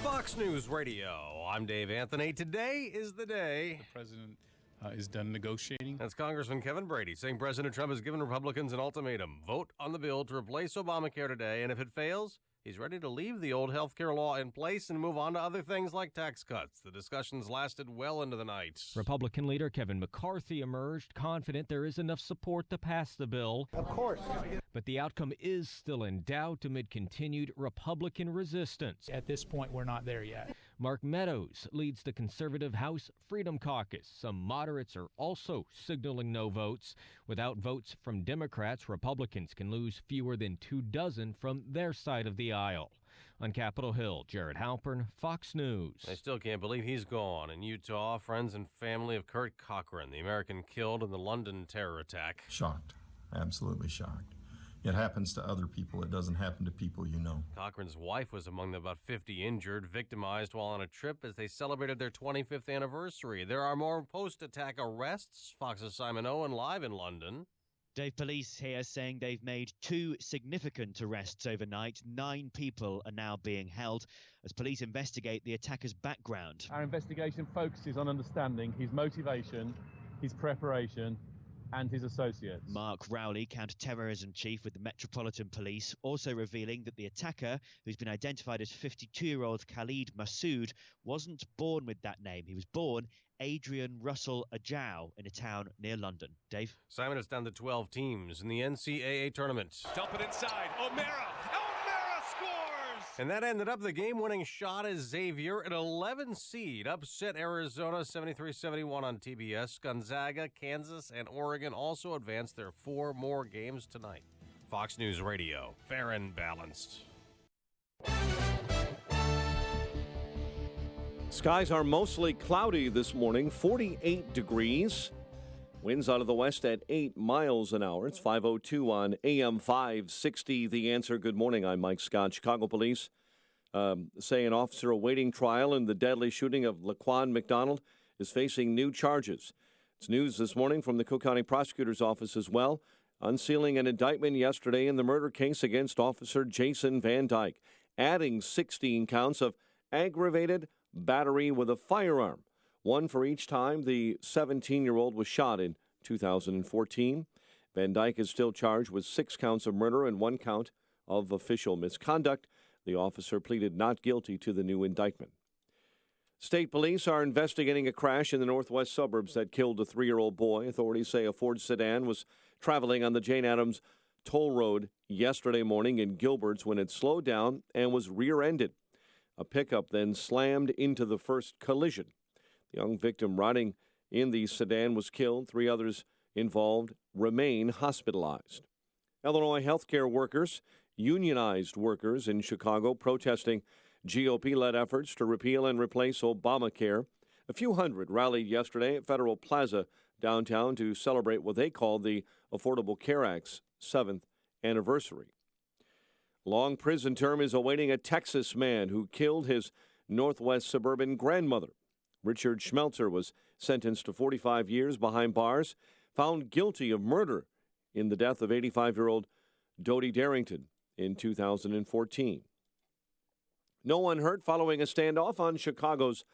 Fox News Radio. I'm Dave Anthony. Today is the day the president is done negotiating. That's Congressman Kevin Brady saying President Trump has given Republicans an ultimatum. Vote on the bill to replace Obamacare today, and if it fails, he's ready to leave the old health care law in place and move on to other things like tax cuts. The discussions lasted well into the night. Republican leader Kevin McCarthy emerged confident there is enough support to pass the bill. Of course. But the outcome is still in doubt amid continued Republican resistance. At this point, we're not there yet. Mark Meadows leads the conservative House Freedom Caucus. Some moderates are also signaling no votes. Without votes from Democrats, Republicans can lose fewer than 24 from their side of the aisle. On Capitol Hill, Jared Halpern, Fox News. I still can't believe he's gone. In Utah, friends and family of Kurt Cochran, the American killed in the London terror attack. Shocked. Absolutely shocked. It happens to other people. It doesn't happen to people you know. Cochran's wife was among the about 50 injured, victimized while on a trip as they celebrated their 25th anniversary. There are more post-attack arrests. Fox's Simon Owen live in London. Dave, police here saying they've made 2 significant arrests overnight. 9 people are now being held as police investigate the attacker's background. Our investigation focuses on understanding his motivation, his preparation, and his associates. Mark Rowley, counter-terrorism chief with the Metropolitan Police, also revealing that the attacker, who's been identified as 52-year-old Khalid Massoud, wasn't born with that name. He was born Adrian Russell Ajao in a town near London. Dave? Simon, it's down to 12 teams in the NCAA tournament. Dump it inside. O'Mara scores! And that ended up the game-winning shot as Xavier, an 11 seed, upset Arizona 73-71 on TBS. Gonzaga, Kansas, and Oregon also advanced their 4 more games tonight. Fox News Radio, fair and balanced. Skies are mostly cloudy this morning, 48 degrees. Winds out of the west at 8 miles an hour. It's 5:02 on AM 560. The Answer. Good morning. I'm Mike Scott. Chicago police say an officer awaiting trial in the deadly shooting of Laquan McDonald is facing new charges. It's news this morning from the Cook County Prosecutor's Office as well, unsealing an indictment yesterday in the murder case against Officer Jason Van Dyke, adding 16 counts of aggravated battery with a firearm, one for each time the 17-year-old was shot in 2014. Van Dyke is still charged with 6 counts of murder and 1 count of official misconduct. The officer pleaded not guilty to the new indictment. State police are investigating a crash in the northwest suburbs that killed a 3-year-old boy. Authorities say a Ford sedan was traveling on the Jane Addams Toll Road yesterday morning in Gilbert's when it slowed down and was rear-ended. A pickup then slammed into the first collision. The young victim riding in the sedan was killed. 3 others involved remain hospitalized. Illinois healthcare workers, unionized workers in Chicago, protesting GOP-led efforts to repeal and replace Obamacare. A few hundred rallied yesterday at Federal Plaza downtown to celebrate what they called the Affordable Care Act's 7th anniversary. Long prison term is awaiting a Texas man who killed his northwest suburban grandmother. Richard Schmelzer was sentenced to 45 years behind bars, found guilty of murder in the death of 85-year-old Dodie Darrington in 2014. No one hurt following a standoff on Chicago's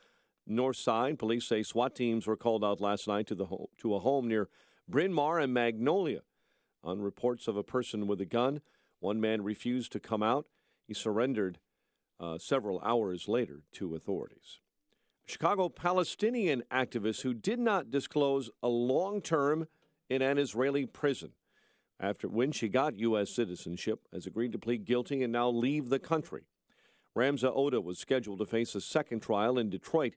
north side. Police say SWAT teams were called out last night to a home near Bryn Mawr and Magnolia on reports of a person with a gun. One man refused to come out. He surrendered several hours later to authorities. Chicago Palestinian activist who did not disclose a long term in an Israeli prison when she got U.S. citizenship has agreed to plead guilty and now leave the country. Ramza Oda was scheduled to face a second trial in Detroit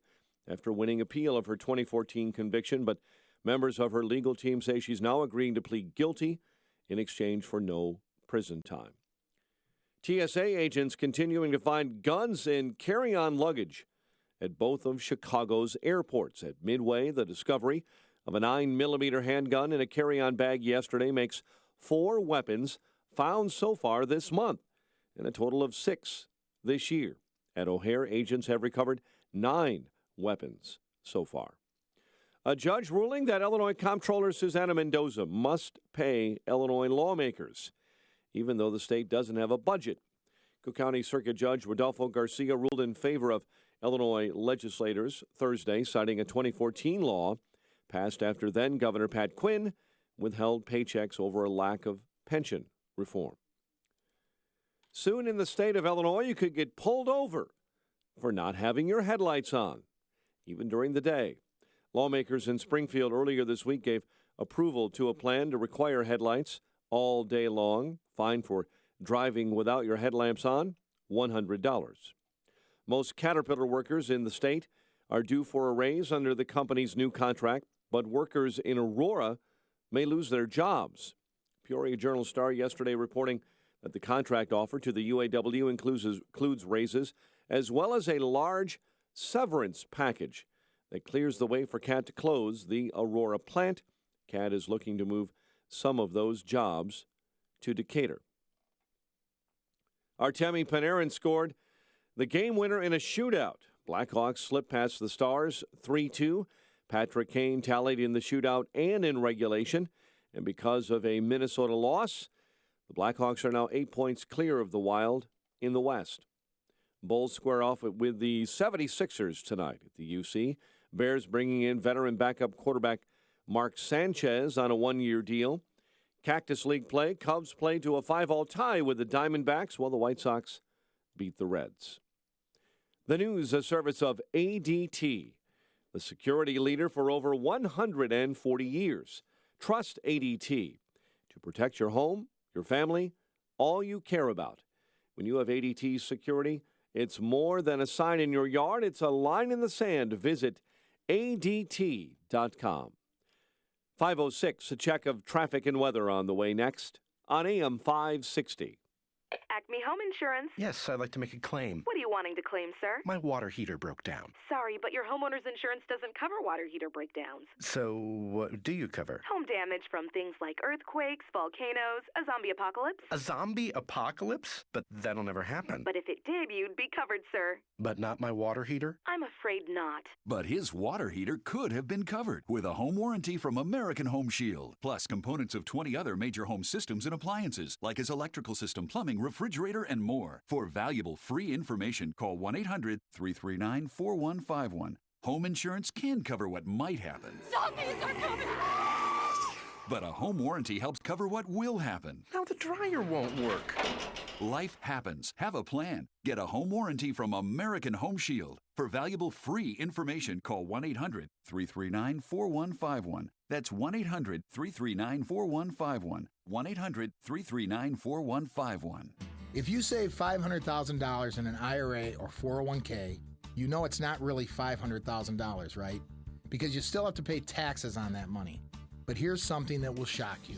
after winning appeal of her 2014 conviction, but members of her legal team say she's now agreeing to plead guilty in exchange for no prison time. TSA agents continuing to find guns and carry-on luggage at both of Chicago's airports. At Midway, the discovery of a 9mm handgun in a carry-on bag yesterday makes 4 weapons found so far this month, and a total of 6 this year. At O'Hare, agents have recovered 9 weapons so far. A judge ruling that Illinois Comptroller Susana Mendoza must pay Illinois lawmakers, even though the state doesn't have a budget. Cook County Circuit Judge Rodolfo Garcia ruled in favor of Illinois legislators Thursday, citing a 2014 law passed after then-Governor Pat Quinn withheld paychecks over a lack of pension reform. Soon in the state of Illinois, you could get pulled over for not having your headlights on, even during the day. Lawmakers in Springfield earlier this week gave approval to a plan to require headlights all day long. Fine for driving without your headlamps on, $100. Most Caterpillar workers in the state are due for a raise under the company's new contract, but workers in Aurora may lose their jobs. Peoria Journal-Star yesterday reporting that the contract offer to the UAW includes raises as well as a large severance package that clears the way for CAT to close the Aurora plant. CAT is looking to move some of those jobs to Decatur. Artemi Panarin scored the game winner in a shootout. Blackhawks slipped past the Stars 3-2. Patrick Kane tallied in the shootout and in regulation. And because of a Minnesota loss, the Blackhawks are now 8 points clear of the Wild in the West. Bulls square off with the 76ers tonight at the UC. Bears bringing in veteran backup quarterback Mark Sanchez on a one-year deal. Cactus League play, Cubs play to a 5-all tie with the Diamondbacks while the White Sox beat the Reds. The news, a service of ADT, the security leader for over 140 years. Trust ADT to protect your home, your family, all you care about. When you have ADT security, it's more than a sign in your yard. It's a line in the sand. Visit ADT.com. 5:06, a check of traffic and weather on the way next on AM 560. Acme Home Insurance. Yes, I'd like to make a claim. What are you wanting to claim, sir? My water heater broke down. Sorry, but your homeowner's insurance doesn't cover water heater breakdowns. So what do you cover? Home damage from things like earthquakes, volcanoes, a zombie apocalypse. A zombie apocalypse? But that'll never happen. But if it did, you'd be covered, sir. But not my water heater? I'm afraid not. But his water heater could have been covered with a home warranty from American Home Shield, plus components of 20 other major home systems and appliances, like his electrical system, plumbing, refrigerator, and more. For valuable free information, call 1-800-339-4151. Home insurance can cover what might happen. Zombies are coming! But a home warranty helps cover what will happen. Now the dryer won't work. Life happens. Have a plan. Get a home warranty from American Home Shield. For valuable free information, call 1-800-339-4151. That's 1-800-339-4151. 1-800-339-4151. If you save $500,000 in an IRA or 401k, you know it's not really $500,000, right? Because you still have to pay taxes on that money. But here's something that will shock you.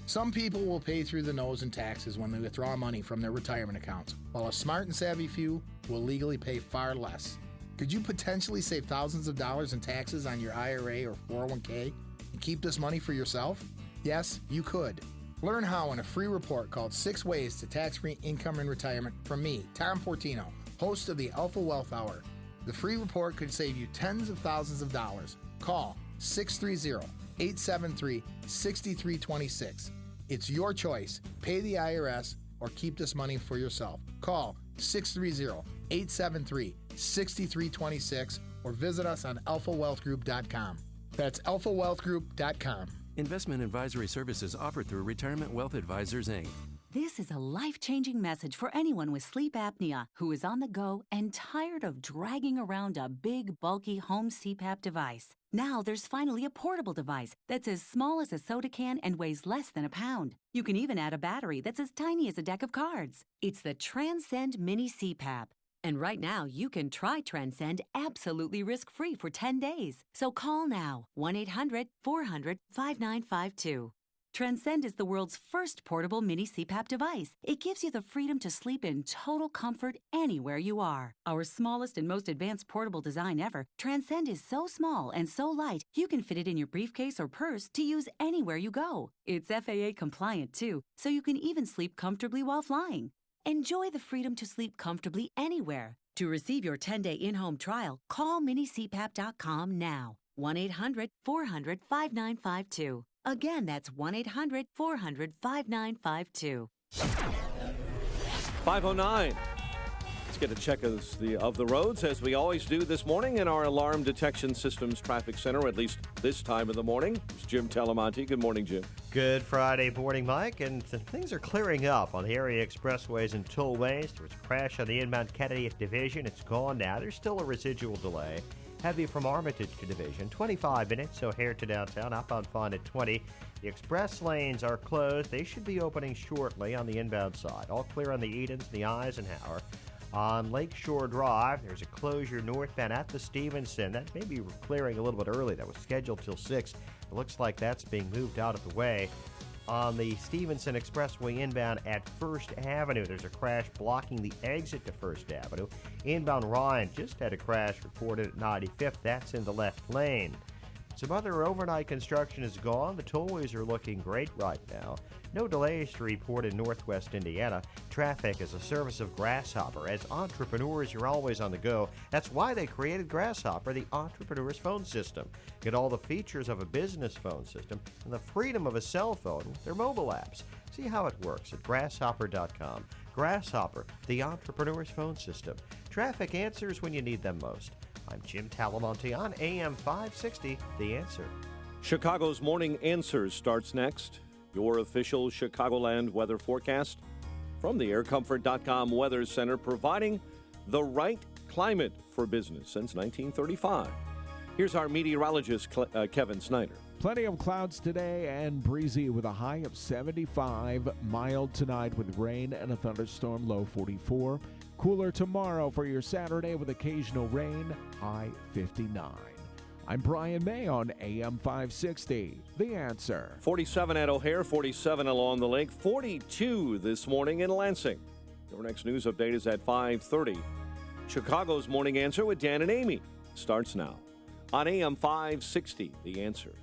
Some people will pay through the nose in taxes when they withdraw money from their retirement accounts, while a smart and savvy few will legally pay far less. Could you potentially save thousands of dollars in taxes on your IRA or 401k and keep this money for yourself? Yes, you could. Learn how in a free report called 6 Ways to Tax-Free Income in Retirement from me, Tom Fortino, host of the Alpha Wealth Hour. The free report could save you tens of thousands of dollars. Call 630-873-6326. It's your choice. Pay the IRS or keep this money for yourself. Call 630-873-6326 or visit us on alphawealthgroup.com. That's alphawealthgroup.com. Investment advisory services offered through Retirement Wealth Advisors, Inc. This is a life-changing message for anyone with sleep apnea who is on the go and tired of dragging around a big, bulky home CPAP device. Now there's finally a portable device that's as small as a soda can and weighs less than a pound. You can even add a battery that's as tiny as a deck of cards. It's the Transcend Mini CPAP. And right now, you can try Transcend absolutely risk-free for 10 days. So call now, 1-800-400-5952. Transcend is the world's first portable mini CPAP device. It gives you the freedom to sleep in total comfort anywhere you are. Our smallest and most advanced portable design ever, Transcend is so small and so light, you can fit it in your briefcase or purse to use anywhere you go. It's FAA compliant too, so you can even sleep comfortably while flying. Enjoy the freedom to sleep comfortably anywhere. To receive your 10-day in-home trial, call minicpap.com now. 1-800-400-5952. Again, that's 1-800-400-5952. 5:09. Let's get a check of the roads, as we always do this morning in our Alarm Detection Systems Traffic Center, at least this time of the morning. It's Jim Talamonte. Good morning, Jim. Good Friday morning, Mike, and things are clearing up on the area expressways and tollways. There was a crash on the inbound Kennedy Division. It's gone now. There's still a residual delay. Heavy from Armitage to Division, 25 minutes, O'Hare to downtown, outbound fine at 20. The express lanes are closed. They should be opening shortly on the inbound side. All clear on the Edens, the Eisenhower. On Lakeshore Drive, there's a closure northbound at the Stevenson. That may be clearing a little bit early. That was scheduled till 6. It looks like that's being moved out of the way. On the Stevenson Expressway inbound at First Avenue, there's a crash blocking the exit to First Avenue. Inbound Ryan just had a crash reported at 95th. That's in the left lane. Some other overnight construction is gone. The tollways are looking great right now. No delays to report in northwest Indiana. Traffic is a service of Grasshopper. As entrepreneurs, you're always on the go. That's why they created Grasshopper, the entrepreneur's phone system. Get all the features of a business phone system and the freedom of a cell phone with their mobile apps. See how it works at grasshopper.com. Grasshopper, the entrepreneur's phone system. Traffic answers when you need them most. I'm Jim Talamonte on AM 560, The Answer. Chicago's Morning Answers starts next. Your official Chicagoland weather forecast from the aircomfort.com Weather Center, providing the right climate for business since 1935. Here's our meteorologist, Kevin Snyder. Plenty of clouds today and breezy with a high of 75. Mild tonight with rain and a thunderstorm, low 44. Cooler tomorrow for your Saturday with occasional rain, high 59. I'm Brian May on AM 560, The Answer. 47 at O'Hare, 47 along the lake, 42 this morning in Lansing. Your next news update is at 5:30. Chicago's Morning Answer with Dan and Amy starts now on AM 560, The Answer.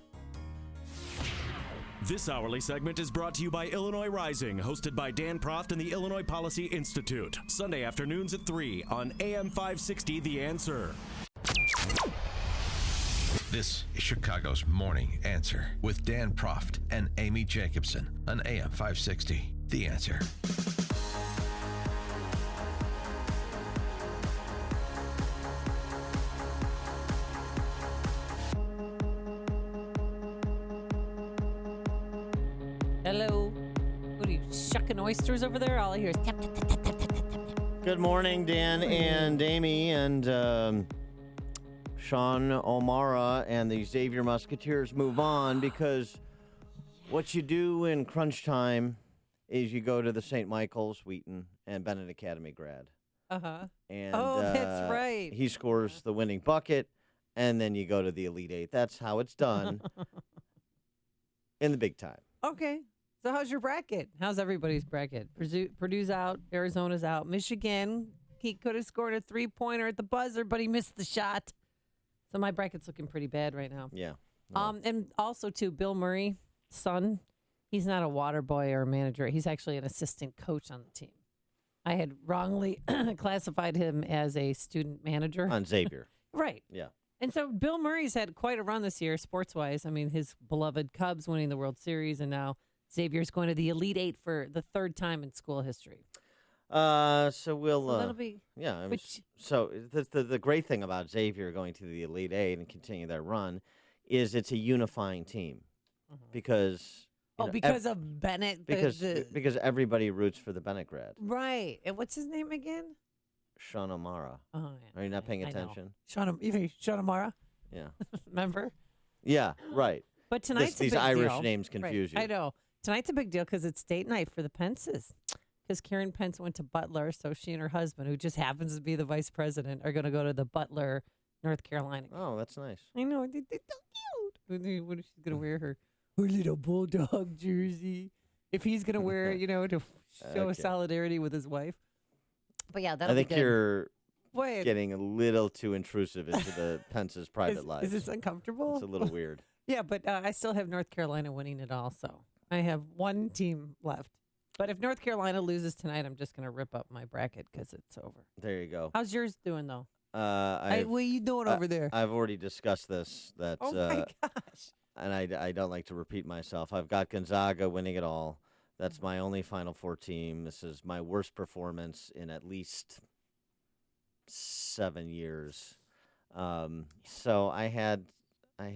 This hourly segment is brought to you by Illinois Rising, hosted by Dan Proft and the Illinois Policy Institute. Sunday afternoons at 3 on AM 560, The Answer. This is Chicago's Morning Answer with Dan Proft and Amy Jacobson on AM 560, The Answer. Hello. What are you, shucking oysters over there? All I hear is tap, tap, tap, tap, tap, tap, tap, tap. Good morning, Dan and Amy and Sean O'Mara and the Xavier Musketeers move on, because what you do in crunch time is you go to the St. Michael's, Wheaton, and Bennett Academy grad. Uh-huh. And, that's right. He scores the winning bucket, and then you go to the Elite Eight. That's how it's done in the big time. Okay. So how's your bracket? How's everybody's bracket? Purdue's out. Arizona's out. Michigan, he could have scored a three-pointer at the buzzer, but he missed the shot. So my bracket's looking pretty bad right now. Yeah. No. And also, too, Bill Murray, son, he's not a water boy or a manager. He's actually an assistant coach on the team. I had wrongly classified him as a student manager. On Xavier. Right. Yeah. And so Bill Murray's had quite a run this year, sports-wise. I mean, his beloved Cubs winning the World Series, and now Xavier's going to the Elite Eight for the third time in school history. So we'll. So that'll be. Yeah. I mean, so the great thing about Xavier going to the Elite Eight and continue their run is it's a unifying team, because. Because of Bennett. Because everybody roots for the Bennett grad. Right. And what's his name again? Sean O'Mara. Oh, yeah. Are you not paying attention? Sean O'Mara? Yeah. Remember? Yeah. Right. But tonight's these a big Irish deal. names confuse you. I know. Tonight's a big deal because it's date night for the Pences. Because Karen Pence went to Butler, so she and her husband, who just happens to be the vice president, are going to go to the Butler, North Carolina game. Oh, that's nice. I know. They're so cute. What is she going to wear her little bulldog jersey? If he's going to wear it, to show solidarity with his wife. But yeah, that'll be good. I think you're What? getting a little too intrusive into the Pence's private life. Is this uncomfortable? It's a little weird. Yeah, but I still have North Carolina winning it all, so I have one team left. But if North Carolina loses tonight, I'm just going to rip up my bracket because it's over. There you go. How's yours doing, though? What are you doing over there? I've already discussed this. Oh, my gosh. And I don't like to repeat myself. I've got Gonzaga winning it all. That's my only Final Four team. This is my worst performance in at least 7 years. So I had. I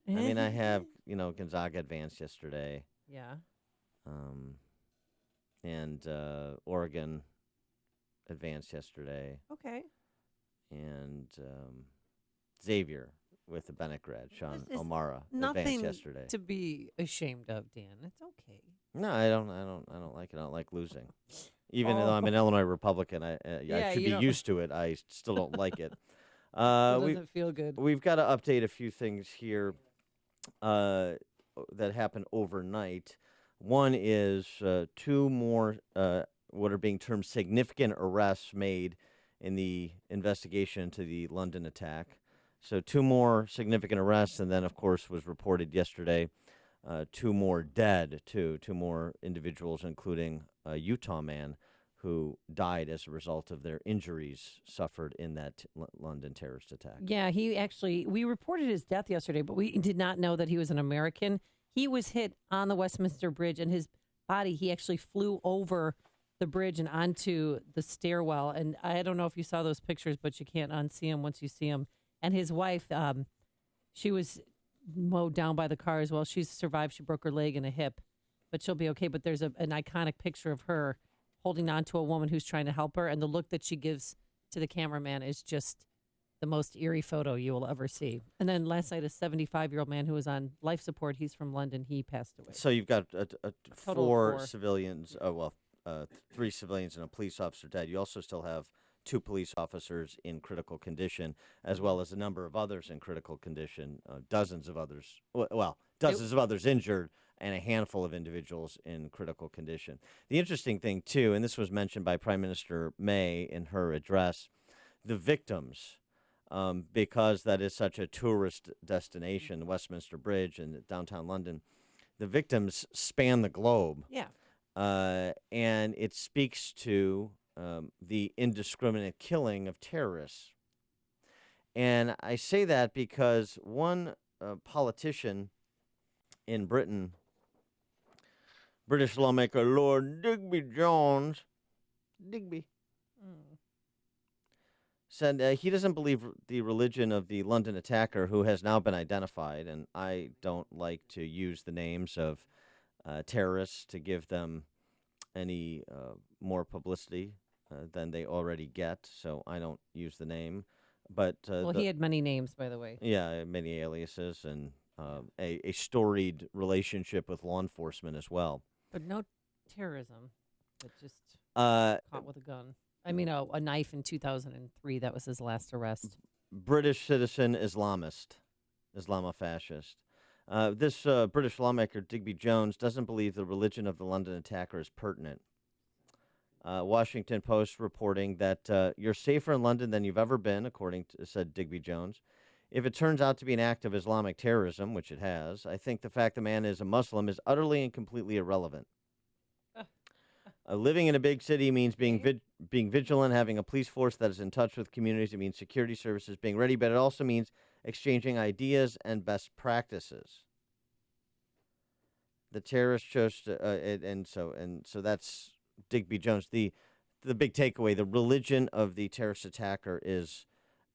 mean, I have Gonzaga advanced yesterday. Yeah. And Oregon advanced yesterday. Okay. And Xavier with the Bennett grad, Sean This is O'Mara, nothing advanced yesterday. to be ashamed of, Dan. It's okay. No, I don't like it. I don't like losing. Even though I'm an Illinois Republican, I should be used to it. I still don't like it. Doesn't feel good. We've got to update a few things here that happened overnight. One is 2 more what are being termed significant arrests made in the investigation into the London attack. So 2 more significant arrests, and then, of course, was reported yesterday 2 more dead, too. 2 more individuals, including a Utah man who died as a result of their injuries suffered in that London terrorist attack. Yeah, we reported his death yesterday, but we did not know that he was an American. He was hit on the Westminster Bridge, and his body, he actually flew over the bridge and onto the stairwell. And I don't know if you saw those pictures, but you can't unsee him once you see him. And his wife, she was mowed down by the car as well. She's survived. She broke her leg and a hip, but she'll be okay. But there's an iconic picture of her holding on to a woman who's trying to help her. And the look that she gives to the cameraman is just the most eerie photo you will ever see. And then last night, a 75-year-old man who was on life support, he's from London, he passed away. So you've got Total 4 4 civilians, 3 civilians and a police officer dead. You also still have 2 police officers in critical condition, as well as a number of others in critical condition, dozens of others injured, and a handful of individuals in critical condition. The interesting thing, too, and this was mentioned by Prime Minister May in her address, the victims, because that is such a tourist destination, the Westminster Bridge in downtown London, the victims span the globe. Yeah. And it speaks to the indiscriminate killing of terrorists. And I say that because one politician in Britain, British lawmaker Lord Digby Jones, said he doesn't believe the religion of the London attacker, who has now been identified, and I don't like to use the names of terrorists to give them any more publicity than they already get, so I don't use the name. But he had many names, by the way. Yeah, many aliases, and a storied relationship with law enforcement as well. But no terrorism, but just caught with a gun. I mean, a knife in 2003. That was his last arrest. British citizen Islamofascist. This British lawmaker, Digby Jones, doesn't believe the religion of the London attacker is pertinent. Washington Post reporting that you're safer in London than you've ever been, said Digby Jones. If it turns out to be an act of Islamic terrorism, which it has, I think the fact the man is a Muslim is utterly and completely irrelevant. Living in a big city means being vigilant, having a police force that is in touch with communities. It means security services being ready, but it also means exchanging ideas and best practices. The terrorists chose to, and so that's Digby Jones. The big takeaway: the religion of the terrorist attacker is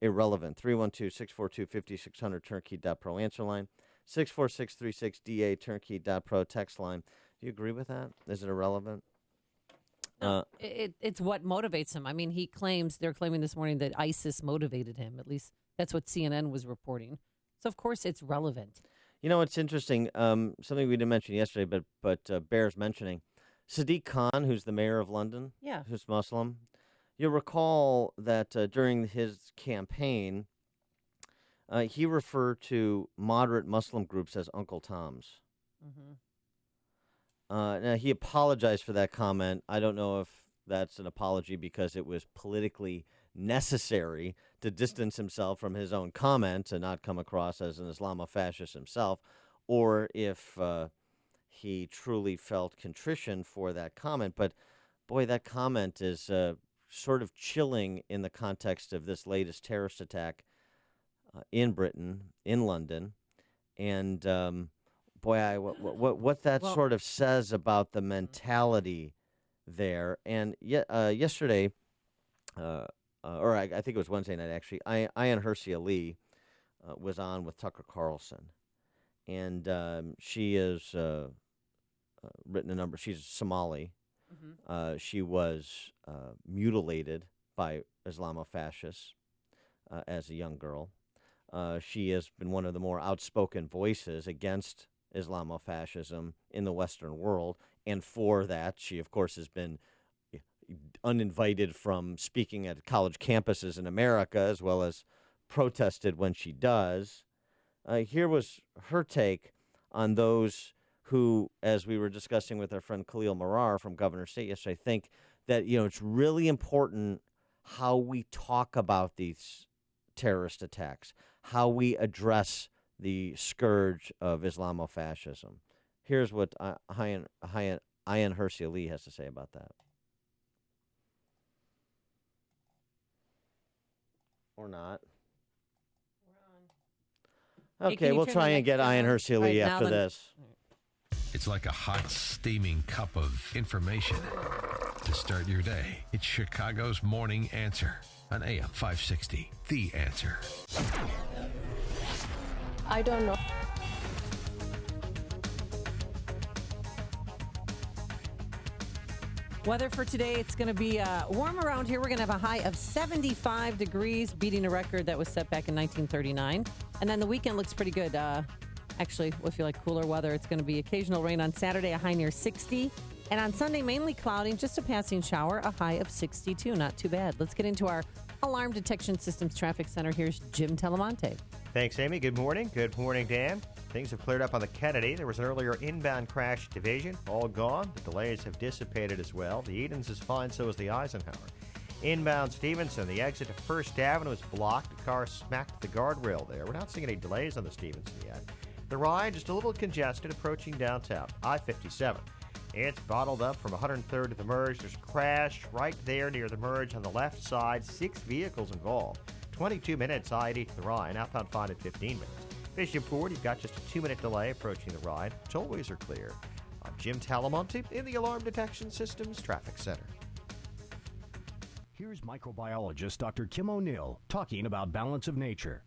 irrelevant. 312-642-5600 turnkey.pro answer line, 64636DA turnkey.pro text line. Do you agree with that? Is it irrelevant? No, it's what motivates him. I mean, they're claiming this morning that ISIS motivated him. At least that's what CNN was reporting. So, of course, it's relevant. You know, it's interesting. Something we didn't mention yesterday, but bears mentioning. Sadiq Khan, who's the mayor of London, who's Muslim, you'll recall that during his campaign, he referred to moderate Muslim groups as Uncle Toms. Mm-hmm. Now, he apologized for that comment. I don't know if that's an apology because it was politically necessary to distance himself from his own comment and not come across as an Islamofascist himself, or if he truly felt contrition for that comment. But, boy, that comment is sort of chilling in the context of this latest terrorist attack in Britain, in London. And boy, what that Well- sort of says about the mentality there. And yesterday, or I think it was Wednesday night actually, Ayaan Hirsi Ali was on with Tucker Carlson, and she is written a number. She's Somali. She was mutilated by Islamofascists as a young girl. She has been one of the more outspoken voices against Islamofascism in the Western world, and for that, she, of course, has been uninvited from speaking at college campuses in America, as well as protested when she does. Here was her take on those who, as we were discussing with our friend Khalil Marar from Governor State yesterday, think that it's really important how we talk about these terrorist attacks, how we address the scourge of Islamofascism. Here's what Ayaan Hirsi Ali has to say about that. Or not. Hey, Okay, we'll try and get Ayaan Hirsi Ali after this. It's like a hot, steaming cup of information to start your day. It's Chicago's Morning Answer on AM 560. The Answer. I don't know. Weather for today, it's going to be warm around here. We're going to have a high of 75 degrees, beating a record that was set back in 1939. And then the weekend looks pretty good. Actually, if you like cooler weather, it's going to be occasional rain on Saturday, a high near 60. And on Sunday, mainly cloudy, just a passing shower, a high of 62. Not too bad. Let's get into our Alarm Detection Systems Traffic Center. Here's Jim Telemonte. Thanks, Amy. Good morning. Good morning, Dan. Things have cleared up on the Kennedy. There was an earlier inbound crash at Division. All gone. The delays have dissipated as well. The Edens is fine, so is the Eisenhower. Inbound Stevenson, the exit to First Avenue is blocked. The car smacked the guardrail there. We're not seeing any delays on the Stevenson yet. The ride just a little congested approaching downtown. I-57. It's bottled up from 103rd to the merge. There's a crash right there near the merge on the left side. 6 vehicles involved. 22 minutes I-80 to the Ryan. Outbound fine at 15 minutes. Bishopford, you've got just a 2-minute delay approaching the ride. Tollways are clear. I'm Jim Talamonte in the Alarm Detection Systems Traffic Center. Here's microbiologist Dr. Kim O'Neill talking about balance of nature.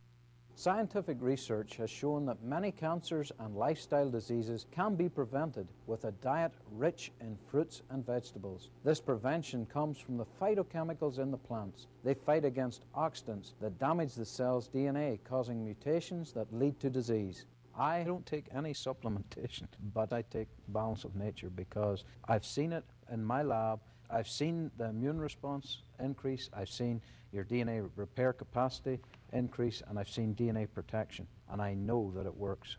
Scientific research has shown that many cancers and lifestyle diseases can be prevented with a diet rich in fruits and vegetables. This prevention comes from the phytochemicals in the plants. They fight against oxidants that damage the cell's DNA, causing mutations that lead to disease. I don't take any supplementation, but I take Balance of Nature because I've seen it in my lab. I've seen the immune response increase. I've seen your DNA repair capacity increase, and I've seen DNA protection, and I know that it works.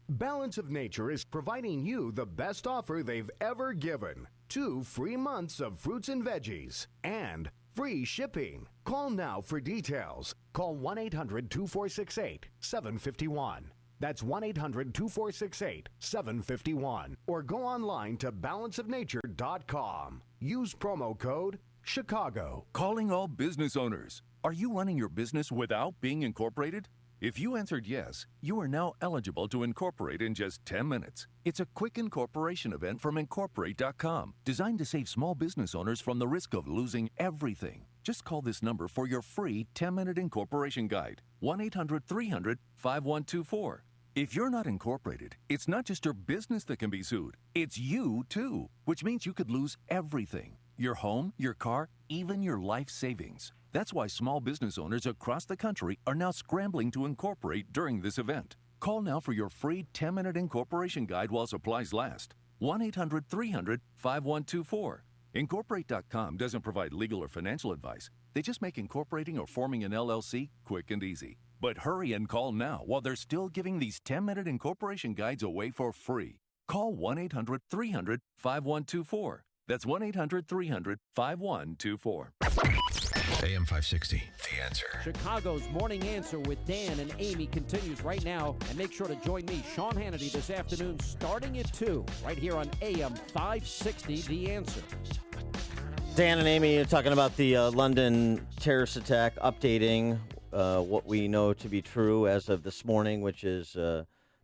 Balance of Nature is providing you the best offer they've ever given. 2 free months of fruits and veggies and free shipping. Call now for details. Call 1-800-2468-751. That's 1-800-2468-751. Or go online to balanceofnature.com. Use promo code Chicago. Calling all business owners. Are you running your business without being incorporated? If you answered yes, you are now eligible to incorporate in just 10 minutes. It's a quick incorporation event from Incorporate.com, designed to save small business owners from the risk of losing everything. Just call this number for your free 10-minute incorporation guide, 1-800-300-5124. If you're not incorporated, it's not just your business that can be sued. It's you, too, which means you could lose everything. Your home, your car, even your life savings. That's why small business owners across the country are now scrambling to incorporate during this event. Call now for your free 10-minute incorporation guide while supplies last. 1-800-300-5124. Incorporate.com doesn't provide legal or financial advice. They just make incorporating or forming an LLC quick and easy. But hurry and call now while they're still giving these 10-minute incorporation guides away for free. Call 1-800-300-5124. That's 1-800-300-5124. AM 560, The Answer. Chicago's Morning Answer with Dan and Amy continues right now. And make sure to join me, Sean Hannity, this afternoon starting at 2, right here on AM 560, The Answer. Dan and Amy are talking about the London terrorist attack, updating what we know to be true as of this morning, which is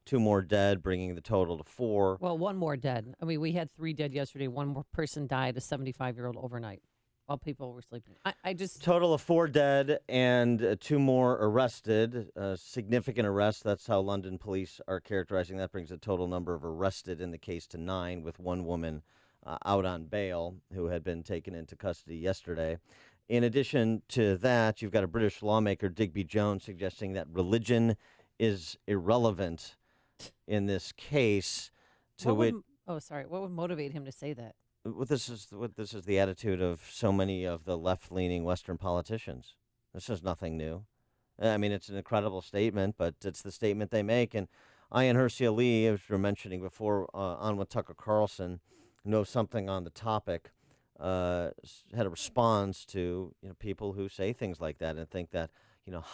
2 more dead, bringing the total to 4. Well, 1 more dead. I mean, we had 3 dead yesterday. 1 more person died, a 75-year-old overnight, while people were sleeping. I just... Total of 4 dead and 2 more arrested. Significant arrests. That's how London police are characterizing. That brings the total number of arrested in the case to 9, with 1 woman out on bail who had been taken into custody yesterday. In addition to that, you've got a British lawmaker, Digby Jones, suggesting that religion is irrelevant in this case. What would motivate him to say that? This is the attitude of so many of the left-leaning Western politicians. This is nothing new. I mean, it's an incredible statement, but it's the statement they make. And Ayaan Hirsi Ali, as we were mentioning before, on with Tucker Carlson, knows something on the topic. Had a response to people who say things like that and think that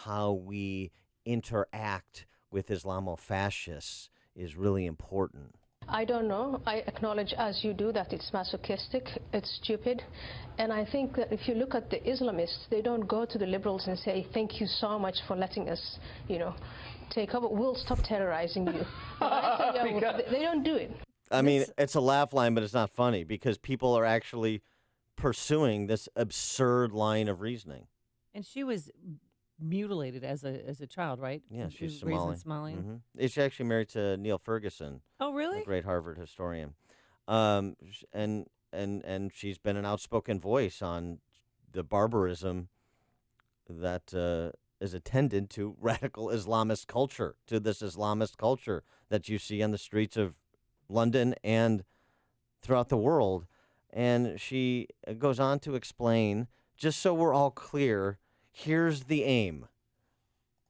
how we interact with Islamofascists is really important. I don't know. I acknowledge, as you do, that it's masochistic, it's stupid. And I think that if you look at the Islamists, they don't go to the liberals and say, thank you so much for letting us, take over. We'll stop terrorizing you. They don't do it. I mean, it's a laugh line, but it's not funny because people are actually pursuing this absurd line of reasoning. And she was mutilated as a child, right? Yeah, she's raised Somali. in Somalia. Mm-hmm. She's actually married to Neil Ferguson. Oh, really? A great Harvard historian. And she's been an outspoken voice on the barbarism that is attendant to radical Islamist culture, to this Islamist culture that you see on the streets of London and throughout the world. And she goes on to explain, just so we're all clear, here's the aim.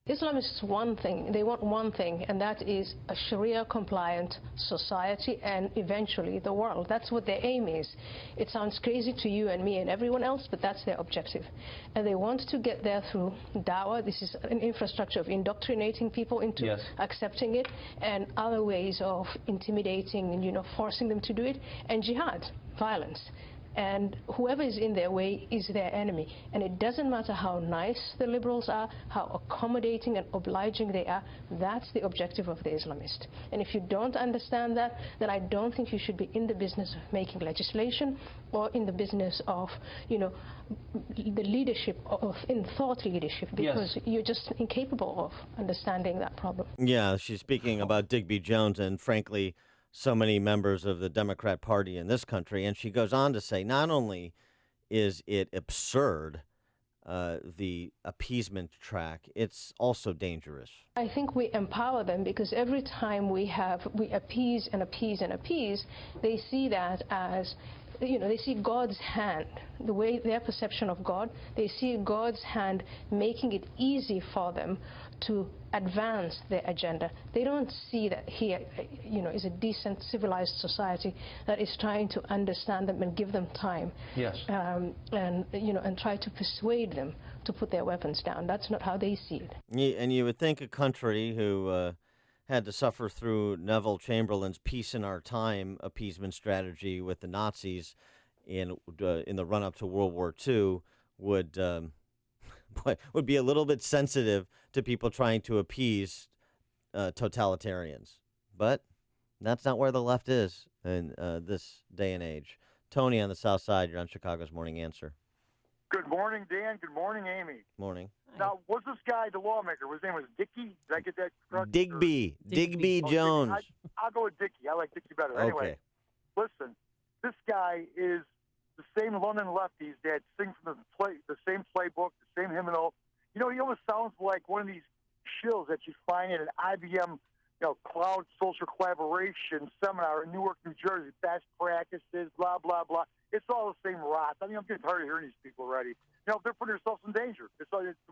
Islamists want thing. They want one thing, and that is a Sharia-compliant society and eventually the world. That's what their aim is. It sounds crazy to you and me and everyone else, but that's their objective. And they want to get there through dawah. This is an infrastructure of indoctrinating people into accepting it, and other ways of intimidating and, forcing them to do it, and jihad, violence. And whoever is in their way is their enemy. And it doesn't matter how nice the liberals are, how accommodating and obliging they are, that's the objective of the Islamist. And if you don't understand that, then I don't think you should be in the business of making legislation or in the business of, the leadership, in thought leadership, because you're just incapable of understanding that problem. Yeah, she's speaking about Digby Jones and, frankly, so many members of the Democrat Party in this country. And she goes on to say, not only is it absurd, the appeasement track, it's also dangerous. I think we empower them because every time we appease and appease and appease, they see that as, they see God's hand, the way their perception of God, they see God's hand making it easy for them to advance their agenda. They don't see that here, is a decent, civilized society that is trying to understand them and give them time. Yes. And try to persuade them to put their weapons down. That's not how they see it. And you would think a country who had to suffer through Neville Chamberlain's peace in our time appeasement strategy with the Nazis in the run-up to World War II would be a little bit sensitive to people trying to appease totalitarians. But that's not where the left is in this day and age. Tony on the South Side, you're on Chicago's Morning Answer. Good morning, Dan. Good morning, Amy. Morning. Now, was this guy the lawmaker? His name was Dickey? Did I get that correct? Digby Jones. I'll go with Dickey. I like Dickey better. Okay. Anyway, listen, this guy is the same London lefties that sing from the same playbook, the same hymnal. He almost sounds like one of these shills that you find at an IBM, cloud social collaboration seminar in Newark, New Jersey, best practices, blah, blah, blah. It's all the same rot. I mean, I'm getting tired of hearing these people already. They're putting themselves in danger. The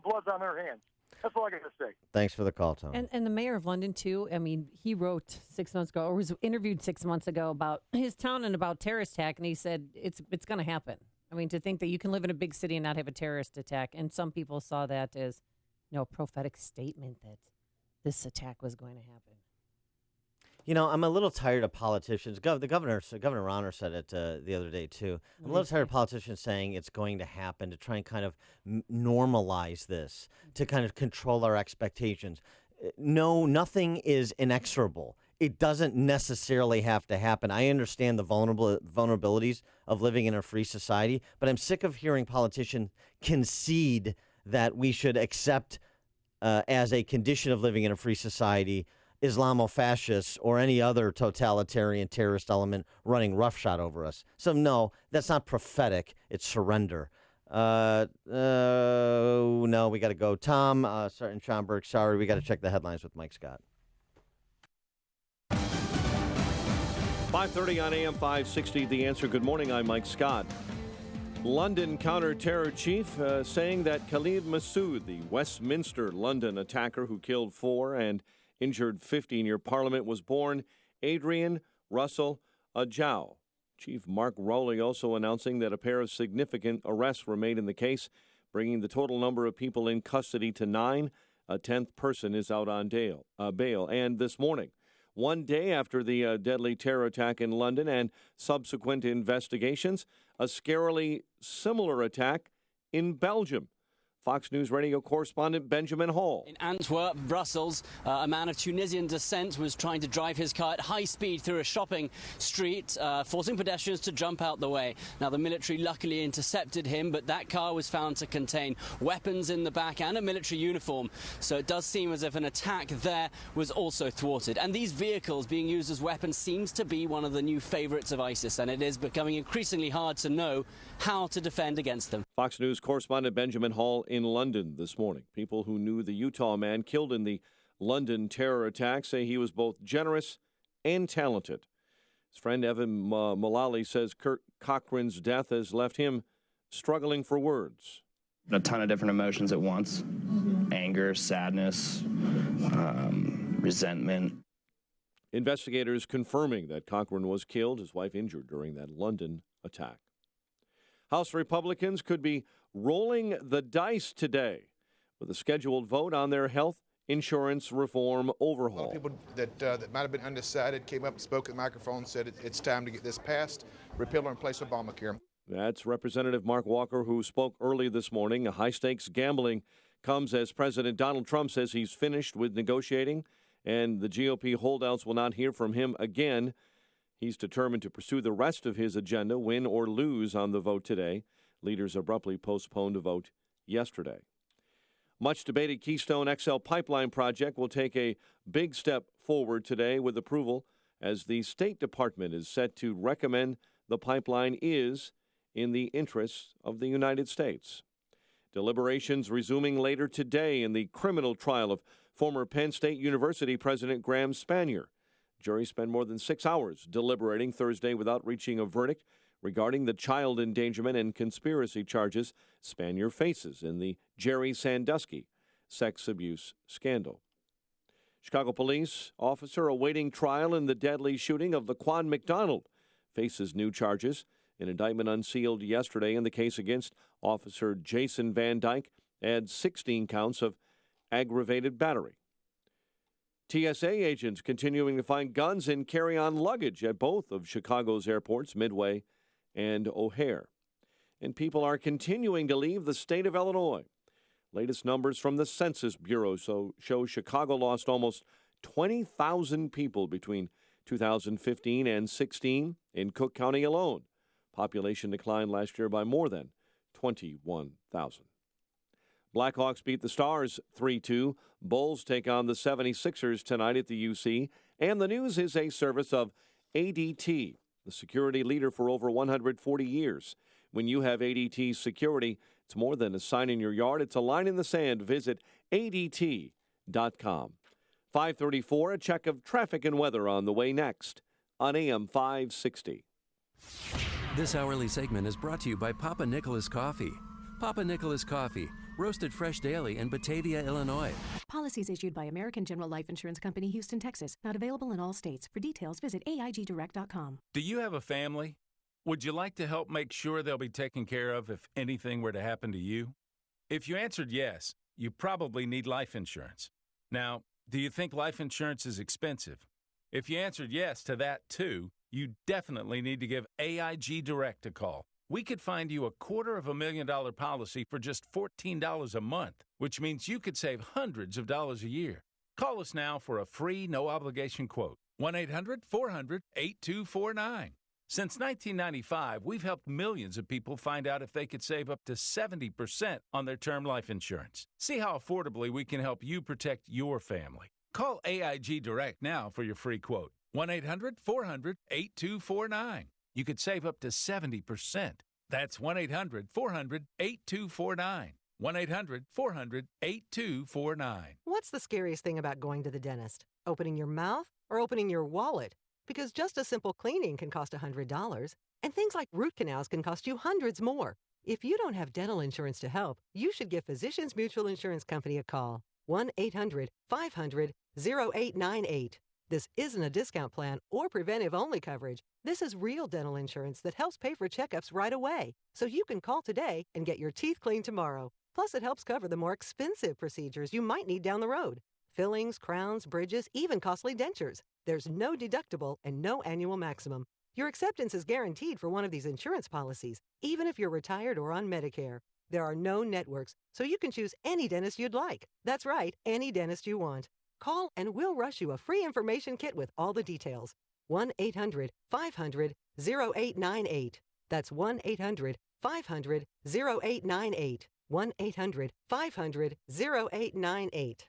blood's on their hands. That's all I got to say. Thanks for the call, Tony. And the mayor of London, too, I mean, he wrote 6 months ago, or was interviewed 6 months ago about his town and about terrorist attack, and he said it's going to happen. I mean, to think that you can live in a big city and not have a terrorist attack, and some people saw that as, a prophetic statement that this attack was going to happen. I'm a little tired of politicians. Governor Rauner said it the other day, too. I'm a little tired of politicians saying it's going to happen, to try and kind of normalize this, to kind of control our expectations. no, nothing is inexorable. It doesn't necessarily have to happen. I understand the vulnerabilities of living in a free society, but I'm sick of hearing politicians concede that we should accept as a condition of living in a free society Islamofascists or any other totalitarian terrorist element running roughshod over us. So no, that's not prophetic. It's surrender. No, we got to go. Tom, in Schaumburg, sorry, we got to check the headlines with Mike Scott. 5:30 on AM 560, The Answer. Good morning, I'm Mike Scott. London counter-terror chief saying that Khalid Masood, the Westminster London attacker who killed 4 and injured 50 near Parliament, was born Adrian Russell Ajao. Chief Mark Rowley also announcing that a pair of significant arrests were made in the case, bringing the total number of people in custody to 9. A 10th person is out on bail. And this morning, one day after the deadly terror attack in London and subsequent investigations, a scarily similar attack in Belgium. Fox News Radio correspondent Benjamin Hall. In Antwerp, Brussels, a man of Tunisian descent was trying to drive his car at high speed through a shopping street, forcing pedestrians to jump out the way. Now, the military luckily intercepted him, but that car was found to contain weapons in the back and a military uniform. So it does seem as if an attack there was also thwarted. And these vehicles being used as weapons seems to be one of the new favorites of ISIS, and it is becoming increasingly hard to know how to defend against them. Fox News correspondent Benjamin Hall in London this morning. People who knew the Utah man killed in the London terror attack say he was both generous and talented. His friend Evan Mullally says Kurt Cochran's death has left him struggling for words. A ton of different emotions at once. Anger, sadness, resentment. Investigators confirming that Cochran was killed, his wife injured during that London attack. House Republicans could be rolling the dice today with a scheduled vote on their health insurance reform overhaul. People that might have been undecided came up and spoke at the microphone and said it's time to get this passed, repeal or replace Obamacare. That's Representative Mark Walker, who spoke early this morning. High-stakes gambling comes as President Donald Trump says he's finished with negotiating, and the GOP holdouts will not hear from him again. He's determined to pursue the rest of his agenda, win or lose on the vote today. Leaders abruptly postponed a vote yesterday. Much debated Keystone XL pipeline project will take a big step forward today with approval, as the State Department is set to recommend the pipeline is in the interests of the United States. Deliberations resuming later today in the criminal trial of former Penn State University President Graham Spanier. Jury spent more than 6 hours deliberating Thursday without reaching a verdict regarding the child endangerment and conspiracy charges Spanier faces in the Jerry Sandusky sex abuse scandal. Chicago police officer awaiting trial in the deadly shooting of Laquan McDonald faces new charges. An indictment unsealed yesterday in the case against Officer Jason Van Dyke adds 16 counts of aggravated battery. TSA agents continuing to find guns and carry-on luggage at both of Chicago's airports, Midway and O'Hare. And people are continuing to leave the state of Illinois. Latest numbers from the Census Bureau show Chicago lost almost 20,000 people between 2015 and 16 in Cook County alone. Population declined last year by more than 21,000. Blackhawks beat the Stars 3-2. Bulls take on the 76ers tonight at the UC. And the news is a service of ADT, the security leader for over 140 years. When you have ADT security, it's more than a sign in your yard. It's a line in the sand. Visit ADT.com. 534, a check of traffic and weather on the way next on AM 560. This hourly segment is brought to you by Papa Nicholas Coffee. Papa Nicholas Coffee, roasted fresh daily in Batavia, Illinois. Policies issued by American General Life Insurance Company, Houston, Texas. Not available in all states. For details, visit AIGdirect.com. Do you have a family? Would you like to help make sure they'll be taken care of if anything were to happen to you? If you answered yes, you probably need life insurance. Now, do you think life insurance is expensive? If you answered yes to that too, you definitely need to give AIG Direct a call. We could find you a $250,000 policy for just $14 a month, which means you could save hundreds of dollars a year. Call us now for a free, no-obligation quote. 1-800-400-8249. Since 1995, we've helped millions of people find out if they could save up to 70% on their term life insurance. See how affordably we can help you protect your family. Call AIG Direct now for your free quote. 1-800-400-8249. You could save up to 70%. That's 1-800-400-8249. 1-800-400-8249. What's the scariest thing about going to the dentist? Opening your mouth or opening your wallet? Because just a simple cleaning can cost $100, and things like root canals can cost you hundreds more. If you don't have dental insurance to help, you should give Physicians Mutual Insurance Company a call. 1-800-500-0898. This isn't a discount plan or preventive-only coverage. This is real dental insurance that helps pay for checkups right away, so you can call today and get your teeth cleaned tomorrow. Plus, it helps cover the more expensive procedures you might need down the road. Fillings, crowns, bridges, even costly dentures. There's no deductible and no annual maximum. Your acceptance is guaranteed for one of these insurance policies, even if you're retired or on Medicare. There are no networks, so you can choose any dentist you'd like. That's right, any dentist you want. Call and we'll rush you a free information kit with all the details. 1-800-500-0898. That's 1-800-500-0898. 1-800-500-0898.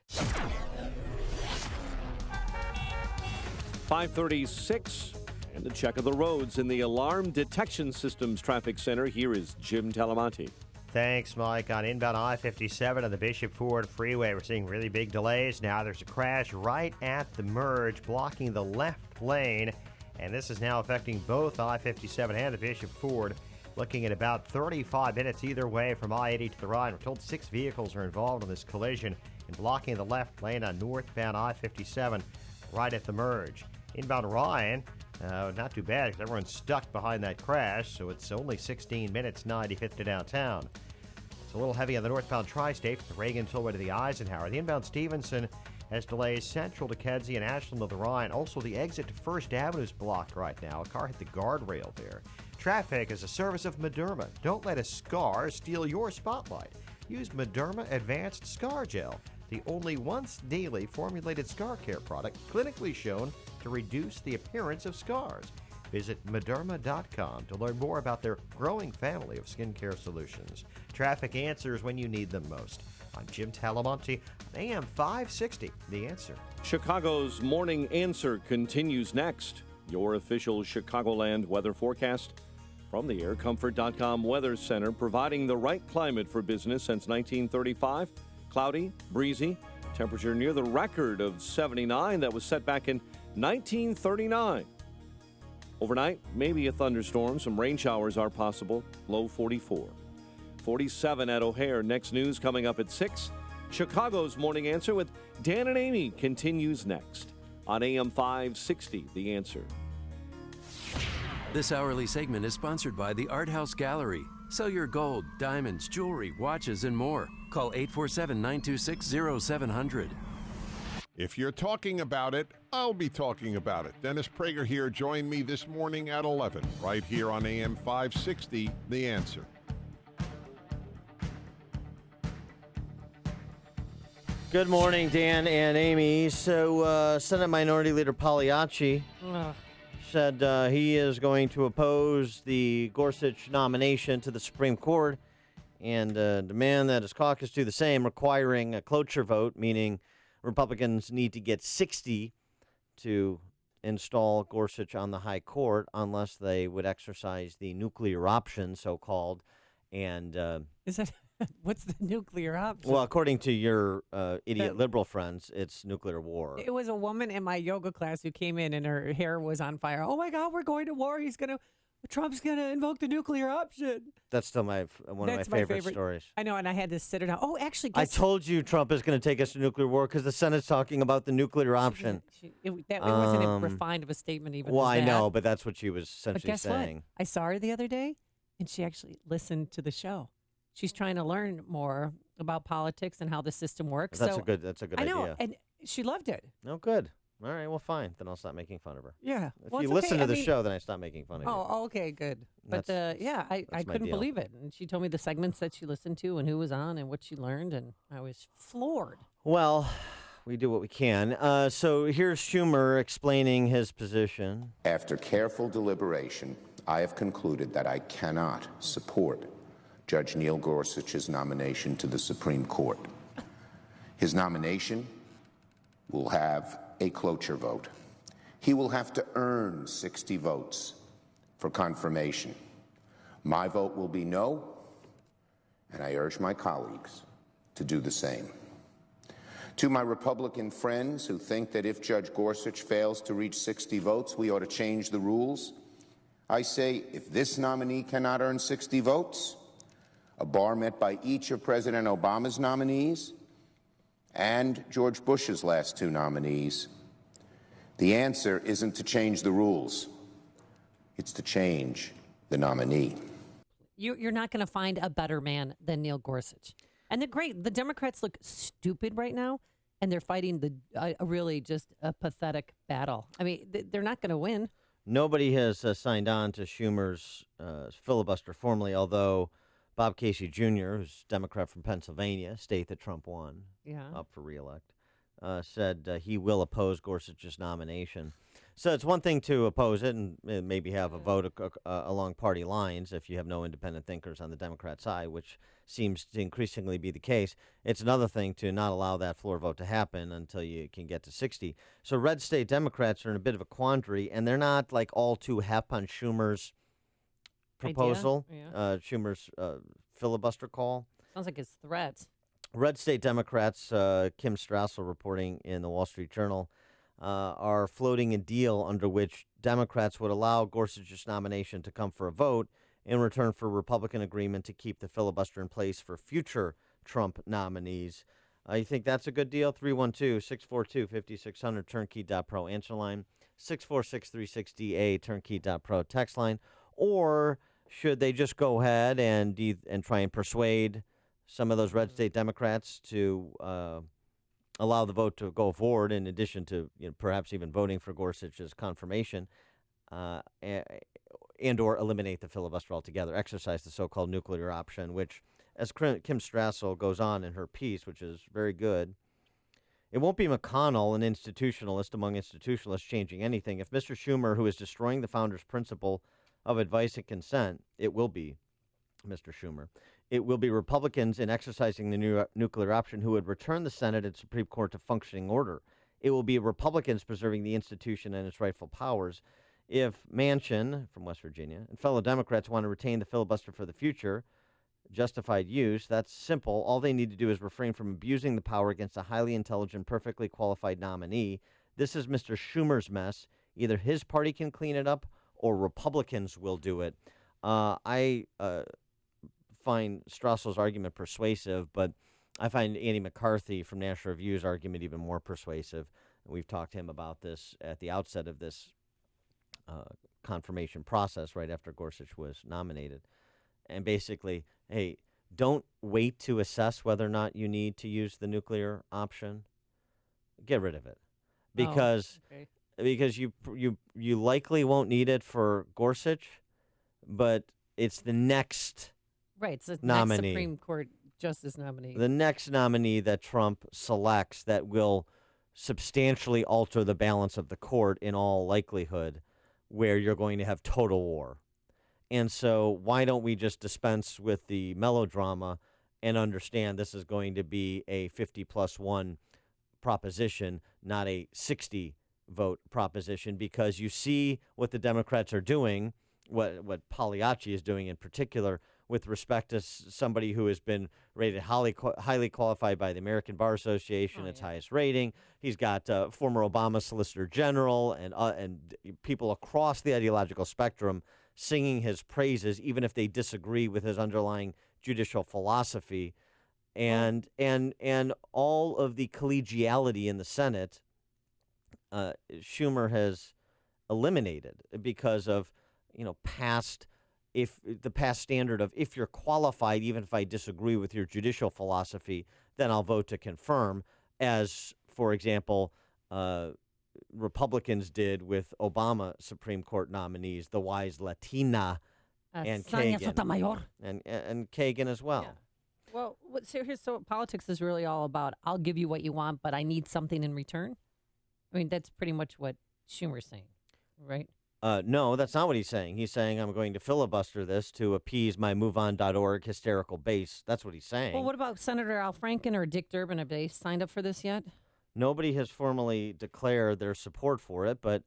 5:36, and the check of the roads in the Alarm Detection Systems Traffic Center. Here is Jim Talamonte. Thanks, Mike. On inbound I-57 on the Bishop Ford Freeway, we're seeing really big delays. Now there's a crash right at the merge, blocking the left lane, and this is now affecting both I-57 and the Bishop Ford. Looking at about 35 minutes either way from I-80 to the right. We're told 6 vehicles are involved in this collision and blocking the left lane on northbound I-57 right at the merge. Inbound Ryan, not too bad because everyone's stuck behind that crash, so it's only 16 minutes 95th to downtown. It's a little heavy on the northbound Tri-State from the Reagan Tollway to the Eisenhower. The inbound Stevenson has delays central to Kedzie and Ashland to the Rhine. Also, the exit to First Avenue is blocked right now. A car hit the guardrail there. Traffic is a service of Mederma. Don't let a scar steal your spotlight. Use Mederma Advanced Scar Gel, the only once daily formulated scar care product clinically shown to reduce the appearance of scars. Visit Mederma.com to learn more about their growing family of skincare solutions. Traffic answers when you need them most. I'm Jim Talamonte on AM 560, The Answer. Chicago's Morning Answer continues next. Your official Chicagoland weather forecast from the AirComfort.com Weather Center, providing the right climate for business since 1935. Cloudy, breezy, temperature near the record of 79 that was set back in 1939. Overnight, maybe a thunderstorm. Some rain showers are possible. Low 44. 47 at O'Hare. Next news coming up at 6. Chicago's Morning Answer with Dan and Amy continues next on AM 560, The Answer. This hourly segment is sponsored by the Art House Gallery. Sell your gold, diamonds, jewelry, watches, and more. Call 847-926-0700. If you're talking about it, I'll be talking about it. Dennis Prager here. Join me this morning at 11, right here on AM 560, The Answer. Good morning, Dan and Amy. So, Senate Minority Leader Pagliacci said he is going to oppose the Gorsuch nomination to the Supreme Court and demand that his caucus do the same, requiring a cloture vote, meaning Republicans need to get 60 to install Gorsuch on the high court unless they would exercise the nuclear option, so-called. And is that what's the nuclear option? Well, according to your idiot liberal friends, it's nuclear war. It was a woman in my yoga class who came in and her hair was on fire. Oh my God, we're going to war. Trump's going to invoke the nuclear option. That's still one of my favorite stories. I know, and I had to sit her down. Oh, actually, I told you Trump is going to take us to nuclear war because the Senate's talking about the nuclear option. It wasn't as refined of a statement even. Well, as I that. know, but that's what she was essentially but guess saying. What? I saw her the other day, and she actually listened to the show. She's trying to learn more about politics and how the system works. That's a good idea. I know, and she loved it. Oh, good. All right, well, fine. Then I'll stop making fun of her. Yeah. If well, you it's listen okay. to the show, then I stop making fun of you. Oh, okay, good. But I couldn't deal. believe it. And she told me the segments that she listened to and who was on and what she learned, and I was floored. Well, we do what we can. So here's Schumer explaining his position. After careful deliberation, I have concluded that I cannot support Judge Neil Gorsuch's nomination to the Supreme Court. His nomination will have a cloture vote. He will have to earn 60 votes for confirmation. My vote will be no, and I urge my colleagues to do the same. To my Republican friends who think that if Judge Gorsuch fails to reach 60 votes, we ought to change the rules, I say if this nominee cannot earn 60 votes, a bar met by each of President Obama's nominees and George Bush's last two nominees, the answer isn't to change the rules. It's to change the nominee. You're not going to find a better man than Neil Gorsuch. And they're great. The Democrats look stupid right now, and they're fighting really just a pathetic battle. I mean, they're not going to win. Nobody has signed on to Schumer's filibuster formally, although Bob Casey Jr., who's a Democrat from Pennsylvania, state that Trump won, up for re-elect, said he will oppose Gorsuch's nomination. So it's one thing to oppose it and maybe have a vote along party lines if you have no independent thinkers on the Democrat side, which seems to increasingly be the case. It's another thing to not allow that floor vote to happen until you can get to 60. So red state Democrats are in a bit of a quandary, and they're not like all too hep on Schumer's proposal, Schumer's filibuster call. Sounds like it's threats. Red state Democrats, Kim Strassel reporting in the Wall Street Journal, are floating a deal under which Democrats would allow Gorsuch's nomination to come for a vote in return for Republican agreement to keep the filibuster in place for future Trump nominees. You think that's a good deal? 312-642-5600, turnkey.pro answer line, 646-360-A, turnkey.pro text line. Or should they just go ahead and try and persuade some of those red state Democrats to allow the vote to go forward, in addition to perhaps even voting for Gorsuch's confirmation, and or eliminate the filibuster altogether, exercise the so-called nuclear option, which, as Kim Strassel goes on in her piece, which is very good, it won't be McConnell, an institutionalist among institutionalists, changing anything. If Mr. Schumer, who is destroying the founder's principle of advice and consent, it will be Mr. Schumer. It will be Republicans in exercising the nuclear option who would return the Senate and Supreme Court to functioning order. It will be Republicans preserving the institution and its rightful powers. If Manchin, from West Virginia, and fellow Democrats want to retain the filibuster for the future, justified use, that's simple. All they need to do is refrain from abusing the power against a highly intelligent, perfectly qualified nominee. This is Mr. Schumer's mess. Either his party can clean it up or Republicans will do it. I find Strassel's argument persuasive, but I find Andy McCarthy from National Review's argument even more persuasive. And we've talked to him about this at the outset of this confirmation process right after Gorsuch was nominated. And basically, hey, don't wait to assess whether or not you need to use the nuclear option. Get rid of it. Because you likely won't need it for Gorsuch, but it's the next it's the nominee. Next Supreme Court Justice nominee. The next nominee that Trump selects that will substantially alter the balance of the court in all likelihood, where you're going to have total war. And so why don't we just dispense with the melodrama and understand this is going to be a 50+1 proposition, not a 60-vote proposition, because you see what the Democrats are doing, what Pagliacci is doing in particular, with respect to somebody who has been rated highly qualified by the American Bar Association, its highest rating. He's got former Obama Solicitor General and people across the ideological spectrum singing his praises, even if they disagree with his underlying judicial philosophy, and all of the collegiality in the Senate. Schumer has eliminated because of past standard of, if you're qualified, even if I disagree with your judicial philosophy, then I'll vote to confirm, as, for example, Republicans did with Obama Supreme Court nominees, the wise Latina and Sonia Kagan. Sotomayor. And Kagan as well. Yeah. Well, so politics is really all about, I'll give you what you want, but I need something in return? I mean, that's pretty much what Schumer's saying, right? No, that's not what he's saying. He's saying I'm going to filibuster this to appease my MoveOn.org hysterical base. That's what he's saying. Well, what about Senator Al Franken or Dick Durbin? Have they signed up for this yet? Nobody has formally declared their support for it, but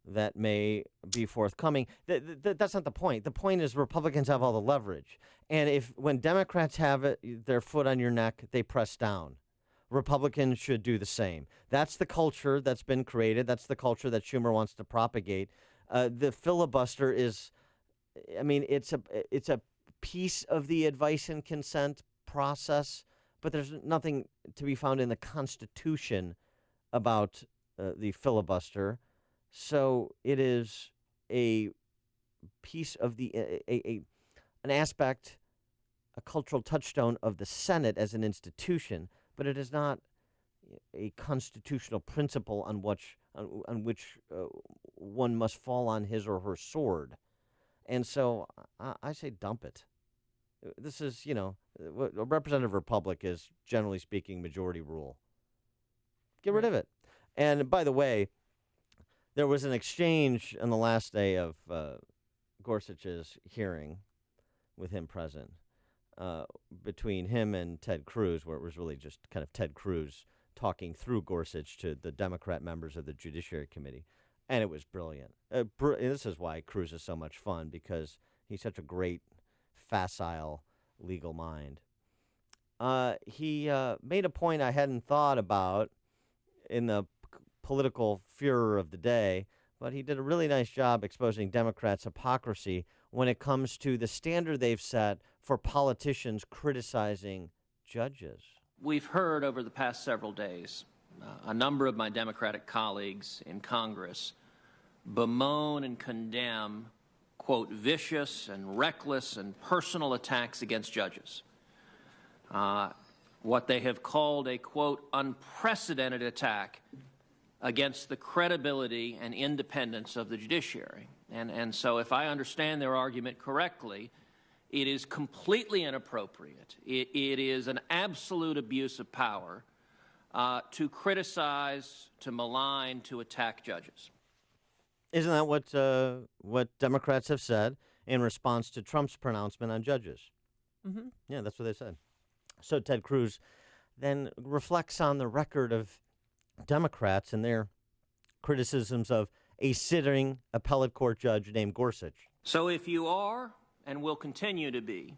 that may be forthcoming. That's not the point. The point is Republicans have all the leverage. And when Democrats have their foot on your neck, they press down. Republicans should do the same. That's the culture that's been created. That's the culture that Schumer wants to propagate. The filibuster is, I mean, it's a piece of the advice and consent process, but there's nothing to be found in the Constitution about the filibuster. So it is a piece of an aspect, a cultural touchstone of the Senate as an institution, but it is not a constitutional principle on which one must fall on his or her sword. And so I say dump it. This is, a representative republic is, generally speaking, majority rule. Get rid of it. And by the way, there was an exchange on the last day of Gorsuch's hearing with him present between him and Ted Cruz, where it was really just kind of Ted Cruz talking through Gorsuch to the Democrat members of the Judiciary Committee. And it was brilliant. This is why Cruz is so much fun, because he's such a great, facile legal mind. He made a point I hadn't thought about in the political furor of the day, but he did a really nice job exposing Democrats' hypocrisy when it comes to the standard they've set for politicians criticizing judges. We've heard over the past several days a number of my Democratic colleagues in Congress bemoan and condemn, quote, vicious and reckless and personal attacks against judges. What they have called a, quote, unprecedented attack against the credibility and independence of the judiciary. And so if I understand their argument correctly, it is completely inappropriate. It is an absolute abuse of power to criticize, to malign, to attack judges. Isn't that what Democrats have said in response to Trump's pronouncement on judges? Mm-hmm. Yeah, that's what they said. So Ted Cruz then reflects on the record of Democrats and their criticisms of a sitting appellate court judge named Gorsuch. So if you are and will continue to be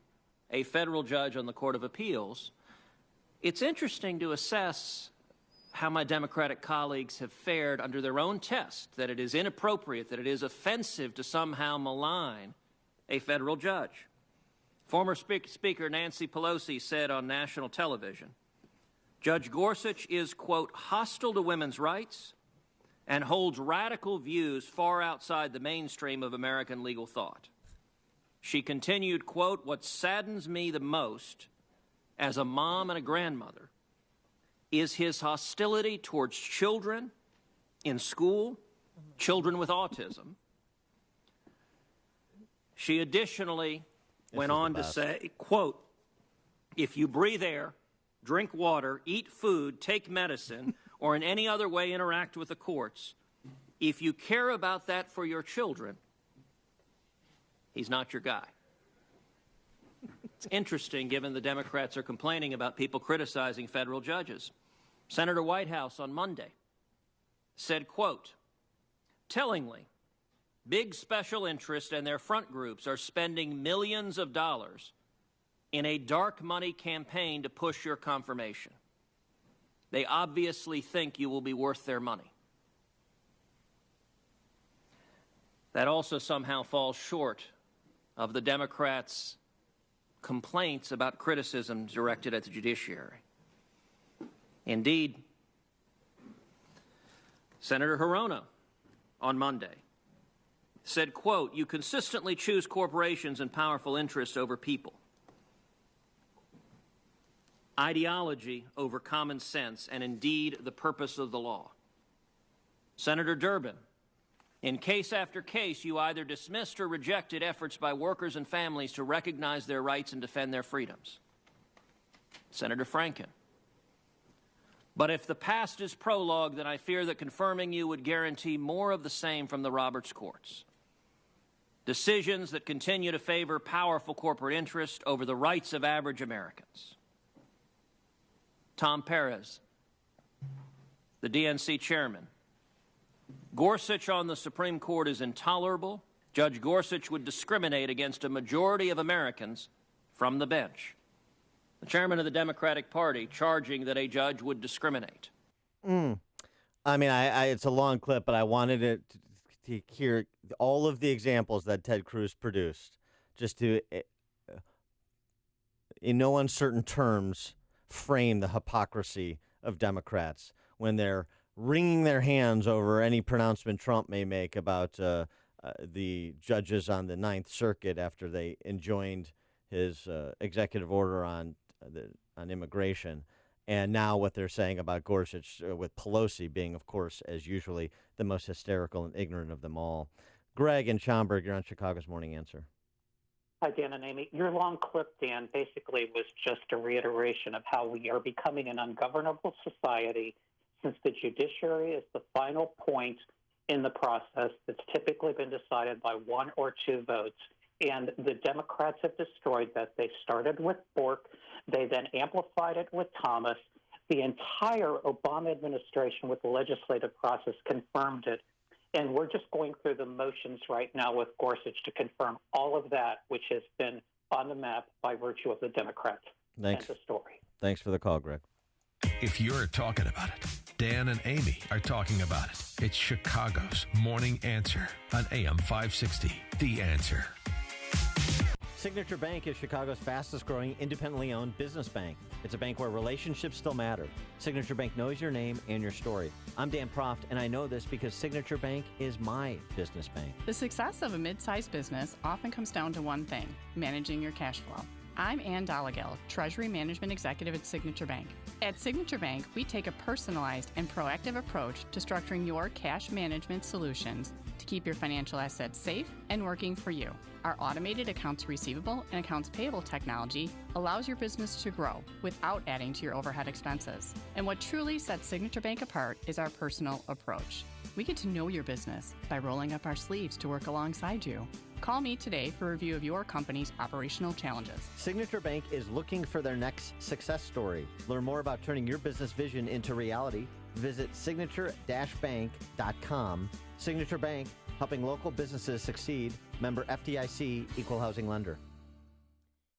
a federal judge on the Court of Appeals, it's interesting to assess how my Democratic colleagues have fared under their own test, that it is inappropriate, that it is offensive to somehow malign a federal judge. Former Speaker Nancy Pelosi said on national television, Judge Gorsuch is, quote, hostile to women's rights and holds radical views far outside the mainstream of American legal thought. She continued, quote, what saddens me the most as a mom and a grandmother is his hostility towards children in school, children with autism. She additionally went on to say, quote, if you breathe air, drink water, eat food, take medicine, or in any other way interact with the courts, if you care about that for your children, he's not your guy. It's interesting, given the Democrats are complaining about people criticizing federal judges. Senator Whitehouse on Monday said, quote, tellingly, big special interests and their front groups are spending millions of dollars in a dark money campaign to push your confirmation. They obviously think you will be worth their money. That also somehow falls short of the Democrats' complaints about criticisms directed at the judiciary. Indeed, Senator Hirono on Monday said, quote, you consistently choose corporations and powerful interests over people. Ideology over common sense, and indeed the purpose of the law. Senator Durbin, in case after case, you either dismissed or rejected efforts by workers and families to recognize their rights and defend their freedoms. Senator Franken. But if the past is prologue, then I fear that confirming you would guarantee more of the same from the Roberts courts. Decisions that continue to favor powerful corporate interest over the rights of average Americans. Tom Perez, the DNC chairman. Gorsuch on the Supreme Court is intolerable. Judge Gorsuch would discriminate against a majority of Americans from the bench. The chairman of the Democratic Party charging that a judge would discriminate. I mean, it's a long clip, but I wanted it to hear all of the examples that Ted Cruz produced, just to, in no uncertain terms, frame the hypocrisy of Democrats when they're wringing their hands over any pronouncement Trump may make about the judges on the Ninth Circuit after they enjoined his executive order on immigration, and now what they're saying about Gorsuch, with Pelosi being, of course, as usually, the most hysterical and ignorant of them all. Greg and Schaumburg, you're on Chicago's Morning Answer. Hi, Dan and Amy. Your long clip, Dan, basically was just a reiteration of how we are becoming an ungovernable society since the judiciary is the final point in the process that's typically been decided by 1 or 2 votes. And the Democrats have destroyed that. They started with Bork. They then amplified it with Thomas. The entire Obama administration with the legislative process confirmed it. And we're just going through the motions right now with Gorsuch to confirm all of that, which has been on the map by virtue of the Democrats. Thanks. That's the story. Thanks for the call, Greg. If you're talking about it, Dan and Amy are talking about it. It's Chicago's Morning Answer on AM 560. The Answer. Signature Bank is Chicago's fastest growing independently owned business bank. It's a bank where relationships still matter. Signature Bank knows your name and your story. I'm Dan Proft, and I know this because Signature Bank is my business bank. The success of a mid-sized business often comes down to one thing: managing your cash flow. I'm Ann Dollagall, Treasury Management Executive at Signature Bank. At Signature Bank, we take a personalized and proactive approach to structuring your cash management solutions to keep your financial assets safe and working for you. Our automated accounts receivable and accounts payable technology allows your business to grow without adding to your overhead expenses. And what truly sets Signature Bank apart is our personal approach. We get to know your business by rolling up our sleeves to work alongside you. Call me today for a review of your company's operational challenges. Signature Bank is looking for their next success story. Learn more about turning your business vision into reality. Visit signature-bank.com. Signature Bank, helping local businesses succeed. Member FDIC, Equal Housing Lender.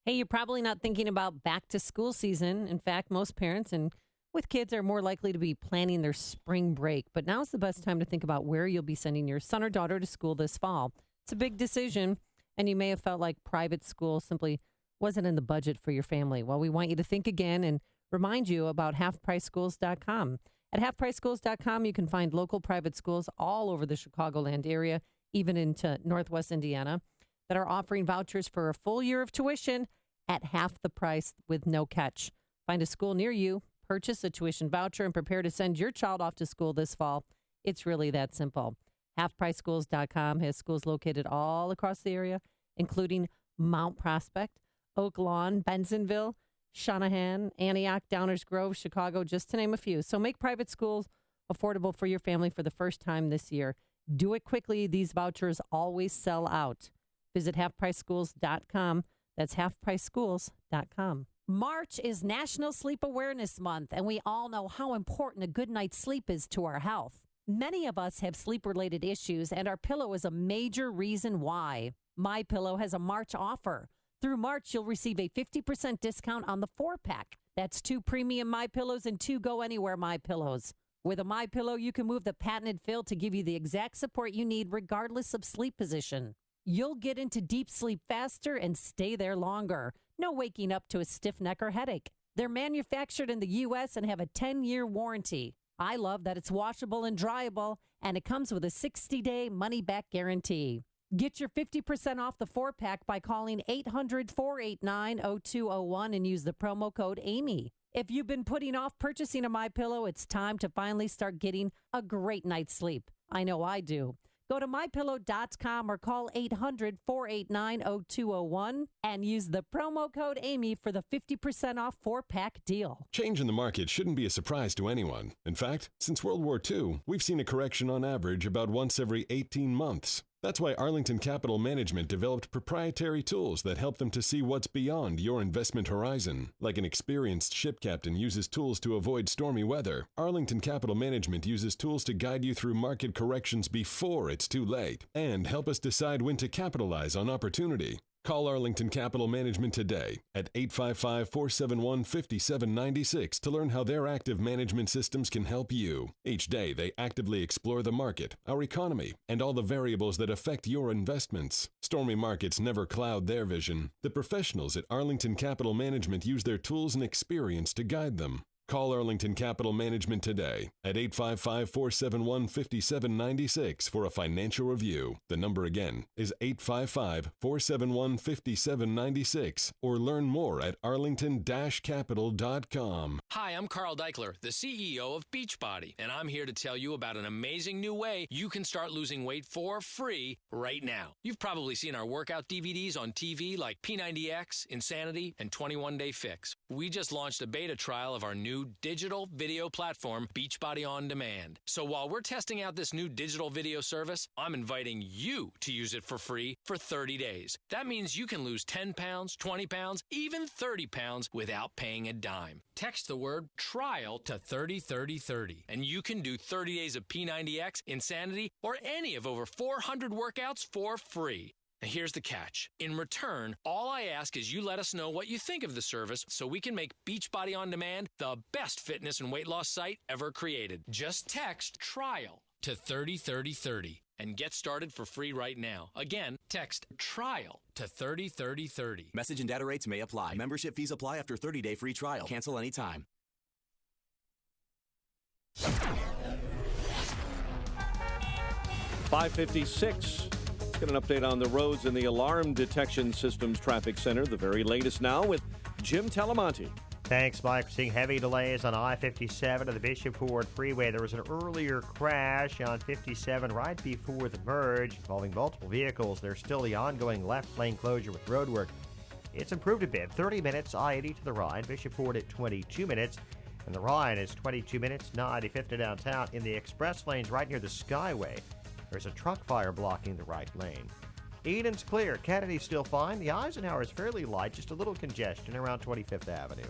Hey, you're probably not thinking about back to school season. In fact, most parents and with kids are more likely to be planning their spring break. But now's the best time to think about where you'll be sending your son or daughter to school this fall. It's a big decision, and you may have felt like private school simply wasn't in the budget for your family. Well, we want you to think again and remind you about halfpriceschools.com. At halfpriceschools.com, you can find local private schools all over the Chicagoland area, even into Northwest Indiana, that are offering vouchers for a full year of tuition at half the price with no catch. Find a school near you, purchase a tuition voucher, and prepare to send your child off to school this fall. It's really that simple. HalfPriceSchools.com has schools located all across the area, including Mount Prospect, Oak Lawn, Bensonville, Shanahan, Antioch, Downers Grove, Chicago, just to name a few. So make private schools affordable for your family for the first time this year. Do it quickly. These vouchers always sell out. Visit halfpriceschools.com. That's halfpriceschools.com. March is National Sleep Awareness Month, and we all know how important a good night's sleep is to our health. Many of us have sleep-related issues, and our pillow is a major reason why. MyPillow has a March offer. Through March, you'll receive a 50% discount on the 4-pack. That's 2 premium MyPillows and 2 Go Anywhere MyPillows. With a MyPillow, you can move the patented fill to give you the exact support you need regardless of sleep position. You'll get into deep sleep faster and stay there longer. No waking up to a stiff neck or headache. They're manufactured in the U.S. and have a 10-year warranty. I love that it's washable and dryable, and it comes with a 60-day money-back guarantee. Get your 50% off the 4-pack by calling 800-489-0201 and use the promo code Amy. If you've been putting off purchasing a MyPillow, it's time to finally start getting a great night's sleep. I know I do. Go to mypillow.com or call 800-489-0201 and use the promo code Amy for the 50% off 4-pack deal. Change in the market shouldn't be a surprise to anyone. In fact, since World War II, we've seen a correction on average about once every 18 months. That's why Arlington Capital Management developed proprietary tools that help them to see what's beyond your investment horizon. Like an experienced ship captain uses tools to avoid stormy weather, Arlington Capital Management uses tools to guide you through market corrections before it's too late and help us decide when to capitalize on opportunity. Call Arlington Capital Management today at 855-471-5796 to learn how their active management systems can help you. Each day, they actively explore the market, our economy, and all the variables that affect your investments. Stormy markets never cloud their vision. The professionals at Arlington Capital Management use their tools and experience to guide them. Call Arlington Capital Management today at 855-471-5796 for a financial review. The number again is 855-471-5796 or learn more at arlington-capital.com. Hi, I'm Carl Deichler, the CEO of Beachbody, and I'm here to tell you about an amazing new way you can start losing weight for free right now. You've probably seen our workout DVDs on TV like P90X, Insanity, and 21 Day Fix. We just launched a beta trial of our new digital video platform, Beachbody On Demand. So while we're testing out this new digital video service, I'm inviting you to use it for free for 30 days. That means you can lose 10 pounds, 20 pounds, even 30 pounds without paying a dime. Text the word trial to 303030 and you can do 30 days of P90X, Insanity, or any of over 400 workouts for free. Now here's the catch. In return, all I ask is you let us know what you think of the service so we can make Beachbody On Demand the best fitness and weight loss site ever created. Just text TRIAL to 303030 and get started for free right now. Again, text TRIAL to 303030. Message and data rates may apply. Membership fees apply after 30-day free trial. Cancel anytime. 5:56. Get an update on the roads and the Alarm Detection Systems Traffic Center. The very latest now with Jim Talamonte. Thanks, Mike. We're seeing heavy delays on I-57 to the Bishop Ford Freeway. There was an earlier crash on 57 right before the merge involving multiple vehicles. There's still the ongoing left lane closure with roadwork. It's improved a bit. 30 minutes, I-80 to the Rhine. Bishop Ford at 22 minutes. And the Rhine is 22 minutes, 95th to downtown. In the express lanes right near the Skyway, there's a truck fire blocking the right lane. Eden's clear. Kennedy's still fine. The Eisenhower is fairly light, just a little congestion around 25th Avenue.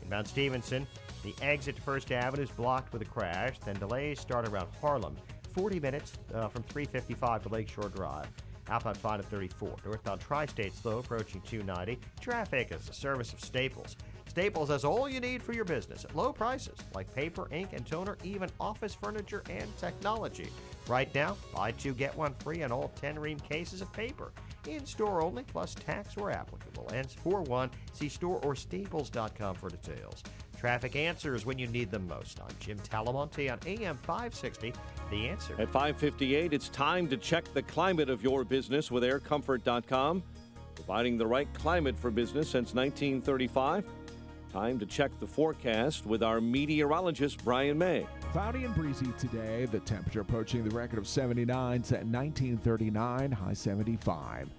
Inbound Stevenson, the exit to First Avenue is blocked with a crash. Then delays start around Harlem. 40 minutes from 355 to Lakeshore Drive. Outbound 5 to 34. Northbound Tri-State slow approaching 290. Traffic is the service of Staples. Staples has all you need for your business at low prices, like paper, ink, and toner, even office furniture and technology. Right now, buy 2, get 1 free on all 10 ream cases of paper. In-store only, plus tax where applicable. Ends 4/1. See store or staples.com for details. Traffic answers when you need them most. I'm Jim Talamonte on AM 560, The Answer. At 5:58, it's time to check the climate of your business with aircomfort.com. Providing the right climate for business since 1935. Time to check the forecast with our meteorologist, Brian May. Cloudy and breezy today. The temperature approaching the record of 79, set 1939, high 75.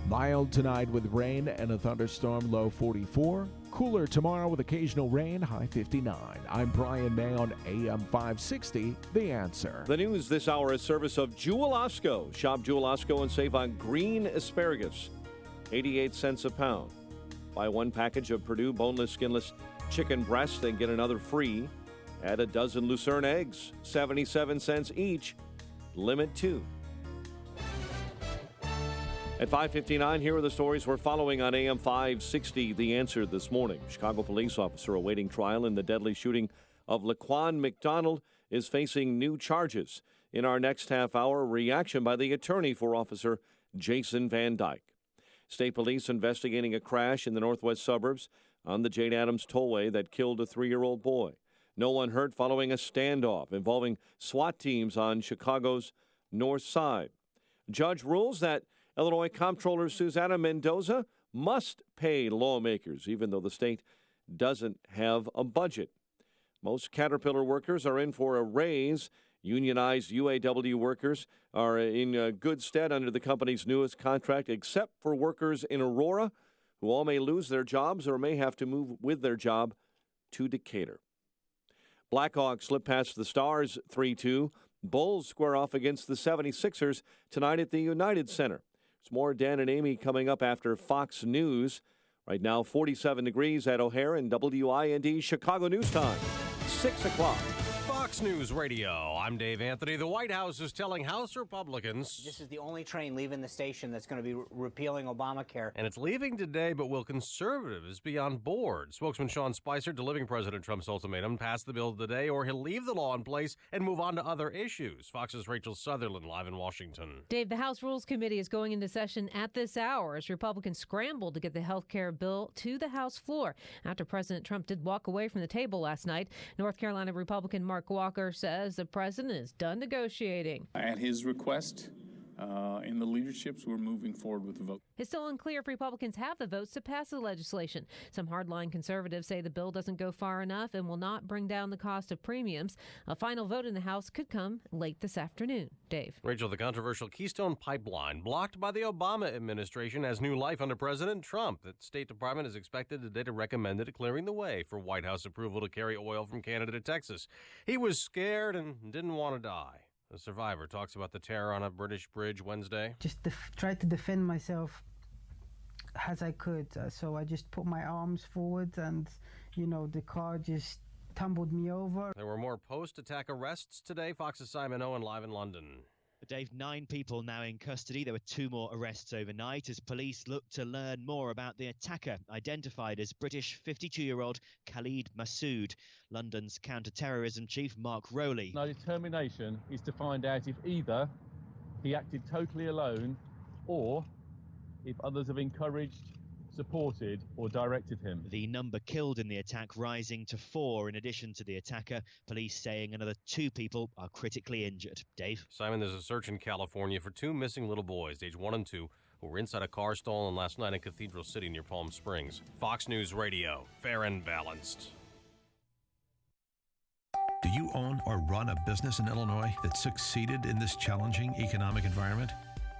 Mild tonight with rain and a thunderstorm, low 44. Cooler tomorrow with occasional rain, high 59. I'm Brian May on AM 560, The Answer. The news this hour is service of Jewel Osco. Shop Jewel Osco and save on green asparagus, 88 cents a pound. Buy 1 package of Purdue boneless, skinless chicken breasts and get another free. Add a dozen Lucerne eggs, 77 cents each. Limit 2. At 5:59, here are the stories we're following on AM 560, The Answer this morning. Chicago police officer awaiting trial in the deadly shooting of Laquan McDonald is facing new charges. In our next half hour, reaction by the attorney for Officer Jason Van Dyke. State police investigating a crash in the northwest suburbs on the Jane Addams Tollway that killed a 3-year-old boy. No one hurt following a standoff involving SWAT teams on Chicago's north side. Judge rules that Illinois Comptroller Susana Mendoza must pay lawmakers, even though the state doesn't have a budget. Most Caterpillar workers are in for a raise Unionized UAW workers are in good stead under the company's newest contract, except for workers in Aurora, who all may lose their jobs or may have to move with their job to Decatur. Blackhawks slip past the Stars 3-2. Bulls square off against the 76ers tonight at the United Center. There's more Dan and Amy coming up after Fox News. Right now, 47 degrees at O'Hare and WIND Chicago News Time, 6 o'clock. Fox News Radio. I'm Dave Anthony. The White House is telling House Republicans this is the only train leaving the station that's going to be repealing Obamacare. And it's leaving today, but will conservatives be on board? Spokesman Sean Spicer delivering President Trump's ultimatum: pass the bill today or he'll leave the law in place and move on to other issues. Fox's Rachel Sutherland live in Washington. Dave, the House Rules Committee is going into session at this hour as Republicans scramble to get the health care bill to the House floor after President Trump did walk away from the table last night. North Carolina Republican Mark Walker says the president is done negotiating. At his request, in the leaderships, we're moving forward with the vote. It's still unclear if Republicans have the votes to pass the legislation. Some hardline conservatives say the bill doesn't go far enough and will not bring down the cost of premiums. A final vote in the House could come late this afternoon. Dave. Rachel, the controversial Keystone Pipeline blocked by the Obama administration has new life under President Trump. The State Department is expected today to recommend it, clearing the way for White House approval to carry oil from Canada to Texas. He was scared and didn't want to die. The survivor talks about the terror on a British bridge Wednesday. Just tried to defend myself as I could. So I just put my arms forward and, the car just tumbled me over. There were more post-attack arrests today. Fox's Simon Owen live in London. Dave, 9 people now in custody. There were 2 more arrests overnight as police look to learn more about the attacker, identified as British 52-year-old Khalid Massoud. London's counter-terrorism chief, Mark Rowley. My determination is to find out if either he acted totally alone or if others have encouraged, supported or directed him. The number killed in the attack rising to 4 in addition to the attacker. Police saying another 2 people are critically injured. Dave? Simon, there's a search in California for 2 missing little boys, age 1 and 2, who were inside a car stolen last night in Cathedral City near Palm Springs. Fox News Radio, fair and balanced. Do you own or run a business in Illinois that succeeded in this challenging economic environment?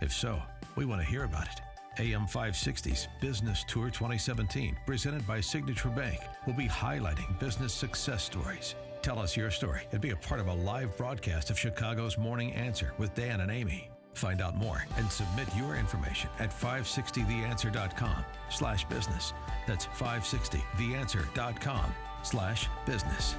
If so, we want to hear about it. AM 560's Business Tour 2017, presented by Signature Bank, will be highlighting business success stories. Tell us your story and be a part of a live broadcast of Chicago's Morning Answer with Dan and Amy. Find out more and submit your information at 560theanswer.com/business. That's 560theanswer.com/business.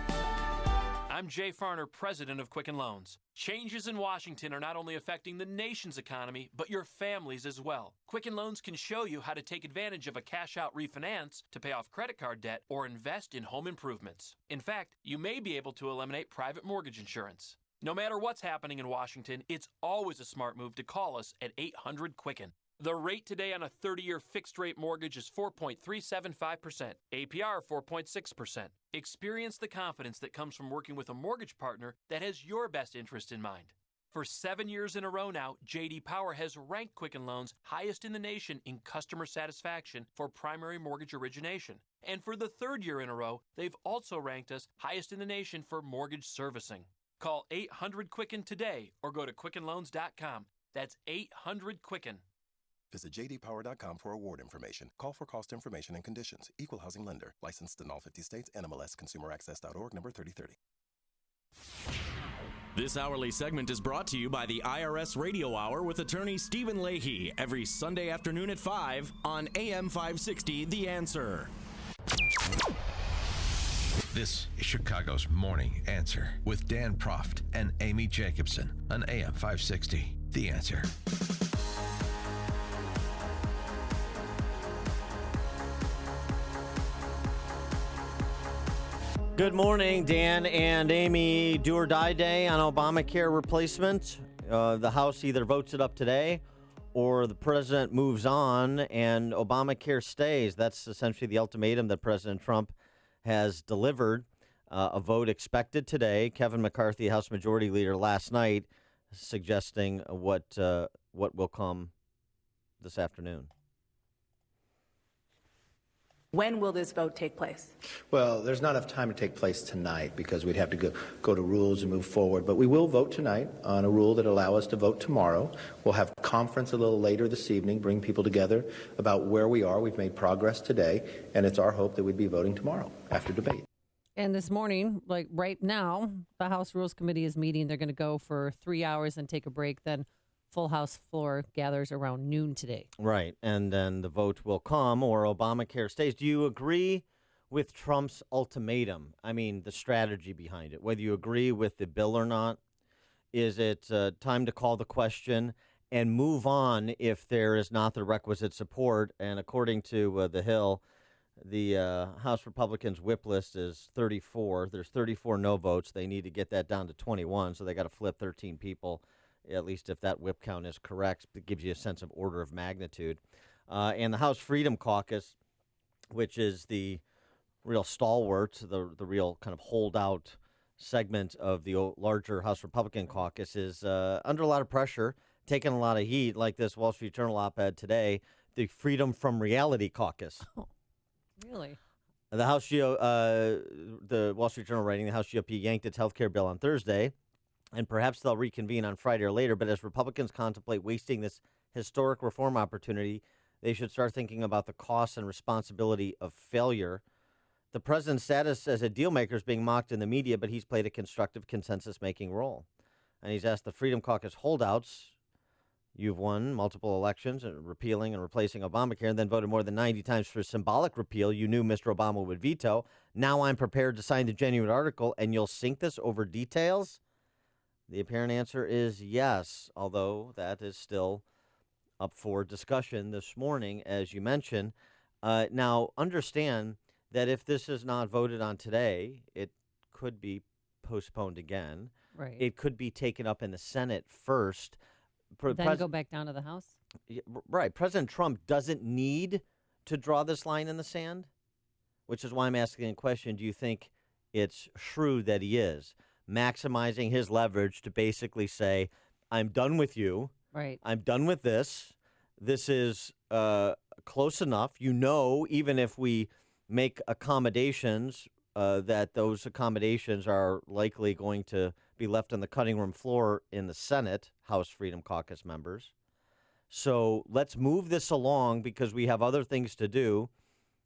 I'm Jay Farner, president of Quicken Loans. Changes in Washington are not only affecting the nation's economy, but your families as well. Quicken Loans can show you how to take advantage of a cash-out refinance to pay off credit card debt or invest in home improvements. In fact, you may be able to eliminate private mortgage insurance. No matter what's happening in Washington, it's always a smart move to call us at 800-QUICKEN. The rate today on a 30-year fixed-rate mortgage is 4.375%, APR 4.6%. Experience the confidence that comes from working with a mortgage partner that has your best interest in mind. For 7 years in a row now, J.D. Power has ranked Quicken Loans highest in the nation in customer satisfaction for primary mortgage origination. And for the 3rd year in a row, they've also ranked us highest in the nation for mortgage servicing. Call 800-QUICKEN today or go to QuickenLoans.com. That's 800-QUICKEN. Visit jdpower.com for award information. Call for cost information and conditions. Equal housing lender. Licensed in all 50 states. NMLS ConsumerAccess.org, number 3030. This hourly segment is brought to you by the IRS Radio Hour with attorney Stephen Leahy every Sunday afternoon at 5 on AM 560, The Answer. This is Chicago's Morning Answer with Dan Proft and Amy Jacobson on AM 560, The Answer. Good morning, Dan and Amy. Do or die day on Obamacare replacement. The House either votes it up today or the president moves on and Obamacare stays. That's essentially the ultimatum that President Trump has delivered. A vote expected today. Kevin McCarthy, House Majority Leader, last night suggesting what will come this afternoon. When will this vote take place? Well, there's not enough time to take place tonight because we'd have to go to rules and move forward. But we will vote tonight on a rule that allow us to vote tomorrow. We'll have conference a little later this evening, bring people together about where we are. We've made progress today, and it's our hope that we'd be voting tomorrow after debate. And this morning, like right now, the House Rules Committee is meeting. They're going to go for 3 hours and take a break. Then full House floor gathers around noon today. Right, and then the vote will come or Obamacare stays. Do you agree with Trump's ultimatum? I mean, the strategy behind it, whether you agree with the bill or not. Is it time to call the question and move on if there is not the requisite support? And according to The Hill, the House Republicans' whip list is 34. There's 34 no votes. They need to get that down to 21, so they got to flip 13 people. At least if that whip count is correct, it gives you a sense of order of magnitude. And the House Freedom Caucus, which is the real stalwart, the real kind of holdout segment of the larger House Republican caucus, is under a lot of pressure, taking a lot of heat, like this Wall Street Journal op-ed today, the Freedom from Reality Caucus. Oh, really? The Wall Street Journal writing, the House GOP yanked its health care bill on Thursday, and perhaps they'll reconvene on Friday or later. But as Republicans contemplate wasting this historic reform opportunity, they should start thinking about the costs and responsibility of failure. The president's status as a deal maker is being mocked in the media, but he's played a constructive consensus-making role. And he's asked the Freedom Caucus holdouts, you've won multiple elections, repealing and replacing Obamacare, and then voted more than 90 times for symbolic repeal you knew Mr. Obama would veto. Now I'm prepared to sign the genuine article, and you'll sink this over details? The apparent answer is yes, although that is still up for discussion this morning, as you mentioned. Now, understand that if this is not voted on today, it could be postponed again. Right. It could be taken up in the Senate first. Then go back down to the House? Right. President Trump doesn't need to draw this line in the sand, which is why I'm asking the question, do you think it's shrewd that he is maximizing his leverage to basically say, I'm done with you. Right. I'm done with this. This is close enough. You know, even if we make accommodations, that those accommodations are likely going to be left on the cutting room floor in the Senate, House Freedom Caucus members. So let's move this along because we have other things to do.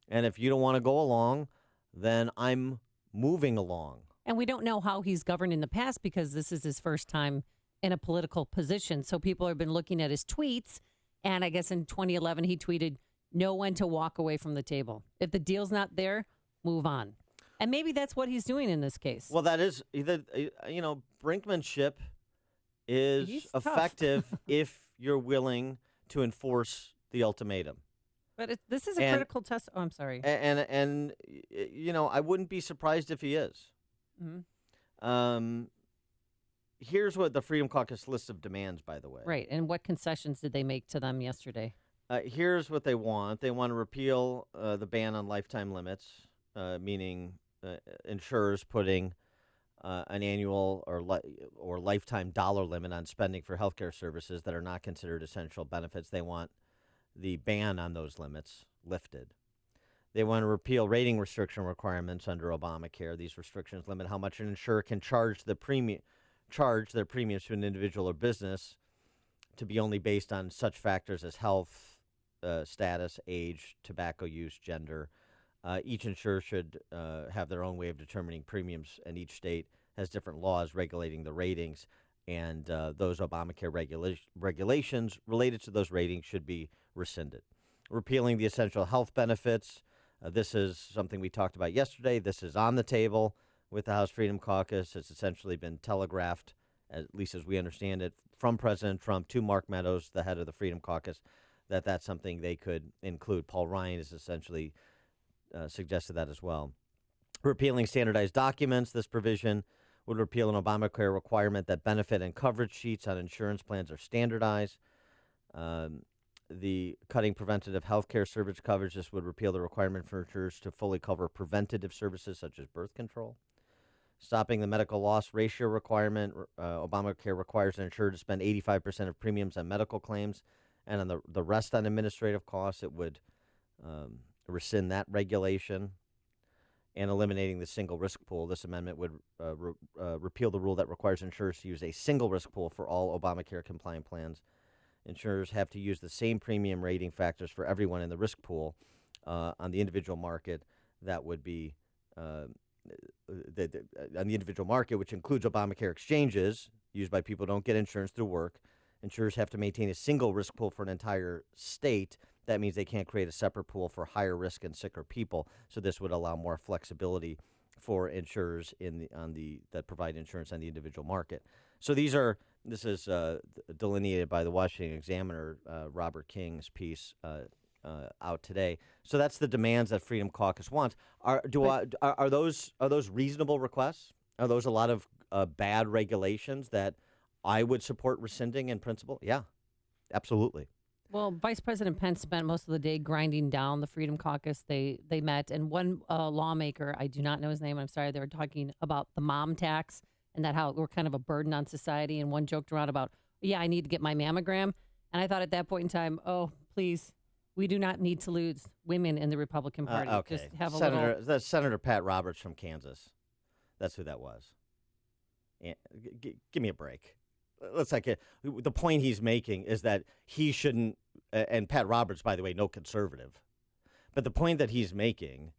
And if you don't want to go along, then I'm moving along. And we don't know how he's governed in the past because this is his first time in a political position. So people have been looking at his tweets. And I guess in 2011, he tweeted, know when to walk away from the table. If the deal's not there, move on. And maybe that's what he's doing in this case. Well, that is, brinkmanship is effective if you're willing to enforce the ultimatum. But this is a critical test. Oh, I'm sorry. And I wouldn't be surprised if he is. Mm-hmm. Here's what the Freedom Caucus lists of demands, by the way. Right. And what concessions did they make to them yesterday? Here's what they want. They want to repeal the ban on lifetime limits, meaning insurers putting an annual or lifetime dollar limit on spending for healthcare services that are not considered essential benefits. They want the ban on those limits lifted. They want to repeal rating restriction requirements under Obamacare. These restrictions limit how much an insurer can charge their premiums to an individual or business to be only based on such factors as health, status, age, tobacco use, gender. Each insurer should have their own way of determining premiums, and each state has different laws regulating the ratings, and those Obamacare regulations related to those ratings should be rescinded. Repealing the essential health benefits. This is something we talked about yesterday. This is on the table with the House Freedom Caucus. It's essentially been telegraphed, at least as we understand it, from President Trump to Mark Meadows, the head of the Freedom Caucus, that that's something they could include. Paul Ryan has essentially suggested that as well. Repealing standardized documents. This provision would repeal an Obamacare requirement that benefit and coverage sheets on insurance plans are standardized. The cutting preventative health care service coverage. This would repeal the requirement for insurers to fully cover preventative services such as birth control. Stopping the medical loss ratio requirement. Obamacare requires an insurer to spend 85% of premiums on medical claims and on the rest on administrative costs. It would rescind that regulation and eliminating the single risk pool. This amendment would repeal the rule that requires insurers to use a single risk pool for all Obamacare compliant plans. Insurers have to use the same premium rating factors for everyone in the risk pool on the individual market. That would be on the individual market, which includes Obamacare exchanges used by people who don't get insurance through work. Insurers have to maintain a single risk pool for an entire state. That means they can't create a separate pool for higher risk and sicker people. So this would allow more flexibility for insurers that provide insurance on the individual market. So this is delineated by the Washington Examiner, Robert King's piece out today. So that's the demands that Freedom Caucus wants. Are those reasonable requests? Are those a lot of bad regulations that I would support rescinding in principle? Yeah, absolutely. Well, Vice President Pence spent most of the day grinding down the Freedom Caucus. They met, and one lawmaker, I do not know his name, I'm sorry, they were talking about the mom tax and that how we're kind of a burden on society. And one joked around about, yeah, I need to get my mammogram. And I thought at that point in time, oh, please, we do not need to lose women in the Republican Party. Okay. Just have That's Senator Pat Roberts from Kansas. That's who that was. Give me a break. Let's the point he's making is that he shouldn't, and Pat Roberts, by the way, no conservative, but the point that he's making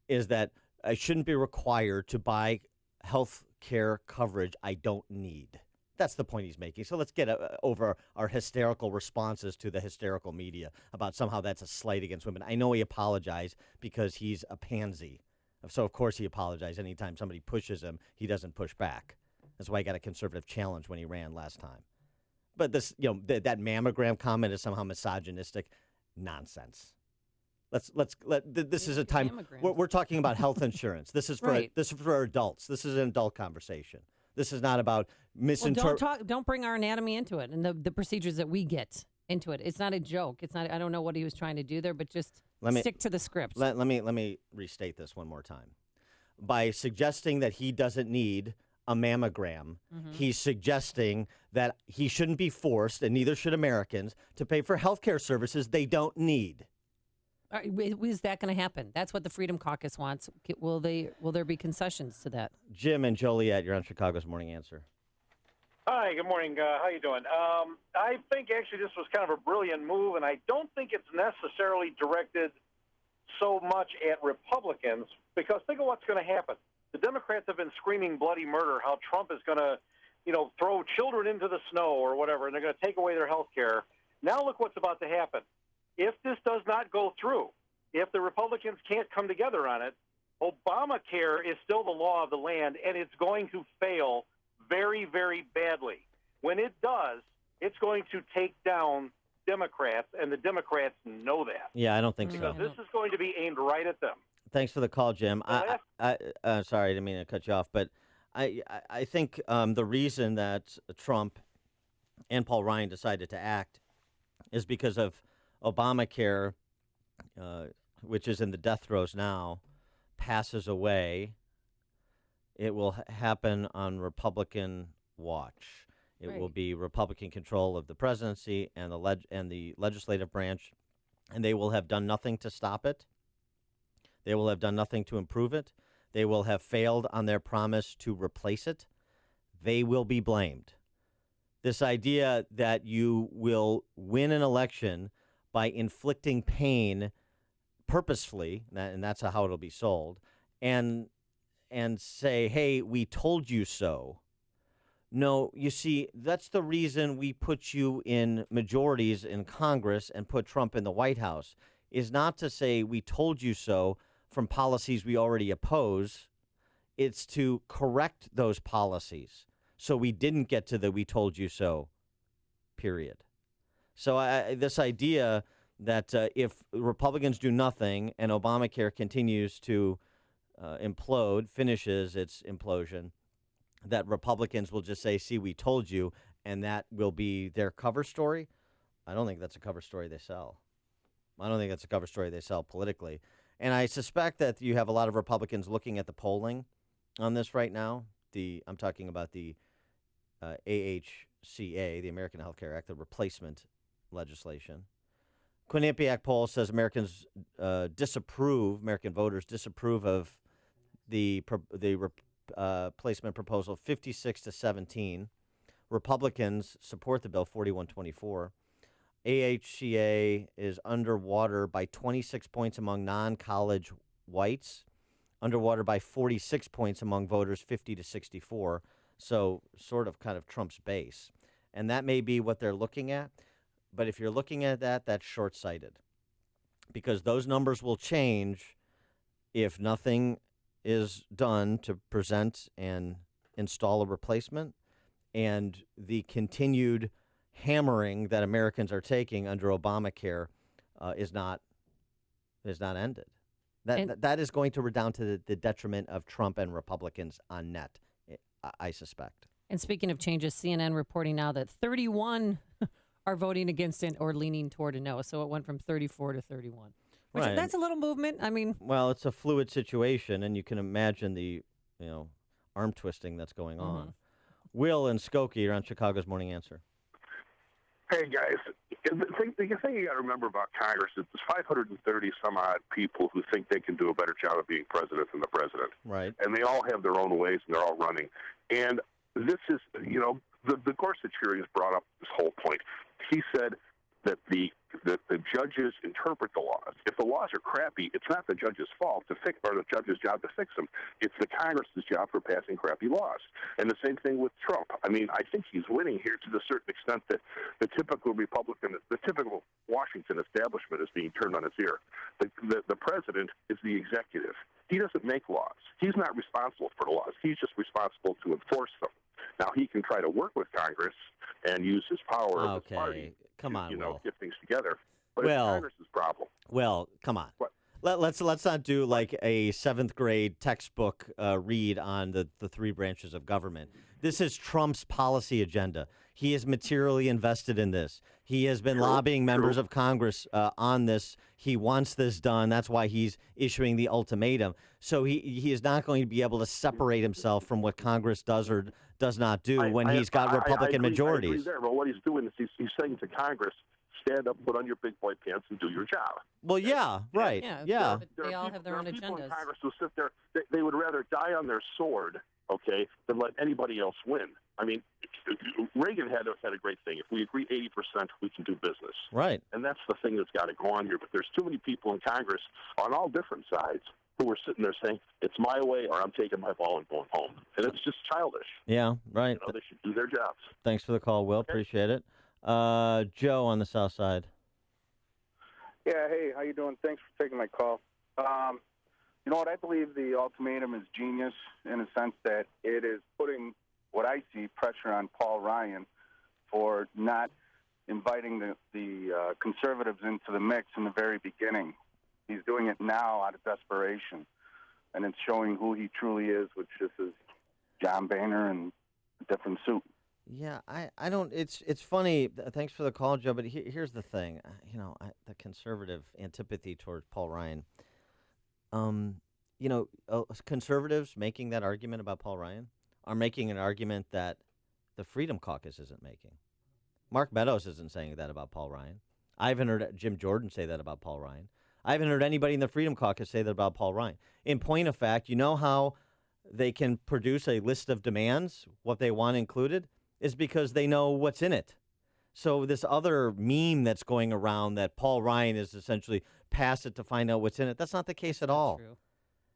is that I shouldn't be required to buy health care coverage I don't need. That's the point he's making. So let's get over our hysterical responses to the hysterical media about somehow that's a slight against women. I know he apologized because he's a pansy. So, of course, he apologized. Anytime somebody pushes him, he doesn't push back. That's why he got a conservative challenge when he ran last time. But this, that mammogram comment is somehow misogynistic. Nonsense. This is a time we're talking about health insurance. This is for adults. This is an adult conversation. This is not about misinterpreting. Don't bring our anatomy into it and the procedures that we get into it. It's not a joke. It's not. I don't know what he was trying to do there, but just stick to the script. Let me restate this one more time. By suggesting that he doesn't need a mammogram, he's suggesting that he shouldn't be forced, and neither should Americans, to pay for health care services they don't need. Is that going to happen? That's what the Freedom Caucus wants. Will there be concessions to that? Jim and Joliet, you're on Chicago's Morning Answer. Hi, good morning. How you doing? I think actually this was kind of a brilliant move, and I don't think it's necessarily directed so much at Republicans, because think of what's going to happen. The Democrats have been screaming bloody murder, how Trump is going to, throw children into the snow or whatever, and they're going to take away their health care. Now look what's about to happen. If this does not go through, if the Republicans can't come together on it, Obamacare is still the law of the land, and it's going to fail very, very badly. When it does, it's going to take down Democrats, and the Democrats know that. Yeah, I don't think so. Because this is going to be aimed right at them. Thanks for the call, Jim. Sorry, I didn't mean to cut you off, but I think the reason that Trump and Paul Ryan decided to act is because of Obamacare, which is in the death throes now, passes away. It will happen on Republican watch. It will be Republican control of the presidency and the legislative branch, and they will have done nothing to stop it. They will have done nothing to improve it. They will have failed on their promise to replace it. They will be blamed. This idea that you will win an election by inflicting pain purposefully, and that's how it'll be sold, and say, hey, we told you so. No, you see, that's the reason we put you in majorities in Congress and put Trump in the White House, is not to say we told you so from policies we already oppose. It's to correct those policies so we didn't get to the we told you so period. So this idea that if Republicans do nothing and Obamacare continues to implode, finishes its implosion, that Republicans will just say, see, we told you, and that will be their cover story. I don't think that's a cover story they sell. I don't think that's a cover story they sell politically. And I suspect that you have a lot of Republicans looking at the polling on this right now. I'm talking about the AHCA, the American Health Care Act, the replacement legislation. Quinnipiac poll says American voters disapprove of the replacement proposal 56-17. Republicans support the bill 41-24. AHCA is underwater by 26 points among non-college whites, underwater by 46 points among voters 50-64. So sort of kind of Trump's base. And that may be what they're looking at. But if you're looking at that, that's short-sighted. Because those numbers will change if nothing is done to present and install a replacement, and the continued hammering that Americans are taking under Obamacare is not ended. That is going to redound to the detriment of Trump and Republicans on net, I suspect. And speaking of changes, CNN reporting now that 31 are voting against it or leaning toward a no. So it went from 34 to 31. Which Right. That's a little movement. I mean, Well, it's a fluid situation, and you can imagine the arm twisting that's going on. Will and Skokie are on Chicago's Morning Answer. Hey, guys. The thing you got to remember about Congress is there's 530 some odd people who think they can do a better job of being president than the president. Right. And they all have their own ways, and they're all running. And this is, the Gorsuch hearing has brought up this whole point. He said that the judges interpret the laws. If the laws are crappy, it's not the judge's fault to fix, or the judge's job to fix them. It's the Congress's job for passing crappy laws. And the same thing with Trump. I mean, I think he's winning here to the certain extent that the typical Republican, the typical Washington establishment is being turned on its ear. The president is the executive. He doesn't make laws. He's not responsible for the laws. He's just responsible to enforce them. Now, he can try to work with Congress and use his power of his party Come on, to, get things together. But it's Congress's problem. Well, come on. What? Let's not do like a 7th grade textbook read on the three branches of government. This is Trump's policy agenda. He is materially invested in this. He has been lobbying members of Congress on this. He wants this done. That's why he's issuing the ultimatum. So he is not going to be able to separate himself from what Congress does or does not do when he's got Republican majorities. I agree there, but what he's doing is he's saying to Congress, stand up, put on your big boy pants, and do your job. Well, yeah, right. Yeah. But they all have their own people in agendas. Congress who sit there, they would rather die on their sword, than let anybody else win. I mean, Reagan had a great thing. If we agree 80%, we can do business. Right. And that's the thing that's got to go on here. But there's too many people in Congress on all different sides who are sitting there saying, it's my way or I'm taking my ball and going home. And it's just childish. Yeah, right. They should do their jobs. Thanks for the call, Will. Appreciate it. Joe on the south side. Yeah, hey, how you doing? Thanks for taking my call. You know what? I believe the ultimatum is genius in a sense that it is putting, what I see, pressure on Paul Ryan for not inviting the conservatives into the mix in the very beginning. He's doing it now out of desperation, and it's showing who he truly is, which just is John Boehner in a different suit. Yeah, I don't. It's funny. Thanks for the call, Joe. But here's the thing. The conservative antipathy towards Paul Ryan. Conservatives making that argument about Paul Ryan are making an argument that the Freedom Caucus isn't making. Mark Meadows isn't saying that about Paul Ryan. I haven't heard Jim Jordan say that about Paul Ryan. I haven't heard anybody in the Freedom Caucus say that about Paul Ryan. In point of fact, you know how they can produce a list of demands, what they want included, is because they know what's in it. So this other meme that's going around that Paul Ryan is essentially pass it to find out what's in it, that's not the case at all. True.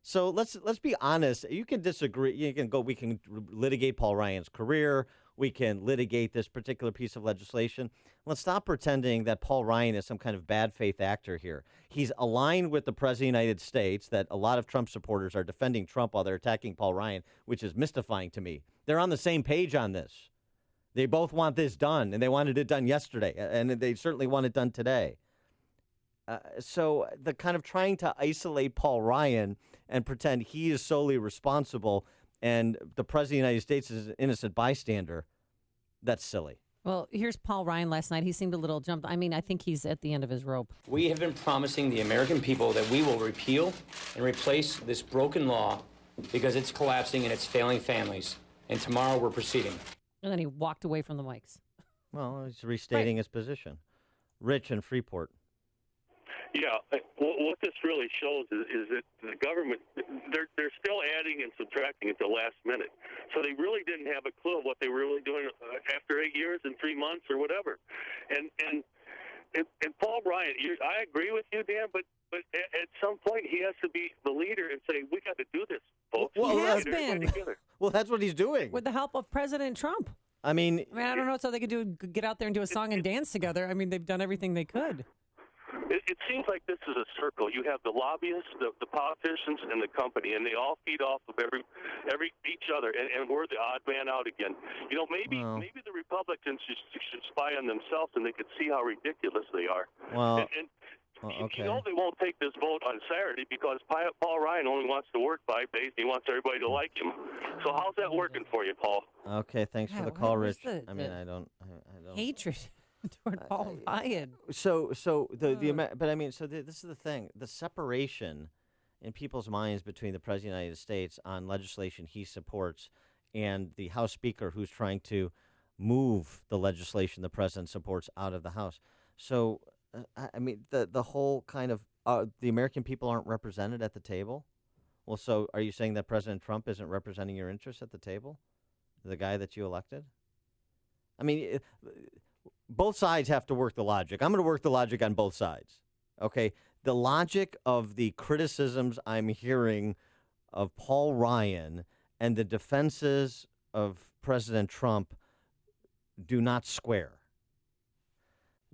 So let's be honest. You can disagree. We can litigate Paul Ryan's career. We can litigate this particular piece of legislation. Let's stop pretending that Paul Ryan is some kind of bad faith actor here. He's aligned with the President of the United States, that a lot of Trump supporters are defending Trump while they're attacking Paul Ryan, which is mystifying to me. They're on the same page on this. They both want this done, and they wanted it done yesterday, and they certainly want it done today. So the kind of trying to isolate Paul Ryan and pretend he is solely responsible and the President of the United States is an innocent bystander, that's silly. Well, here's Paul Ryan last night. He seemed a little jumped. I mean, I think he's at the end of his rope. We have been promising the American people that we will repeal and replace this broken law because it's collapsing and it's failing families. And tomorrow we're proceeding. And then he walked away from the mics. Well, he's restating his position. Rich in Freeport. Yeah, what this really shows is that the government, they're still adding and subtracting at the last minute. So they really didn't have a clue of what they were really doing after 8 years and 3 months or whatever. And Paul Ryan, I agree with you, Dan, but at some point he has to be the leader and say, we got to do this, folks. Well, he has been. Well, that's what he's doing. With the help of President Trump. I mean, I don't know what they could do. Get out there and do a song and dance together. I mean, they've done everything they could. It seems like this is a circle. You have the lobbyists, the politicians, and the company, and they all feed off of each other, and we're the odd man out again. You know, maybe the Republicans should spy on themselves, and they could see how ridiculous they are. Well, okay. You know they won't take this vote on Saturday because Paul Ryan only wants to work 5 days. He wants everybody to like him. So how's that working for you, Paul? Okay, thanks for the call, Rich. I mean, I don't. Hatred toward Paul Ryan. This is the thing: the separation in people's minds between the President of the United States on legislation he supports and the House Speaker who's trying to move the legislation the President supports out of the House. So, I mean, the whole kind of the American people aren't represented at the table. Well, so are you saying that President Trump isn't representing your interests at the table? The guy that you elected? I mean, both sides have to work the logic. I'm going to work the logic on both sides. Okay? The logic of the criticisms I'm hearing of Paul Ryan and the defenses of President Trump do not square.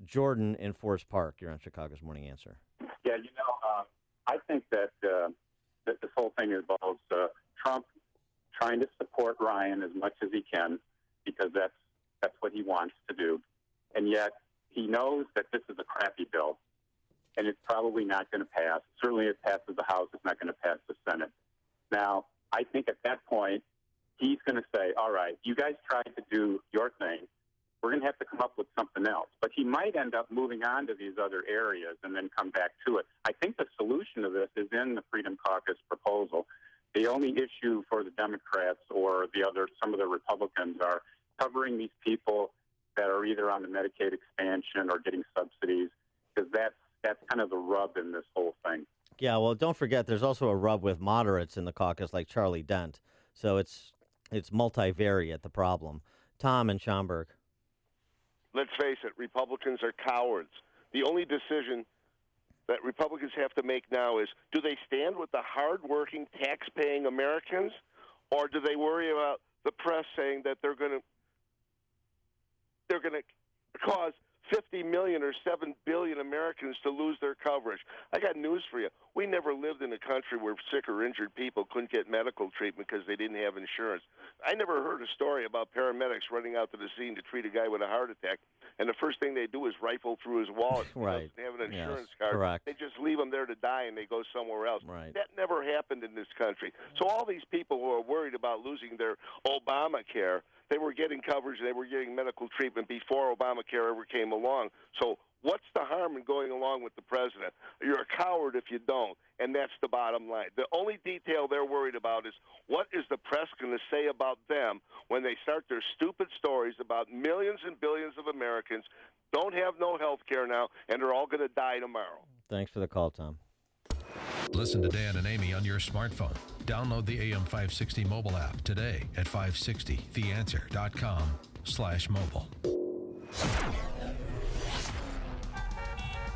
Jordan in Forest Park, you're on Chicago's Morning Answer. Yeah, I think that this whole thing involves Trump trying to support Ryan as much as he can because that's what he wants to do. And yet he knows that this is a crappy bill, and it's probably not going to pass. Certainly it passes the House. It's not going to pass the Senate. Now, I think at that point, he's going to say, all right, you guys tried to do your thing. We're going to have to come up with something else. But he might end up moving on to these other areas and then come back to it. I think the solution to this is in the Freedom Caucus proposal. The only issue for the Democrats or some of the Republicans are covering these people that are either on the Medicaid expansion or getting subsidies, because that's kind of the rub in this whole thing. Yeah, well, don't forget, there's also a rub with moderates in the caucus like Charlie Dent. So it's multivariate, the problem. Tom in Schaumburg. Let's face it, Republicans are cowards. The only decision that Republicans have to make now is, do they stand with the hardworking, tax-paying Americans, or do they worry about the press saying that they're going to cause 50 million or 7 billion Americans to lose their coverage? I got news for you. We never lived in a country where sick or injured people couldn't get medical treatment because they didn't have insurance. I never heard a story about paramedics running out to the scene to treat a guy with a heart attack, and the first thing they do is rifle through his wallet. Right. He doesn't have an insurance Yes, card. correct. They just leave him there to die, and they go somewhere else. Right. That never happened in this country. So all these people who are worried about losing their Obamacare, they were getting coverage, they were getting medical treatment before Obamacare ever came along. So what's the harm in going along with the president? You're a coward if you don't, and that's the bottom line. The only detail they're worried about is what is the press going to say about them when they start their stupid stories about millions and billions of Americans don't have no health care now and are all going to die tomorrow. Thanks for the call, Tom. Listen to Dan and Amy on your smartphone. Download the AM560 mobile app today at 560theanswer.com/mobile.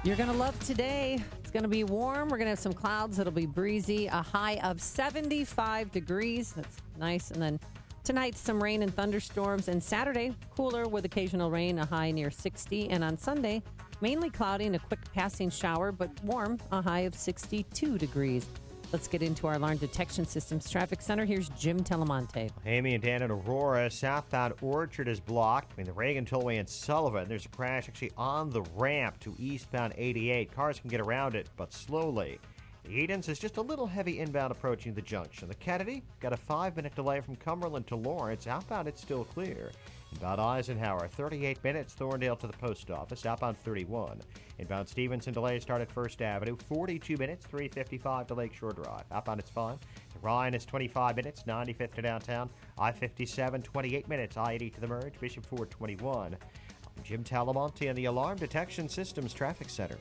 You're going to love today. It's going to be warm. We're going to have some clouds. It'll be breezy. A high of 75 degrees. That's nice. And then tonight, some rain and thunderstorms. And Saturday, cooler with occasional rain, a high near 60. And on Sunday, mainly cloudy and a quick passing shower, but warm, a high of 62 degrees. Let's get into our alarm detection systems traffic center. Here's Jim Telemonte. Amy and Dan in Aurora. Southbound Orchard is blocked between the Reagan Tollway and Sullivan. There's a crash actually on the ramp to eastbound 88. Cars can get around it, but slowly. The Edens is just a little heavy inbound approaching the junction. The Kennedy got a 5-minute delay from Cumberland to Lawrence. Outbound, it's still clear. Inbound Eisenhower, 38 minutes. Thorndale to the post office. Outbound 31. Inbound Stevenson delay start at First Avenue. 42 minutes, 3:55 to Lakeshore Drive. Outbound, it's fine. To Ryan is 25 minutes, 95th to downtown. I-57, 28 minutes. I-80 to the merge. Bishop Ford, 21. I'm Jim Talamonte in the Alarm Detection Systems Traffic Center.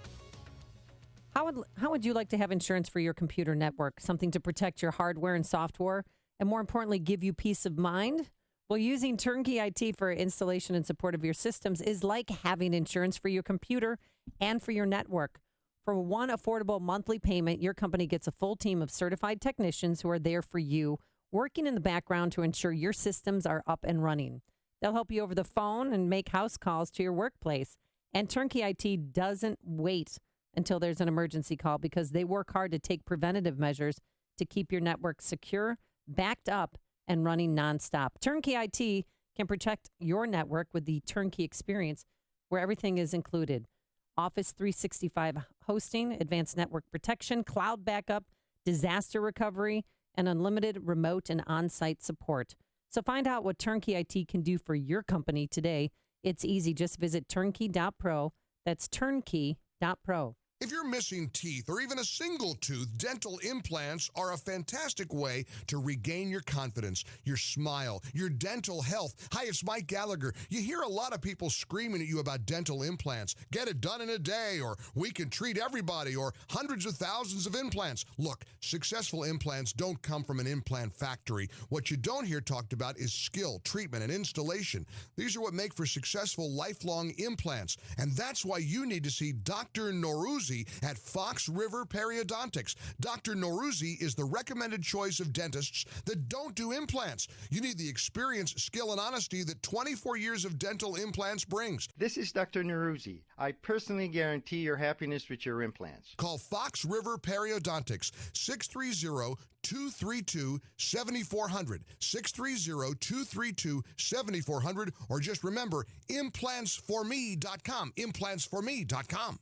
How would you like to have insurance for your computer network? Something to protect your hardware and software, and more importantly, give you peace of mind? Well, using Turnkey IT for installation and support of your systems is like having insurance for your computer and for your network. For one affordable monthly payment, your company gets a full team of certified technicians who are there for you, working in the background to ensure your systems are up and running. They'll help you over the phone and make house calls to your workplace. And Turnkey IT doesn't wait until there's an emergency call because they work hard to take preventative measures to keep your network secure, backed up, and running nonstop. Turnkey IT can protect your network with the Turnkey experience where everything is included. Office 365 hosting, advanced network protection, cloud backup, disaster recovery, and unlimited remote and on-site support. So find out what Turnkey IT can do for your company today. It's easy. Just visit turnkey.pro. That's turnkey.pro. If you're missing teeth or even a single tooth, dental implants are a fantastic way to regain your confidence, your smile, your dental health. Hi, it's Mike Gallagher. You hear a lot of people screaming at you about dental implants. Get it done in a day, or we can treat everybody, or hundreds of thousands of implants. Look, successful implants don't come from an implant factory. What you don't hear talked about is skill, treatment, and installation. These are what make for successful lifelong implants. And that's why you need to see Dr. Norouzi at Fox River Periodontics. Dr. Norouzi is the recommended choice of dentists that don't do implants. You need the experience, skill, and honesty that 24 years of dental implants brings. This is Dr. Norouzi. I personally guarantee your happiness with your implants. Call Fox River Periodontics, 630-232-7400, 630-232-7400, or just remember, implantsforme.com, implantsforme.com.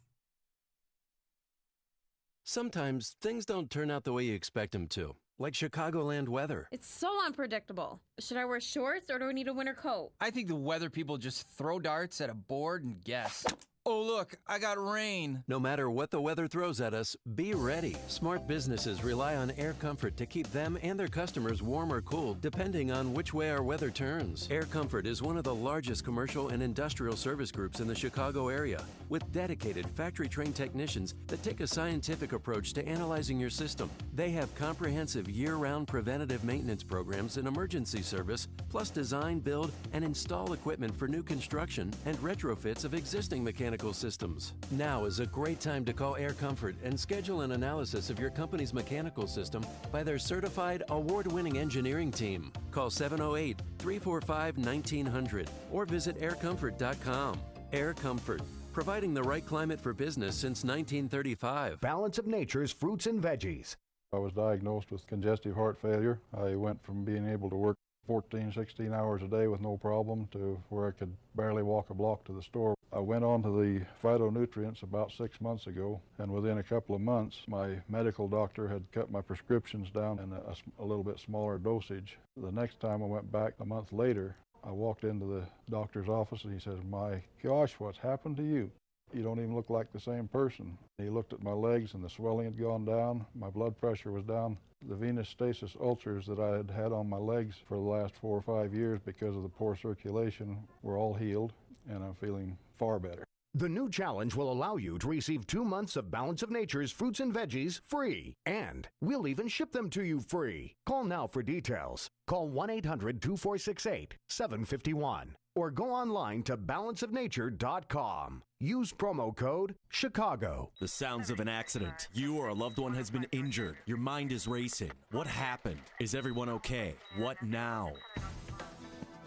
Sometimes things don't turn out the way you expect them to, like Chicagoland weather. It's so unpredictable. Should I wear shorts or do I need a winter coat? I think the weather people just throw darts at a board and guess. Oh, look, I got rain. No matter what the weather throws at us, be ready. Smart businesses rely on Air Comfort to keep them and their customers warm or cool, depending on which way our weather turns. Air Comfort is one of the largest commercial and industrial service groups in the Chicago area, with dedicated factory-trained technicians that take a scientific approach to analyzing your system. They have comprehensive year-round preventative maintenance programs and emergency service, plus design, build, and install equipment for new construction and retrofits of existing mechanical systems. Now is a great time to call Air Comfort and schedule an analysis of your company's mechanical system by their certified, award-winning engineering team. Call 708-345-1900 or visit aircomfort.com. Air Comfort, providing the right climate for business since 1935. Balance of Nature's fruits and veggies. I was diagnosed with congestive heart failure. I went from being able to work 14, 16 hours a day with no problem to where I could barely walk a block to the store. I went on to the phytonutrients about 6 months ago, and within a couple of months, my medical doctor had cut my prescriptions down in a little bit smaller dosage. The next time I went back a month later, I walked into the doctor's office and he says, "My gosh, what's happened to you? You don't even look like the same person." He looked at my legs and the swelling had gone down. My blood pressure was down. The venous stasis ulcers that I had had on my legs for the last 4 or 5 years because of the poor circulation were all healed, and I'm feeling far better. The new challenge will allow you to receive 2 months of Balance of Nature's fruits and veggies free. And we'll even ship them to you free. Call now for details. Call 1-800-246-8751 or go online to balanceofnature.com. Use promo code Chicago. The sounds of an accident. You or a loved one has been injured. Your mind is racing. What happened? Is everyone okay? What now?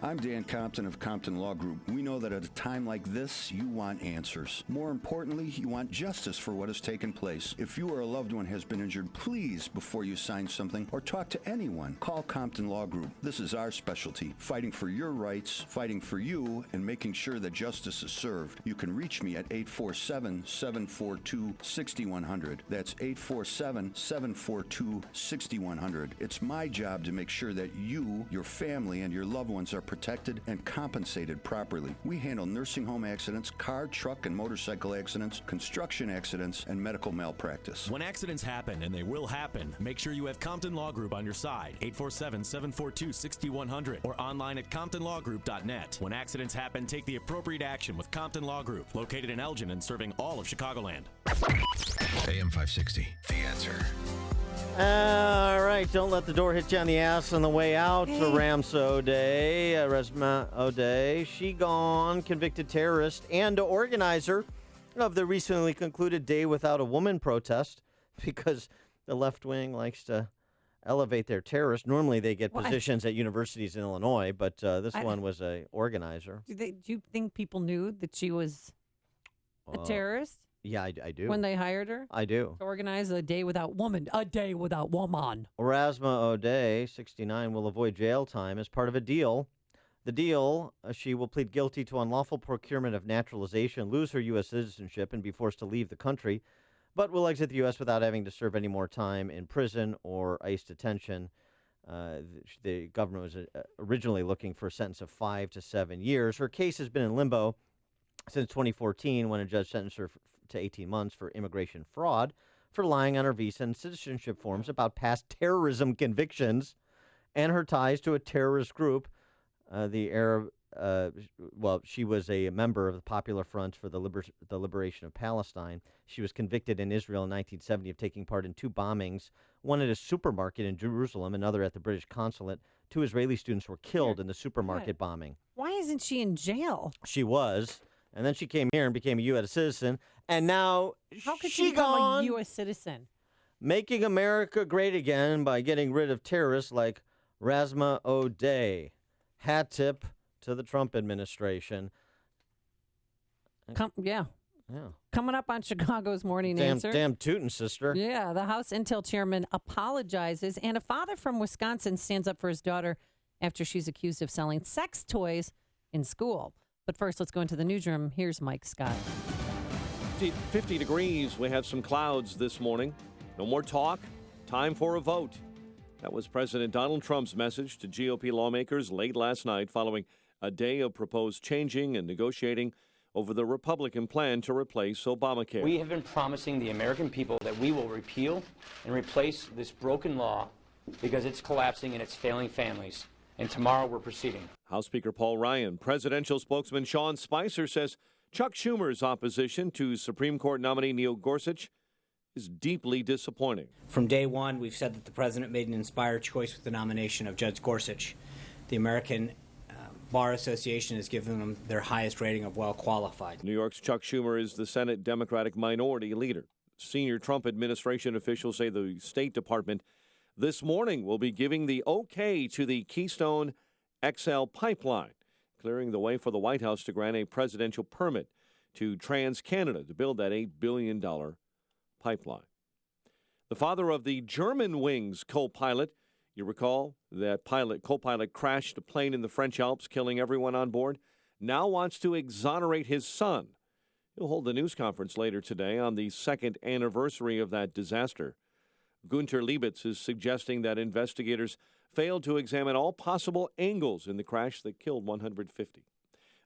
I'm Dan Compton of Compton Law Group. We know that at a time like this, you want answers. More importantly, you want justice for what has taken place. If you or a loved one has been injured, please, before you sign something or talk to anyone, call Compton Law Group. This is our specialty, fighting for your rights, fighting for you, and making sure that justice is served. You can reach me at 847-742-6100. That's 847-742-6100. It's my job to make sure that you, your family, and your loved ones are protected and compensated properly. We handle nursing home accidents, car, truck, and motorcycle accidents, construction accidents, and medical malpractice. When accidents happen, and they will happen, make sure you have Compton Law Group on your side. 847-742-6100 or online at ComptonLawGroup.net. When accidents happen, take the appropriate action with Compton Law Group, located in Elgin and serving all of Chicagoland. AM 560, The Answer. All right, don't let the door hit you on the ass on the way out. Ramsa O'Day, Resma O'Day, she gone, convicted terrorist and organizer of the recently concluded Day Without a Woman protest, because the left wing likes to elevate their terrorists. Normally they get positions at universities in Illinois, but this one was a organizer. Do you think people knew that she was a terrorist? Yeah, I do. When they hired her? I do. To organize a day without woman. A day without woman. Rasma O'Day, 69, will avoid jail time as part of a deal. The deal, she will plead guilty to unlawful procurement of naturalization, lose her U.S. citizenship, and be forced to leave the country, but will exit the U.S. without having to serve any more time in prison or ICE detention. The government was originally looking for a sentence of 5 to 7 years. Her case has been in limbo since 2014, when a judge sentenced her to 18 months for immigration fraud for lying on her visa and citizenship forms about past terrorism convictions and her ties to a terrorist group. She was a member of the Popular Front for the Liberation of Palestine. She was convicted in Israel in 1970 of taking part in 2 bombings, one at a supermarket in Jerusalem, another at the British consulate. 2 Israeli students were killed in the supermarket bombing. Why isn't she in jail? She was. And then she came here and became a U.S. citizen. And now How could she become a U.S. citizen? Making America great again by getting rid of terrorists like Rasma O'Day. Hat tip to the Trump administration. Yeah. Coming up on Chicago's Morning Answer. Damn tootin', sister. Yeah, the House Intel chairman apologizes, and a father from Wisconsin stands up for his daughter after she's accused of selling sex toys in school. But first, let's go into the newsroom. Here's Mike Scott. 50 degrees. We have some clouds this morning. No more talk. Time for a vote. That was President Donald Trump's message to GOP lawmakers late last night following a day of proposed changing and negotiating over the Republican plan to replace Obamacare. We have been promising the American people that we will repeal and replace this broken law because it's collapsing and it's failing families. And tomorrow we're proceeding. House Speaker Paul Ryan. Presidential spokesman Sean Spicer says Chuck Schumer's opposition to Supreme Court nominee Neil Gorsuch is deeply disappointing. From day one, we've said that the president made an inspired choice with the nomination of Judge Gorsuch. The American Bar Association has given them their highest rating of well qualified. New York's Chuck Schumer is the Senate Democratic minority leader. Senior Trump administration officials say the State Department this morning will be giving the okay to the Keystone XL pipeline, clearing the way for the White House to grant a presidential permit to TransCanada to build that $8 billion pipeline. The father of the Germanwings co-pilot, you recall that co-pilot crashed a plane in the French Alps, killing everyone on board, now wants to exonerate his son. He'll hold a news conference later today on the second anniversary of that disaster. Gunter Liebitz is suggesting that investigators failed to examine all possible angles in the crash that killed 150.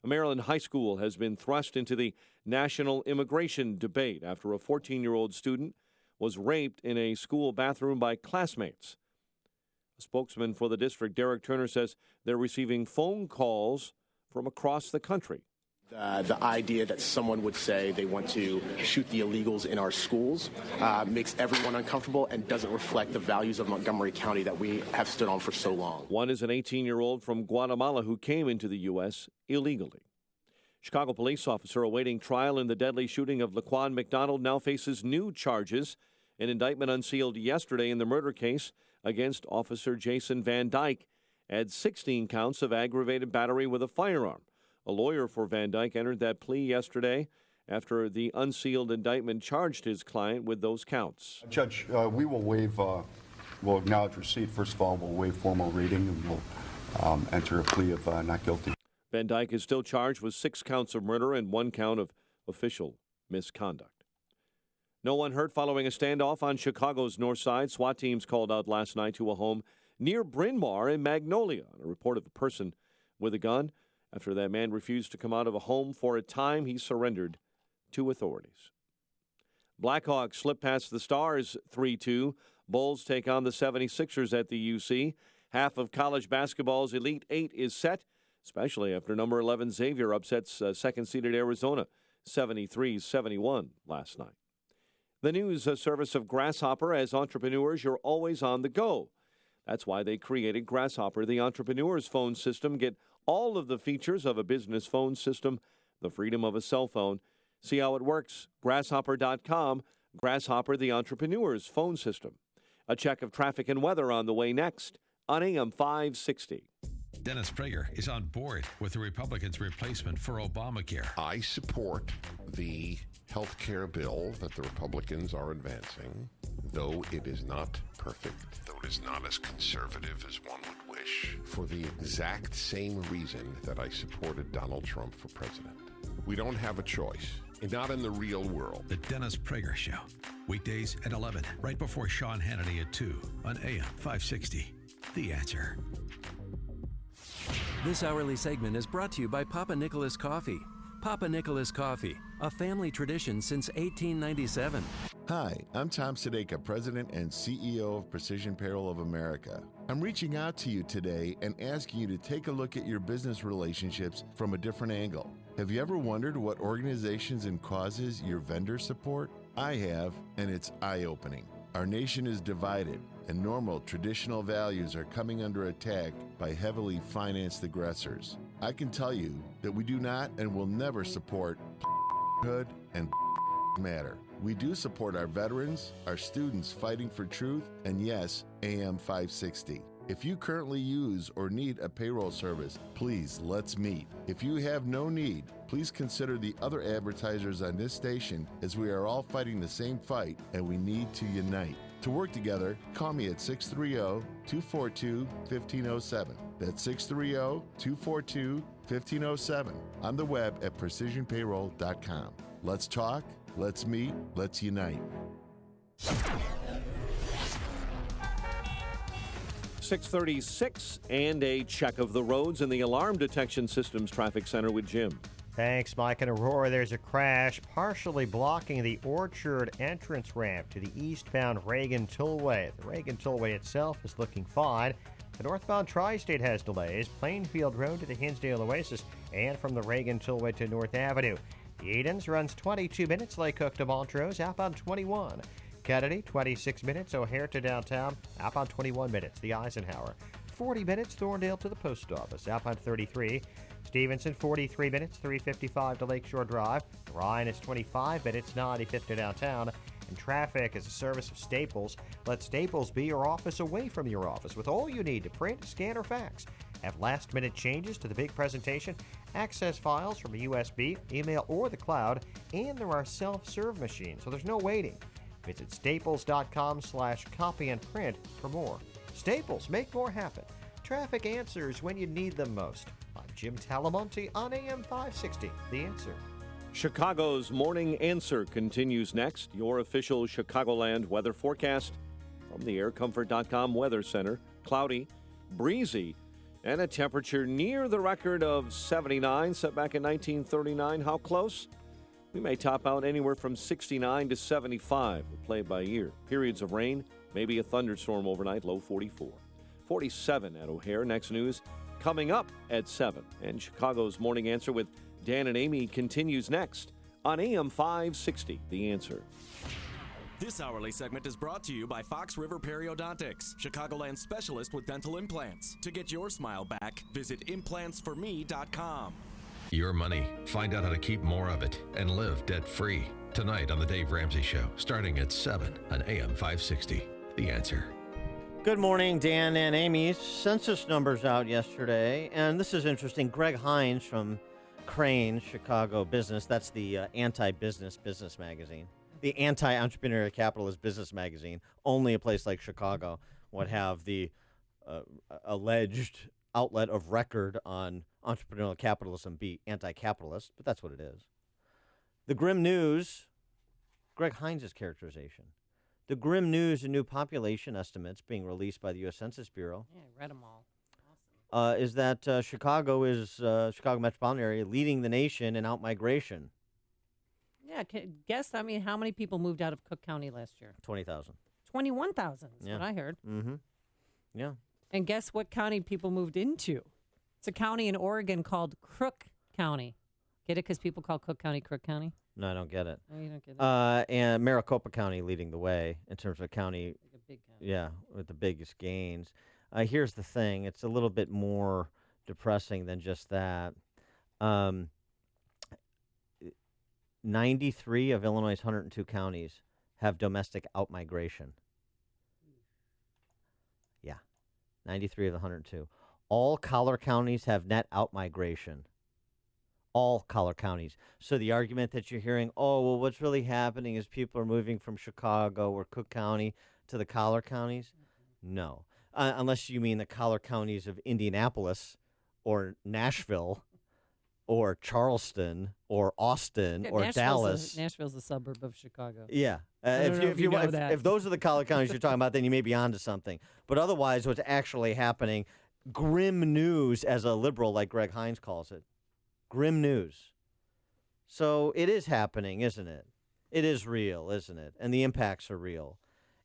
A Maryland high school has been thrust into the national immigration debate after a 14-year-old student was raped in a school bathroom by classmates. A spokesman for the district, Derek Turner, says they're receiving phone calls from across the country. The idea that someone would say they want to shoot the illegals in our schools makes everyone uncomfortable and doesn't reflect the values of Montgomery County that we have stood on for so long. One is an 18-year-old from Guatemala who came into the U.S. illegally. Chicago police officer awaiting trial in the deadly shooting of Laquan McDonald now faces new charges. An indictment unsealed yesterday in the murder case against Officer Jason Van Dyke adds 16 counts of aggravated battery with a firearm. A lawyer for Van Dyke entered that plea yesterday after the unsealed indictment charged his client with those counts. Judge, we will waive, we'll acknowledge receipt. First of all, we'll waive formal reading and we'll enter a plea of not guilty. Van Dyke is still charged with 6 counts of murder and 1 count of official misconduct. No one hurt following a standoff on Chicago's north side. SWAT teams called out last night to a home near Bryn Mawr in Magnolia on a report of a person with a gun. After that man refused to come out of a home for a time, he surrendered to authorities. Blackhawks slip past the Stars 3-2. Bulls take on the 76ers at the UC. Half of college basketball's Elite Eight is set, especially after number 11 Xavier upsets second-seeded Arizona 73-71 last night. The news service of Grasshopper. As entrepreneurs, you're always on the go. That's why they created Grasshopper, the entrepreneur's phone system. Get all of the features of a business phone system, the freedom of a cell phone. See how it works. Grasshopper.com. Grasshopper, the entrepreneur's phone system. A check of traffic and weather on the way next on AM 560. Dennis Prager is on board with the Republicans' replacement for Obamacare. I support the health care bill that the Republicans are advancing, though it is not perfect, though it is not as conservative as one would wish, for the exact same reason that I supported Donald Trump for president. We don't have a choice. Not in the real world. The Dennis Prager Show. Weekdays at 11, right before Sean Hannity at 2 on AM 560. The Answer. This hourly segment is brought to you by Papa Nicholas Coffee. Papa Nicholas Coffee, a family tradition since 1897. Hi, I'm Tom Sadeka, President and CEO of Precision Payroll of America. I'm reaching out to you today and asking you to take a look at your business relationships from a different angle. Have you ever wondered what organizations and causes your vendors support? I have, and it's eye-opening. Our nation is divided, and normal, traditional values are coming under attack by heavily financed aggressors. I can tell you that we do not and will never support hood and matter. We do support our veterans, our students fighting for truth, and yes, AM 560. If you currently use or need a payroll service, please let's meet. If you have no need, please consider the other advertisers on this station, as we are all fighting the same fight and we need to unite. To work together, call me at 630-242-1507. That's 630-242-1507. On the web at precisionpayroll.com. Let's talk, let's meet, let's unite. 6:36 and a check of the roads in the Alarm Detection Systems Traffic Center with Jim. Thanks, Mike. In Aurora, there's a crash partially blocking the Orchard entrance ramp to the eastbound Reagan Tollway. The Reagan Tollway itself is looking fine. The northbound Tri-State has delays. Plainfield Road to the Hinsdale Oasis and from the Reagan Tollway to North Avenue. The Edens runs 22 minutes, Lake Hook to Montrose, outbound 21. Kennedy, 26 minutes, O'Hare to downtown, outbound 21 minutes. The Eisenhower, 40 minutes, Thorndale to the post office, outbound 33. Stevenson, 43 minutes, 355 to Lakeshore Drive. Ryan is 25 minutes, 95 to downtown. And traffic is a service of Staples. Let Staples be your office away from your office with all you need to print, scan, or fax. Have last-minute changes to the big presentation, access files from a USB, email, or the cloud, and there are self-serve machines, so there's no waiting. Visit staples.com/copy and print for more. Staples, make more happen. Traffic answers when you need them most. I'm Jim Talamonte on AM 560, The Answer. Chicago's Morning Answer continues next. Your official Chicagoland weather forecast from the aircomfort.com Weather Center. Cloudy, breezy, and a temperature near the record of 79 set back in 1939. How close? We may top out anywhere from 69 to 75. We'll play it by ear. Periods of rain, maybe a thunderstorm overnight, low 44. 47 at O'Hare. Next news coming up at 7. And Chicago's Morning Answer with Dan and Amy continues next on AM 560, The Answer. This hourly segment is brought to you by Fox River Periodontics, Chicagoland specialist with dental implants. To get your smile back, visit implantsforme.com. Your money. Find out how to keep more of it and live debt-free. Tonight on The Dave Ramsey Show, starting at 7 on AM 560. The Answer. Good morning, Dan and Amy. Census numbers out yesterday, and this is interesting. Greg Hines from Crane, Chicago Business, that's the anti-business business magazine. The anti-entrepreneurial capitalist business magazine. Only a place like Chicago would have the alleged outlet of record on entrepreneurial capitalism be anti-capitalist, but that's what it is. The Grim News, Greg Hines' characterization. The Grim News and new population estimates being released by the U.S. Census Bureau. Yeah, I read them all. Is that Chicago metropolitan area leading the nation in out-migration. Yeah, guess, how many people moved out of Cook County last year? 20,000. 21,000 is what I heard. Mm-hmm. Yeah. And guess what county people moved into? It's a county in Oregon called Crook County. Get it? Because people call Cook County Crook County? No, I don't get it. No, you don't get it. And Maricopa County leading the way in terms of county. Like a big county. Yeah, with the biggest gains. Here's the thing. It's a little bit more depressing than just that. 93 of Illinois' 102 counties have domestic outmigration. Yeah, 93 of the 102. All collar counties have net outmigration. All collar counties. So the argument that you're hearing, oh, well, what's really happening is people are moving from Chicago or Cook County to the collar counties? No. Unless you mean the collar counties of Indianapolis or Nashville or Charleston or Austin or Dallas. Nashville's a suburb of Chicago. Yeah. If those are the collar counties you're talking about, then you may be onto something. But otherwise, what's actually happening, grim news, as a liberal like Greg Hines calls it, grim news. So it is happening, isn't it? It is real, isn't it? And the impacts are real.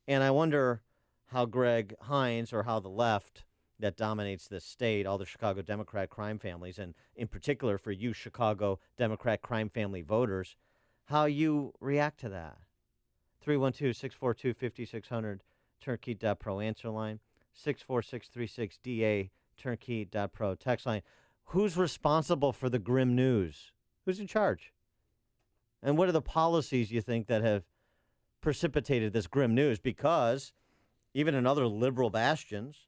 And I wonder how Greg Hines, or how the left that dominates this state, all the Chicago Democrat crime families, and in particular for you Chicago Democrat crime family voters, how you react to that. 312-642-5600, turnkey.pro answer line, 64636DA, turnkey.pro text line. Who's responsible for the grim news? Who's in charge? And what are the policies you think that have precipitated this grim news? Because even in other liberal bastions,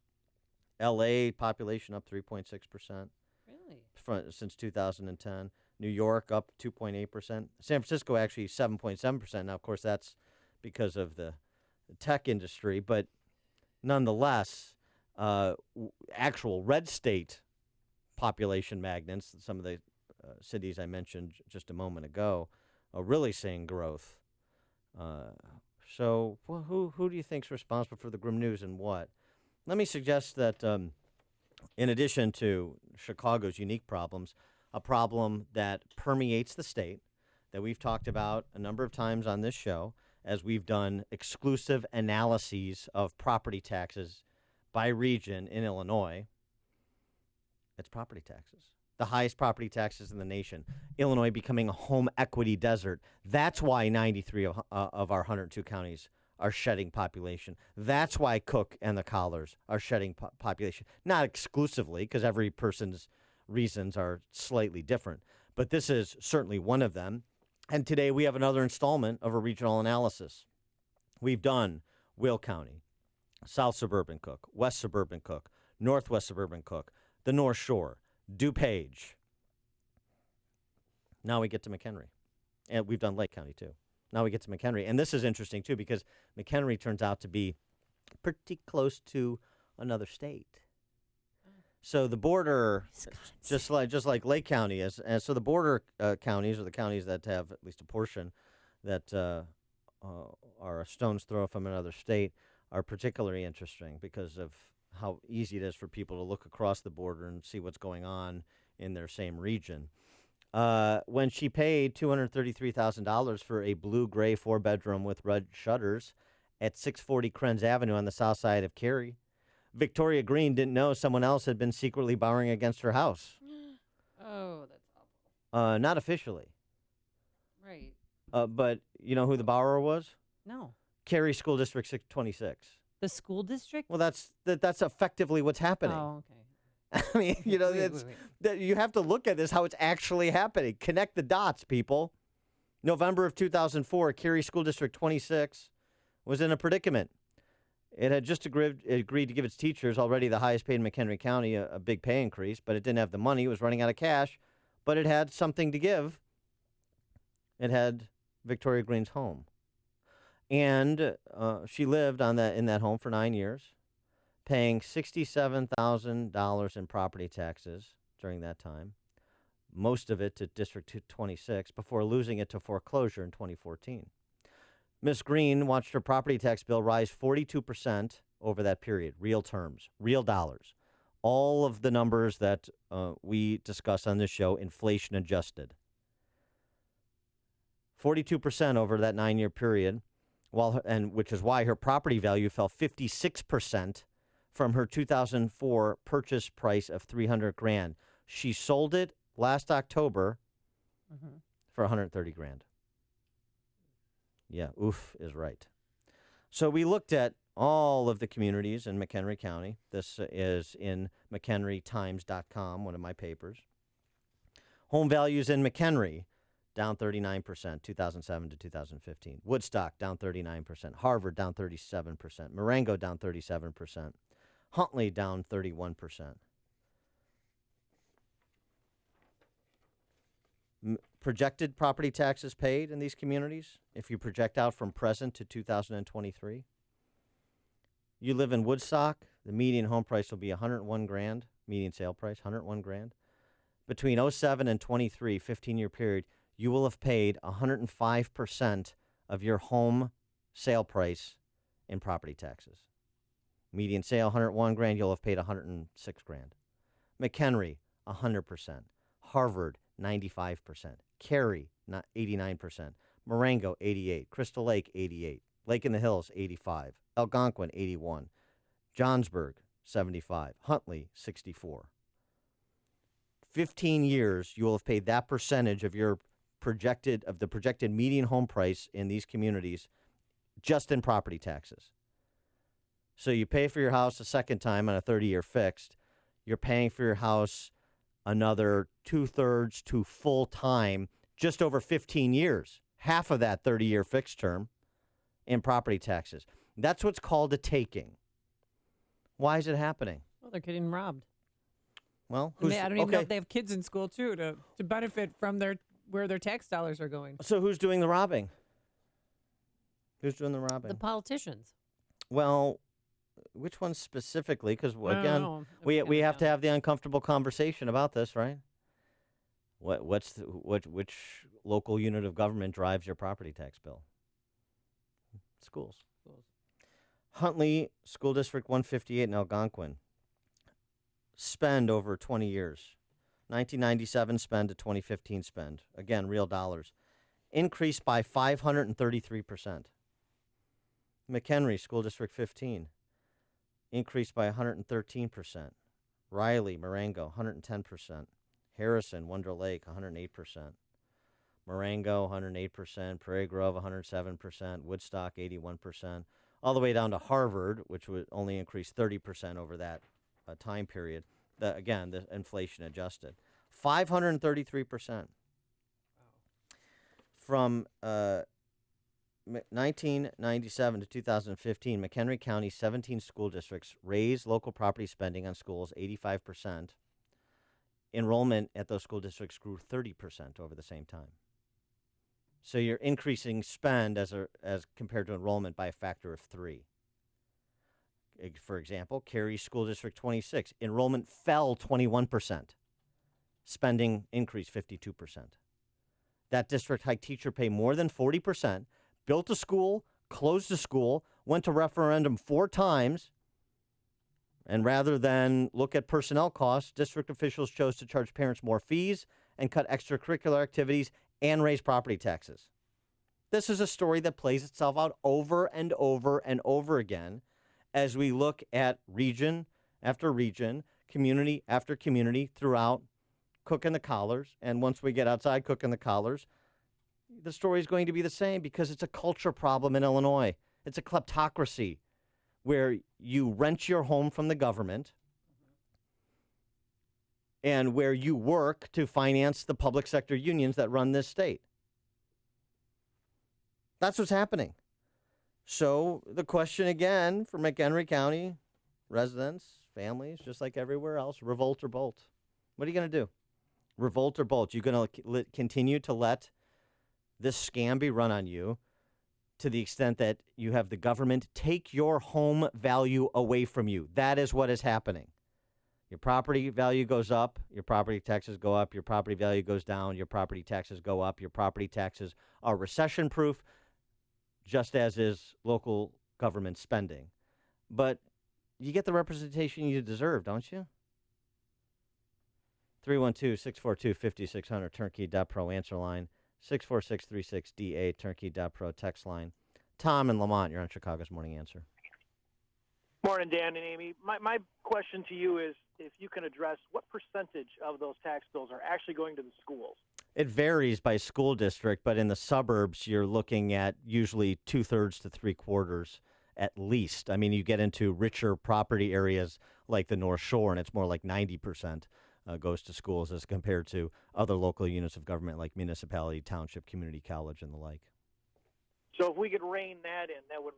L.A. population up 3.6%. Really? Since 2010. New York up 2.8%. San Francisco actually 7.7%. Now, of course, that's because of the tech industry. But nonetheless, actual red state population magnets, some of the cities I mentioned just a moment ago, are really seeing growth. So who do you think is responsible for the grim news and what? Let me suggest that in addition to Chicago's unique problems, a problem that permeates the state that we've talked about a number of times on this show as we've done exclusive analyses of property taxes by region in Illinois, it's property taxes. The highest property taxes in the nation. Illinois becoming a home equity desert. That's why 93 of our 102 counties are shedding population. That's why Cook and the Collars are shedding population. Not exclusively, because every person's reasons are slightly different. But this is certainly one of them. And today we have another installment of a regional analysis. We've done Will County, South Suburban Cook, West Suburban Cook, Northwest Suburban Cook, the North Shore, DuPage. Now we get to McHenry. And we've done Lake County, too. Now we get to McHenry. And this is interesting, too, because McHenry turns out to be pretty close to another state. So the border, just like Lake County is, and so the border counties, or the counties that have at least a portion that are a stone's throw from another state, are particularly interesting because of how easy it is for people to look across the border and see what's going on in their same region. When she paid $233,000 for a blue-gray 4-bedroom with red shutters at 640 Krenz Avenue on the south side of Cary, Victoria Green didn't know someone else had been secretly borrowing against her house. Oh, that's awful. Not officially. Right. But you know who the borrower was? No. Cary School District 626. The school district? Well, that's effectively what's happening. Oh, okay. I mean, you know, that you have to look at this, how it's actually happening. Connect the dots, people. November of 2004, Cary School District 26 was in a predicament. It had just agreed to give its teachers, already the highest paid in McHenry County, a big pay increase, but it didn't have the money. It was running out of cash, but it had something to give. It had Victoria Green's home. And she lived in that home for 9 years, paying $67,000 in property taxes during that time, most of it to District 26, before losing it to foreclosure in 2014. Ms. Green watched her property tax bill rise 42% over that period, real terms, real dollars. All of the numbers that we discuss on this show, inflation adjusted. 42% over that 9-year period, which is why her property value fell 56% from her 2004 purchase price of $300,000. She sold it last October for $130,000. Yeah, oof is right. So we looked at all of the communities in McHenry County. This is in McHenryTimes.com, one of my papers. Home values in McHenry, down 39%, 2007 to 2015. Woodstock, down 39%. Harvard, down 37%. Marengo, down 37%. Huntley, down 31%. Projected property taxes paid in these communities, if you project out from present to 2023. You live in Woodstock, the median home price will be $101,000, median sale price, $101,000. Between 07 and 23, 15-year period, you will have paid 105% of your home sale price in property taxes. Median sale, $101,000, you'll have paid $106,000. McHenry, 100%. Harvard, 95%. Cary, 89%. Marengo, 88%. Crystal Lake, 88%. Lake in the Hills, 85%. Algonquin, 81%. Johnsburg, 75%. Huntley, 64%. 15 years, you will have paid that percentage of your projected median home price in these communities just in property taxes. So you pay for your house a second time on a 30-year fixed. You're paying for your house another 2/3 to full time, just over 15 years, half of that 30-year fixed term in property taxes. That's what's called a taking. Why is it happening? Well, they're getting robbed. Well, I don't even know if they have kids in school, too, to benefit from where their tax dollars are going. So who's doing the robbing? Who's doing the robbing? The politicians. Well, which ones specifically? Because, again, we have to have the uncomfortable conversation about this, right? Which local unit of government drives your property tax bill? Schools. Huntley School District 158 in Algonquin. Spend over 20 years. 1997 spend to 2015 spend. Again, real dollars. Increased by 533%. McHenry School District 15. Increased by 113%. Riley, Marengo, 110%. Harrison, Wonder Lake, 108%. Marengo, 108%. Prairie Grove, 107%. Woodstock, 81%. All the way down to Harvard, which would only increase 30% over that time period. Again, the inflation adjusted. 533%. From 1997 to 2015, McHenry County's 17 school districts raised local property spending on schools 85%. Enrollment at those school districts grew 30% over the same time. So you're increasing spend as compared to enrollment by a factor of 3. For example, Cary School District 26, enrollment fell 21%. Spending increased 52%. That district hiked teacher pay more than 40%, built a school, closed a school, went to referendum 4 times, and rather than look at personnel costs, district officials chose to charge parents more fees and cut extracurricular activities and raise property taxes. This is a story that plays itself out over and over and over again as we look at region after region, community after community throughout Cook and the Collars. And once we get outside Cook and the Collars, the story is going to be the same because it's a culture problem in Illinois. It's a kleptocracy where you rent your home from the government and where you work to finance the public sector unions that run this state. That's what's happening. So the question again for McHenry County residents, families, just like everywhere else, revolt or bolt. What are you going to do? Revolt or bolt? You're going to continue to let this scam be run on you to the extent that you have the government take your home value away from you. That is what is happening. Your property value goes up, your property taxes go up, your property value goes down, your property taxes go up, your property taxes are recession-proof, just as is local government spending. But you get the representation you deserve, don't you? 312-642-5600, turnkey.pro answer line, 64636DA, turnkey.pro text line. Tom in Lamont, you're on Chicago's Morning Answer. Morning, Dan and Amy. My question to you is if you can address what percentage of those tax bills are actually going to the schools? It varies by school district, but in the suburbs, you're looking at usually 2/3 to 3/4 at least. I mean, you get into richer property areas like the North Shore, and it's more like 90% goes to schools as compared to other local units of government like municipality, township, community college, and the like. So if we could rein that in, that would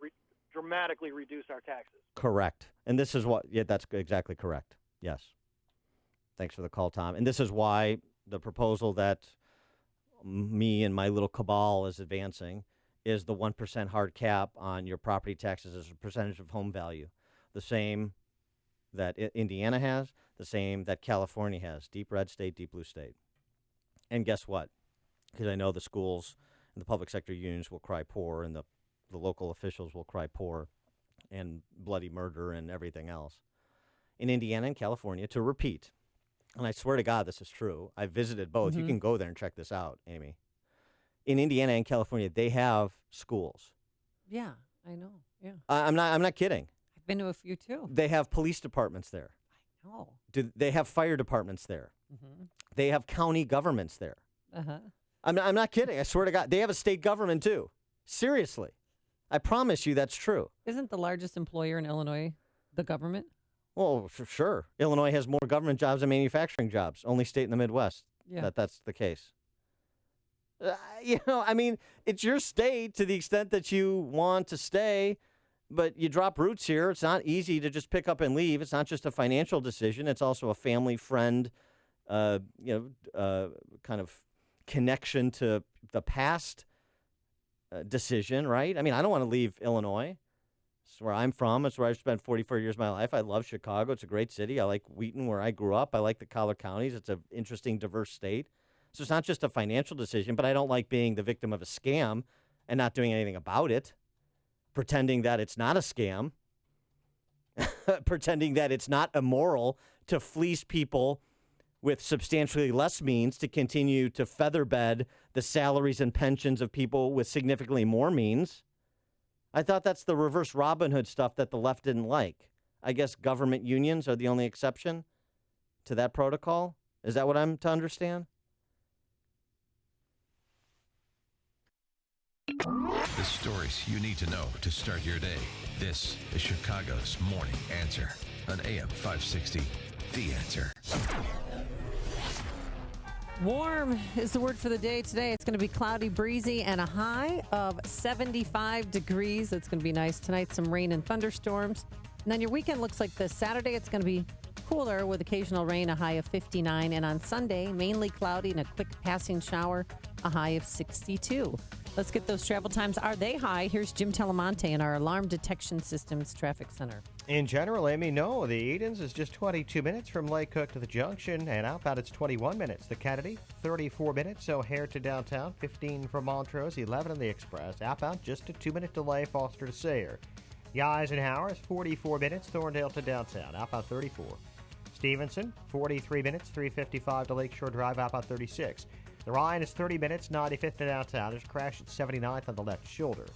dramatically reduce our taxes. Correct. And this is what, yeah, that's exactly correct. Yes. Thanks for the call, Tom. And this is why the proposal that me and my little cabal is advancing is the 1% hard cap on your property taxes as a percentage of home value. The same that Indiana has, the same that California has. Deep red state, deep blue state. And guess what? Because I know the schools and the public sector unions will cry poor, and the local officials will cry poor and bloody murder and everything else. In Indiana and California, to repeat, and I swear to God this is true, I visited both. You can go there and check this out, Amy. In Indiana and California, they have schools. Yeah, I know. Yeah. I'm not kidding. I've been to a few too. They have police departments there. Oh. They have fire departments there. Mm-hmm. They have county governments there. Uh-huh. I'm not kidding. I swear to God. They have a state government too. Seriously. I promise you that's true. Isn't the largest employer in Illinois the government? Well, for sure. Illinois has more government jobs than manufacturing jobs. Only state in the Midwest that's the case. I mean, it's your state to the extent that you want to stay, but you drop roots here. It's not easy to just pick up and leave. It's not just a financial decision. It's also a family, friend, kind of connection to the past decision, right? I mean, I don't want to leave Illinois. It's where I'm from. It's where I've spent 44 years of my life. I love Chicago. It's a great city. I like Wheaton, where I grew up. I like the collar counties. It's an interesting, diverse state. So it's not just a financial decision, but I don't like being the victim of a scam and not doing anything about it, pretending that it's not a scam, pretending that it's not immoral to fleece people with substantially less means to continue to featherbed the salaries and pensions of people with significantly more means. I thought that's the reverse Robin Hood stuff that the left didn't like. I guess government unions are the only exception to that protocol. Is that what I'm to understand? The stories you need to know to start your day. This is Chicago's Morning Answer on AM 560. The Answer. Warm is the word for the day today. It's going to be cloudy, breezy, and a high of 75 degrees. It's going to be nice tonight. Some rain and thunderstorms. And then your weekend looks like this. Saturday, it's going to be cooler with occasional rain, a high of 59. And on Sunday, mainly cloudy and a quick passing shower, a high of 62. Let's get those travel times. Are they high? Here's Jim Telemonte in our Alarm Detection Systems Traffic Center. In general, Amy, no. The Edens is just 22 minutes from Lake Cook to the junction, and outbound it's 21 minutes. The Kennedy, 34 minutes. O'Hare to downtown, 15 from Montrose, 11 in the Express. Outbound, just a 2-minute delay, Foster to Sayre. The Eisenhower is 44 minutes, Thorndale to downtown. Outbound 34. Stevenson, 43 minutes, 3:55 to Lakeshore Drive, outbound 36. The Ryan is 30 minutes, 95th to downtown. There's a crash at 79th on the left shoulder.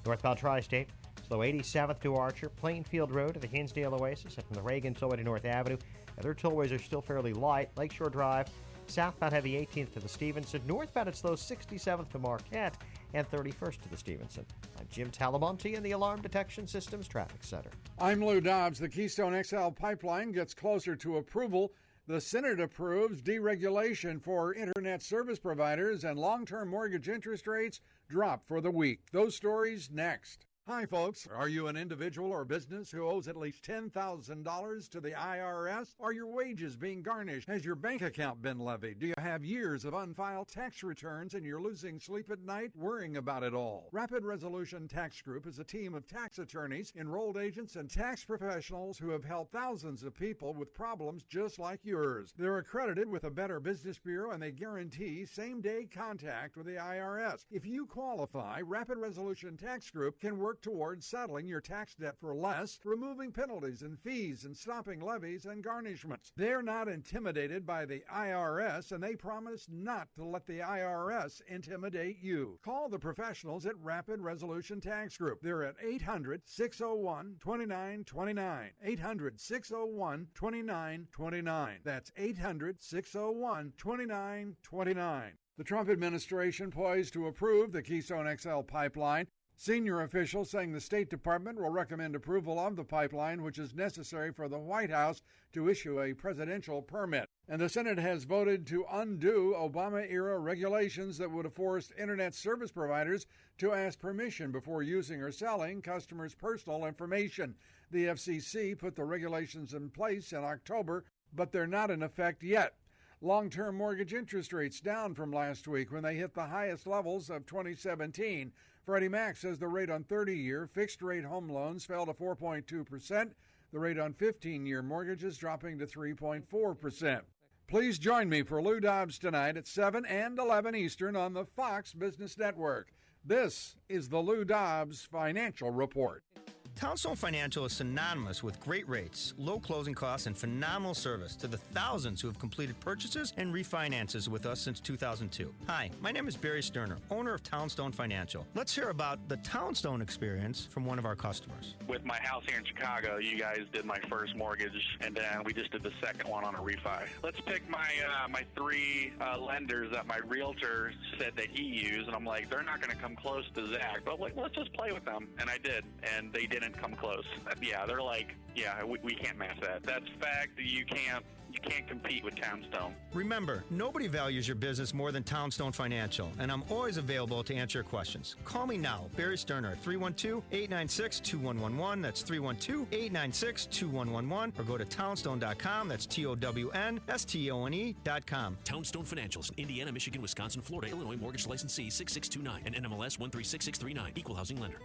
Northbound Tri-State, slow 87th to Archer, Plainfield Road to the Hinsdale Oasis, and from the Reagan Tollway to North Avenue. Other tollways are still fairly light. Lakeshore Drive, southbound heavy 18th to the Stevenson. Northbound it's slow 67th to Marquette and 31st to the Stevenson. I'm Jim Talamonte in the Alarm Detection Systems Traffic Center. I'm Lou Dobbs. The Keystone XL pipeline gets closer to approval. The Senate approves deregulation for internet service providers, and long-term mortgage interest rates drop for the week. Those stories next. Hi, folks. Are you an individual or business who owes at least $10,000 to the IRS? Are your wages being garnished? Has your bank account been levied? Do you have years of unfiled tax returns and you're losing sleep at night worrying about it all? Rapid Resolution Tax Group is a team of tax attorneys, enrolled agents, and tax professionals who have helped thousands of people with problems just like yours. They're accredited with a Better Business Bureau, and they guarantee same-day contact with the IRS. If you qualify, Rapid Resolution Tax Group can work towards settling your tax debt for less, removing penalties and fees, and stopping levies and garnishments. They're not intimidated by the IRS, and they promise not to let the IRS intimidate you. Call the professionals at Rapid Resolution Tax Group. They're at 800-601-2929. 800-601-2929. That's 800-601-2929. The Trump administration poised to approve the Keystone XL pipeline. Senior officials saying the State Department will recommend approval of the pipeline, which is necessary for the White House to issue a presidential permit. And the Senate has voted to undo Obama-era regulations that would have forced Internet service providers to ask permission before using or selling customers' personal information. The FCC put the regulations in place in October, but they're not in effect yet. Long-term mortgage interest rates down from last week when they hit the highest levels of 2017. Freddie Mac says the rate on 30-year fixed-rate home loans fell to 4.2%. The rate on 15-year mortgages dropping to 3.4%. Please join me for Lou Dobbs tonight at 7 and 11 Eastern on the Fox Business Network. This is the Lou Dobbs Financial Report. Townstone Financial is synonymous with great rates, low closing costs, and phenomenal service to the thousands who have completed purchases and refinances with us since 2002. Hi, my name is Barry Sterner, owner of Townstone Financial. Let's hear about the Townstone experience from one of our customers. With my house here in Chicago, you guys did my first mortgage, and then we just did the second one on a refi. Let's pick my three lenders that my realtor said that he used, and I'm like, they're not going to come close to Zach, but let's just play with them. And I did, and they didn't come close. Yeah, they're like, yeah, we can't match that. That's fact. You can't compete with Townstone. Remember, nobody values your business more than Townstone Financial, and I'm always available to answer your questions. Call me now, Barry Sterner, at 312-896-2111. That's 312-896-2111. Or go to townstone.com. That's TOWNSTONE.com. Townstone Financials, Indiana, Michigan, Wisconsin, Florida, Illinois, mortgage licensee 6629 and NMLS 136639. Equal housing lender.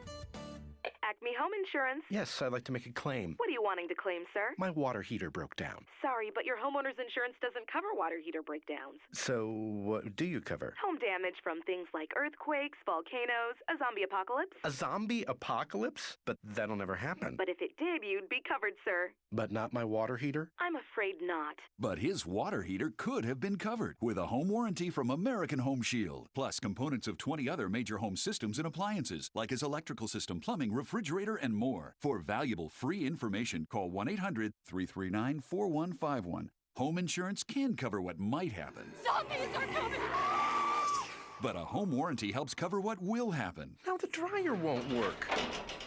Acme Home Insurance. Yes, I'd like to make a claim. What are you wanting to claim, sir? My water heater broke down. Sorry, but your homeowner's insurance doesn't cover water heater breakdowns. So, what do you cover? Home damage from things like earthquakes, volcanoes, a zombie apocalypse. A zombie apocalypse? But that'll never happen. But if it did, you'd be covered, sir. But not my water heater? I'm afraid not. But his water heater could have been covered with a home warranty from American Home Shield, plus components of 20 other major home systems and appliances, like his electrical system, plumbing, refrigerator, and more. For valuable free information, call 1-800-339-4151. Home insurance can cover what might happen. Zombies are coming! But a home warranty helps cover what will happen. Now the dryer won't work.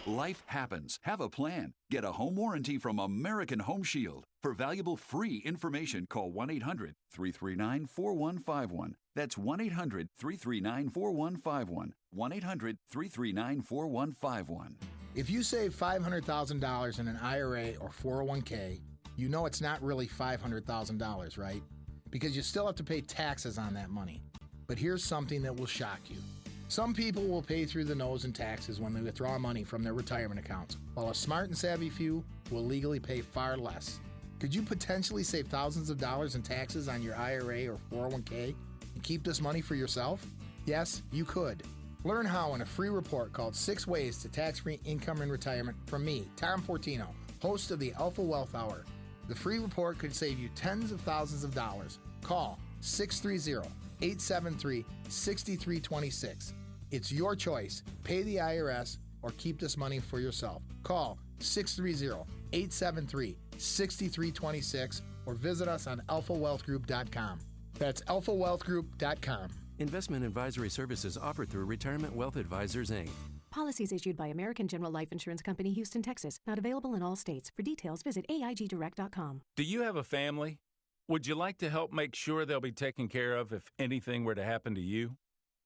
Life happens. Have a plan. Get a home warranty from American Home Shield. For valuable free information, call 1-800-339-4151. That's 1-800-339-4151. 1-800-339-4151. If you save $500,000 in an IRA or 401k, you know it's not really $500,000, right? Because you still have to pay taxes on that money. But here's something that will shock you. Some people will pay through the nose in taxes when they withdraw money from their retirement accounts, while a smart and savvy few will legally pay far less. Could you potentially save thousands of dollars in taxes on your IRA or 401k and keep this money for yourself? Yes, you could. Learn how in a free report called 6 Ways to Tax-Free Income in Retirement from me, Tom Fortino, host of the Alpha Wealth Hour. The free report could save you tens of thousands of dollars. Call 630-873-6326. It's your choice. Pay the IRS or keep this money for yourself. Call 630-873-6326 or visit us on alphawealthgroup.com. That's alphawealthgroup.com. Investment advisory services offered through Retirement Wealth Advisors, Inc. Policies issued by American General Life Insurance Company, Houston, Texas. Not available in all states. For details, visit AIGdirect.com. Do you have a family? Would you like to help make sure they'll be taken care of if anything were to happen to you?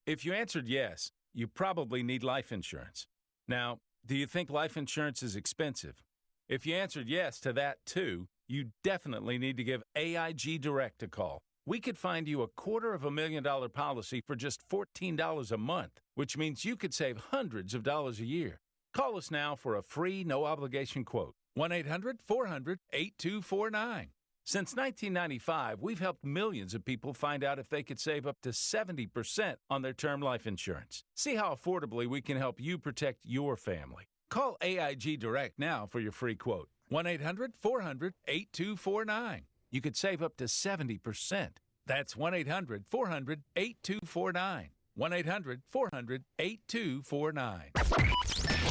If you answered yes, you probably need life insurance. Now, do you think life insurance is expensive? If you answered yes to that too, you definitely need to give AIG Direct a call. We could find you a $250,000 policy for just $14 a month, which means you could save hundreds of dollars a year. Call us now for a free, no-obligation quote. 1-800-400-8249. Since 1995, we've helped millions of people find out if they could save up to 70% on their term life insurance. See how affordably we can help you protect your family. Call AIG Direct now for your free quote. 1-800-400-8249. You could save up to 70%. That's 1-800-400-8249. 1-800-400-8249.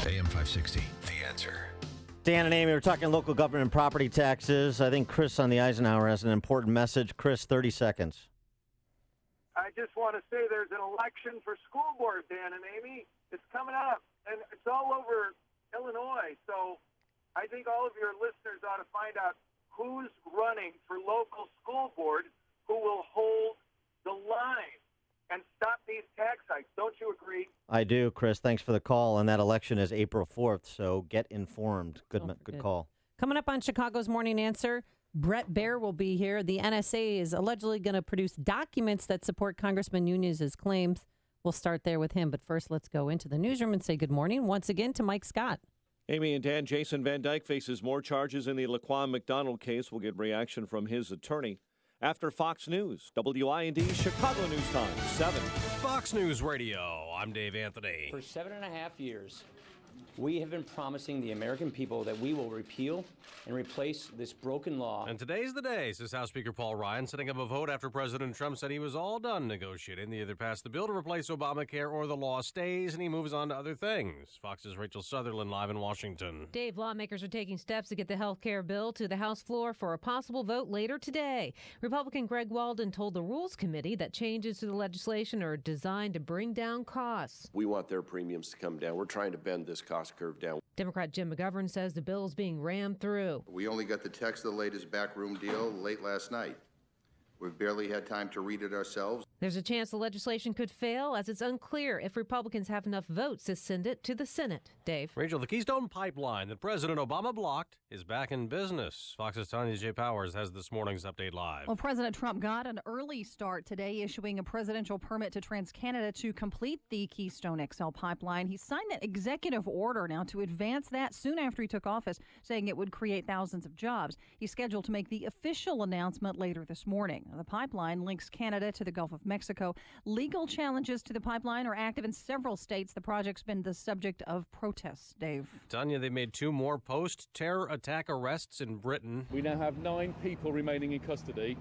AM 560, The Answer. Dan and Amy, we're talking local government and property taxes. I think Chris on the Eisenhower has an important message. Chris, 30 seconds. I just want to say there's an election for school board, Dan and Amy. It's coming up, and it's all over Illinois. So I think all of your listeners ought to find out who's running for local school board who will hold the line and stop these tax hikes. Don't you agree? I do, Chris. Thanks for the call. And that election is April 4th, so get informed. Good call. Coming up on Chicago's Morning Answer, Brett Baer will be here. The NSA is allegedly going to produce documents that support Congressman Nunez's claims. We'll start there with him. But first, let's go into the newsroom and say good morning once again to Mike Scott. Amy and Dan, Jason Van Dyke faces more charges in the Laquan McDonald case. We'll get reaction from his attorney after Fox News. WIND Chicago News Time, 7. Fox News Radio. I'm Dave Anthony. For 7.5 years, we have been promising the American people that we will repeal and replace this broken law. And today's the day, says House Speaker Paul Ryan, setting up a vote after President Trump said he was all done negotiating. They either pass the bill to replace Obamacare or the law stays, and he moves on to other things. Fox's Rachel Sutherland live in Washington. Dave, lawmakers are taking steps to get the health care bill to the House floor for a possible vote later today. Republican Greg Walden told the Rules Committee that changes to the legislation are designed to bring down costs. We want their premiums to come down. We're trying to bend this cost curve down. Democrat Jim McGovern says the bill is being rammed through. We only got the text of the latest backroom deal late last night. We've barely had time to read it ourselves. There's a chance the legislation could fail, as it's unclear if Republicans have enough votes to send it to the Senate. Dave. Rachel, the Keystone Pipeline that President Obama blocked is back in business. Fox's Tanya J. Powers has this morning's update live. Well, President Trump got an early start today, issuing a presidential permit to TransCanada to complete the Keystone XL pipeline. He signed an executive order now to advance that soon after he took office, saying it would create thousands of jobs. He's scheduled to make the official announcement later this morning. The pipeline links Canada to the Gulf of Mexico. Legal challenges to the pipeline are active in several states. The project's been the subject of protests, Dave. Tanya, they made 2 more post-terror attack arrests in Britain. We now have 9 people remaining in custody,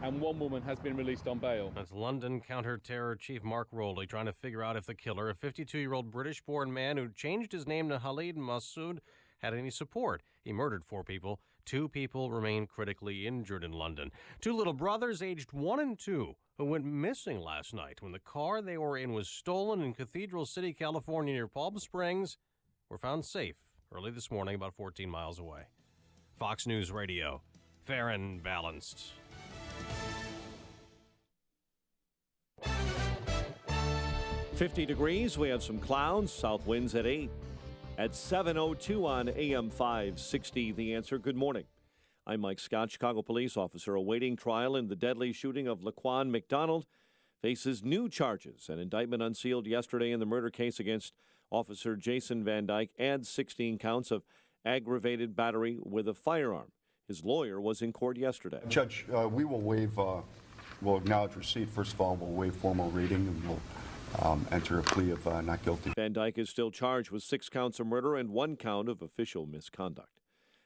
and 1 woman has been released on bail. That's London counter-terror chief Mark Rowley trying to figure out if the killer, a 52-year-old British-born man who changed his name to Khalid Massoud, had any support. He murdered 4 people. 2 people remain critically injured in London. 2 little brothers aged 1 and 2 who went missing last night when the car they were in was stolen in Cathedral City, California near Palm Springs were found safe early this morning about 14 miles away. Fox News Radio. Fair and balanced. .50 degrees. We have some clouds. South winds at 8. At 7:02 on AM 560, The Answer. Good morning. I'm Mike Scott. Chicago police officer awaiting trial in the deadly shooting of Laquan McDonald faces new charges. An indictment unsealed yesterday in the murder case against Officer Jason Van Dyke adds 16 counts of aggravated battery with a firearm. His lawyer was in court yesterday. Judge, we will waive, we'll acknowledge receipt. First of all, we'll waive formal reading, and we'll enter a plea of not guilty. Van Dyke is still charged with 6 counts of murder and 1 count of official misconduct.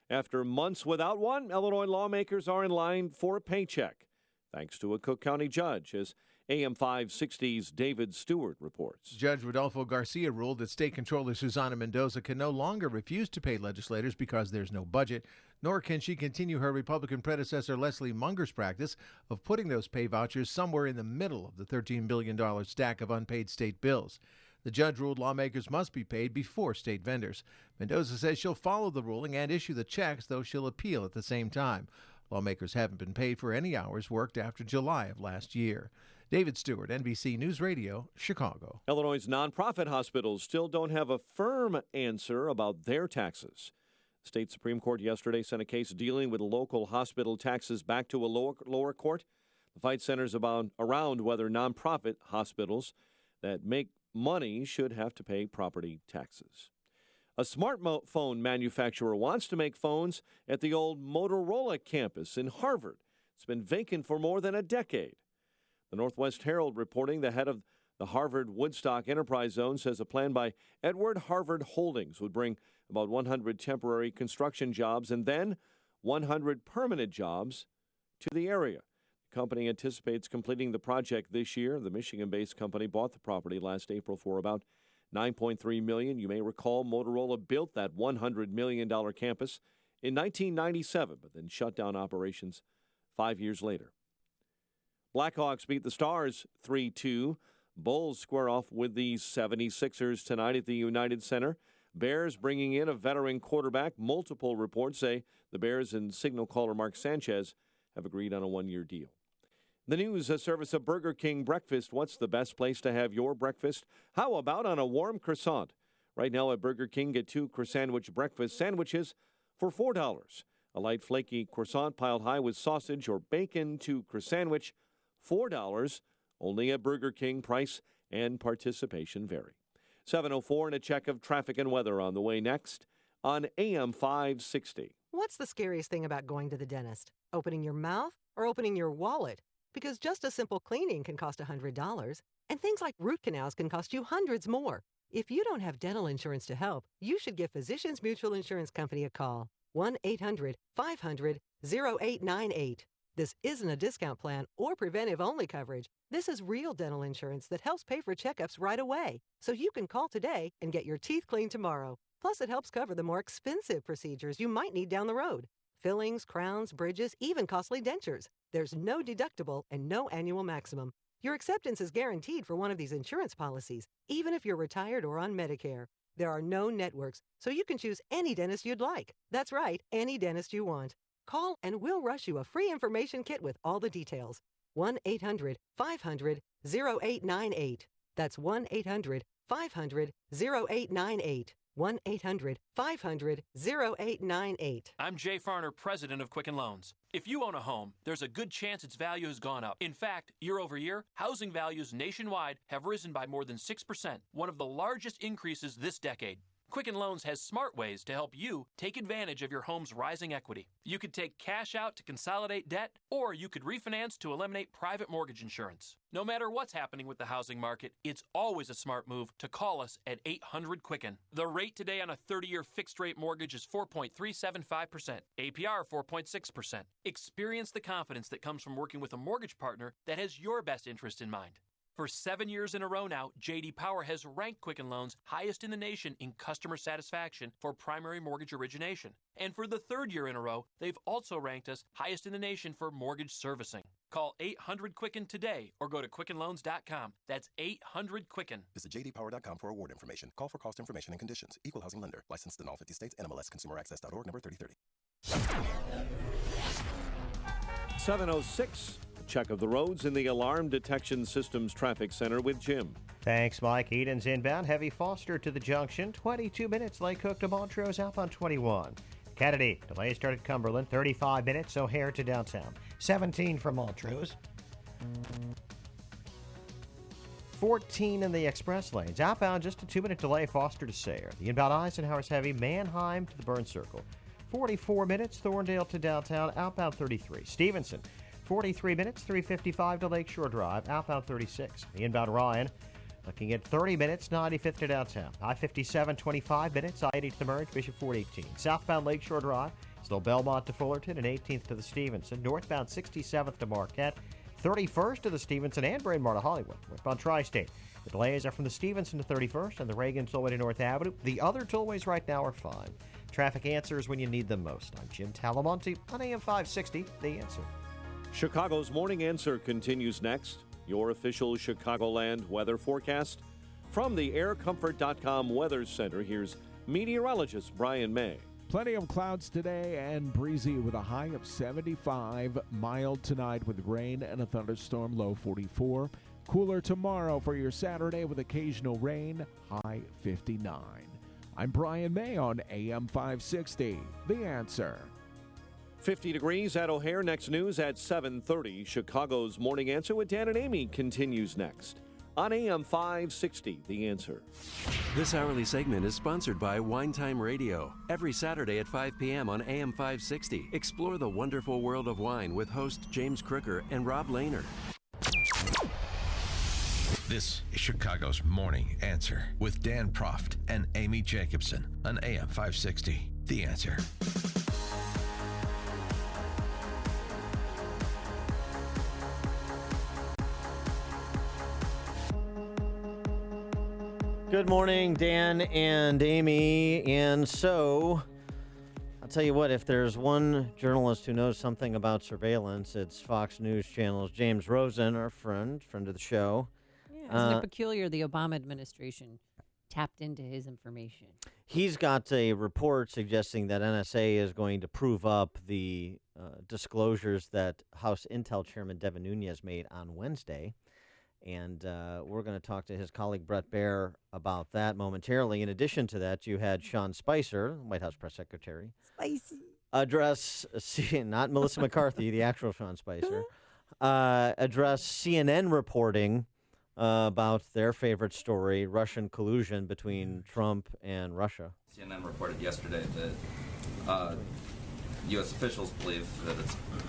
After months without one, Illinois lawmakers are in line for a paycheck, thanks to a Cook County judge, as AM 560's David Stewart reports. Judge Rodolfo Garcia ruled that State Controller Susana Mendoza can no longer refuse to pay legislators because there's no budget, nor can she continue her Republican predecessor Leslie Munger's practice of putting those pay vouchers somewhere in the middle of the $13 billion stack of unpaid state bills. The judge ruled lawmakers must be paid before state vendors. Mendoza says she'll follow the ruling and issue the checks, though she'll appeal at the same time. Lawmakers haven't been paid for any hours worked after July of last year. David Stewart, NBC News Radio, Chicago. Illinois' nonprofit hospitals still don't have a firm answer about their taxes. The state Supreme Court yesterday sent a case dealing with local hospital taxes back to a lower court. The fight centers around whether nonprofit hospitals that make money should have to pay property taxes. A smartphone manufacturer wants to make phones at the old Motorola campus in Harvard. It's been vacant for more than a decade. The Northwest Herald reporting the head of the Harvard Woodstock Enterprise Zone says a plan by Edward Harvard Holdings would bring about 100 temporary construction jobs and then 100 permanent jobs to the area. The company anticipates completing the project this year. The Michigan-based company bought the property last April for about $9.3 million. You may recall Motorola built that $100 million campus in 1997, but then shut down operations 5 years later. Blackhawks beat the Stars 3-2. Bulls square off with the 76ers tonight at the United Center. Bears bringing in a veteran quarterback. Multiple reports say the Bears and signal caller Mark Sanchez have agreed on a one-year deal. The news service of Burger King Breakfast. What's the best place to have your breakfast? How about on a warm croissant? Right now at Burger King, get 2 Croissandwich breakfast sandwiches for $4. A light flaky croissant piled high with sausage or bacon 2 Croissandwich, $4. Only at Burger King. Price and participation vary. 7:04 and a check of traffic and weather on the way next on AM 560. What's the scariest thing about going to the dentist? Opening your mouth or opening your wallet? Because just a simple cleaning can cost $100, and things like root canals can cost you hundreds more. If you don't have dental insurance to help, you should give Physicians Mutual Insurance Company a call. 1-800-500-0898. This isn't a discount plan or preventive-only coverage. This is real dental insurance that helps pay for checkups right away, so you can call today and get your teeth cleaned tomorrow. Plus, it helps cover the more expensive procedures you might need down the road. Fillings, crowns, bridges, even costly dentures. There's no deductible and no annual maximum. Your acceptance is guaranteed for one of these insurance policies, even if you're retired or on Medicare. There are no networks, so you can choose any dentist you'd like. That's right, any dentist you want. Call and we'll rush you a free information kit with all the details. 1-800-500-0898. That's 1-800-500-0898. 1-800-500-0898. I'm Jay Farner, president of Quicken Loans. If you own a home, there's a good chance its value has gone up. In fact, year over year, housing values nationwide have risen by more than 6%, one of the largest increases this decade. Quicken Loans has smart ways to help you take advantage of your home's rising equity. You could take cash out to consolidate debt, or you could refinance to eliminate private mortgage insurance. No matter what's happening with the housing market, it's always a smart move to call us at 800-QUICKEN. The rate today on a 30-year fixed-rate mortgage is 4.375%, APR 4.6%. Experience the confidence that comes from working with a mortgage partner that has your best interest in mind. For 7 years in a row now, J.D. Power has ranked Quicken Loans highest in the nation in customer satisfaction for primary mortgage origination. And for the 3rd year in a row, they've also ranked us highest in the nation for mortgage servicing. Call 800-QUICKEN today or go to QuickenLoans.com. That's 800-QUICKEN. Visit jdpower.com for award information. Call for cost information and conditions. Equal housing lender. Licensed in all 50 states. NMLS ConsumerAccess.org. Number 3030. 7:06. Check of the roads in the Alarm Detection Systems Traffic Center with Jim. Thanks, Mike. Eden's inbound. Heavy Foster to the junction. 22 minutes. Lake Cook to Montrose outbound 21. Kennedy. Delay started Cumberland. 35 minutes. O'Hare to downtown. 17 from Montrose. 14 in the express lanes. Outbound just a 2-minute delay. Foster to Sayre. The inbound Eisenhower's heavy. Manheim to the Burn Circle. 44 minutes. Thorndale to downtown. Outbound 33. Stevenson. 43 minutes, 3:55 to Lakeshore Drive, outbound 36. The inbound Ryan looking at 30 minutes, 95th to downtown. I-57, 25 minutes, I-80 to the Merge, Bishop Ford 18. Southbound Lakeshore Drive, still Belmont to Fullerton and 18th to the Stevenson. Northbound 67th to Marquette, 31st to the Stevenson and Bryn Mawr to Hollywood. Northbound Tri-State. The delays are from the Stevenson to 31st and the Reagan Tollway to North Avenue. The other tollways right now are fine. Traffic answers when you need them most. I'm Jim Talamonte on AM 560, The Answer. Chicago's Morning Answer continues next. Your official Chicagoland weather forecast. From the AirComfort.com Weather Center, here's meteorologist Brian May. Plenty of clouds today and breezy with a high of 75. Mild tonight with rain and a thunderstorm, low 44. Cooler tomorrow for your Saturday with occasional rain, high 59. I'm Brian May on AM 560, The Answer. 50 degrees at O'Hare. Next news at 7:30. Chicago's Morning Answer with Dan and Amy continues next on AM 560, The Answer. This hourly segment is sponsored by Wine Time Radio. Every Saturday at 5 p.m. on AM 560. Explore the wonderful world of wine with host James Crooker and Rob Lehner. This is Chicago's Morning Answer with Dan Proft and Amy Jacobson on AM 560, The Answer. Good morning, Dan and Amy. And so, I'll tell you what, if there's one journalist who knows something about surveillance, it's Fox News Channel's James Rosen, our friend of the show. Yeah, isn't it peculiar the Obama administration tapped into his information? He's got a report suggesting that NSA is going to prove up the disclosures that House Intel Chairman Devin Nunes made on Wednesday. And we're going to talk to his colleague Brett Baer about that momentarily. In addition to that, you had Sean Spicer, White House press secretary, address, not Melissa McCarthy, the actual Sean Spicer, address CNN reporting about their favorite story, Russian collusion between Trump and Russia. CNN reported yesterday that U.S. officials believe that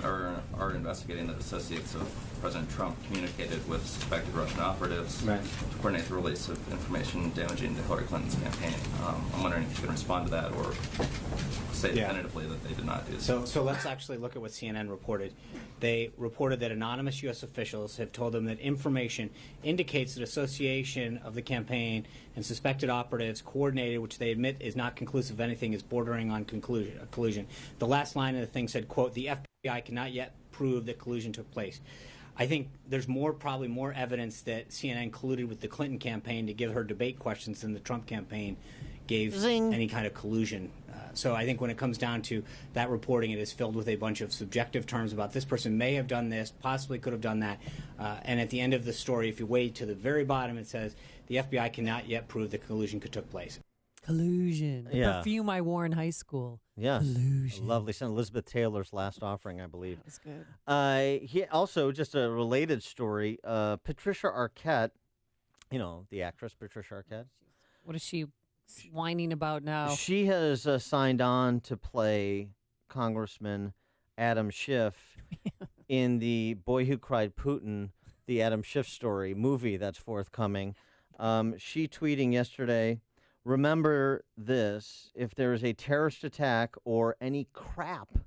are investigating that associates of President Trump communicated with suspected Russian operatives to coordinate the release of information damaging to Hillary Clinton's campaign. I'm wondering if you can respond to that or say definitively that they did not do so. So let's actually look at what CNN reported. They reported that anonymous U.S. officials have told them that information indicates that association of the campaign and suspected operatives coordinated, which they admit is not conclusive of anything, is bordering on collusion. The last line of the thing said, quote, "The FBI cannot yet prove that collusion took place." I think there's probably more evidence that CNN colluded with the Clinton campaign to give her debate questions than the Trump campaign gave any kind of collusion. So I think when it comes down to that reporting, it is filled with a bunch of subjective terms about this person may have done this, possibly could have done that. And at the end of the story, if you wait to the very bottom, it says the FBI cannot yet prove that collusion took place. Collusion. The perfume I wore in high school. Yes. Collusion. Lovely. Elizabeth Taylor's last offering, I believe. That's good. He also, just a related story, Patricia Arquette, you know, the actress Patricia Arquette. What is she whining about now? She has signed on to play Congressman Adam Schiff in the Boy Who Cried Putin, the Adam Schiff story movie that's forthcoming. She tweeting yesterday, "Remember this, if there is a terrorist attack or any crap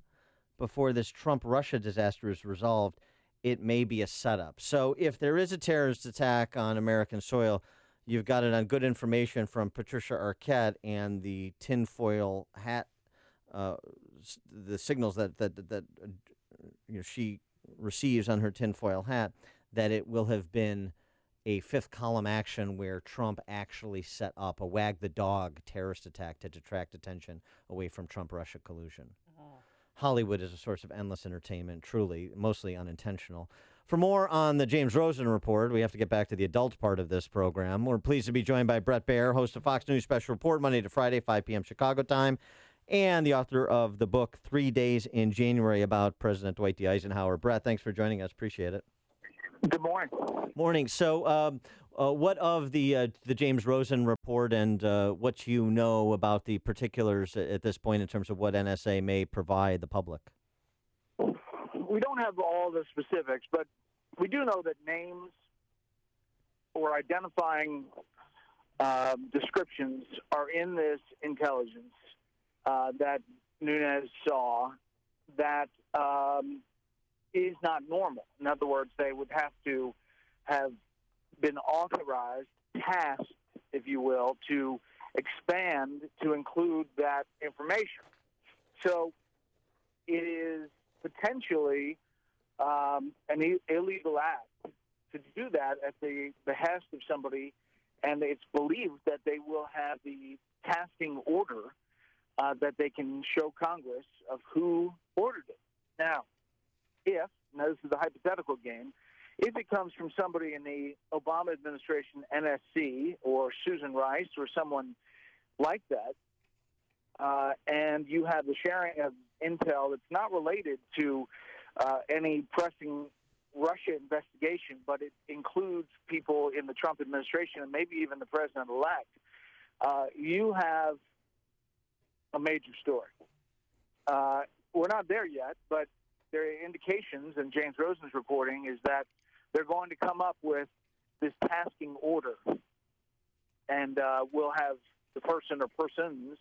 before this Trump-Russia disaster is resolved, it may be a setup." So if there is a terrorist attack on American soil, you've got it on good information from Patricia Arquette and the tinfoil hat, the signals that she receives on her tinfoil hat, that it will have been a fifth column action where Trump actually set up a wag the dog terrorist attack to detract attention away from Trump-Russia collusion. Hollywood is a source of endless entertainment, truly, mostly unintentional. For more on the James Rosen Report, we have to get back to the adult part of this program. We're pleased to be joined by Brett Baer, host of Fox News Special Report, Monday to Friday, 5 p.m. Chicago time, and the author of the book 3 Days in January about President Dwight D. Eisenhower. Brett, thanks for joining us. Appreciate it. Good morning. Morning. So what of the James Rosen Report and what you know about the particulars at this point in terms of what NSA may provide the public? We don't have all the specifics, but we do know that names or identifying descriptions are in this intelligence that Nunes saw that is not normal. In other words, they would have to have been authorized, tasked, if you will, to expand to include that information. So it is potentially an illegal act to do that at the behest of somebody, and it's believed that they will have the tasking order that they can show Congress of who ordered it. Now, now this is the hypothetical game, if it comes from somebody in the Obama administration, NSC, or Susan Rice, or someone like that, and you have the sharing of intel that's not related to any pressing Russia investigation, but it includes people in the Trump administration and maybe even the president-elect, you have a major story. We're not there yet, but there are indications, and James Rosen's reporting is that they're going to come up with this tasking order, and we'll have the person or persons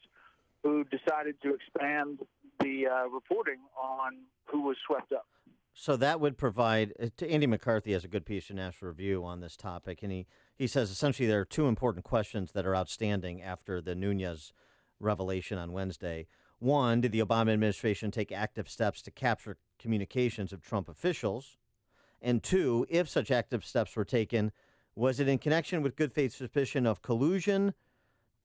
who decided to expand the reporting on who was swept up. So that would provide, Andy McCarthy has a good piece in National Review on this topic, and he says essentially there are two important questions that are outstanding after the Nunes revelation on Wednesday. One, did the Obama administration take active steps to capture communications of Trump officials? And two, if such active steps were taken, was it in connection with good faith suspicion of collusion,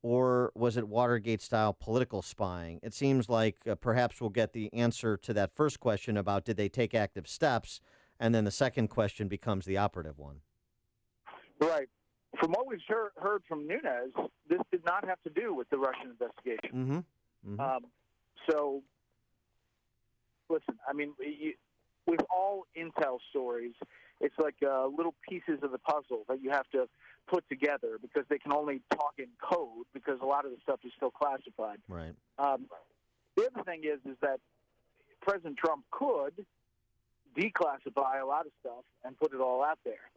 or was it Watergate-style political spying? It seems like perhaps we'll get the answer to that first question about did they take active steps, and then the second question becomes the operative one. Right. From what we've heard from Nunes, this did not have to do with the Russian investigation. So, listen, I mean, with all intel stories, it's like little pieces of the puzzle that you have to put together because they can only talk in code because a lot of the stuff is still classified. Right. The other thing is that President Trump could declassify a lot of stuff and put it all out there.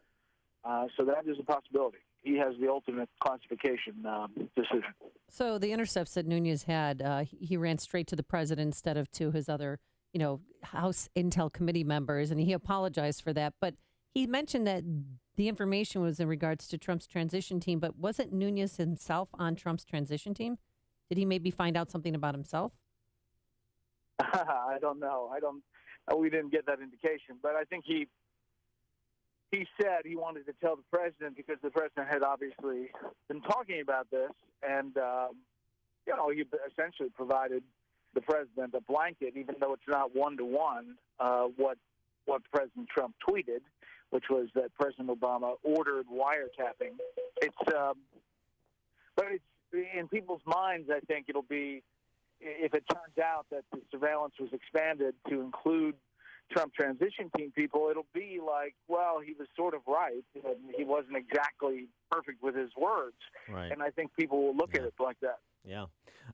So that is a possibility. He has the ultimate classification decision. So the intercepts that Nunes had, he ran straight to the president instead of to his other, House Intel Committee members, and he apologized for that. But he mentioned that the information was in regards to Trump's transition team, but wasn't Nunes himself on Trump's transition team? Did he maybe find out something about himself? I don't know. We didn't get that indication, but I think he said he wanted to tell the president because the president had obviously been talking about this, and he essentially provided the president a blanket, even though it's not one-to-one what President Trump tweeted, which was that President Obama ordered wiretapping. But it's in people's minds. I think it'll be, if it turns out that the surveillance was expanded to include Trump transition team people, it'll be like, well, he was sort of right. He wasn't exactly perfect with his words. Right. And I think people will look at it like that. Yeah.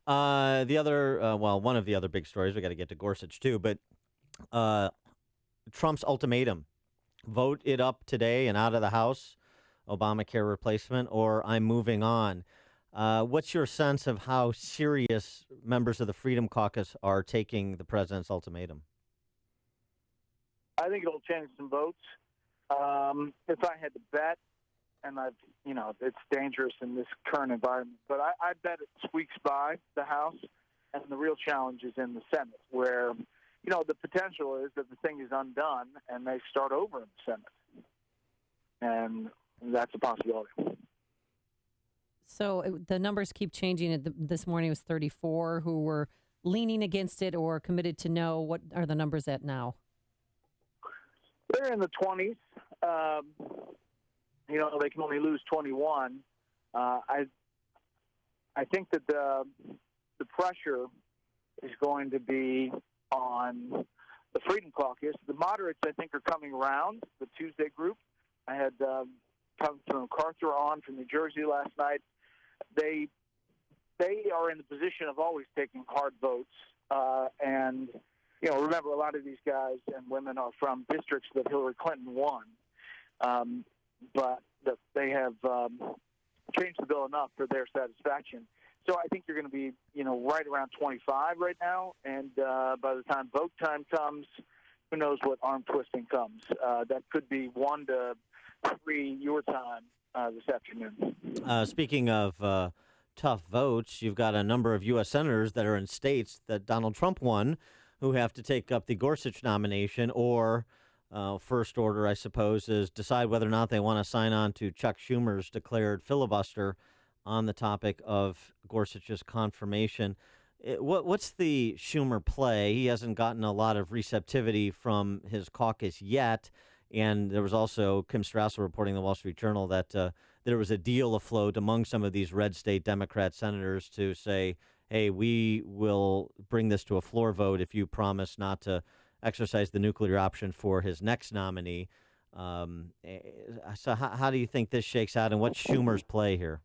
The other, one of the other big stories, we got to get to Gorsuch too, but Trump's ultimatum, vote it up today and out of the House, Obamacare replacement, or I'm moving on. What's your sense of how serious members of the Freedom Caucus are taking the president's ultimatum? I think it'll change some votes. If I had to bet, and it's dangerous in this current environment, but I bet it squeaks by the House, and the real challenge is in the Senate, where, the potential is that the thing is undone and they start over in the Senate. And that's a possibility. So the numbers keep changing. This morning it was 34 who were leaning against it or committed to no. What are the numbers at now? They're in the 20s. They can only lose 21. I think that the pressure is going to be on the Freedom Caucus. The moderates, I think, are coming around, the Tuesday group. I had Congressman MacArthur on from New Jersey last night. They are in the position of always taking hard votes. And remember, a lot of these guys and women are from districts that Hillary Clinton won. But they have changed the bill enough for their satisfaction. So I think you're going to be, right around 25 right now. And by the time vote time comes, who knows what arm twisting comes. That could be 1 to 3 your time this afternoon. Speaking of tough votes, you've got a number of U.S. senators that are in states that Donald Trump won who have to take up the Gorsuch nomination, or first order, I suppose, is decide whether or not they want to sign on to Chuck Schumer's declared filibuster on the topic of Gorsuch's confirmation. What's the Schumer play? He hasn't gotten a lot of receptivity from his caucus yet, and there was also Kim Strassel reporting in the Wall Street Journal that there was a deal afloat among some of these red state Democrat senators to say, hey, we will bring this to a floor vote if you promise not to exercise the nuclear option for his next nominee. So how do you think this shakes out, and what's Schumer's play here?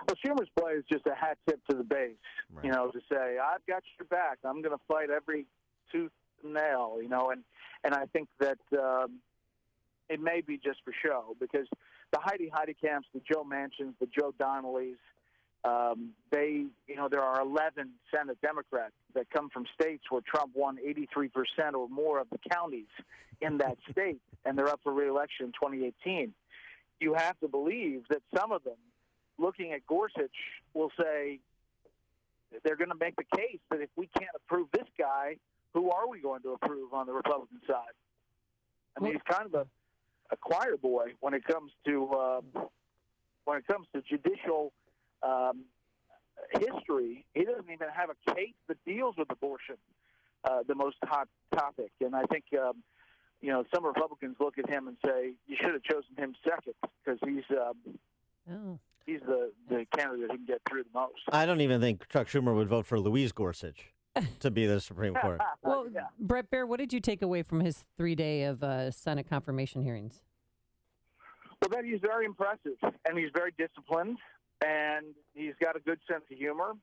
Well, Schumer's play is just a hat tip to the base, right. To say, I've got your back. I'm going to fight every tooth and nail, and I think that it may be just for show, because the Heidi camps, the Joe Manchins, the Joe Donnellys, there are 11 Senate Democrats that come from states where Trump won 83% or more of the counties in that state, and they're up for re-election in 2018. You have to believe that some of them, looking at Gorsuch, will say, they're going to make the case that if we can't approve this guy, who are we going to approve on the Republican side? I mean, he's kind of a choir boy when it comes to judicial history. He doesn't even have a case that deals with abortion, the most hot topic. And I think some Republicans look at him and say you should have chosen him second because he's the candidate who can get through the most. I don't even think Chuck Schumer would vote for Louise Gorsuch to be the Supreme Court. Well, Brett Baer, what did you take away from his 3-day of Senate confirmation hearings? Well, that he's very impressive, and he's very disciplined, and he's got a good sense of humor.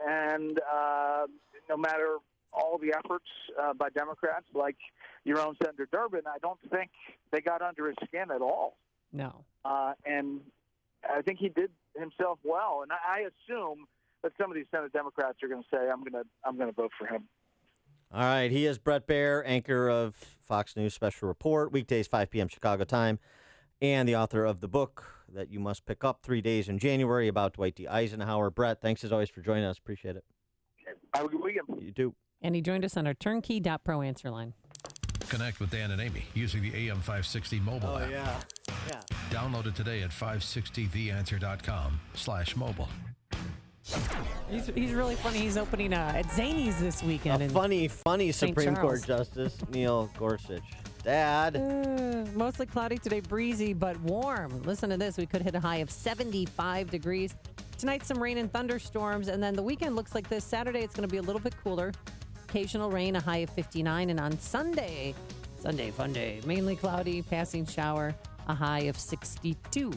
And no matter all the efforts by Democrats, like your own Senator Durbin, I don't think they got under his skin at all. No. And I think he did himself well. And I assume that some of these Senate Democrats are going to say, I'm going to vote for him. All right. He is Brett Baer, anchor of Fox News Special Report, weekdays 5 p.m. Chicago time, and the author of the book that you must pick up, 3 Days in January, about Dwight D. Eisenhower. Brett, thanks as always for joining us. Appreciate it. Have a good weekend. You too. And he joined us on our turnkey.pro answer line. Connect with Dan and Amy using the AM560 mobile app. Yeah. Download it today at 560theanswer.com/mobile. He's really funny. He's opening at Zanies this weekend. A funny St. Supreme Charles. Court Justice, Neil Gorsuch. Dad. Mostly cloudy today, breezy, but warm. Listen to this. We could hit a high of 75 degrees. Tonight, some rain and thunderstorms. And then the weekend looks like this. Saturday, it's going to be a little bit cooler. Occasional rain, a high of 59. And on Sunday, fun day, mainly cloudy, passing shower, a high of 62.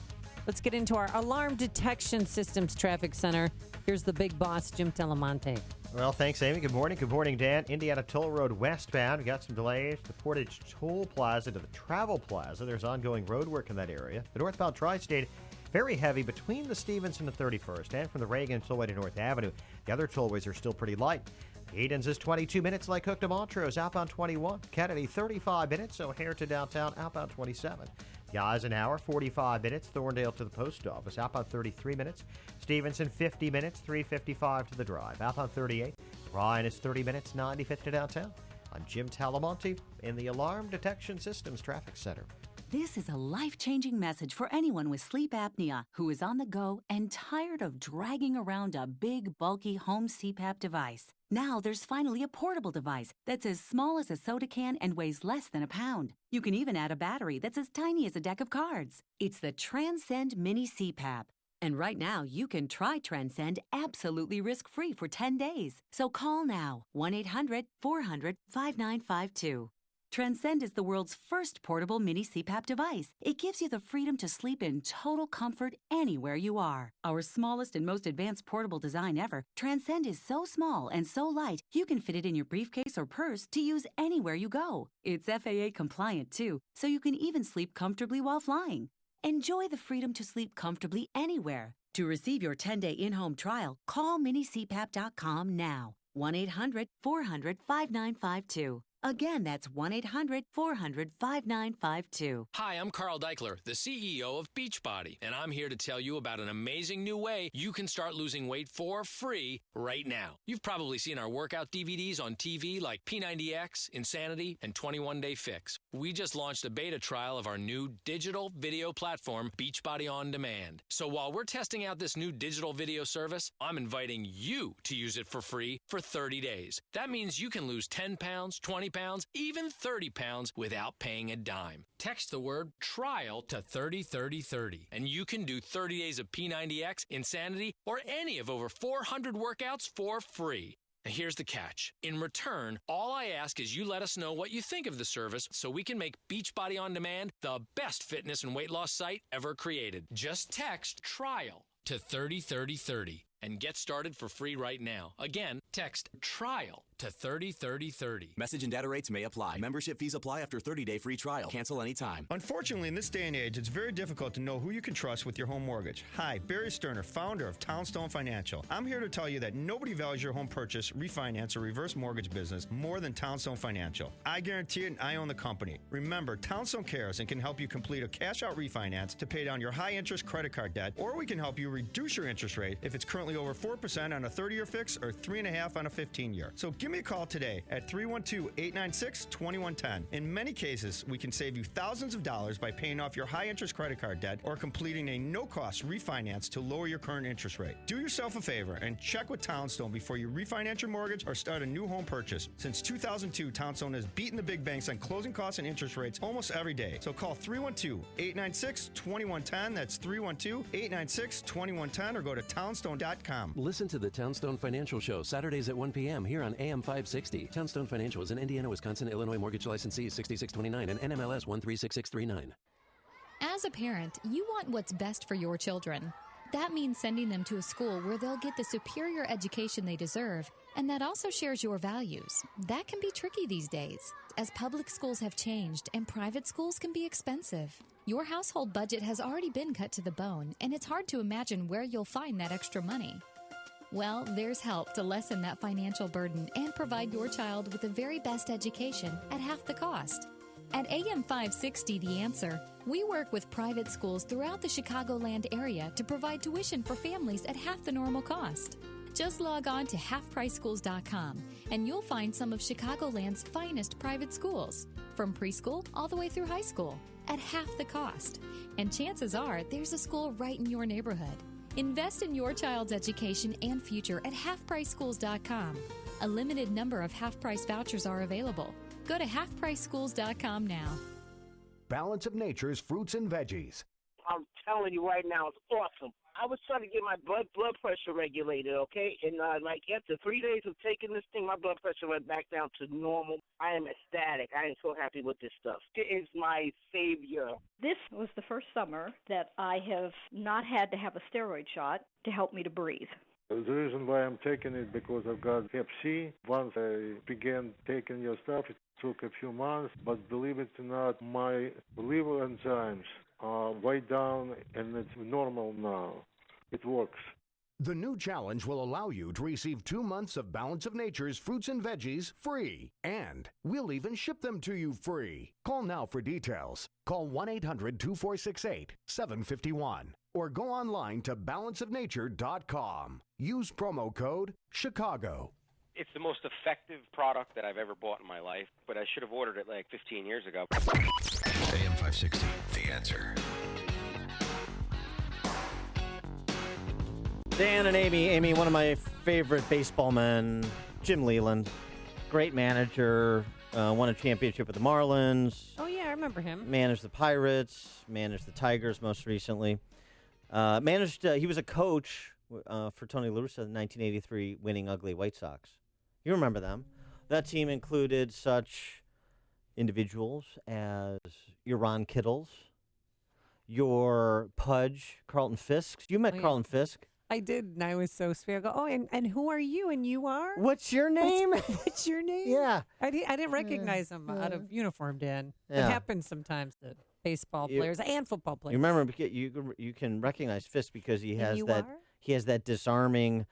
Let's get into our Alarm Detection Systems Traffic Center. Here's the big boss, Jim Telemonte. Well, thanks, Amy. Good morning. Good morning, Dan. Indiana Toll Road westbound. We got some delays. The Portage Toll Plaza to the Travel Plaza. There's ongoing road work in that area. The northbound Tri-State, very heavy between the Stevens and the 31st, and from the Reagan tollway to North Avenue. The other tollways are still pretty light. Edens is 22 minutes, like Hook to Montrose, outbound 21. Kennedy, 35 minutes, O'Hare to downtown, outbound 27. The Eisenhower, 45 minutes. Thorndale to the post office, outbound 33 minutes. Stevenson, 50 minutes, 3:55 to the drive, outbound 38. Ryan is 30 minutes, 95th to downtown. I'm Jim Talamonte in the Alarm Detection Systems Traffic Center. This is a life-changing message for anyone with sleep apnea who is on the go and tired of dragging around a big, bulky home CPAP device. Now there's finally a portable device that's as small as a soda can and weighs less than a pound. You can even add a battery that's as tiny as a deck of cards. It's the Transcend Mini CPAP. And right now, you can try Transcend absolutely risk-free for 10 days. So call now, 1-800-400-5952. Transcend is the world's first portable mini CPAP device. It gives you the freedom to sleep in total comfort anywhere you are. Our smallest and most advanced portable design ever, Transcend is so small and so light, you can fit it in your briefcase or purse to use anywhere you go. It's FAA compliant too, so you can even sleep comfortably while flying. Enjoy the freedom to sleep comfortably anywhere. To receive your 10-day in-home trial, call minicpap.com now. 1-800-400-5952. Again, that's 1-800-400-5952. Hi, I'm Carl Deichler, the CEO of Beachbody, and I'm here to tell you about an amazing new way you can start losing weight for free right now. You've probably seen our workout DVDs on TV like P90X, Insanity, and 21 Day Fix. We just launched a beta trial of our new digital video platform, Beachbody On Demand. So while we're testing out this new digital video service, I'm inviting you to use it for free for 30 days. That means you can lose 10 pounds, 20 pounds, even 30 pounds without paying a dime. Text the word TRIAL to 303030 and you can do 30 days of P90X, Insanity, or any of over 400 workouts for free. And here's the catch. In return, all I ask is you let us know what you think of the service so we can make Beachbody On Demand the best fitness and weight loss site ever created. Just text TRIAL to 303030 and get started for free right now. Again, text TRIAL to 303030. Message and data rates may apply. Membership fees apply after 30-day free trial. Cancel anytime. Unfortunately, in this day and age, it's very difficult to know who you can trust with your home mortgage. Hi, Barry Sterner, founder of Townstone Financial. I'm here to tell you that nobody values your home purchase, refinance, or reverse mortgage business more than Townstone Financial. I guarantee it, and I own the company. Remember, Townstone cares and can help you complete a cash-out refinance to pay down your high-interest credit card debt, or we can help you reduce your interest rate if it's currently currently over 4% on a 30-year fix or 3.5% on a 15-year. So give me a call today at 312-896-2110. In many cases, we can save you thousands of dollars by paying off your high-interest credit card debt or completing a no-cost refinance to lower your current interest rate. Do yourself a favor and check with Townstone before you refinance your mortgage or start a new home purchase. Since 2002, Townstone has beaten the big banks on closing costs and interest rates almost every day. So call 312-896-2110. That's 312-896-2110 or go to townstone.com. Listen to the Townstone Financial Show Saturdays at 1 p.m. here on AM 560. Townstone Financial is an Indiana, Wisconsin, Illinois mortgage licensee 6629 and NMLS 136639. As a parent, you want what's best for your children. That means sending them to a school where they'll get the superior education they deserve, and that also shares your values. That can be tricky these days, as public schools have changed and private schools can be expensive. Your household budget has already been cut to the bone, and it's hard to imagine where you'll find that extra money. Well, there's help to lessen that financial burden and provide your child with the very best education at half the cost. At AM 560 The Answer, we work with private schools throughout the Chicagoland area to provide tuition for families at half the normal cost. Just log on to halfpriceschools.com and you'll find some of Chicagoland's finest private schools, from preschool all the way through high school, at half the cost. And chances are there's a school right in your neighborhood. Invest in your child's education and future at halfpriceschools.com. A limited number of half-price vouchers are available. Go to halfpriceschools.com now. Balance of Nature's fruits and veggies. I'm telling you right now, it's awesome. I was trying to get my blood pressure regulated, okay? And like after 3 days of taking this thing, my blood pressure went back down to normal. I am ecstatic. I am so happy with this stuff. It is my savior. This was the first summer that I have not had to have a steroid shot to help me to breathe. The reason why I'm taking it because I've got Hep C. Once I began taking your stuff, it took a few months, but believe it or not, my liver enzymes are way down and it's normal now. It works. The new challenge will allow you to receive 2 months of Balance of Nature's fruits and veggies free. And we'll even ship them to you free. Call now for details. Call 1-800-2468-751 or go online to balanceofnature.com. Use promo code Chicago. It's the most effective product that I've ever bought in my life, but I should have ordered it like 15 years ago. AM 560, The Answer. Dan and Amy. Amy, one of my favorite baseball men, Jim Leland. Great manager. Won a championship with the Marlins. Oh, yeah, I remember him. Managed the Pirates. Managed the Tigers most recently. He was a coach for Tony La Russa in the 1983 winning ugly White Sox. You remember them. That team included such individuals as your Ron Kittles, your Pudge, Carlton Fisk. You met Carlton Fisk. I did, and I was so sweet. I go, and who are you? And you are? What's your name? What's your name? Yeah. I didn't recognize him out of uniform, Dan. Yeah. It happens sometimes to baseball players and football players. You remember, you can recognize Fisk because he has that disarming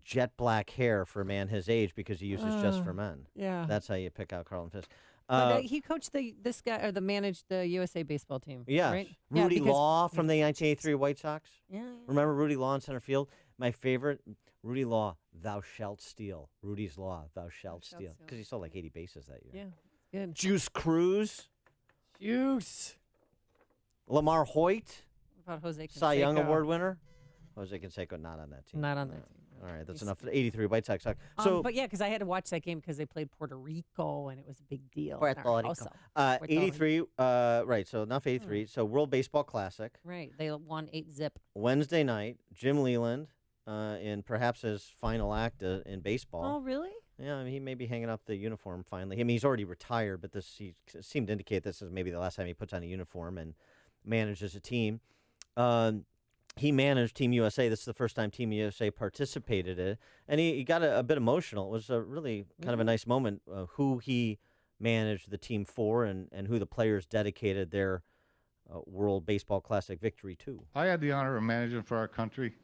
jet black hair for a man his age because he uses Just for Men. Yeah. That's how you pick out Carlton Fisk. But he coached managed the USA baseball team. Yes. Right? Rudy Law from the 1983 White Sox. Yeah. Remember Rudy Law in center field? My favorite, Rudy Law, thou shalt steal. Rudy's Law, thou shalt steal. Because he stole like 80 bases that year. Yeah, good. Juice Cruz. Juice. Lamar Hoyt. What about Jose Canseco? Cy Young Award winner. Jose Canseco not on that team. Not on that team. All right, that's enough for the 83 White Sox. So, but yeah, because I had to watch that game because they played Puerto Rico and it was a big deal. Puerto Rico. 83, right, so enough 83. So World Baseball Classic. Right, they won 8-0. Wednesday night, Jim Leland in perhaps his final act in baseball. Oh, really? Yeah, I mean, he may be hanging up the uniform finally. I mean, he's already retired, but he seemed to indicate this is maybe the last time he puts on a uniform and manages a team. He managed Team USA. This is the first time Team USA participated in it. And he got a bit emotional. It was a really kind of a nice moment, who he managed the team for and who the players dedicated their World Baseball Classic victory to. I had the honor of managing for our country.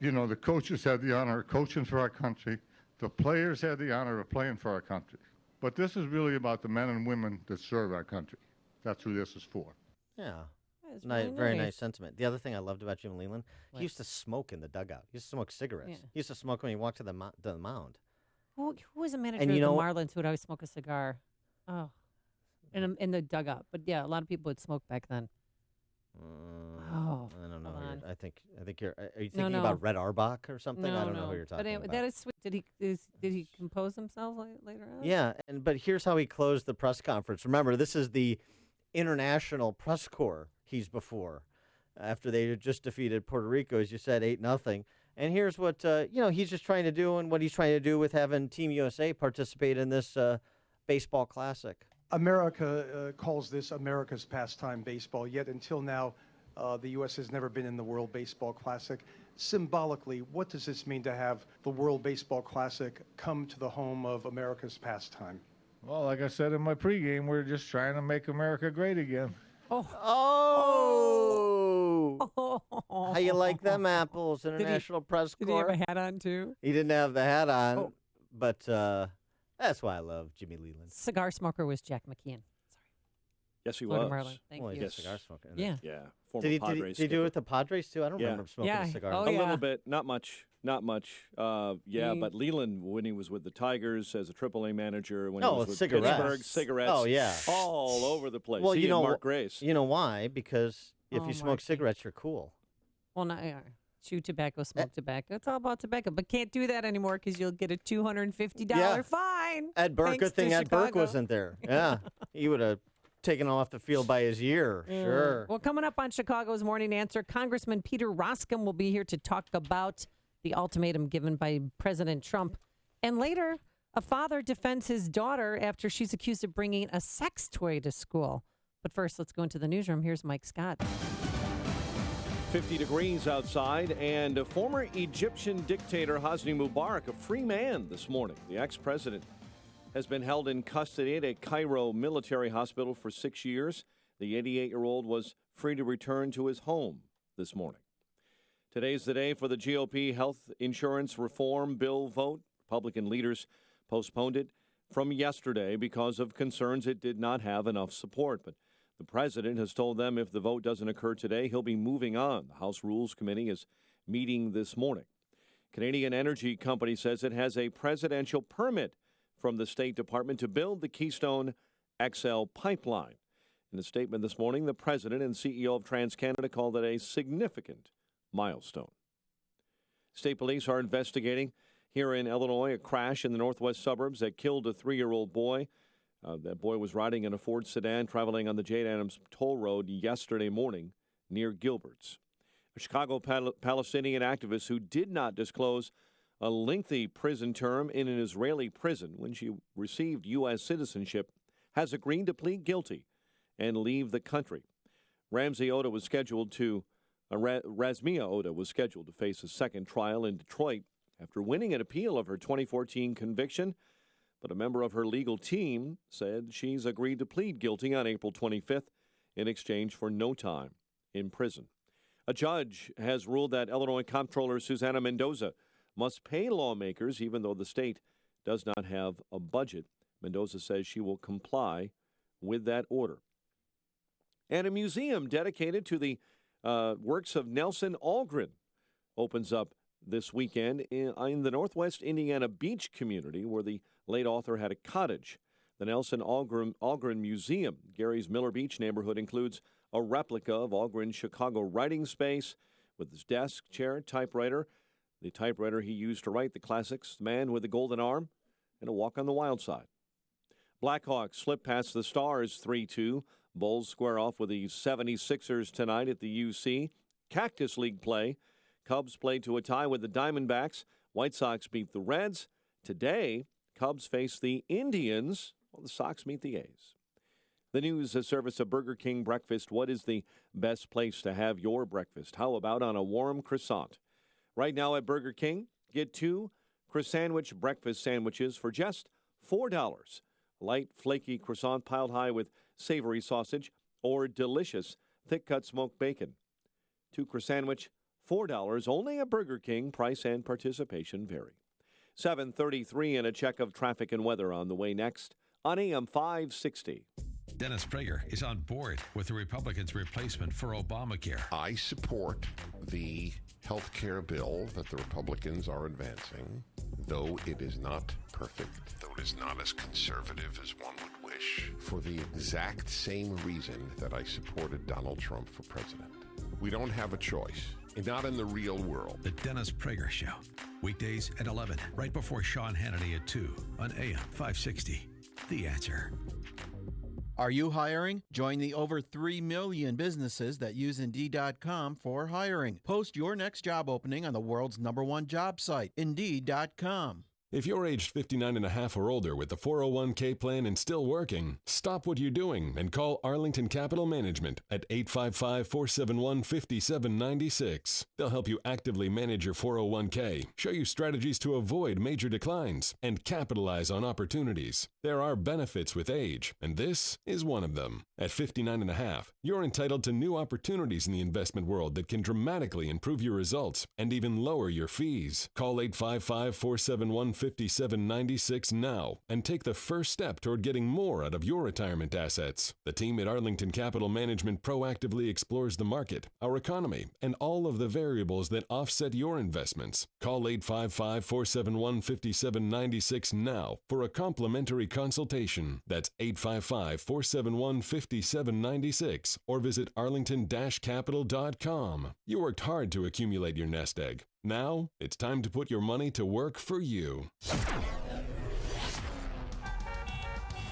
You know, the coaches had the honor of coaching for our country. The players had the honor of playing for our country. But this is really about the men and women that serve our country. That's who this is for. Yeah. it's Nice, really very nice. nice sentiment. The other thing I loved about Jim Leland, What? he used to smoke in the dugout. He used to smoke cigarettes. Yeah. He used to smoke when he walked to the mound. Who was a manager And of you the know- Marlins who would always smoke a cigar? Oh, in the dugout. But yeah, a lot of people would smoke back then. Oh, I don't know. hold on. I think you're. Are you No, thinking no. about Red Auerbach or something? No, I don't know no. who you're talking But anyway, about. that is sweet. Did he compose himself later on? Yeah, but here's how he closed the press conference. Remember, this is the international press corps he's before. After they had just defeated Puerto Rico, as you said, 8-0. And here's what he's just trying to do, and what he's trying to do with having Team USA participate in this baseball classic. America calls this America's pastime, baseball, yet until now, the U.S. has never been in the World Baseball Classic. Symbolically, what does this mean to have the World Baseball Classic come to the home of America's pastime? Well, like I said in my pregame, we're just trying to make America great again. How you like them apples, International Press Corps? Did he have a hat on, too? He didn't have the hat on, but that's why I love Jimmy Leland. Cigar smoker was Jack McKeon. Yes, he Lord was. Marlin. Thank Well, you. he's a cigar smoker. isn't Yeah. he? Yeah. Former Did he Padres do it skipper. with the Padres, too? I don't Yeah. remember him smoking a cigar. Oh, a yeah. little bit, not much. Mm. But Leland, when he was with the Tigers as a AAA manager, when Oh, he was with cigarettes. Pittsburgh, cigarettes. Oh, yeah. all over the place. Well, He you know, and Mark Grace. You know why? Because if Oh, you smoke Marky. cigarettes, you're cool. Well, not chew tobacco, smoke tobacco. It's all about tobacco, but can't do that anymore because you'll get a $250 Yeah. fine. Ed Burke, thanks good thing to Ed Burke Chicago. wasn't there. Yeah, he would have taken him off the field by his ear. Yeah. Sure. Well, coming up on Chicago's Morning Answer, Congressman Peter Roskam will be here to talk about the ultimatum given by President Trump. And later, a father defends his daughter after she's accused of bringing a sex toy to school. But first, let's go into the newsroom. Here's Mike Scott. 50 degrees outside, and former Egyptian dictator Hosni Mubarak, a free man this morning. The ex-president has been held in custody at a Cairo military hospital for 6 years. The 88-year-old was free to return to his home this morning. Today's the day for the GOP health insurance reform bill vote. Republican leaders postponed it from yesterday because of concerns it did not have enough support. But the president has told them if the vote doesn't occur today, he'll be moving on. The House Rules Committee is meeting this morning. Canadian Energy Company says it has a presidential permit from the State Department to build the Keystone XL pipeline. In a statement this morning, the president and CEO of TransCanada called it a significant milestone. State police are investigating here in Illinois a crash in the northwest suburbs that killed a 3-year-old boy. That boy was riding in a Ford sedan traveling on the Jade Adams Toll Road yesterday morning near Gilbert's. A Chicago Palestinian activist who did not disclose a lengthy prison term in an Israeli prison when she received U.S. citizenship has agreed to plead guilty and leave the country. Razmia Oda was scheduled to face a second trial in Detroit after winning an appeal of her 2014 conviction. But a member of her legal team said she's agreed to plead guilty on April 25th in exchange for no time in prison. A judge has ruled that Illinois Comptroller Susana Mendoza must pay lawmakers even though the state does not have a budget. Mendoza says she will comply with that order. And a museum dedicated to the works of Nelson Algren opens up this weekend in the Northwest Indiana beach community where the late author had a cottage. The Nelson Algren Museum, Gary's Miller Beach neighborhood, includes a replica of Algren's Chicago writing space with his desk, chair, typewriter, the typewriter he used to write the classics, The Man with the Golden Arm, and A Walk on the Wild Side. Blackhawks slip past the Stars 3-2. Bulls square off with the 76ers tonight at the UC. Cactus League play. Cubs played to a tie with the Diamondbacks. White Sox beat the Reds. Today, Cubs face the Indians, while the Sox meet the A's. The news service of Burger King breakfast. What is the best place to have your breakfast? How about on a warm croissant? Right now at Burger King, get 2 Croissantwich breakfast sandwiches for just $4. Light, flaky croissant piled high with savory sausage or delicious thick-cut smoked bacon. 2 Croissantwich, $4 only at Burger King. Price and participation vary. 7:33 and a check of traffic and weather on the way next on AM 560. Dennis Prager is on board with the Republicans' replacement for Obamacare. I support the health care bill that the Republicans are advancing, though it is not perfect, though it is not as conservative as one would wish, for the exact same reason that I supported Donald Trump for president. We don't have a choice, and not in the real world. The Dennis Prager Show. Weekdays at 11, right before Sean Hannity at 2 on AM 560. The Answer. Are you hiring? Join the over 3 million businesses that use Indeed.com for hiring. Post your next job opening on the world's #1 job site, Indeed.com. If you're aged 59 and a half or older with a 401k plan and still working, stop what you're doing and call Arlington Capital Management at 855-471-5796. They'll help you actively manage your 401k, show you strategies to avoid major declines, and capitalize on opportunities. There are benefits with age, and this is one of them. At 59 and a half, you're entitled to new opportunities in the investment world that can dramatically improve your results and even lower your fees. Call 855-471-5796 now and take the first step toward getting more out of your retirement assets. The team at Arlington Capital Management proactively explores the market, our economy, and all of the variables that offset your investments. Call 855-471-5796 now for a complimentary consultation. That's 855-471-5796 or visit arlington-capital.com. You worked hard to accumulate your nest egg. Now, it's time to put your money to work for you.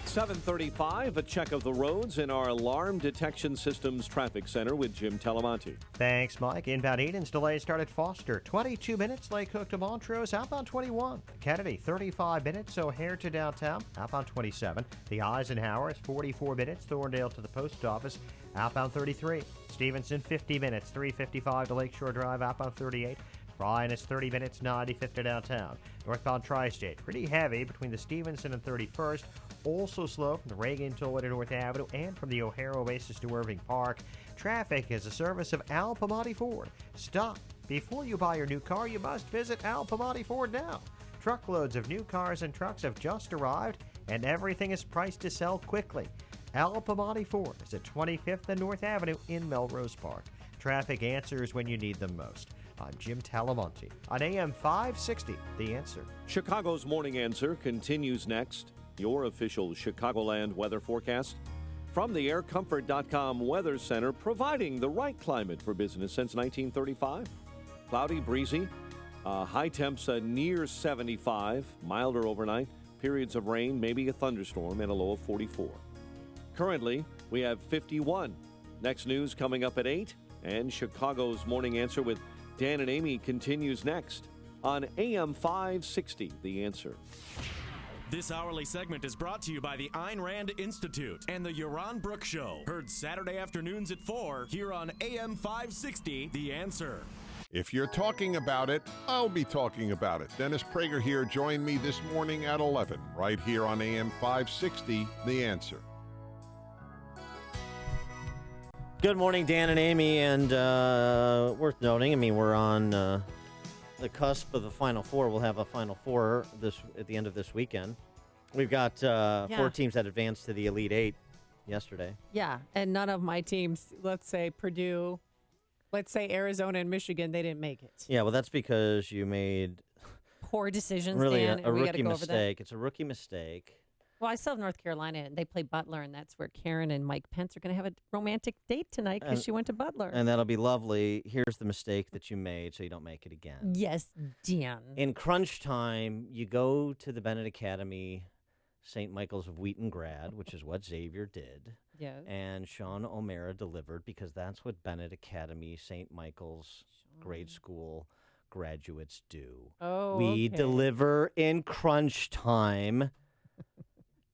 7:35, a check of the roads in our Alarm Detection Systems Traffic Center with Jim Talamonte. Thanks, Mike. Inbound Eden's delay started Foster. 22 minutes, Lake Hook to Montrose. Outbound 21. Kennedy, 35 minutes. O'Hare to downtown. Outbound 27. The Eisenhower is 44 minutes. Thorndale to the post office. Outbound 33. Stevenson, 50 minutes. 355 to Lakeshore Drive. Outbound 38. Bryan is 30 minutes, 95th to downtown. Northbound Tri-State, pretty heavy between the Stevenson and 31st. Also slow from the Reagan Tollway to North Avenue and from the O'Hare Oasis to Irving Park. Traffic is a service of Al Pamati Ford. Stop. Before you buy your new car, you must visit Al Pamati Ford now. Truckloads of new cars and trucks have just arrived, and everything is priced to sell quickly. Al Pamati Ford is at 25th and North Avenue in Melrose Park. Traffic answers when you need them most. I'm Jim Talamonte on AM 560, The Answer. Chicago's Morning Answer continues next. Your official Chicagoland weather forecast from the AirComfort.com Weather Center, providing the right climate for business since 1935. Cloudy, breezy, high temps near 75, milder overnight, periods of rain, maybe a thunderstorm, and a low of 44. Currently, we have 51. Next news coming up at 8, and Chicago's Morning Answer with Dan and Amy continues next on AM 560, The Answer. This hourly segment is brought to you by the Ayn Rand Institute and the Yaron Brook Show. Heard Saturday afternoons at 4 here on AM 560, The Answer. If you're talking about it, I'll be talking about it. Dennis Prager here. Join me this morning at 11, right here on AM 560, The Answer. Good morning, Dan and Amy, and worth noting, we're on the cusp of the Final Four. We'll have a Final Four at the end of this weekend. We've got 4 teams that advanced to the Elite Eight yesterday. Yeah, and none of my teams, let's say Purdue, let's say Arizona and Michigan, they didn't make it. Yeah, well, that's because you made poor decisions, really Dan, a we gotta rookie go over that. mistake. It's a rookie mistake. Well, I still have North Carolina, and they play Butler, and that's where Karen and Mike Pence are going to have a romantic date tonight because she went to Butler. And that'll be lovely. Here's the mistake that you made so you don't make it again. Yes, Dan. In crunch time, you go to the Bennett Academy, St. Michael's of Wheaton grad, which is what Xavier did. Yes. And Sean O'Mara delivered because that's what Bennett Academy, St. Michael's grade school graduates do. Oh, we okay. deliver in crunch time.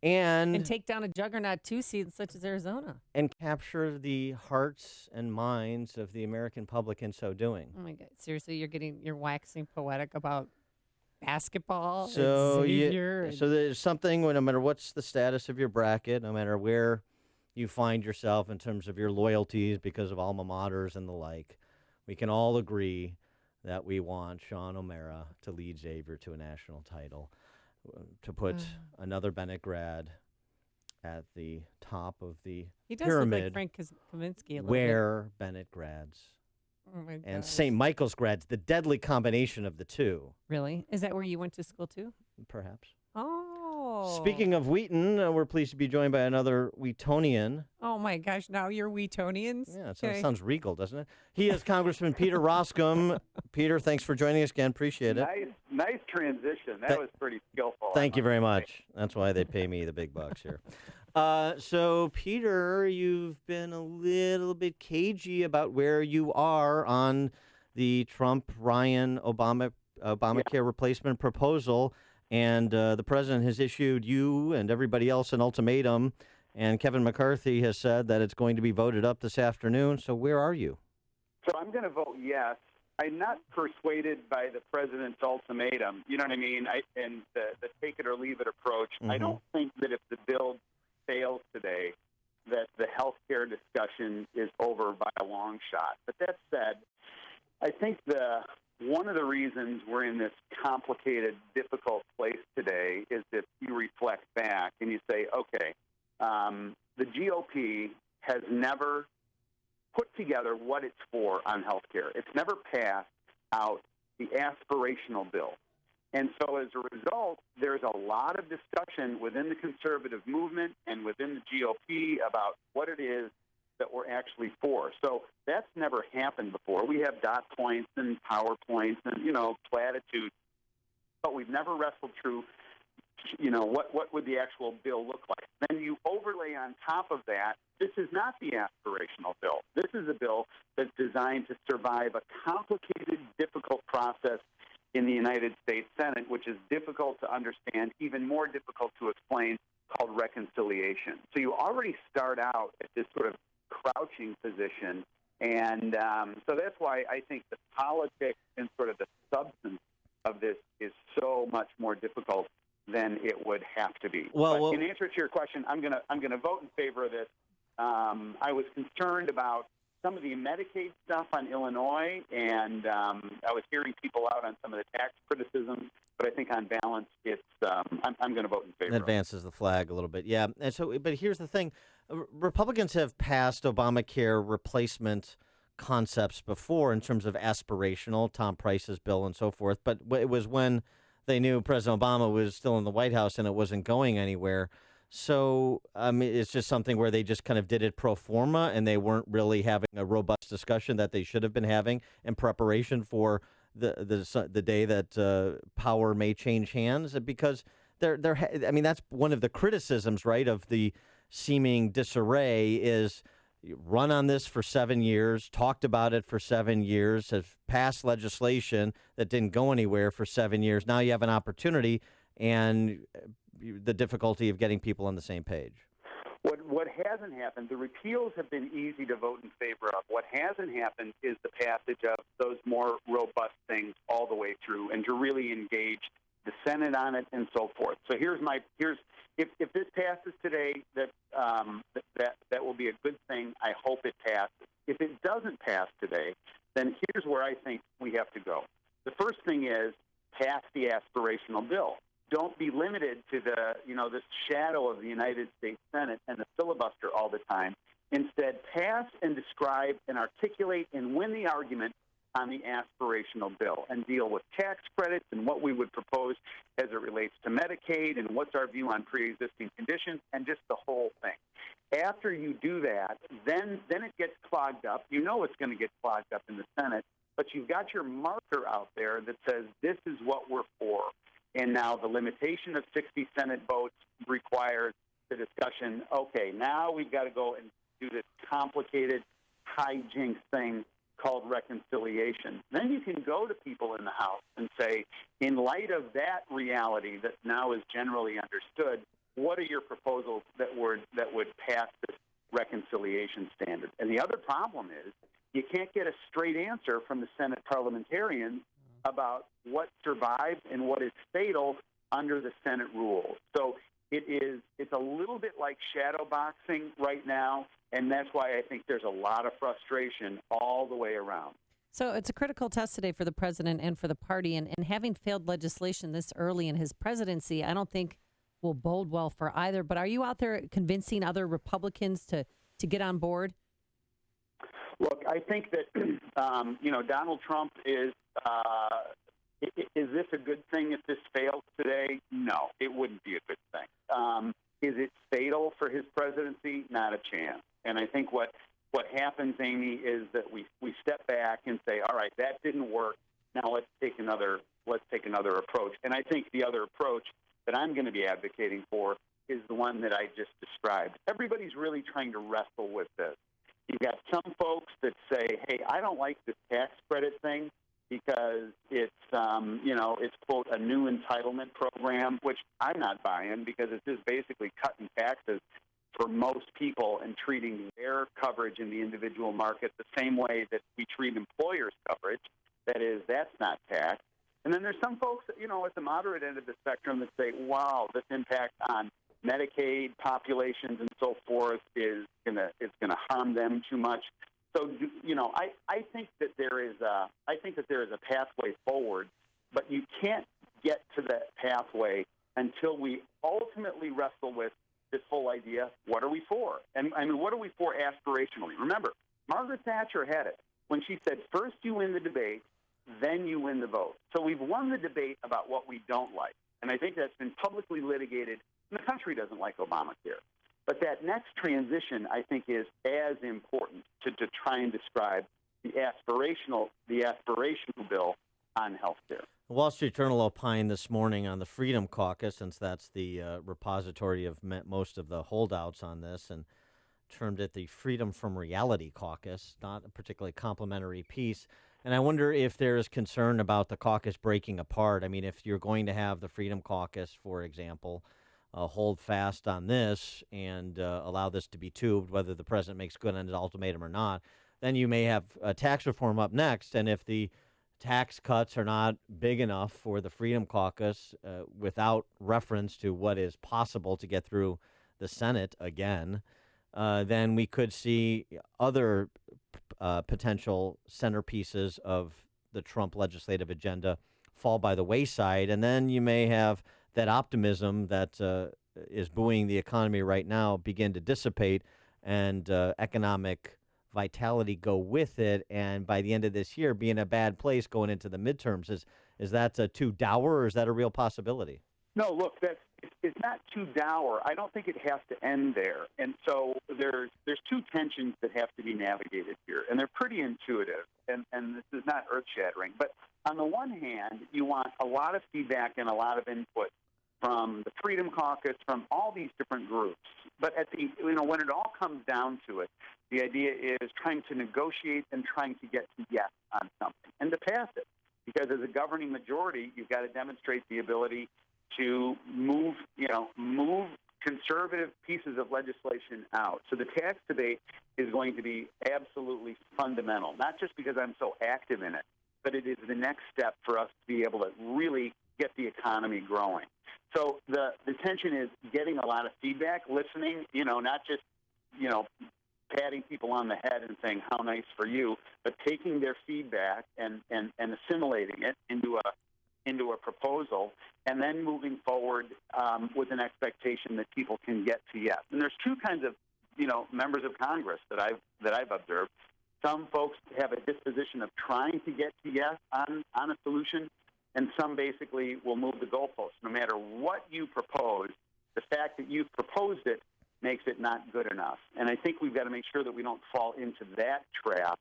And take down a juggernaut 2 seed such as Arizona. And capture the hearts and minds of the American public in so doing. Oh my God! Seriously, you're waxing poetic about basketball. So and Xavier so there's something. No matter what's the status of your bracket, no matter where you find yourself in terms of your loyalties because of alma maters and the like, we can all agree that we want Sean O'Mara to lead Xavier to a national title. To put another Bennett grad at the top of the He does pyramid look like Frank Kaminsky a little where Bennett grads Oh my and gosh. St. Michael's grads, the deadly combination of the two, Really? Is that where you went to school too? perhaps. Oh. Speaking of Wheaton, we're pleased to be joined by another Wheatonian. Oh my gosh! Now you're Wheatonians. Yeah, it Okay. sounds regal, doesn't it? He is Congressman Peter Roscom. Peter, thanks for joining us again. Appreciate it. Nice transition. That was pretty skillful. Thank you very much. That's why they pay me the big bucks here. So, Peter, you've been a little bit cagey about where you are on the Trump-Ryan Obamacare replacement proposal, and the president has issued you and everybody else an ultimatum, and Kevin McCarthy has said that it's going to be voted up this afternoon. So where are you? So I'm going to vote yes. I'm not persuaded by the president's ultimatum. You know what I mean? And the take it or leave it approach. I Mhm. don't think that if the bill fails today, that the health care discussion is over by a long shot. But that said, I think one of the reasons we're in this complicated, difficult place today is that you reflect back and you say, okay, the GOP has never put together what it's for on health care. It's never passed out the aspirational bill. And so as a result, there's a lot of discussion within the conservative movement and within the GOP about what it is that we're actually for. So that's never happened before. We have dot points and PowerPoints and, platitudes, but we've never wrestled through, what would the actual bill look like. Then you overlay on top of that, this is not the aspirational bill. This is a bill that's designed to survive a complicated, difficult process in the United States Senate, which is difficult to understand, even more difficult to explain, called reconciliation. So you already start out at this sort of crouching position, and so that's why I think the politics and sort of the substance of this is so much more difficult than it would have to be. Well, in answer to your question, I'm gonna vote in favor of this. I was concerned about some of the Medicaid stuff on Illinois, and I was hearing people out on some of the tax criticism. But I think on balance, it's I'm going to vote in favor. It advances the flag a little bit, yeah. And so, but here's the thing: Republicans have passed Obamacare replacement concepts before in terms of aspirational, Tom Price's bill and so forth. But it was when they knew President Obama was still in the White House and it wasn't going anywhere. So it's just something where they just kind of did it pro forma, and they weren't really having a robust discussion that they should have been having in preparation for the day that power may change hands. Because that's one of the criticisms, right, of the seeming disarray is run on this for 7 years, talked about it for 7 years, have passed legislation that didn't go anywhere for 7 years. Now you have an opportunity, and the difficulty of getting people on the same page. What hasn't happened, the repeals have been easy to vote in favor of. What hasn't happened is the passage of those more robust things all the way through, and to really engage the Senate on it and so forth. So if this passes today, that will be a good thing. I hope it passes. If it doesn't pass today, then here's where I think we have to go. The first thing is pass the aspirational bill. Don't be limited to this shadow of the United States Senate and the filibuster all the time. Instead, pass and describe and articulate and win the argument on the aspirational bill and deal with tax credits and what we would propose as it relates to Medicaid and what's our view on pre-existing conditions and just the whole thing. After you do that, then it gets clogged up. You know it's going to get clogged up in the Senate, but you've got your marker out there that says this is what we're for. And now the limitation of 60 Senate votes requires the discussion, okay, now we've got to go and do this complicated hijinks thing called reconciliation. Then you can go to people in the House and say, in light of that reality that now is generally understood, what are your proposals that would pass this reconciliation standard? And the other problem is you can't get a straight answer from the Senate parliamentarians about what survives and what is fatal under the Senate rules. So it's a little bit like shadow boxing right now, and that's why I think there's a lot of frustration all the way around. So it's a critical test today for the president and for the party, and having failed legislation this early in his presidency, I don't think will bode well for either. But are you out there convincing other Republicans to get on board? Look, I think that, Donald Trump is this a good thing if this fails today? No, it wouldn't be a good thing. Is it fatal for his presidency? Not a chance. And I think what happens, Amy, is that we step back and say, all right, that didn't work. Now let's take another approach. And I think the other approach that I'm going to be advocating for is the one that I just described. Everybody's really trying to wrestle with this. You've got some folks that say, hey, I don't like this tax credit thing because it's, it's, quote, a new entitlement program, which I'm not buying because it's just basically cutting taxes for most people and treating their coverage in the individual market the same way that we treat employers' coverage. That is, that's not taxed. And then there's some folks, at the moderate end of the spectrum that say, wow, this impact on Medicaid populations and so forth is gonna harm them too much. So, I think that there is a pathway forward, but you can't get to that pathway until we ultimately wrestle with this whole idea, what are we for? And I mean, what are we for aspirationally? Remember, Margaret Thatcher had it when she said, first you win the debate, then you win the vote. So we've won the debate about what we don't like. And I think that's been publicly litigated. And the country doesn't like Obamacare. But that next transition, I think, is as important to try and describe the aspirational bill on health care. The Wall Street Journal opined this morning on the Freedom Caucus, since that's the repository of most of the holdouts on this, and termed it the Freedom from Reality Caucus, not a particularly complimentary piece. And I wonder if there is concern about the caucus breaking apart. I mean, if you're going to have the Freedom Caucus, for example, hold fast on this and allow this to be tubed, whether the president makes good on his ultimatum or not, then you may have tax reform up next. And if the tax cuts are not big enough for the Freedom Caucus without reference to what is possible to get through the Senate again, then we could see other potential centerpieces of the Trump legislative agenda fall by the wayside. And then you may have that optimism that is buoying the economy right now begin to dissipate and economic vitality go with it. And by the end of this year, be in a bad place going into the midterms. Is that too dour, or is that a real possibility? No, look, it's not too dour. I don't think it has to end there. And so there's two tensions that have to be navigated here, and they're pretty intuitive, and this is not earth-shattering. But on the one hand, you want a lot of feedback and a lot of input from the Freedom Caucus, from all these different groups. But when it all comes down to it, the idea is trying to negotiate and trying to get to yes on something and to pass it. Because as a governing majority, you've got to demonstrate the ability to move conservative pieces of legislation out. So the tax debate is going to be absolutely fundamental, not just because I'm so active in it, but it is the next step for us to be able to really get the economy growing. So the tension is getting a lot of feedback, listening, not just, patting people on the head and saying, how nice for you, but taking their feedback and assimilating it into a proposal, and then moving forward with an expectation that people can get to yes. And there's two kinds of, members of Congress that I've observed. Some folks have a disposition of trying to get to yes on a solution, and some basically will move the goalposts. No matter what you propose, the fact that you've proposed it makes it not good enough. And I think we've got to make sure that we don't fall into that trap.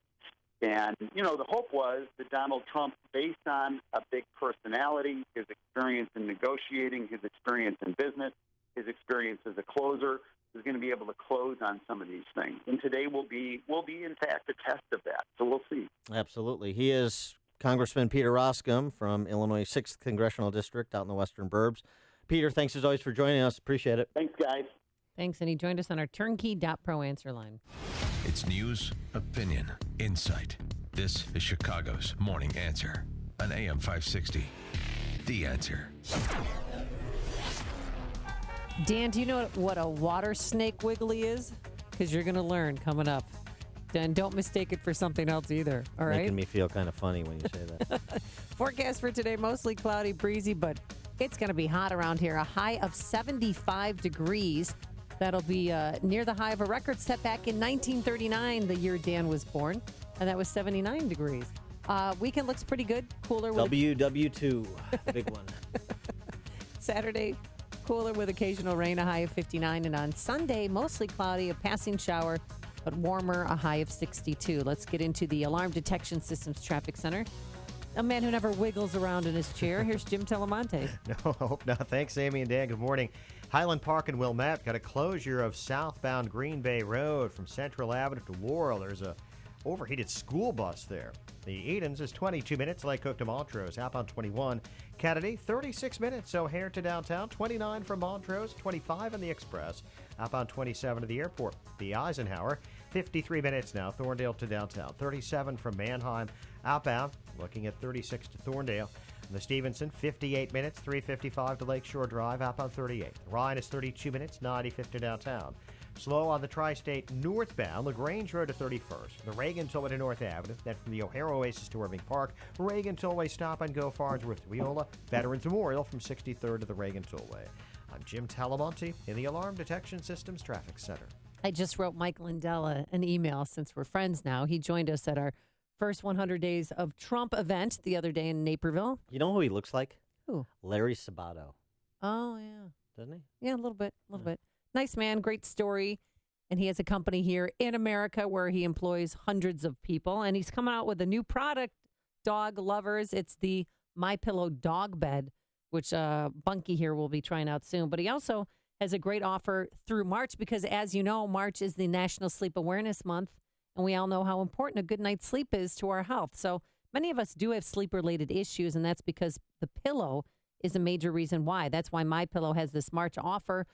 And, the hope was that Donald Trump, based on a big personality, his experience in negotiating, his experience in business, his experience as a closer, is going to be able to close on some of these things. And today will be in fact, a test of that. So we'll see. Absolutely. He is Congressman Peter Roskam from Illinois 6th Congressional District out in the Western Burbs. Peter, thanks as always for joining us. Appreciate it. Thanks, guys. Thanks, and he joined us on our turnkey.pro answer line. It's news, opinion, insight. This is Chicago's Morning Answer on AM 560. The Answer. Dan, do you know what a water snake wiggly is? Because you're going to learn coming up. And don't mistake it for something else either. All right? Making me feel kind of funny when you say that. Forecast for today, mostly cloudy, breezy, but It's going to be hot around here. A high of 75 degrees. That'll be near the high of a record set back in 1939, the year Dan was born, and that was 79 degrees. Weekend looks pretty good. Cooler with WW2, the big one. Saturday, cooler with occasional rain, a high of 59. And on Sunday, mostly cloudy, a passing shower, but warmer, a high of 62. Let's get into the Alarm Detection Systems Traffic Center. A man who never wiggles around in his chair. Here's Jim Telemonte. No, I hope not. Thanks, Amy and Dan. Good morning. Highland Park and Wilmette got a closure of southbound Green Bay Road from Central Avenue to Laurel. There's a overheated school bus there. The Edens is 22 minutes. Lake Cook to Montrose. Outbound 21. Kennedy, 36 minutes. O'Hare to downtown. 29 from Montrose. 25 on the Express. Outbound 27 to the airport. The Eisenhower, 53 minutes now. Thorndale to downtown. 37 from Manheim. Outbound, looking at 36 to Thorndale. The Stevenson, 58 minutes, 3:55 to Lakeshore Drive, outbound 38. The Ryan is 32 minutes, 95 to downtown. Slow on the Tri-State northbound, LaGrange Road to 31st. The Reagan Tollway to North Avenue, then from the O'Hare Oasis to Irving Park. Reagan Tollway stop and go Farnsworth to Wiola. Veterans Memorial from 63rd to the Reagan Tollway. I'm Jim Talamonte in the Alarm Detection Systems Traffic Center. I just wrote Mike Lindella an email since we're friends now. He joined us at our first 100 Days of Trump event the other day in Naperville. You know who he looks like? Who? Larry Sabato. Oh, yeah. Doesn't he? Yeah, a little bit. Nice man, great story. And he has a company here in America where he employs hundreds of people. And he's coming out with a new product, dog lovers. It's the MyPillow dog bed, which Bunky here will be trying out soon. But he also has a great offer through March because, as you know, March is the National Sleep Awareness Month. And we all know how important a good night's sleep is to our health. So many of us do have sleep-related issues, and that's because the pillow is a major reason why. That's why MyPillow has this March offer.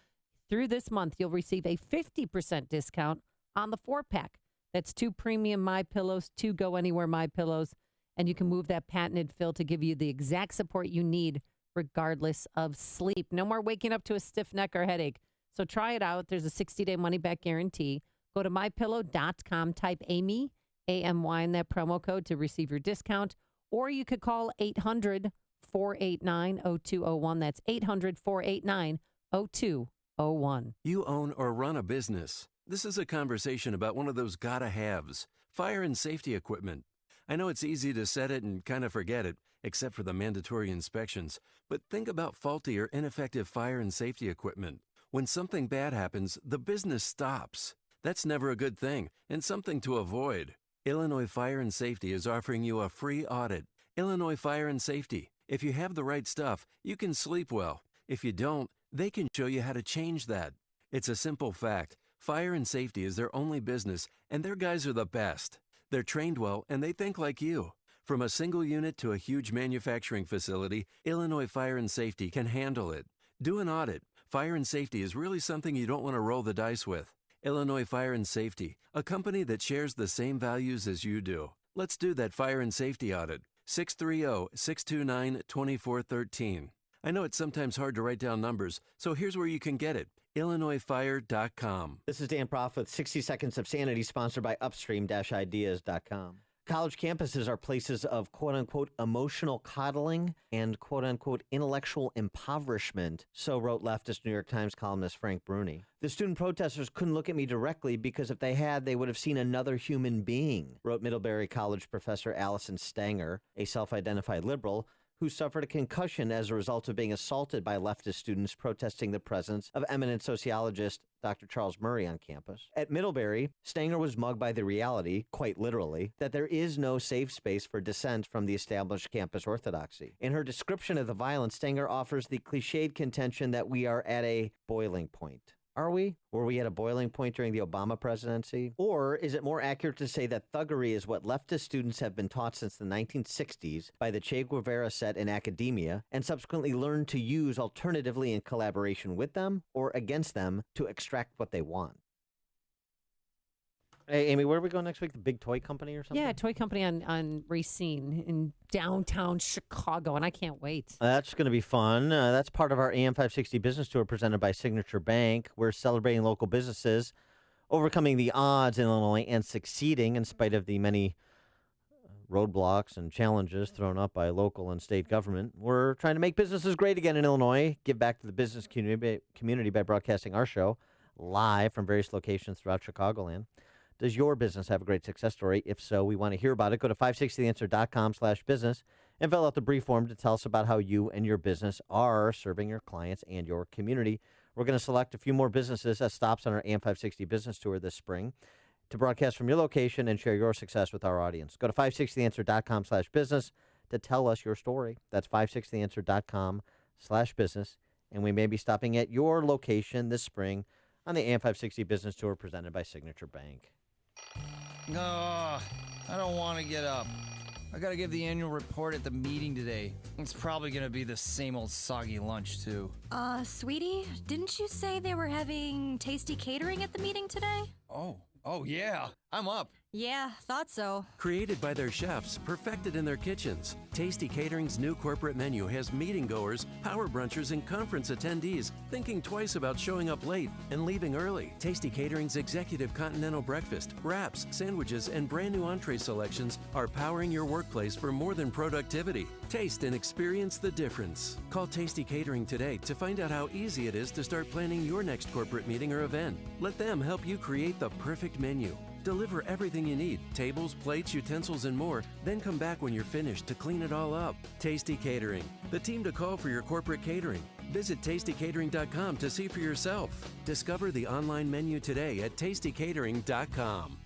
Through this month, you'll receive a 50% discount on the 4-pack. That's 2 premium MyPillows, 2 Go Anywhere MyPillows, and you can move that patented fill to give you the exact support you need regardless of sleep. No more waking up to a stiff neck or headache. So try it out. There's a 60-day money-back guarantee. Go to MyPillow.com, type Amy, A-M-Y, in that promo code to receive your discount. Or you could call 800-489-0201. That's 800-489-0201. You own or run a business. This is a conversation about one of those gotta-haves, fire and safety equipment. I know it's easy to set it and kind of forget it, except for the mandatory inspections. But think about faulty or ineffective fire and safety equipment. When something bad happens, the business stops. That's never a good thing, and something to avoid. Illinois Fire and Safety is offering you a free audit. Illinois Fire and Safety. If you have the right stuff, you can sleep well. If you don't, they can show you how to change that. It's a simple fact. Fire and Safety is their only business, and their guys are the best. They're trained well, and they think like you. From a single unit to a huge manufacturing facility, Illinois Fire and Safety can handle it. Do an audit. Fire and Safety is really something you don't want to roll the dice with. Illinois Fire and Safety, a company that shares the same values as you do. Let's do that fire and safety audit. 630-629-2413. I know it's sometimes hard to write down numbers, so here's where you can get it. IllinoisFire.com. This is Dan Proft with 60 Seconds of Sanity, sponsored by Upstream-Ideas.com. College campuses are places of quote-unquote emotional coddling and quote-unquote intellectual impoverishment, so wrote leftist New York Times columnist Frank Bruni. The student protesters couldn't look at me directly because if they had, they would have seen another human being, wrote Middlebury College professor Allison Stanger, a self-identified liberal, who suffered a concussion as a result of being assaulted by leftist students protesting the presence of eminent sociologist Dr. Charles Murray on campus. At Middlebury, Stanger was mugged by the reality, quite literally, that there is no safe space for dissent from the established campus orthodoxy. In her description of the violence, Stanger offers the cliched contention that we are at a boiling point. Are we? Were we at a boiling point during the Obama presidency? Or is it more accurate to say that thuggery is what leftist students have been taught since the 1960s by the Che Guevara set in academia and subsequently learned to use alternatively in collaboration with them or against them to extract what they want? Hey, Amy, where are we going next week? The big toy company or something? Yeah, a toy company on Racine in downtown Chicago, and I can't wait. That's going to be fun. That's part of our AM 560 business tour presented by Signature Bank. We're celebrating local businesses, overcoming the odds in Illinois and succeeding in spite of the many roadblocks and challenges thrown up by local and state government. We're trying to make businesses great again in Illinois, give back to the business community by broadcasting our show live from various locations throughout Chicagoland. Does your business have a great success story? If so, we want to hear about it. Go to 560theanswer.com/business and fill out the brief form to tell us about how you and your business are serving your clients and your community. We're going to select a few more businesses as stops on our AM 560 business tour this spring to broadcast from your location and share your success with our audience. Go to 560theanswer.com/business to tell us your story. That's 560theanswer.com/business. And we may be stopping at your location this spring on the AM 560 business tour presented by Signature Bank. No, I don't want to get up. I got to give the annual report at the meeting today. It's probably going to be the same old soggy lunch, too. Sweetie, didn't you say they were having tasty catering at the meeting today? Oh yeah, I'm up. Yeah, thought so. Created by their chefs, perfected in their kitchens, Tasty Catering's new corporate menu has meeting goers, power brunchers, and conference attendees thinking twice about showing up late and leaving early. Tasty Catering's executive continental breakfast, wraps, sandwiches, and brand new entree selections are powering your workplace for more than productivity. Taste and experience the difference. Call Tasty Catering today to find out how easy it is to start planning your next corporate meeting or event. Let them help you create the perfect menu. Deliver everything you need, tables, plates, utensils, and more, then come back when you're finished to clean it all up. Tasty Catering, the team to call for your corporate catering. Visit tastycatering.com to see for yourself. Discover the online menu today at tastycatering.com.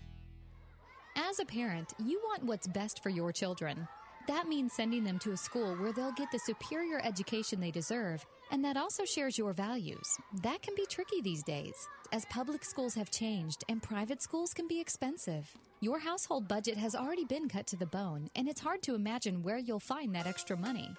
As a parent, you want what's best for your children. That means sending them to a school where they'll get the superior education they deserve, and that also shares your values. That can be tricky these days, as public schools have changed and private schools can be expensive. Your household budget has already been cut to the bone, and it's hard to imagine where you'll find that extra money.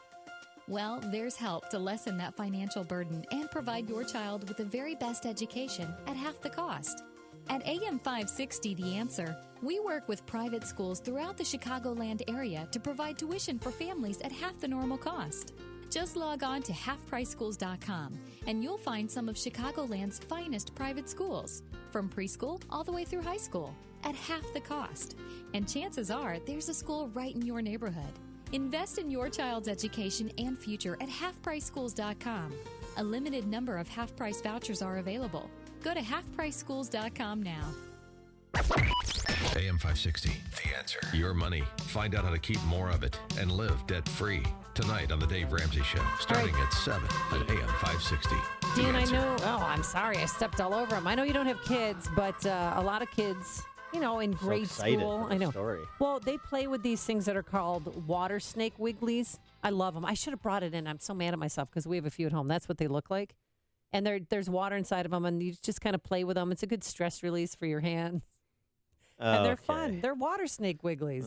Well, there's help to lessen that financial burden and provide your child with the very best education at half the cost. At AM 560, The Answer, we work with private schools throughout the Chicagoland area to provide tuition for families at half the normal cost. Just log on to halfpriceschools.com and you'll find some of Chicagoland's finest private schools, from preschool all the way through high school, at half the cost. And chances are there's a school right in your neighborhood. Invest in your child's education and future at halfpriceschools.com. A limited number of half-price vouchers are available. Go to halfpriceschools.com now. AM 560, The Answer. Your money. Find out how to keep more of it and live debt-free. Tonight on The Dave Ramsey Show, starting at 7 on AM 560. Dan, I know, I'm sorry, I stepped all over him. I know you don't have kids, but a lot of kids, in grade school. I know. Story. Well, they play with these things that are called water snake wigglies. I love them. I should have brought it in. I'm so mad at myself because we have a few at home. That's what they look like. And there's water inside of them, and you just kind of play with them. It's a good stress release for your hands. And they're fun. They're water snake wigglies.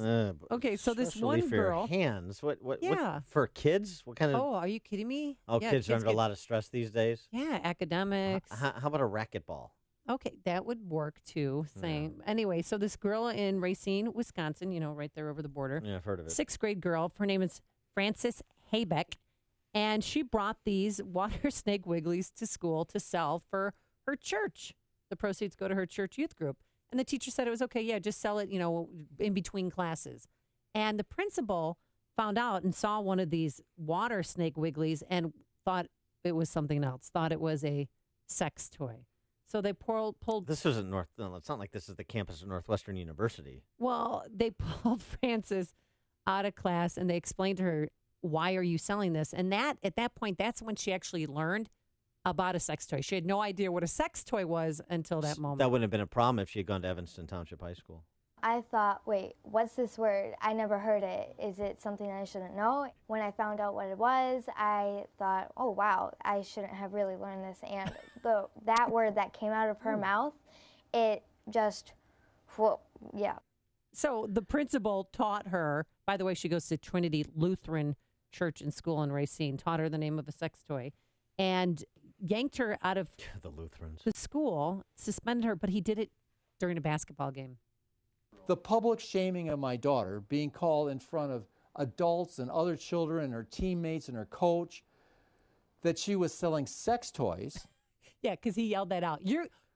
Okay, so this one for girl. Your hands. What? Yeah. What, for kids? What kind of? Oh, are you kidding me? Oh, yeah, kids are under a lot of stress these days. Yeah, academics. How about a racquetball? Okay, that would work too. Same. Yeah. Anyway, so this girl in Racine, Wisconsin, right there over the border. Yeah, I've heard of it. 6th grade girl. Her name is Frances Haybeck. And she brought these water snake wigglies to school to sell for her church. The proceeds go to her church youth group. And the teacher said it was okay. Yeah, just sell it, in between classes. And the principal found out and saw one of these water snake wigglies and thought it was something else, thought it was a sex toy. So they pulled. This isn't no, it's not like this is the campus of Northwestern University. Well, they pulled Frances out of class and they explained to her, why are you selling this? And at that point, that's when she actually learned about a sex toy. She had no idea what a sex toy was until that moment. That wouldn't have been a problem if she had gone to Evanston Township High School. I thought, wait, what's this word? I never heard it. Is it something I shouldn't know? When I found out what it was, I thought, oh, wow, I shouldn't have really learned this. And that word that came out of her mouth, it just, whoa, yeah. So the principal taught her, by the way, she goes to Trinity Lutheran Church and School in Racine, taught her the name of a sex toy, and yanked her out of the Lutherans. The school, suspended her, but he did it during a basketball game. The public shaming of my daughter, being called in front of adults and other children and her teammates and her coach, that she was selling sex toys. Yeah, because he yelled that out.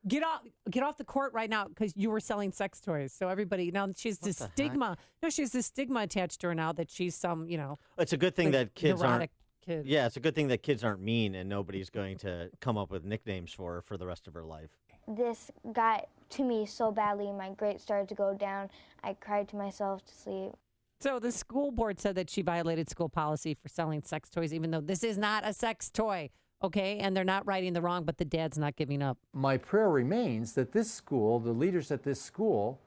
Get off the court right now because you were selling sex toys. So everybody now she's this stigma. No, she has this stigma attached to her now that she's some, It's a good thing that kids aren't. Kid. Yeah, it's a good thing that kids aren't mean and nobody's going to come up with nicknames for her for the rest of her life. This got to me so badly, my grades started to go down. I cried to myself to sleep. So the school board said that she violated school policy for selling sex toys, even though this is not a sex toy. Okay, and they're not righting the wrong, but the dad's not giving up. My prayer remains that this school, the leaders at this school,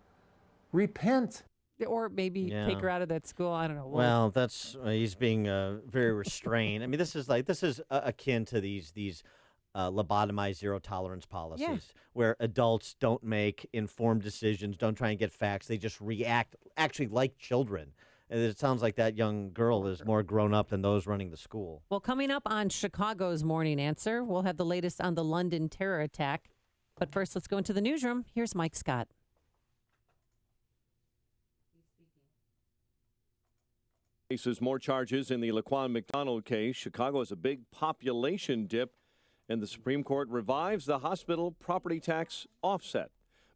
repent. Or maybe take her out of that school. I don't know. Well, that's he's being very restrained. I mean, this is akin to these lobotomized zero tolerance policies, where adults don't make informed decisions, don't try and get facts. They just react, actually like children. And it sounds like that young girl is more grown up than those running the school. Well, coming up on Chicago's Morning Answer, we'll have the latest on the London terror attack. But first, let's go into the newsroom. Here's Mike Scott. Faces more charges in the Laquan McDonald case. Chicago has a big population dip, and the Supreme Court revives the hospital property tax offset.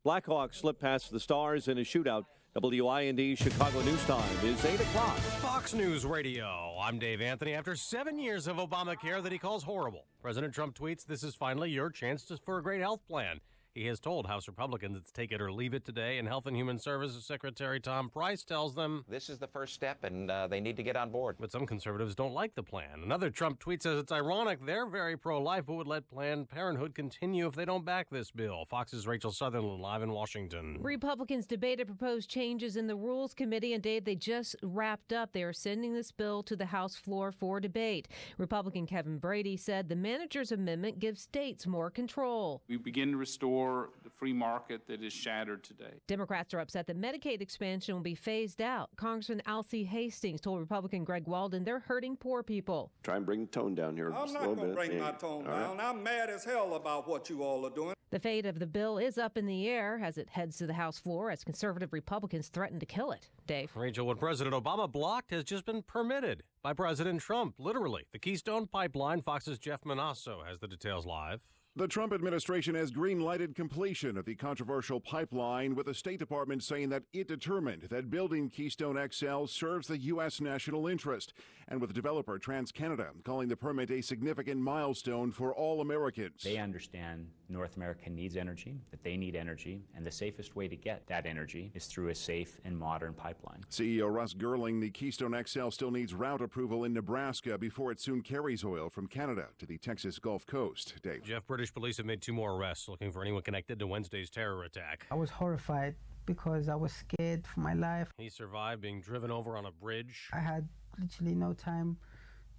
Blackhawks slip past the Stars in a shootout. WIND Chicago News Time is 8 o'clock. Fox News Radio. I'm Dave Anthony. After 7 years of Obamacare that he calls horrible, President Trump tweets, "This is finally your chance for a great health plan." He has told House Republicans it's take it or leave it today, and Health and Human Services Secretary Tom Price tells them this is the first step, and they need to get on board. But some conservatives don't like the plan. Another Trump tweet says it's ironic they're very pro-life, but would let Planned Parenthood continue if they don't back this bill. Fox's Rachel Sutherland live in Washington. Republicans debated proposed changes in the Rules Committee, and Dave, they just wrapped up. They are sending this bill to the House floor for debate. Republican Kevin Brady said the manager's amendment gives states more control. We begin to restore the free market that is shattered today. Democrats are upset that Medicaid expansion will be phased out. Congressman Alcee Hastings told Republican Greg Walden they're hurting poor people. Try and bring the tone down here I'm just not a little going to bit. bring my tone down. Right. I'm mad as hell about what you all are doing. The fate of the bill is up in the air as it heads to the House floor as conservative Republicans threaten to kill it. Dave. Rachel, what President Obama blocked has just been permitted by President Trump, literally. The Keystone Pipeline. Fox's Jeff Manasso has the details live. The Trump administration has green-lighted completion of the controversial pipeline, with the State Department saying that it determined that building Keystone XL serves the U.S. national interest, and with developer TransCanada calling the permit a significant milestone for all Americans. They understand North America needs energy, that they need energy, and the safest way to get that energy is through a safe and modern pipeline. CEO Russ Girling, the Keystone XL still needs route approval in Nebraska before it soon carries oil from Canada to the Texas Gulf Coast. Dave. Jeff, British police have made 2 more arrests looking for anyone connected to Wednesday's terror attack. I was horrified because I was scared for my life. He survived being driven over on a bridge. I had literally no time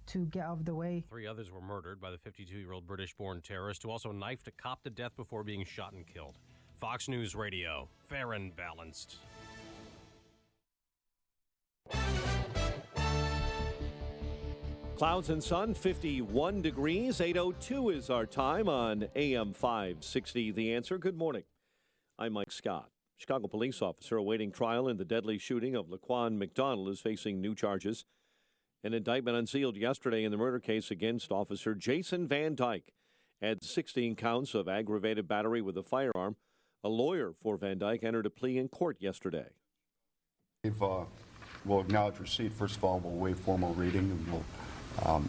to get out of the way. 3 others were murdered by the 52-year-old British-born terrorist who also knifed a cop to death before being shot and killed. Fox News Radio, fair and balanced. Clouds and sun, 51 degrees, 8:02 is our time on AM 560. The Answer. Good morning. I'm Mike Scott. Chicago police officer awaiting trial in the deadly shooting of Laquan McDonald is facing new charges. An indictment unsealed yesterday in the murder case against Officer Jason Van Dyke adds 16 counts of aggravated battery with a firearm. A lawyer for Van Dyke entered a plea in court yesterday. We'll acknowledge receipt. First of all, we'll waive formal reading and we'll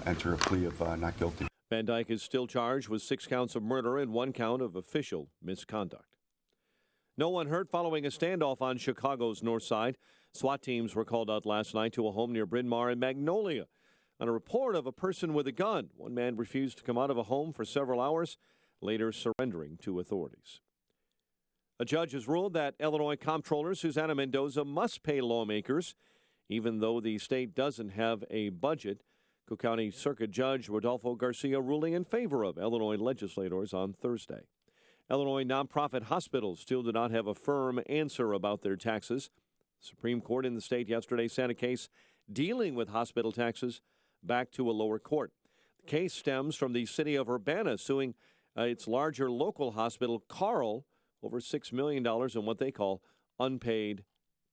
enter a plea of not guilty. Van Dyke is still charged with 6 counts of murder and 1 count of official misconduct. No one hurt following a standoff on Chicago's north side. SWAT teams were called out last night to a home near Bryn Mawr and Magnolia on a report of a person with a gun. One man refused to come out of a home for several hours, later surrendering to authorities. A judge has ruled that Illinois Comptroller Susana Mendoza must pay lawmakers, even though the state doesn't have a budget. Cook County Circuit Judge Rodolfo Garcia ruling in favor of Illinois legislators on Thursday. Illinois nonprofit hospitals still do not have a firm answer about their taxes. The Supreme Court in the state yesterday sent a case dealing with hospital taxes back to a lower court. The case stems from the city of Urbana suing its larger local hospital, Carle, over $6 million in what they call unpaid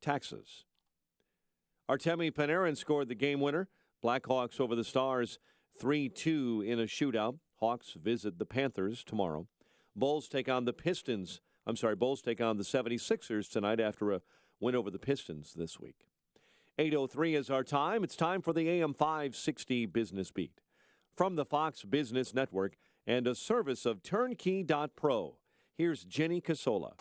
taxes. Artemi Panarin scored the game winner. Blackhawks over the Stars 3-2 in a shootout. Hawks visit the Panthers tomorrow. Bulls take on the 76ers tonight after a win over the Pistons this week. 8:03 is our time. It's time for the AM 560 Business Beat. From the Fox Business Network and a service of Turnkey.pro, here's Jenny Casola.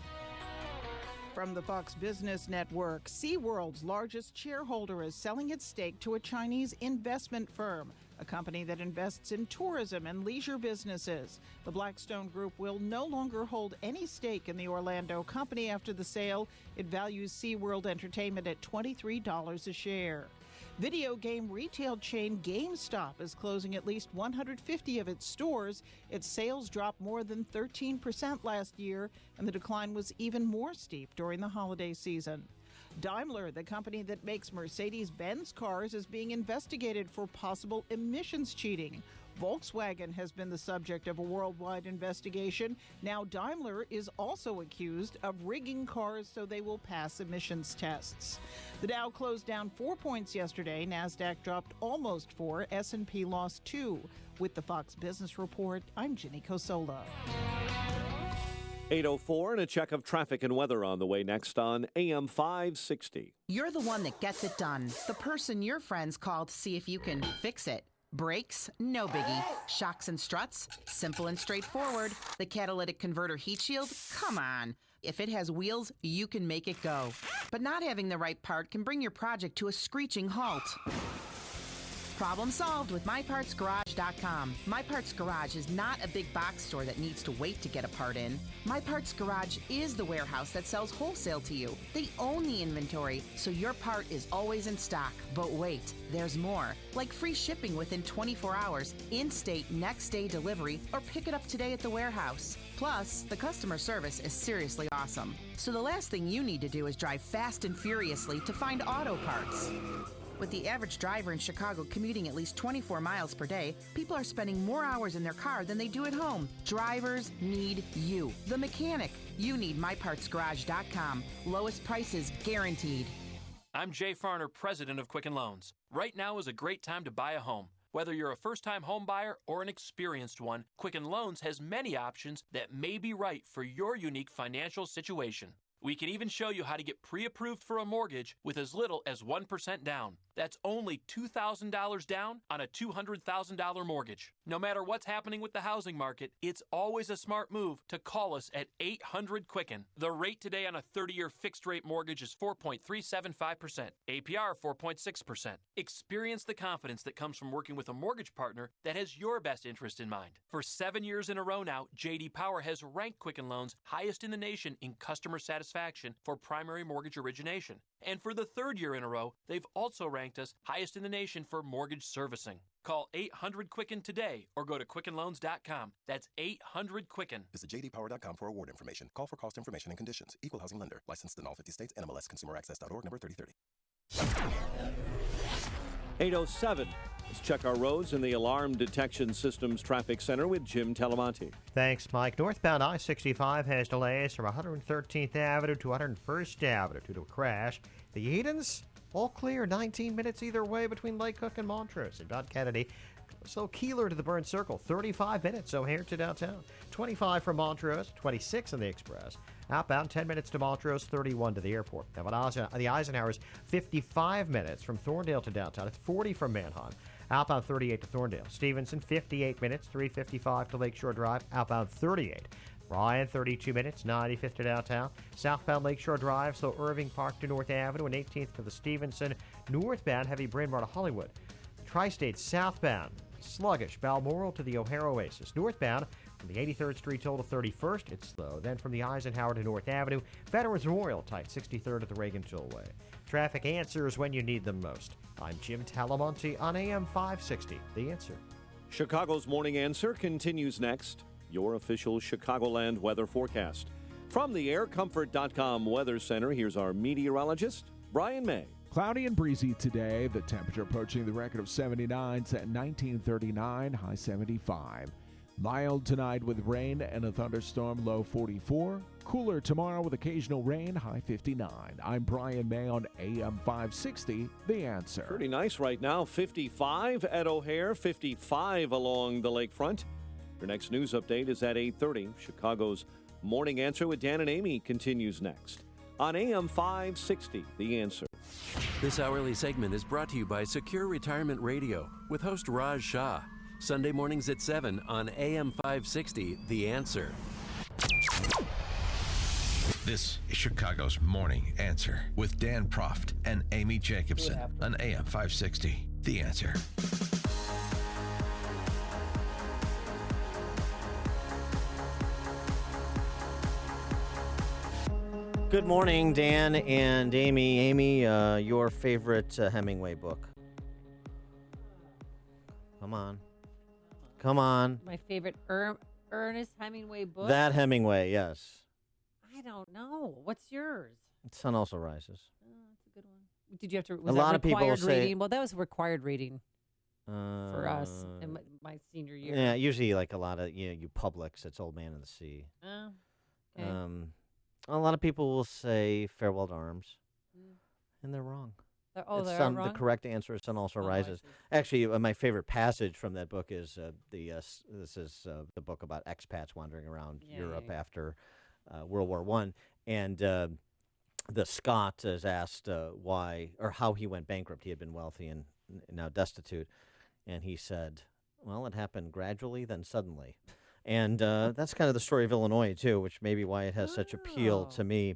From the Fox Business Network, SeaWorld's largest shareholder is selling its stake to a Chinese investment firm, a company that invests in tourism and leisure businesses. The Blackstone Group will no longer hold any stake in the Orlando company after the sale. It values SeaWorld Entertainment at $23 a share. Video game retail chain GameStop is closing at least 150 of its stores. Its sales dropped more than 13% last year, and the decline was even more steep during the holiday season. Daimler, the company that makes Mercedes-Benz cars, is being investigated for possible emissions cheating. Volkswagen has been the subject of a worldwide investigation. Now Daimler is also accused of rigging cars so they will pass emissions tests. The Dow closed down 4 points yesterday. NASDAQ dropped almost 4. S&P lost 2. With the Fox Business Report, I'm Jenny Cosola. 8:04 and a check of traffic and weather on the way next on AM 560. You're the one that gets it done. The person your friends call to see if you can fix it. Brakes? No biggie. Shocks and struts? Simple and straightforward. The catalytic converter heat shield? Come on. If it has wheels, you can make it go. But not having the right part can bring your project to a screeching halt. Problem solved with MyPartsGarage.com. My Parts Garage is not a big box store that needs to wait to get a part in. My Parts Garage is the warehouse that sells wholesale to you. They own the inventory, so your part is always in stock. But wait, there's more. Like free shipping within 24 hours, in-state next-day delivery, or pick it up today at the warehouse. Plus, the customer service is seriously awesome. So the last thing you need to do is drive fast and furiously to find auto parts. With the average driver in Chicago commuting at least 24 miles per day, people are spending more hours in their car than they do at home. Drivers need you, the mechanic. You need MyPartsGarage.com. Lowest prices guaranteed. I'm Jay Farner, president of Quicken Loans. Right now is a great time to buy a home. Whether you're a first-time home buyer or an experienced one, Quicken Loans has many options that may be right for your unique financial situation. We can even show you how to get pre-approved for a mortgage with as little as 1% down. That's only $2,000 down on a $200,000 mortgage. No matter what's happening with the housing market, it's always a smart move to call us at 800-QUICKEN. The rate today on a 30-year fixed-rate mortgage is 4.375%, APR 4.6%. Experience the confidence that comes from working with a mortgage partner that has your best interest in mind. For 7 years in a row now, J.D. Power has ranked Quicken Loans highest in the nation in customer satisfaction for primary mortgage origination. And for the 3rd year in a row, they've also ranked us highest in the nation for mortgage servicing. Call 800-QUICKEN today or go to QuickenLoans.com. That's 800-QUICKEN. Visit jdpower.com for award information. Call for cost information and conditions. Equal housing lender. Licensed in all 50 states. NMLS ConsumerAccess.org. Number 3030. 8:07. Let's check our roads in the Alarm Detection Systems Traffic Center with Jim Talamonte. Thanks, Mike. Northbound I-65 has delays from 113th Avenue to 101st Avenue due to a crash. The Edens, all clear, 19 minutes either way between Lake Cook and Montrose. And Don Kennedy, so Keeler to the Burn Circle, 35 minutes O'Hare to downtown. 25 from Montrose, 26 in the Express. Outbound, 10 minutes to Montrose, 31 to the airport. Now, the Eisenhower's 55 minutes from Thorndale to downtown. It's 40 from Manheim. Outbound 38 to Thorndale. Stevenson, 58 minutes, 355 to Lakeshore Drive. Outbound 38. Bryan, 32 minutes, 95th to downtown. Southbound Lakeshore Drive, so Irving Park to North Avenue, and 18th to the Stevenson. Northbound, heavy Bryn Mawr to Hollywood. Tri-State southbound, sluggish, Balmoral to the O'Hare Oasis. Northbound, from the 83rd Street toll to 31st, it's slow. Then from the Eisenhower to North Avenue, Veterans Memorial tight, 63rd at the Reagan Tollway. Traffic answers when you need them most. I'm Jim Talamonte on AM 560, The Answer. Chicago's Morning Answer continues next. Your official Chicagoland weather forecast. From the AirComfort.com Weather Center, here's our meteorologist, Brian May. Cloudy and breezy today. The temperature approaching the record of 79, set 1939, high 75. Mild tonight with rain and a thunderstorm, low 44. Cooler tomorrow with occasional rain, high 59. I'm Brian May on AM 560, The Answer. Pretty nice right now. 55 at O'Hare, 55 along the lakefront. Your next news update is at 8:30. Chicago's Morning Answer with Dan and Amy continues next on AM 560, The Answer. This hourly segment is brought to you by Secure Retirement Radio with host Raj Shah. Sunday mornings at 7 on AM 560, The Answer. This is Chicago's Morning Answer with Dan Proft and Amy Jacobson on AM 560, The Answer. Good morning, Dan and Amy. Amy, your favorite Hemingway book? Come on. Come on. My favorite Ernest Hemingway book? That Hemingway, yes. I don't know. What's yours? Sun Also Rises. Oh, that's a good one. Did you have to? Was A that lot of people required say- reading? Well, that was required reading for us in my senior year. Yeah, usually like a lot of you Publix. It's Old Man in the Sea. Oh, okay. A lot of people will say Farewell to Arms, and they're wrong. They're It's wrong? The correct answer is Sun Also Oh, I Rises. see. Actually, my favorite passage from that book is this is the book about expats wandering around Europe after World War I, and the Scot is asked why or how he went bankrupt. He had been wealthy and now destitute, and he said, "Well, it happened gradually, then suddenly." And that's kind of the story of Illinois, too, which may be why it has such appeal to me.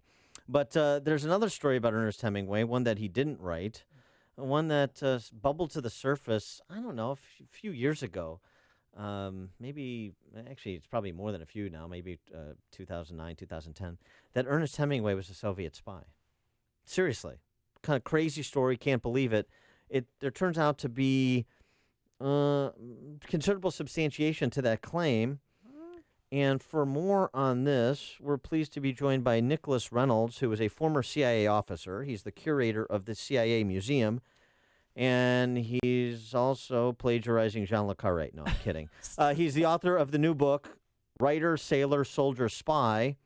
But there's another story about Ernest Hemingway, one that he didn't write, one that bubbled to the surface, I don't know, a few years ago. Maybe, actually, it's probably more than a few now, maybe 2009, 2010, that Ernest Hemingway was a Soviet spy. Seriously. Kind of crazy story, can't believe it. There turns out to be considerable substantiation to that claim. And for more on this, we're pleased to be joined by Nicholas Reynolds, who is a former CIA officer. He's the curator of the CIA Museum, and he's also plagiarizing Jean Le Carré. No, I'm kidding. He's the author of the new book, Writer, Sailor, Soldier, Spy,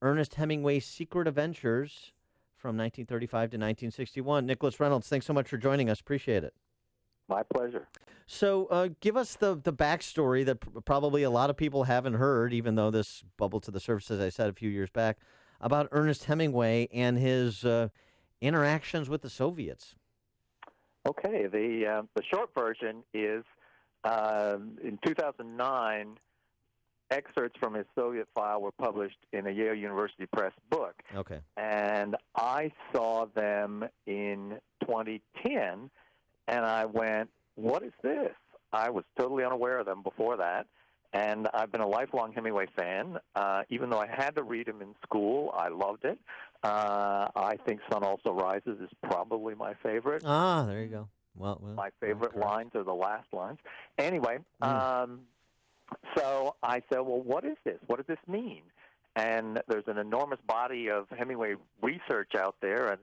Ernest Hemingway's Secret Adventures from 1935 to 1961. Nicholas Reynolds, thanks so much for joining us. Appreciate it. My pleasure. So give us the backstory that probably a lot of people haven't heard, even though this bubbled to the surface, as I said, a few years back, about Ernest Hemingway and his interactions with the Soviets. Okay, the short version is in 2009, excerpts from his Soviet file were published in a Yale University Press book. Okay. And I saw them in 2010, and I went, what is this? I was totally unaware of them before that, and I've been a lifelong Hemingway fan. Even though I had to read him in school, I loved it. I think Sun Also Rises is probably my favorite. Ah, there you go. Well my favorite lines are the last lines. Anyway, so I said, well, what is this? What does this mean? And there's an enormous body of Hemingway research out there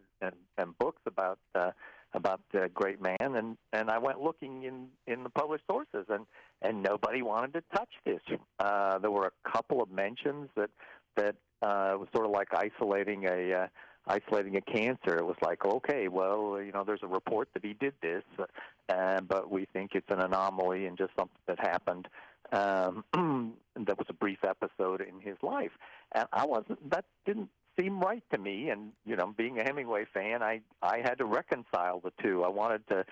and books about the great man, and I went looking in the published sources, and nobody wanted to touch this. There were a couple of mentions that was sort of like isolating a cancer. It was like, okay, well, there's a report that he did this, but we think it's an anomaly and just something that happened. That was a brief episode in his life, and that didn't seem right to me. And being a Hemingway fan, I had to reconcile the two. I wanted to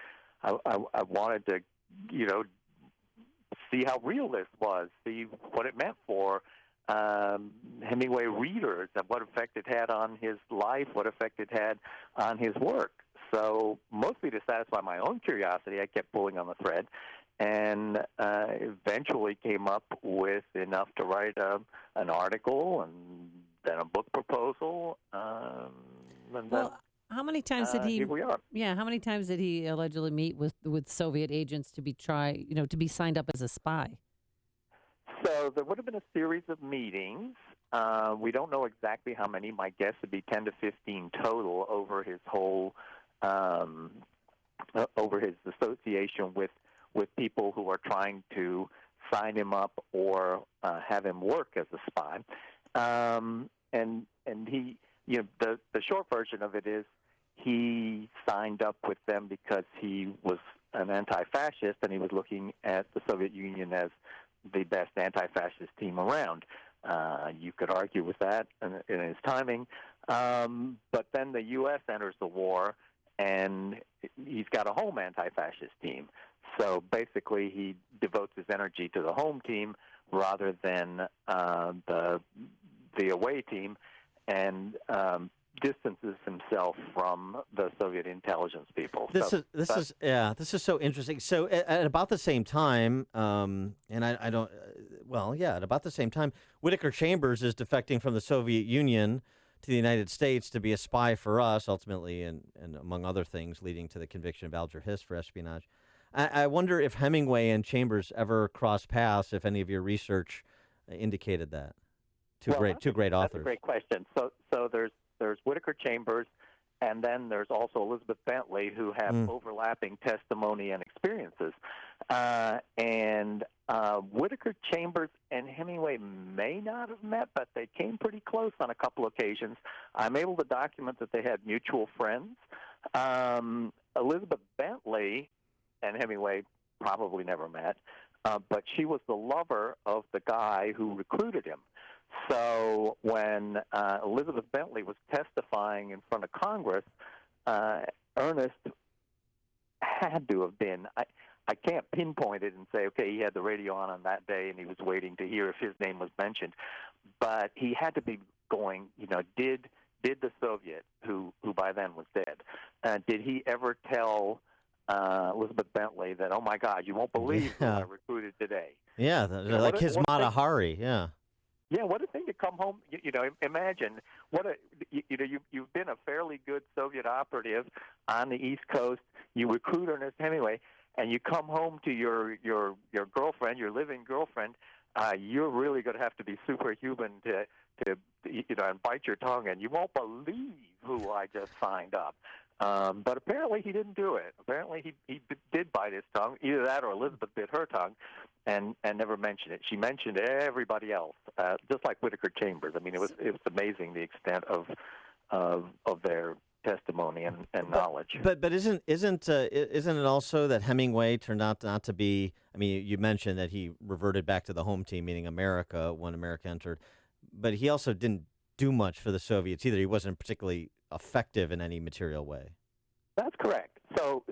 see how real this was, see what it meant for Hemingway readers, and what effect it had on his life, what effect it had on his work. So mostly to satisfy my own curiosity, I kept pulling on the thread, and eventually came up with enough to write an article and then a book proposal. How many times did he? Here we are. Yeah, how many times did he allegedly meet with Soviet agents to be signed up as a spy? So there would have been a series of meetings. We don't know exactly how many. My guess would be 10 to 15 total over his whole, over his association with people who are trying to sign him up or have him work as a spy. And he, the short version of it is he signed up with them because he was an anti-fascist and he was looking at the Soviet Union as the best anti-fascist team around. You could argue with that in his timing, but then the U.S. enters the war, and he's got a home anti-fascist team. So basically, he devotes his energy to the home team rather than the away team, and distances himself from the Soviet intelligence people. This is so interesting. So at about the same time, and I don't, at about the same time, Whittaker Chambers is defecting from the Soviet Union to the United States to be a spy for us, ultimately, and among other things, leading to the conviction of Alger Hiss for espionage. I wonder if Hemingway and Chambers ever crossed paths, if any of your research indicated that. Two great authors. That's a great question. So there's Whittaker Chambers, and then there's also Elizabeth Bentley, who have overlapping testimony and experiences. And Whittaker Chambers and Hemingway may not have met, but they came pretty close on a couple occasions. I'm able to document that they had mutual friends. Elizabeth Bentley and Hemingway probably never met, but she was the lover of the guy who recruited him. So when Elizabeth Bentley was testifying in front of Congress, Ernest had to have been, I can't pinpoint it and say, okay, he had the radio on that day and he was waiting to hear if his name was mentioned, but he had to be going, did the Soviet, who by then was dead, did he ever tell Elizabeth Bentley that, oh my God, you won't believe who I recruited today? Yeah, like his Mata Hari, yeah. Yeah, what a thing to come home. Imagine you've been a fairly good Soviet operative on the East Coast. You recruit Ernest Hemingway, and you come home to your girlfriend, your living girlfriend. You're really going to have to be superhuman to and bite your tongue, and you won't believe who I just signed up. But apparently he didn't do it. Apparently he did bite his tongue. Either that or Elizabeth bit her tongue and never mentioned it. She mentioned everybody else, just like Whittaker Chambers. I mean, it was amazing the extent of their testimony and knowledge. But isn't it also that Hemingway turned out not to be? I mean, you mentioned that he reverted back to the home team, meaning America, when America entered. But he also didn't do much for the Soviets either. He wasn't particularly effective in any material way. That's correct. So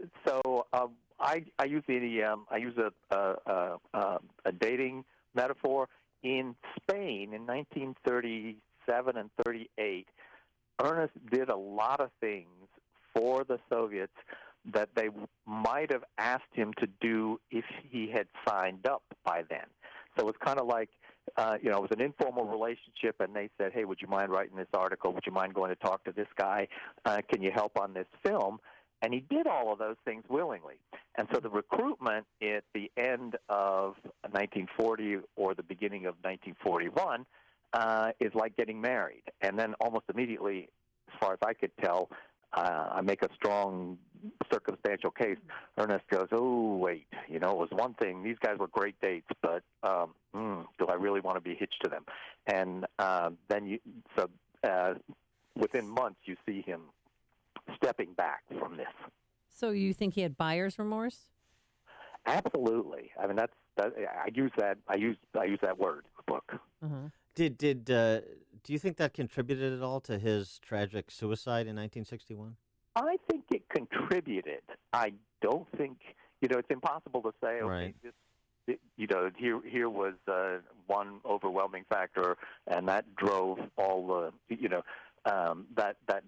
I use a dating metaphor. In Spain in 1937 and 38, Ernest did a lot of things for the Soviets that they might have asked him to do if he had signed up by then. So it's kind of like, it was an informal relationship, and they said, hey, would you mind writing this article? Would you mind going to talk to this guy? Can you help on this film? And he did all of those things willingly. And so the recruitment at the end of 1940 or the beginning of 1941 is like getting married. And then almost immediately, as far as I could tell, I make a strong circumstantial case. Ernest goes, oh, wait, it was one thing. These guys were great dates, but do I really want to be hitched to them? And then within months, you see him stepping back from this. So you think he had buyer's remorse? Absolutely. I mean, I use that word in the book. Uh-huh. Do you think that contributed at all to his tragic suicide in 1961? I think it contributed. I don't think, it's impossible to say, okay, right. Here was one overwhelming factor, and that drove all the, that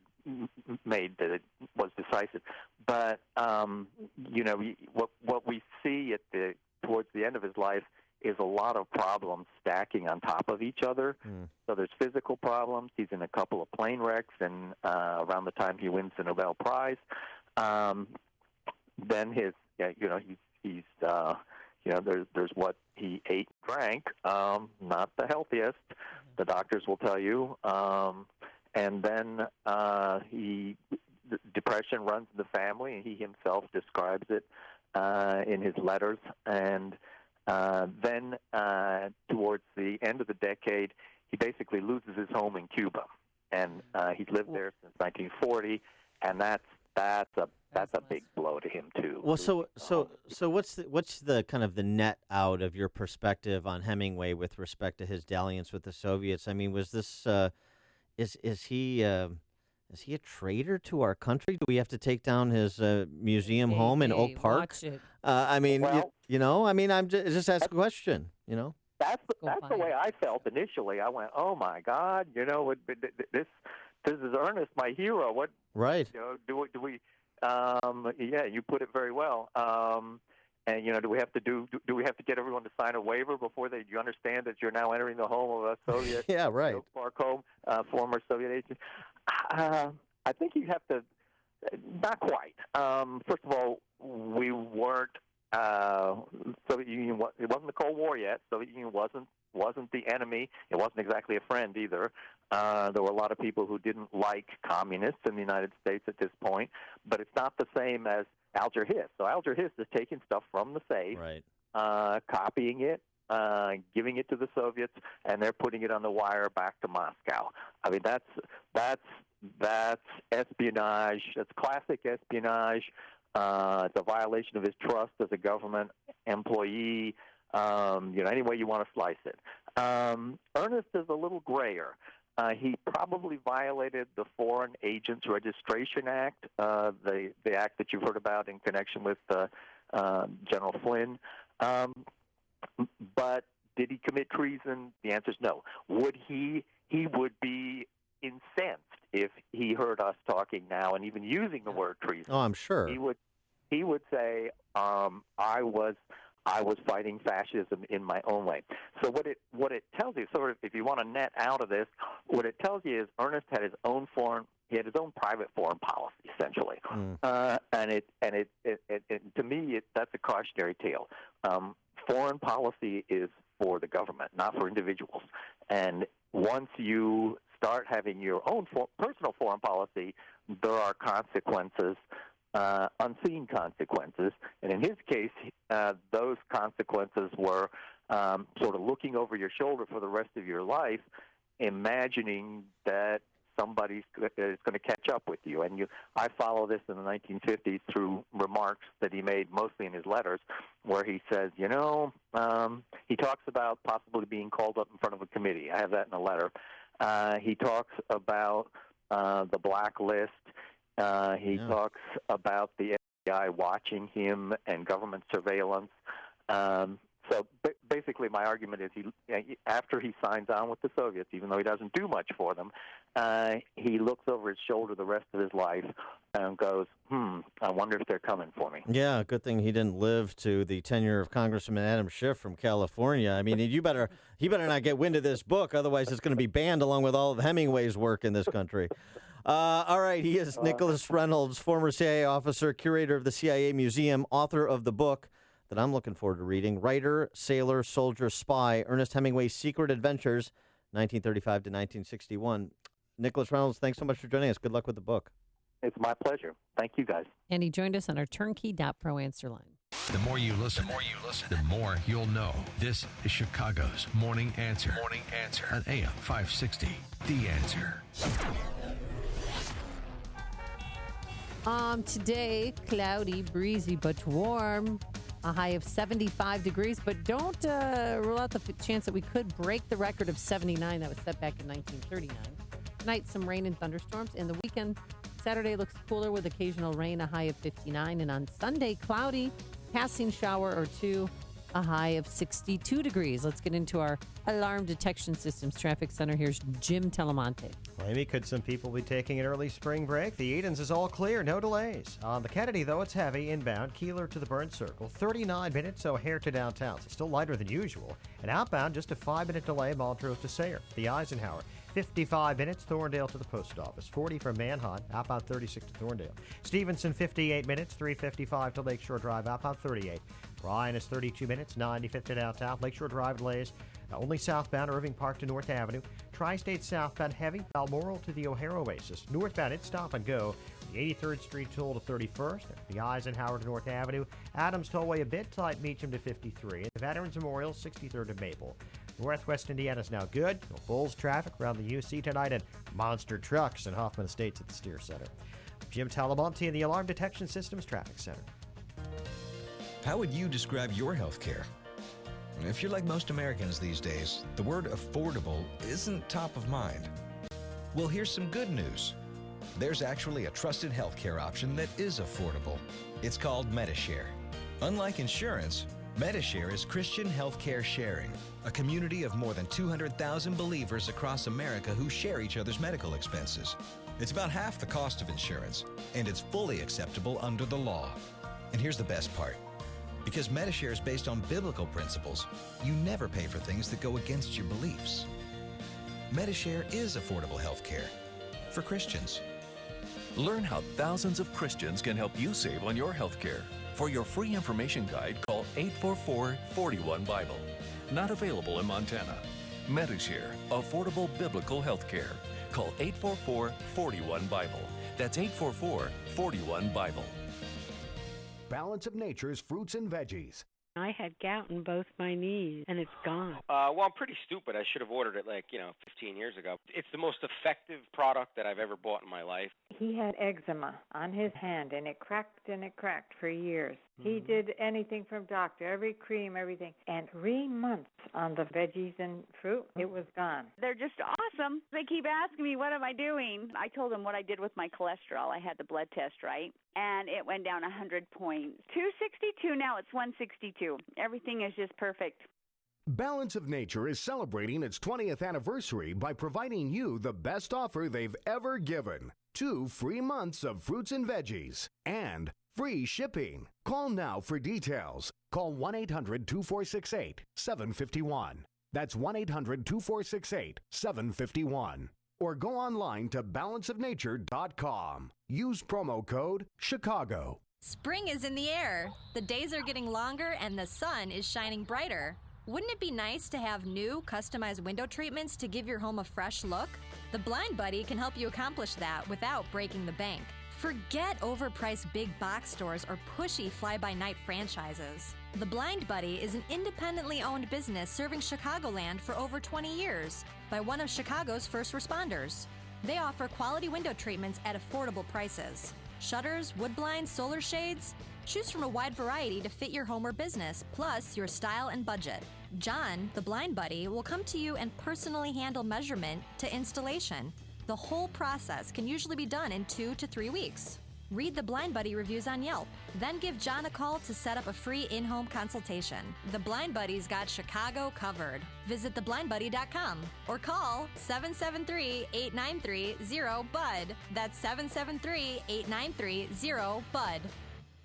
made that it was decisive. But, what we see towards the end of his life is a lot of problems stacking on top of each other. So there's physical problems. He's in a couple of plane wrecks, and around the time he wins the Nobel Prize, then there's what he ate, drank, not the healthiest. The doctors will tell you, and then depression runs in the family, and he himself describes it in his letters, and. Then, towards the end of the decade, he basically loses his home in Cuba, and he's lived there since 1940, and that's that's a big blow to him too. Well, so what's the kind of the net out of your perspective on Hemingway with respect to his dalliance with the Soviets? I mean, was this is he a traitor to our country? Do we have to take down his museum home in Oak Park? Watch it. I mean, Well- I mean, I'm just asking a question. That's the way I felt initially. I went, "Oh my God, this is Ernest, my hero. What? Right. Do we? Yeah, you put it very well. And do we have to get everyone to sign a waiver before do you understand that you're now entering the home of a Soviet? Yeah, right. Oak Park home, former Soviet agent. I think you have to. Not quite. First of all, we weren't. Soviet Union. It wasn't the Cold War yet. Soviet Union wasn't the enemy. It wasn't exactly a friend either. There were a lot of people who didn't like communists in the United States at this point. But it's not the same as Alger Hiss. So Alger Hiss is taking stuff from the safe, right, copying it, giving it to the Soviets, and they're putting it on the wire back to Moscow. I mean, that's espionage. That's classic espionage. It's a violation of his trust as a government employee. Any way you want to slice it. Ernest is a little grayer. He probably violated the Foreign Agents Registration Act, the act that you've heard about in connection with General Flynn. But did he commit treason? The answer is no. Would he? He would be incensed if he heard us talking now and even using the word treason. Oh, I'm sure. He would say, I was fighting fascism in my own way. So what it tells you, sort of, if you want to net out of this, what it tells you is Ernest had his own private foreign policy, essentially, and to me that's a cautionary tale. Foreign policy is for the government, not for individuals. And once you start having your own personal foreign policy, there are consequences. Unseen consequences, and in his case, those consequences were sort of looking over your shoulder for the rest of your life, imagining that somebody is going to catch up with you. And I follow this in the 1950s through remarks that he made mostly in his letters, where he says, he talks about possibly being called up in front of a committee. I have that in a letter. He talks about the blacklist. He talks about the FBI watching him and government surveillance. So basically my argument is after he signs on with the Soviets, even though he doesn't do much for them, he looks over his shoulder the rest of his life and goes, I wonder if they're coming for me. Yeah, good thing he didn't live to the tenure of Congressman Adam Schiff from California. I mean, he better not get wind of this book, otherwise it's going to be banned along with all of Hemingway's work in this country. All right, he is Nicholas Reynolds, former CIA officer, curator of the CIA Museum, author of the book that I'm looking forward to reading, Writer, Sailor, Soldier, Spy, Ernest Hemingway's Secret Adventures, 1935 to 1961. Nicholas Reynolds, thanks so much for joining us. Good luck with the book. It's my pleasure. Thank you, guys. And he joined us on our turnkey.pro answer line. The more you listen, the more you'll know. This is Chicago's Morning Answer. Morning Answer on AM 560. The Answer. Today, cloudy, breezy, but warm. A high of 75 degrees, but don't rule out the chance that we could break the record of 79 that was set back in 1939. Tonight, some rain and thunderstorms. In the weekend, Saturday looks cooler with occasional rain, a high of 59. And on Sunday, cloudy, passing shower or two, a high of 62 degrees. Let's get into our alarm detection systems traffic center. Here's Jim Telemonte. Well, Amy, could some people be taking an early spring break? The Edens is all clear, no delays. On the Kennedy, though, it's heavy inbound, Keeler to the Burn Circle, 39 minutes, O'Hare to downtown. So still lighter than usual. And outbound, just a 5-minute delay, Montrose to Sayre. The Eisenhower, 55 minutes, Thorndale to the post office, 40 from Manhunt, outbound 36 to Thorndale. Stevenson, 58 minutes, 355 to Lakeshore Drive, outbound 38. Bryan is 32 minutes, 95th to downtown. Lakeshore Drive delays, only southbound Irving Park to North Avenue. Tri-State southbound heavy, Balmoral to the O'Hare Oasis. Northbound, it's stop and go. The 83rd Street toll to 31st. The Eisenhower to North Avenue. Adams Tollway a bit tight, Meacham to 53. And the Veterans Memorial, 63rd to Maple. Northwest Indiana's now good. No Bulls traffic around the UC tonight, and monster trucks in Hoffman Estates at the Steer Center. Jim Talamonte in the Alarm Detection Systems Traffic Center. How would you describe your health care? If you're like most Americans these days, the word affordable isn't top of mind. Well, here's some good news. There's actually a trusted healthcare option that is affordable. It's called Medishare. Unlike insurance, Medishare is Christian healthcare sharing, a community of more than 200,000 believers across America who share each other's medical expenses. It's about half the cost of insurance, and it's fully acceptable under the law. And here's the best part. Because Medishare is based on biblical principles, you never pay for things that go against your beliefs. Medishare is affordable health care for Christians. Learn how thousands of Christians can help you save on your health care. For your free information guide, call 844-41-BIBLE. Not available in Montana. Medishare, affordable biblical health care. Call 844-41-BIBLE. That's 844-41-BIBLE. Balance of Nature's fruits and veggies. I had gout in both my knees, and it's gone. Well, I'm pretty stupid. I should have ordered it 15 years ago. It's the most effective product that I've ever bought in my life. He had eczema on his hand, and it cracked for years. He did anything from doctor, every cream, everything. And 3 months on the veggies and fruit, it was gone. They're just awesome. They keep asking me, what am I doing? I told them what I did with my cholesterol. I had the blood test, right? And it went down 100 points. 262, now it's 162. Everything is just perfect. Balance of Nature is celebrating its 20th anniversary by providing you the best offer they've ever given. 2 free months of fruits and veggies and free shipping. Call now for details. Call 1-800-2468-751. That's 1-800-2468-751. Or go online to balanceofnature.com. Use promo code Chicago. Spring is in the air. The days are getting longer and the sun is shining brighter. Wouldn't it be nice to have new, customized window treatments to give your home a fresh look? The Blind Buddy can help you accomplish that without breaking the bank. Forget overpriced big box stores or pushy fly-by-night franchises. The Blind Buddy is an independently owned business serving Chicagoland for over 20 years by one of Chicago's first responders. They offer quality window treatments at affordable prices. Shutters, wood blinds, solar shades. Choose from a wide variety to fit your home or business, plus your style and budget. John, the Blind Buddy, will come to you and personally handle measurement to installation. The whole process can usually be done in 2 to 3 weeks. Read the Blind Buddy reviews on Yelp. Then give John a call to set up a free in-home consultation. The Blind Buddy's got Chicago covered. Visit theblindbuddy.com or call 773-893-0-BUD. That's 773-893-0-BUD.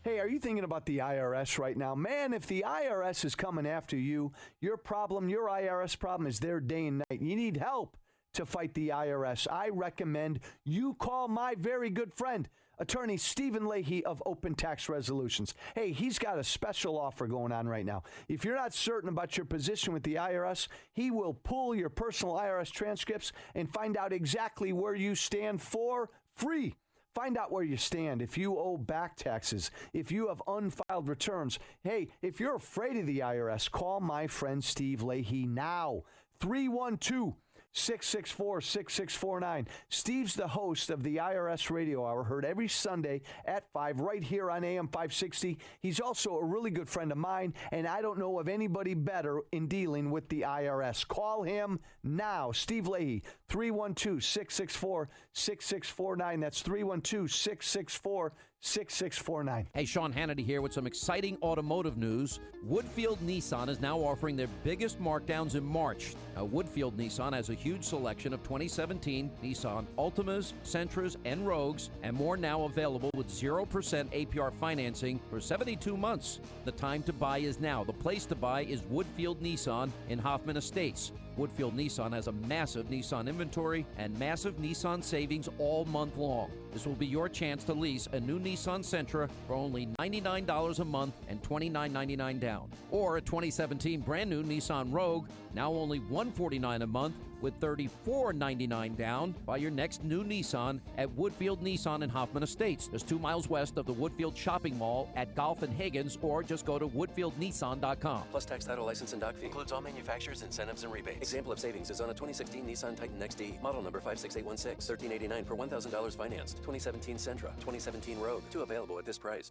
Hey, are you thinking about the IRS right now? Man, if the IRS is coming after you, your IRS problem is their day and night. You need help to fight the IRS. I recommend you call my very good friend, Attorney Stephen Leahy of Open Tax Resolutions. Hey, he's got a special offer going on right now. If you're not certain about your position with the IRS, he will pull your personal IRS transcripts and find out exactly where you stand for free. Find out where you stand. If you owe back taxes, if you have unfiled returns. Hey, if you're afraid of the IRS, call my friend Steve Leahy now. 312-664-6649. Steve's the host of the IRS Radio Hour, heard every Sunday at 5 right here on AM 560. He's also a really good friend of mine, and I don't know of anybody better in dealing with the IRS. Call him now. Steve Leahy, 312-664-6649. That's 312-664-6649. Hey, Sean Hannity here with some exciting automotive news. Woodfield Nissan is now offering their biggest markdowns in March. Now, Woodfield Nissan has a huge selection of 2017 Nissan Altimas, Sentras, and Rogues, and more now available with 0% APR financing for 72 months. The time to buy is now. The place to buy is Woodfield Nissan in Hoffman Estates. Woodfield Nissan has a massive Nissan inventory and massive Nissan savings all month long. This will be your chance to lease a new Nissan Sentra for only $99 a month and $29.99 down. Or a 2017 brand new Nissan Rogue, now only $149 a month with $34.99 down. Buy your next new Nissan at Woodfield Nissan in Hoffman Estates. Just 2 miles west of the Woodfield Shopping Mall at Golf and Higgins, or just go to woodfieldnissan.com. Plus tax, title, license, and doc fee. Includes all manufacturers' incentives and rebates. Example of savings is on a 2016 Nissan Titan XD. Model number 56816. $1,389 for $1,000 financed. 2017 Sentra. 2017 Rogue. 2 available at this price.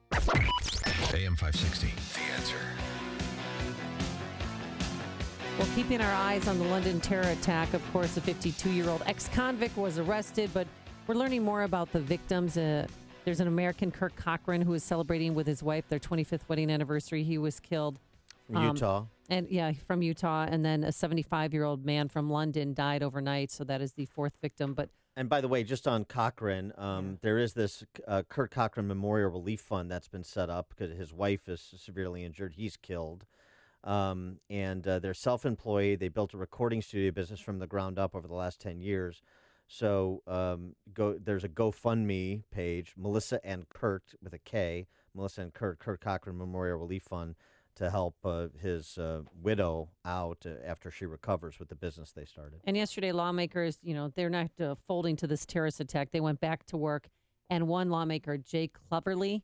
AM 560, The Answer. Well, keeping our eyes on the London terror attack, of course, a 52-year-old ex-convict was arrested, but we're learning more about the victims. There's an American, Kirk Cochran, who is celebrating with his wife their 25th wedding anniversary. He was killed. From Utah. And yeah, from Utah. And then a 75-year-old man from London died overnight, so that is the 4th victim. And by the way, just on Cochran, there is this Kirk Cochran Memorial Relief Fund that's been set up because his wife is severely injured. He's killed. And they're self-employed. They built a recording studio business from the ground up over the last 10 years. So there's a GoFundMe page, Melissa and Kurt with a K, Melissa and Kurt Cochran Memorial Relief Fund, to help his widow out after she recovers with the business they started. And yesterday, lawmakers, they're not folding to this terrorist attack. They went back to work. And one lawmaker, Jay Cleverly,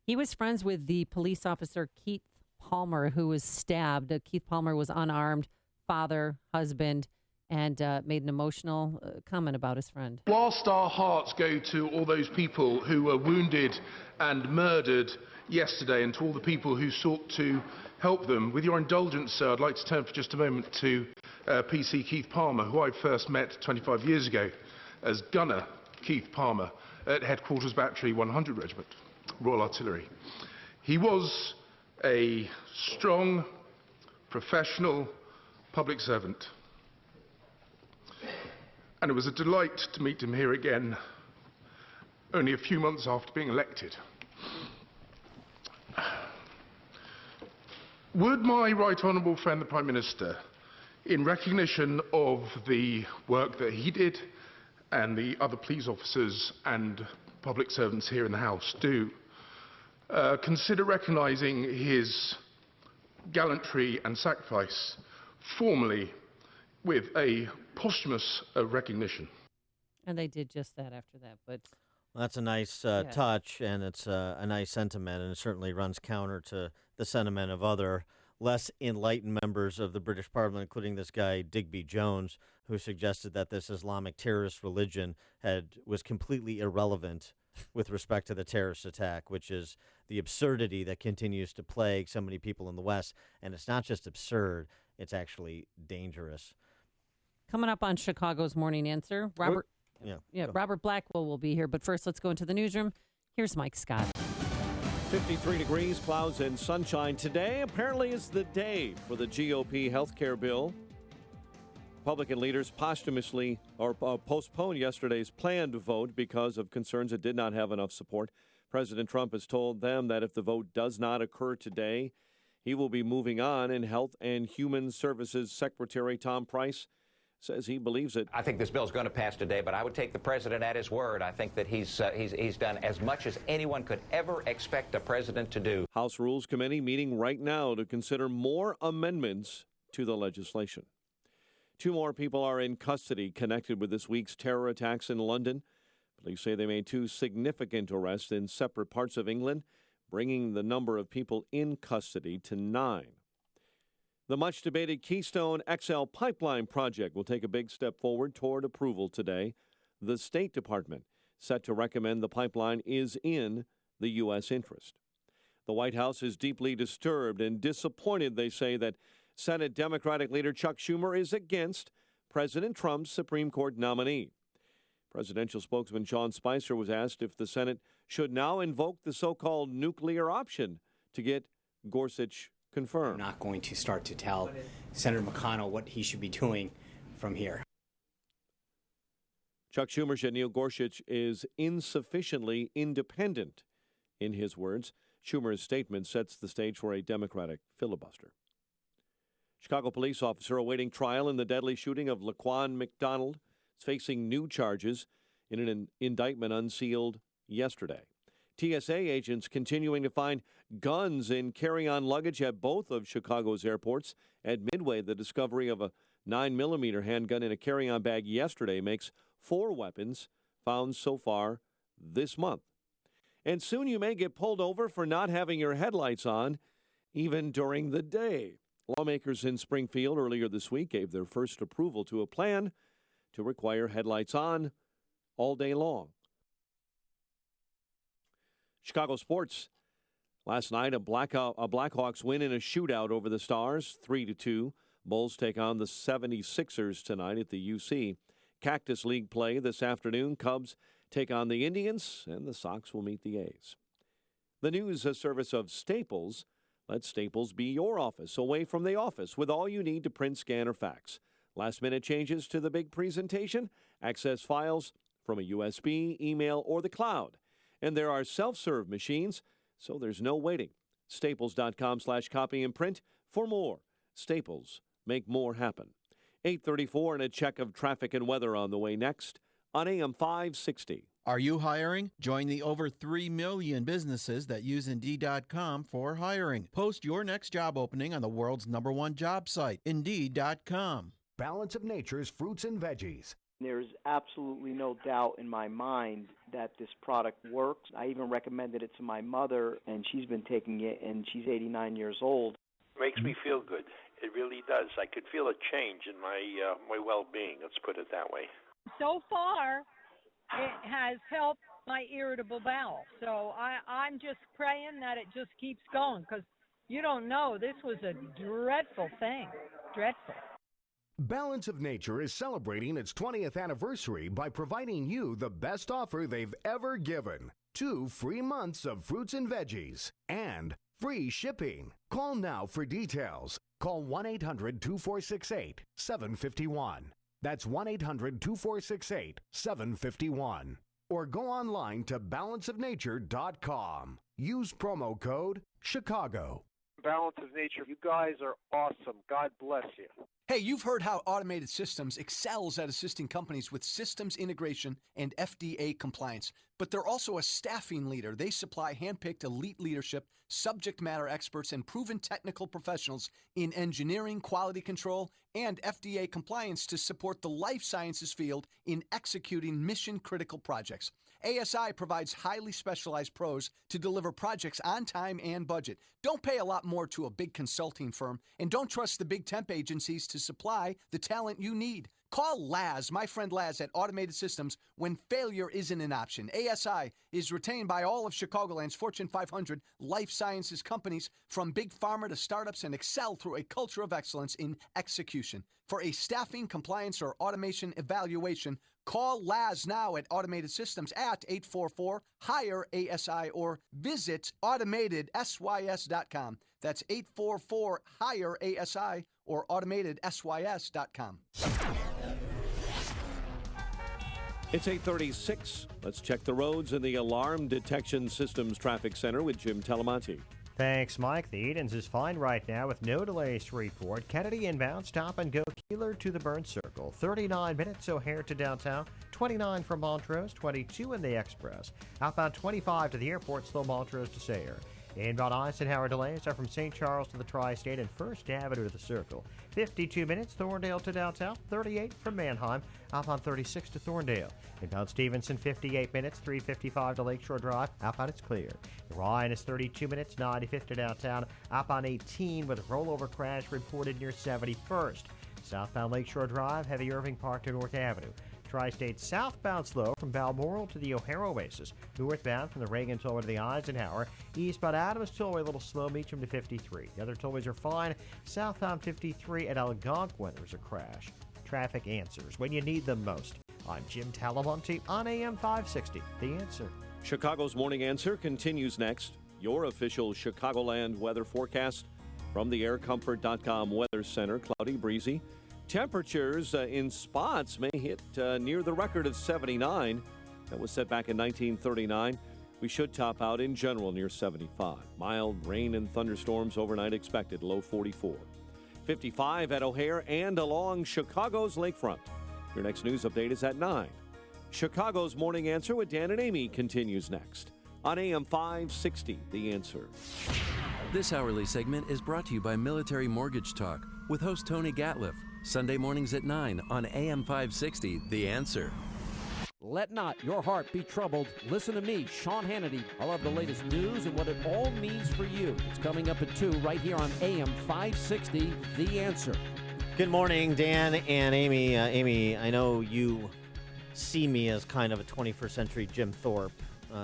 he was friends with the police officer Keith Palmer, who was stabbed. Keith Palmer was unarmed, father, husband, and made an emotional comment about his friend. Whilst our hearts go to all those people who were wounded and murdered yesterday, and to all the people who sought to help them, with your indulgence, sir, I'd like to turn for just a moment to PC Keith Palmer, who I first met 25 years ago as Gunner Keith Palmer at Headquarters Battery 100 Regiment, Royal Artillery. He was a strong, professional public servant. And it was a delight to meet him here again, only a few months after being elected. Would my right honourable friend, the Prime Minister, in recognition of the work that he did and the other police officers and public servants here in the House do, consider recognising his gallantry and sacrifice formally with a posthumous recognition? And they did just that after that. But well, that's a nice touch, and it's a nice sentiment, and it certainly runs counter to the sentiment of other less enlightened members of the British Parliament, including this guy Digby Jones, who suggested that this Islamic terrorist religion was completely irrelevant with respect to the terrorist attack, which is the absurdity that continues to plague so many people in the West. And it's not just absurd, it's actually dangerous. Coming up on Chicago's Morning Answer, Robert Blackwell will be here. But first, let's go into the newsroom. Here's Mike Scott. 53 degrees, clouds, and sunshine. Today apparently is the day for the GOP health care bill. Republican leaders posthumously postponed yesterday's planned vote because of concerns it did not have enough support. President Trump has told them that if the vote does not occur today, he will be moving on, and Health and Human Services Secretary Tom Price says he believes it. I think this bill is going to pass today, but I would take the president at his word. I think that he's done as much as anyone could ever expect a president to do. House Rules Committee meeting right now to consider more amendments to the legislation. 2 more people are in custody connected with this week's terror attacks in London. Police say they made 2 significant arrests in separate parts of England, bringing the number of people in custody to 9. The much-debated Keystone XL pipeline project will take a big step forward toward approval today. The State Department set to recommend the pipeline is in the U.S. interest. The White House is deeply disturbed and disappointed, they say, that Senate Democratic leader Chuck Schumer is against President Trump's Supreme Court nominee. Presidential spokesman Sean Spicer was asked if the Senate should now invoke the so-called nuclear option to get Gorsuch confirmed. I'm not going to start to tell Senator McConnell what he should be doing from here. Chuck Schumer said Neil Gorsuch is insufficiently independent. In his words, Schumer's statement sets the stage for a Democratic filibuster. Chicago police officer awaiting trial in the deadly shooting of Laquan McDonald is facing new charges in an indictment unsealed yesterday. TSA agents continuing to find guns in carry-on luggage at both of Chicago's airports. At Midway, the discovery of a 9mm handgun in a carry-on bag yesterday makes 4 weapons found so far this month. And soon you may get pulled over for not having your headlights on, even during the day. Lawmakers in Springfield earlier this week gave their first approval to a plan to require headlights on all day long. Chicago sports. Last night, a Blackhawks win in a shootout over the Stars, 3-2. Bulls take on the 76ers tonight at the UC. Cactus League play this afternoon. Cubs take on the Indians, and the Sox will meet the A's. The news service of Staples. Let Staples be your office, away from the office, with all you need to print, scan, or fax. Last-minute changes to the big presentation. Access files from a USB, email, or the cloud. And there are self-serve machines, so there's no waiting. Staples.com/copy and print for more. Staples, make more happen. 8:34 and a check of traffic and weather on the way next on AM 560. Are you hiring? Join the over 3 million businesses that use Indeed.com for hiring. Post your next job opening on the world's #1 job site, Indeed.com. Balance of Nature's fruits and veggies. There's absolutely no doubt in my mind that this product works. I even recommended it to my mother, and she's been taking it, and she's 89 years old. It makes me feel good. It really does. I could feel a change in my well-being, let's put it that way. So far, it has helped my irritable bowel. So I'm just praying that it just keeps going, because you don't know. This was a dreadful thing. Dreadful. Balance of Nature is celebrating its 20th anniversary by providing you the best offer they've ever given. 2 free months of fruits and veggies and free shipping. Call now for details. Call 1-800-2468-751. That's 1-800-2468-751. Or go online to balanceofnature.com. Use promo code Chicago. Balance of Nature, you guys are awesome. God bless you. Hey, you've heard how Automated Systems excels at assisting companies with systems integration and FDA compliance, but they're also a staffing leader. They supply handpicked elite leadership, subject matter experts, and proven technical professionals in engineering, quality control, and FDA compliance to support the life sciences field in executing mission-critical projects. ASI provides highly specialized pros to deliver projects on time and budget. Don't pay a lot more to a big consulting firm, and don't trust the big temp agencies to supply the talent you need. Call Laz, my friend Laz at Automated Systems, when failure isn't an option. ASI is retained by all of Chicagoland's Fortune 500 life sciences companies, from big pharma to startups, and excel through a culture of excellence in execution. For a staffing, compliance, or automation evaluation, call Laz now at Automated Systems at 844-HIRE-ASI or visit AutomatedSYS.com. That's 844-HIRE-ASI or AutomatedSYS.com. It's 8:36. Let's check the roads in the Alarm Detection Systems Traffic Center with Jim Talamonte. Thanks, Mike. The Edens is fine right now with no delays to report. Kennedy inbound, stop and go Keeler to the Burn Circle. 39 minutes O'Hare to downtown, 29 from Montrose, 22 in the Express. Outbound 25 to the airport, slow Montrose to Sayre. Inbound Eisenhower delays are from St. Charles to the Tri-State and 1st Avenue to the Circle. 52 minutes Thorndale to downtown, 38 from Manheim, outbound 36 to Thorndale. Inbound Stevenson, 58 minutes, 355 to Lakeshore Drive, outbound it's clear. Ryan is 32 minutes, 95 to downtown, outbound 18 with a rollover crash reported near 71st. Southbound Lakeshore Drive, heavy Irving Park to North Avenue. Tri-State southbound slow from Balmoral to the O'Hare Oasis. Northbound from the Reagan Tollway to the Eisenhower. Eastbound Adams Tollway a little slow, Meacham to 53. The other tollways are fine. Southbound 53 at Algonquin, there's a crash. Traffic answers when you need them most. I'm Jim Talamonte on AM 560. The Answer. Chicago's Morning Answer continues next. Your official Chicagoland weather forecast from the AirComfort.com Weather Center. Cloudy, breezy. Temperatures in spots may hit near the record of 79. That was set back in 1939. We should top out in general near 75. Mild rain and thunderstorms overnight expected, low 44. 55 at O'Hare and along Chicago's lakefront. Your next news update is at 9. Chicago's Morning Answer with Dan and Amy continues next on AM 560, The Answer. This hourly segment is brought to you by Military Mortgage Talk with host Tony Gatliff. Sunday mornings at 9 on AM 560, The Answer. Let not your heart be troubled. Listen to me, Sean Hannity. I'll have the latest news and what it all means for you. It's coming up at 2 right here on AM 560, The Answer. Good morning, Dan and Amy. Amy, I know you see me as kind of a 21st century Jim Thorpe,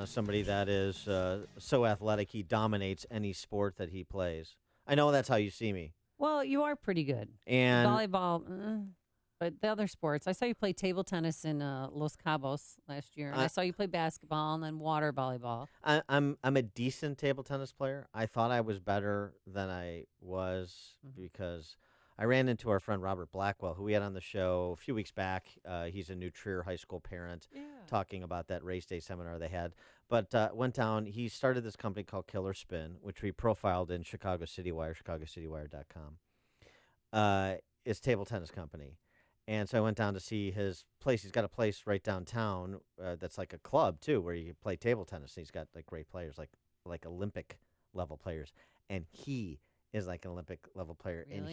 somebody that is so athletic he dominates any sport that he plays. I know that's how you see me. Well, you are pretty good. And volleyball, but the other sports. I saw you play table tennis in Los Cabos last year, and I saw you play basketball and then water volleyball. I'm a decent table tennis player. I thought I was better than I was because I ran into our friend Robert Blackwell, who we had on the show a few weeks back. He's a New Trier High School parent, talking about that race day seminar they had. But went down. He started this company called Killer Spin, which we profiled in Chicago City Wire, ChicagoCityWire.com. It's a table tennis company. And so I went down to see his place. He's got a place right downtown that's like a club, too, where you play table tennis. He's got like great players, like Olympic-level players. And he is like an Olympic-level player. Really? And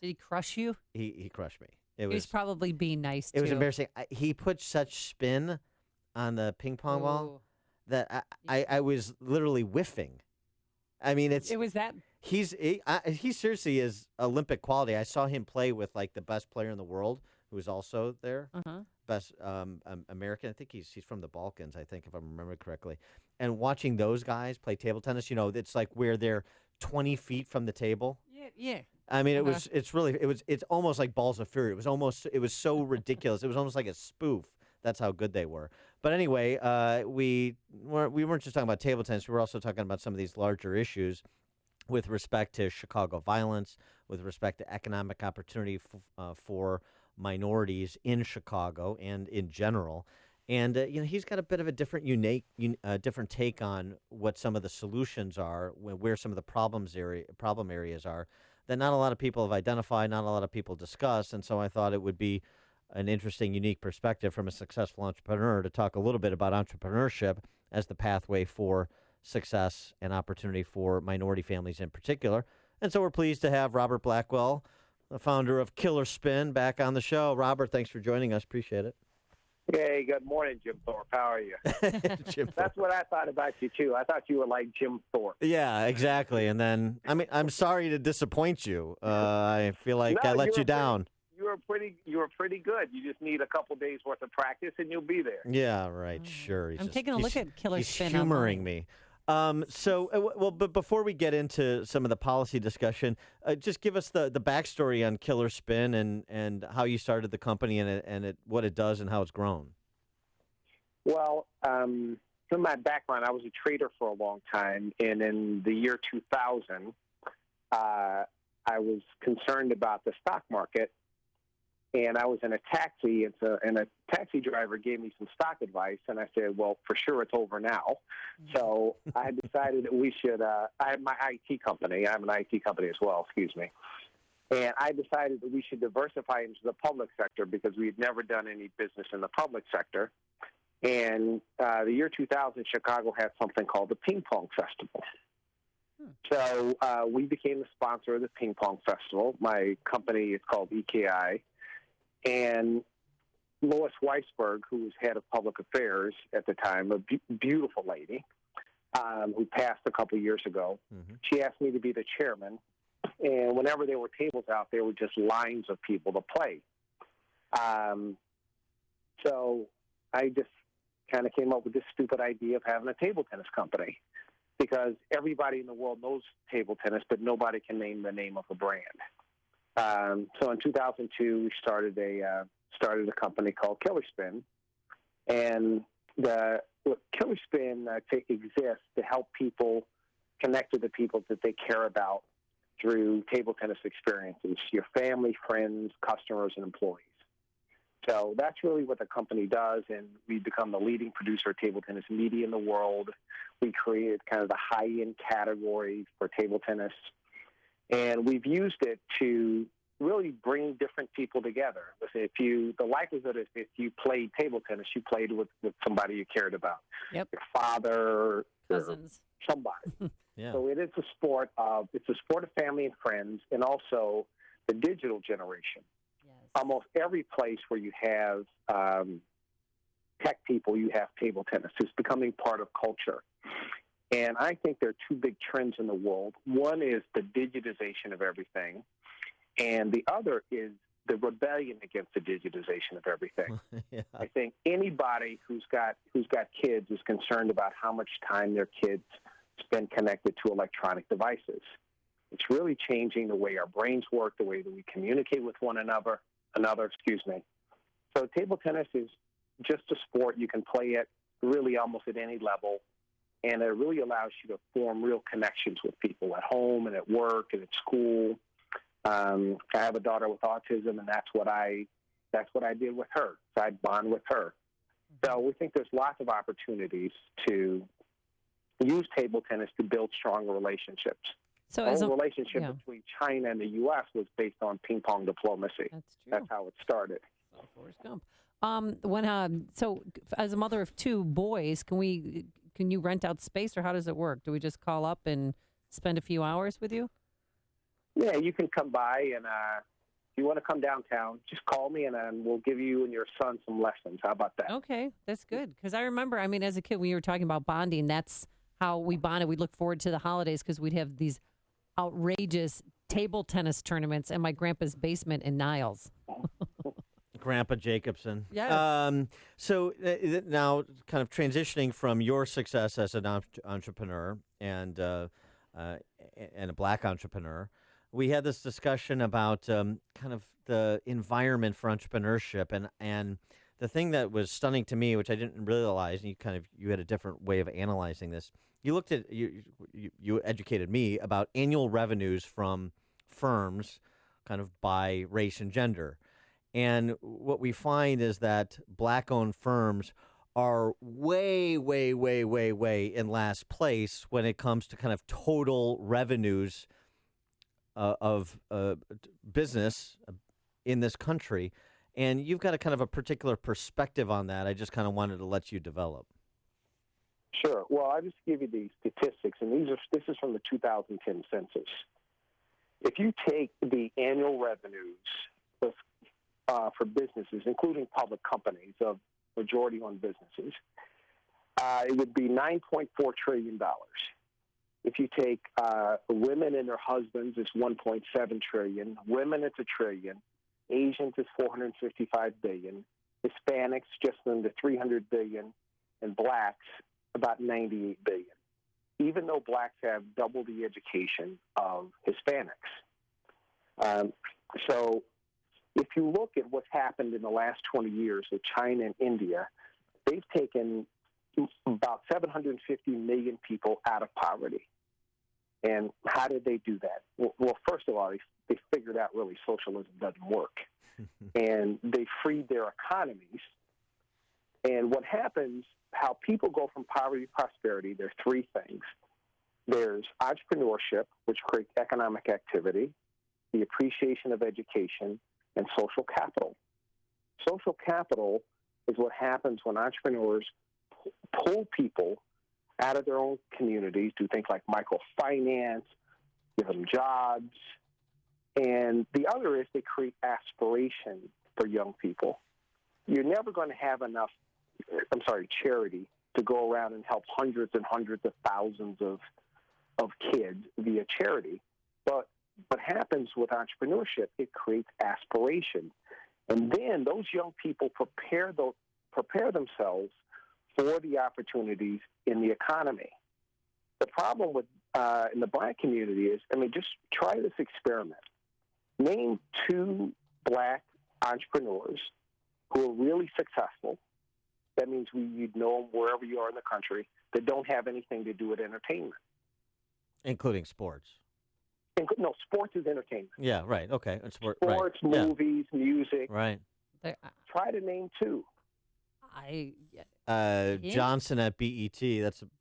Did he crush you? He crushed me. He was probably being nice, It was too. embarrassing. He put such spin on the ping pong ball that I was literally whiffing. I mean, It was that. he seriously is Olympic quality. I saw him play with like the best player in the world, who was also there, best American. I think he's from the Balkans. I think, if I remember correctly. And watching those guys play table tennis, it's like where they're 20 feet from the table. Yeah. I mean, it's almost like Balls of Fury. It was so ridiculous. It was almost like a spoof. That's how good they were. But anyway, we weren't just talking about table tennis. We were also talking about some of these larger issues with respect to Chicago violence, with respect to economic opportunity for minorities in Chicago and in general. And he's got a bit of a different different take on what some of the solutions are, where some of the problem areas are that not a lot of people have identified, not a lot of people discuss. And so I thought it would be an interesting, unique perspective from a successful entrepreneur to talk a little bit about entrepreneurship as the pathway for success and opportunity for minority families in particular. And so we're pleased to have Robert Blackwell, the founder of Killer Spin, back on the show. Robert, thanks for joining us. Appreciate it. Hey, good morning, Jim Thorpe. How are you? Jim That's what I thought about you, too. I thought you were like Jim Thorpe. Yeah, exactly. And then, I'm sorry to disappoint you. I feel like I let you down. You were pretty good. You just need a couple days worth of practice, and you'll be there. Yeah, right. Sure. I'm taking a look at Killer Spin. He's humoring me. But before we get into some of the policy discussion, just give us the backstory on Killer Spin and how you started the company and what it does and how it's grown. Well, from my background, I was a trader for a long time, and in the year 2000, I was concerned about the stock market. And I was in a taxi, and a taxi driver gave me some stock advice, and I said, well, for sure it's over now. So I decided that we should I have my IT company. I have an IT company as well, excuse me. And I decided that we should diversify into the public sector because we had never done any business in the public sector. And the year 2000, Chicago had something called the Ping Pong Festival. So we became the sponsor of the Ping Pong Festival. My company is called EKI. And Lois Weisberg, who was head of public affairs at the time, a beautiful lady who passed a couple years ago, she asked me to be the chairman. And whenever there were tables out, there were just lines of people to play. So I just kind of came up with this stupid idea of having a table tennis company because everybody in the world knows table tennis, but nobody can name the name of a brand. So in 2002, we started a company called Killer Spin, and Killer Spin exists to help people connect to the people that they care about through table tennis experiences, your family, friends, customers, and employees. So that's really what the company does, and we've become the leading producer of table tennis media in the world. We created kind of the high-end category for table tennis. And we've used it to really bring different people together. The likelihood is if you played table tennis, you played with somebody you cared about. Yep. Your father, cousins, somebody. Yeah. So it's a sport of family and friends, and also the digital generation. Yes. Almost every place where you have tech people, you have table tennis. It's becoming part of culture. And I think there are two big trends in the world. One is the digitization of everything, and the other is the rebellion against the digitization of everything. Yeah. I think anybody who's got kids is concerned about how much time their kids spend connected to electronic devices. It's really changing the way our brains work, the way that we communicate with one another. So table tennis is just a sport. You can play it really almost at any level, and it really allows you to form real connections with people at home and at work and at school. I have a daughter with autism, and that's what I did with her. So I bond with her. So we think there's lots of opportunities to use table tennis to build stronger relationships. So the as whole a relationship yeah. between China and the U.S. was based on ping pong diplomacy. That's true. That's how it started. Forrest Gump. So as a mother of two boys, can you rent out space, or how does it work? Do we just call up and spend a few hours with you? Yeah, you can come by, and if you want to come downtown, just call me, and we'll give you and your son some lessons. How about that? Okay, that's good. Because I remember, as a kid, when you were talking about bonding, that's how we bonded. We'd look forward to the holidays because we'd have these outrageous table tennis tournaments in my grandpa's basement in Niles. Grandpa Jacobson. Yes. So now, kind of transitioning from your success as an entrepreneur and a black entrepreneur, we had this discussion about kind of the environment for entrepreneurship, and the thing that was stunning to me, which I didn't realize, and you had a different way of analyzing this. You looked at you educated me about annual revenues from firms, kind of by race and gender. And what we find is that black-owned firms are way, way, way, way, way in last place when it comes to kind of total revenues of business in this country. And you've got a kind of a particular perspective on that. I just kind of wanted to let you develop. Sure. Well, I'll just give you these statistics, and this is from the 2010 census. If you take the annual revenues for businesses, including public companies of majority-owned businesses, it would be $9.4 trillion. If you take women and their husbands, it's $1.7 trillion. Women, it's $1 trillion. Asians is $455 billion. Hispanics, just under $300 billion. And blacks, about $98 billion. Even though blacks have double the education of Hispanics. So if you look at what's happened in the last 20 years with China and India, they've taken about 750 million people out of poverty. And how did they do that? Well, first of all, they figured out really socialism doesn't work. And they freed their economies. And what happens, how people go from poverty to prosperity, there are three things. There's entrepreneurship, which creates economic activity, the appreciation of education, and social capital. Social capital is what happens when entrepreneurs pull people out of their own communities, do things like microfinance, give them jobs. And the other is they create aspiration for young people. You're never going to have enough, charity to go around and help hundreds and hundreds of thousands of kids via charity. But what happens with entrepreneurship, it creates aspiration. And then those young people prepare themselves for the opportunities in the economy. The problem with in the black community is, just try this experiment. Name two black entrepreneurs who are really successful. That means you'd know them wherever you are in the country, that don't have anything to do with entertainment. Including sports. No, sports is entertainment. Yeah, right. Okay. Sports, right. movies, music. Right. Try to name two. Johnson at BET.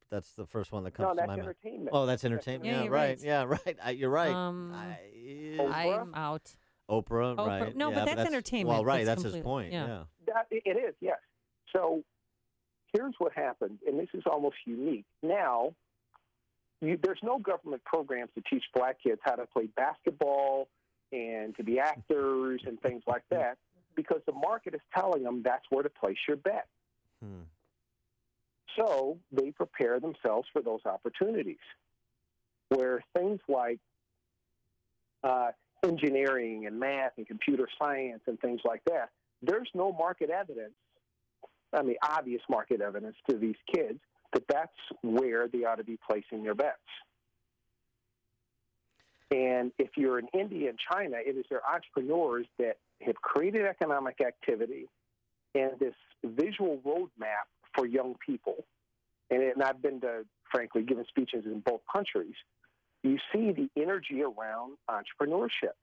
That's the first one that comes to my mind. No, that's entertainment. Oh, that's entertainment. Yeah, right. right. Yeah, right. You're right. I'm out. Oprah, right? No, yeah, but that's entertainment. Well, right, that's his completely- point. Yeah. It is, yes. So here's what happened, and this is almost unique. Now, there's no government programs to teach black kids how to play basketball and to be actors and things like that, because the market is telling them that's where to place your bet. So they prepare themselves for those opportunities, where things like engineering and math and computer science and things like that, there's no market evidence, obvious market evidence to these kids that that's where they ought to be placing their bets. And if you're in India and China, it is their entrepreneurs that have created economic activity and this visual roadmap for young people. And I've been to, frankly, given speeches in both countries. You see the energy around entrepreneurship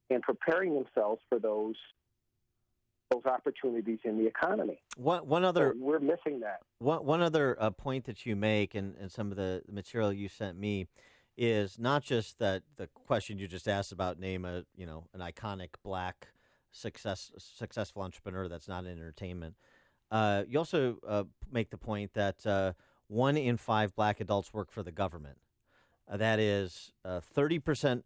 and preparing themselves for those opportunities in the economy. One other, so we're missing that. One other point that you make, and some of the material you sent me, is not just that the question you just asked about name an iconic black successful entrepreneur that's not in entertainment. You also make the point that 1 in 5 black adults work for the government. That is 30%.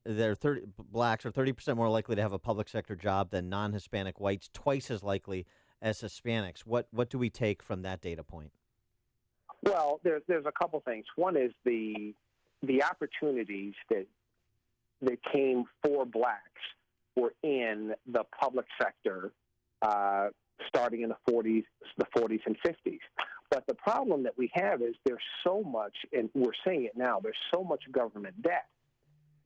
Blacks are 30% more likely to have a public sector job than non-Hispanic whites, twice as likely as Hispanics. What do we take from that data point? Well, there's a couple things. One is the opportunities that came for blacks were in the public sector starting in the 40s and 50s. But the problem that we have is there's so much, and we're seeing it now, there's so much government debt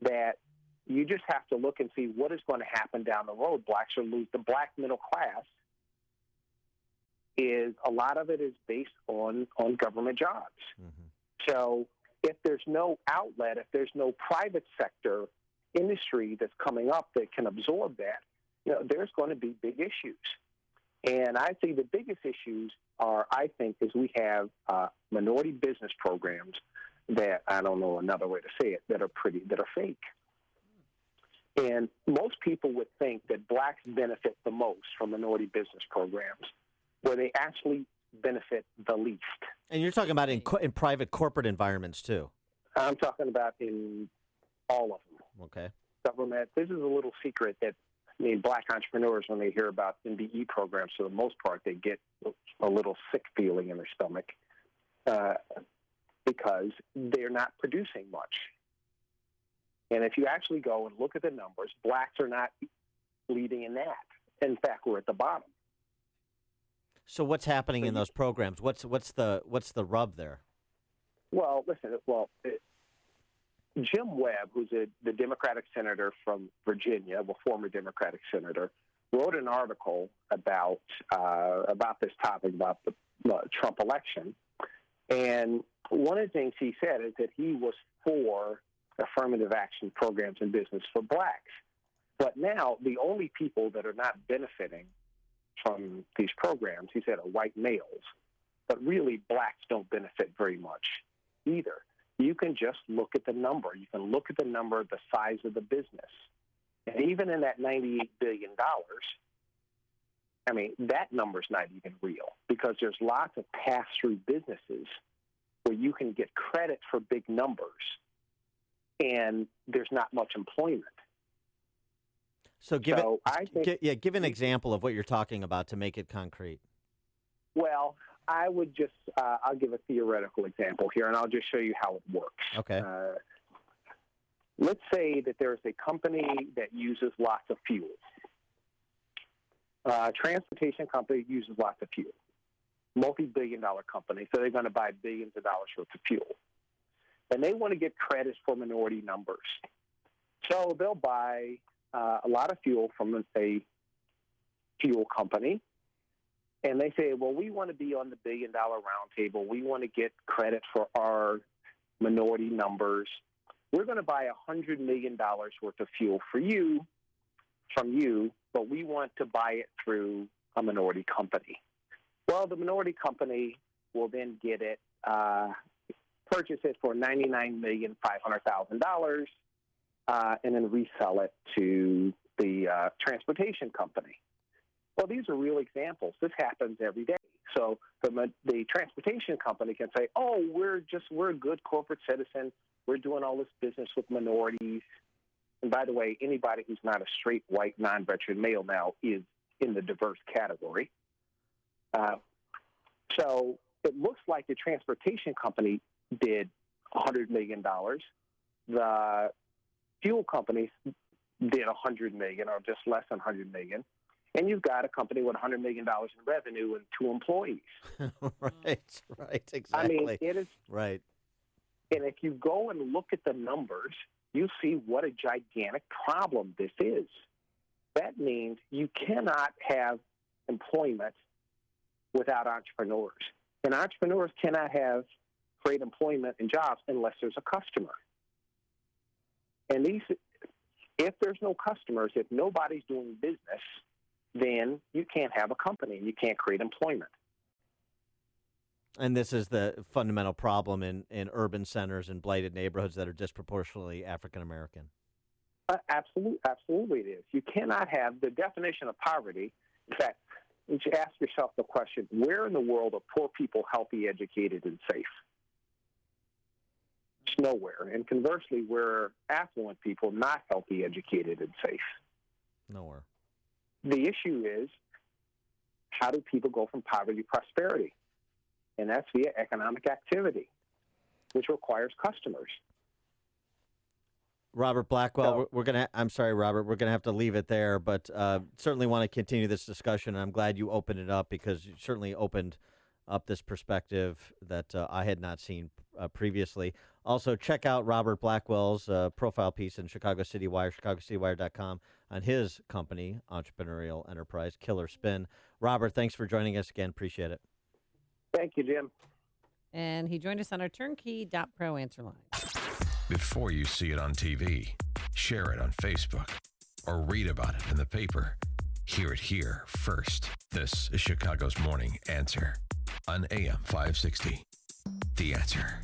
that you just have to look and see what is going to happen down the road. Blacks are lose. The black middle class is, a lot of it is based on government jobs. So if there's no outlet, if there's no private sector industry that's coming up that can absorb that, there's going to be big issues. And I think the biggest issues are, is we have minority business programs that, I don't know another way to say it, that are fake. And most people would think that blacks benefit the most from minority business programs, where they actually benefit the least. And you're talking about in private corporate environments too. I'm talking about in all of them. Okay. Government. This is a little secret that, black entrepreneurs, when they hear about MBE programs, for the most part, they get a little sick feeling in their stomach because they're not producing much. And if you actually go and look at the numbers, blacks are not leading in that. In fact, we're at the bottom. So what's happening in those programs? What's the rub there? Well, listen. Jim Webb, who's the Democratic senator from Virginia, a former Democratic senator, wrote an article about this topic, about the Trump election. And one of the things he said is that he was for affirmative action programs in business for blacks. But now the only people that are not benefiting from these programs, he said, are white males. But really, blacks don't benefit very much either. You can just look at the number. You can look at the number, the size of the business. And even in that $98 billion, that number's not even real, because there's lots of pass-through businesses where you can get credit for big numbers, and there's not much employment. So give an example of what you're talking about to make it concrete. Well, I would just, I'll give a theoretical example here, and I'll just show you how it works. Okay. Let's say that there's a company that uses lots of fuel. Transportation company uses lots of fuel. Multi-billion-dollar company, so they're going to buy billions of dollars worth of fuel. And they want to get credit for minority numbers. So they'll buy a lot of fuel from a fuel company, and they say, well, we want to be on the billion-dollar roundtable. We want to get credit for our minority numbers. We're going to buy $100 million worth of fuel from you, but we want to buy it through a minority company. Well, the minority company will then get it, purchase it for $99,500,000, and then resell it to the transportation company. Well, these are real examples. This happens every day. So the transportation company can say, "Oh, we're a good corporate citizen. We're doing all this business with minorities." And by the way, anybody who's not a straight white non-veteran male now is in the diverse category. So it looks like the transportation company did $100 million. The fuel companies did $100 million, or just less than $100 million. And you've got a company with $100 million in revenue and 2 employees. Right, exactly. I mean, it is right. And if you go and look at the numbers, you see what a gigantic problem this is. That means you cannot have employment without entrepreneurs. And entrepreneurs cannot create employment and jobs unless there's a customer. And if there's no customers, if nobody's doing business, then you can't have a company and you can't create employment. And this is the fundamental problem in urban centers and blighted neighborhoods that are disproportionately African American. Absolutely it is. You cannot have the definition of poverty. In fact, you should ask yourself the question, where in the world are poor people healthy, educated, and safe? It's nowhere. And conversely, where are affluent people not healthy, educated, and safe? Nowhere. The issue is, how do people go from poverty to prosperity? And that's via economic activity, which requires customers. Robert Blackwell, I'm sorry, Robert, we're going to have to leave it there, but certainly want to continue this discussion. And I'm glad you opened it up, because you certainly opened up this perspective that I had not seen previously. Also, check out Robert Blackwell's profile piece in Chicago City Wire, chicagocitywire.com, on his company, entrepreneurial enterprise, Killer Spin. Robert, thanks for joining us again. Appreciate it. Thank you, Jim. And he joined us on our turnkey.pro answer line. Before you see it on TV, share it on Facebook, or read about it in the paper, hear it here first. This is Chicago's Morning Answer on AM 560. The Answer.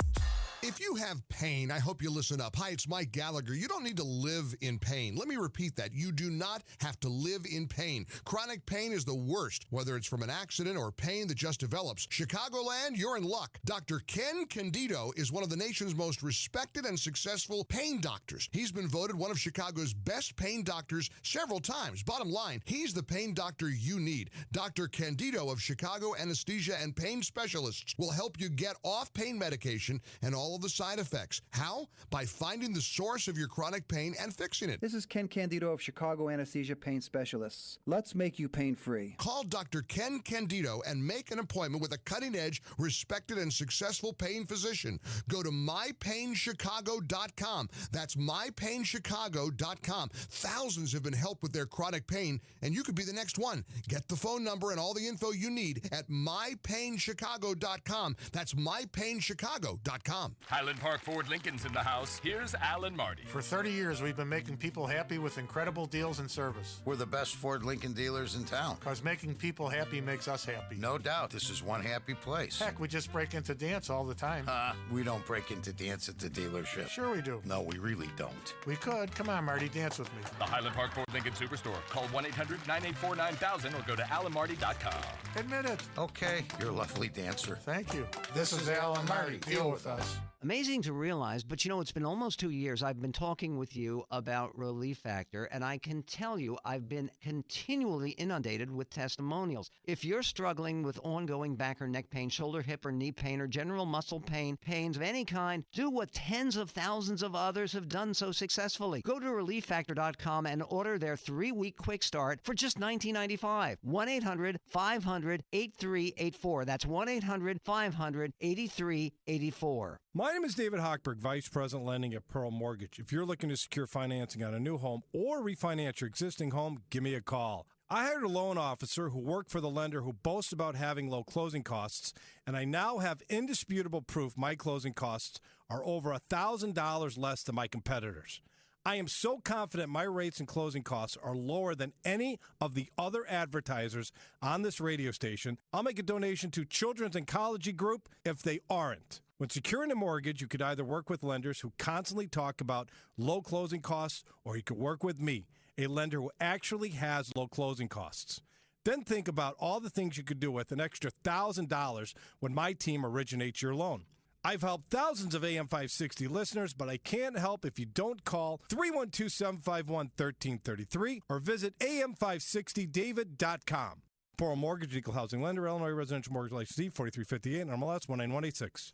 If you have pain, I hope you listen up. Hi, it's Mike Gallagher. You don't need to live in pain. Let me repeat that. You do not have to live in pain. Chronic pain is the worst, whether it's from an accident or pain that just develops. Chicagoland, you're in luck. Dr. Ken Candido is one of the nation's most respected and successful pain doctors. He's been voted one of Chicago's best pain doctors several times. Bottom line, he's the pain doctor you need. Dr. Candido of Chicago Anesthesia and Pain Specialists will help you get off pain medication and all of the side effects. How? By finding the source of your chronic pain and fixing it. This is Ken Candido of Chicago Anesthesia Pain Specialists. Let's make you pain-free. Call Dr. Ken Candido and make an appointment with a cutting-edge, respected, and successful pain physician. Go to mypainchicago.com. That's mypainchicago.com. Thousands have been helped with their chronic pain, and you could be the next one. Get the phone number and all the info you need at mypainchicago.com. That's mypainchicago.com. Highland Park Ford Lincoln's in the house. Here's Alan Marty. For 30 years, we've been making people happy with incredible deals and service. We're the best Ford Lincoln dealers in town. Because making people happy makes us happy. No doubt. This is one happy place. Heck, we just break into dance all the time. We don't break into dance at the dealership. Sure we do. No, we really don't. We could. Come on, Marty, dance with me. The Highland Park Ford Lincoln Superstore. Call 1-800-984-9000 or go to alanmarty.com. Admit it. Okay, you're a lovely dancer. Thank you. This is Alan Marty. Deal with us. Amazing to realize, but you know, it's been almost 2 years I've been talking with you about Relief Factor, and I can tell you I've been continually inundated with testimonials. If you're struggling with ongoing back or neck pain, shoulder, hip, or knee pain, or general muscle pain, pains of any kind, do what tens of thousands of others have done so successfully. Go to ReliefFactor.com and order their 3-week quick start for just $19.95. 1-800-500-8384. That's 1-800-500-8384. My name is David Hochberg, Vice President Lending at Pearl Mortgage. If you're looking to secure financing on a new home or refinance your existing home, give me a call. I hired a loan officer who worked for the lender who boasts about having low closing costs, and I now have indisputable proof my closing costs are over $1,000 less than my competitors. I am so confident my rates and closing costs are lower than any of the other advertisers on this radio station. I'll make a donation to Children's Oncology Group if they aren't. When securing a mortgage, you could either work with lenders who constantly talk about low closing costs, or you could work with me. a lender who actually has low closing costs. Then think about all the things you could do with an extra $1,000 when my team originates your loan. I've helped thousands of AM 560 listeners, but I can't help if you don't call 312-751-1333 or visit am560david.com. For a mortgage, equal housing lender, Illinois Residential Mortgage License 4358, MLS 19186.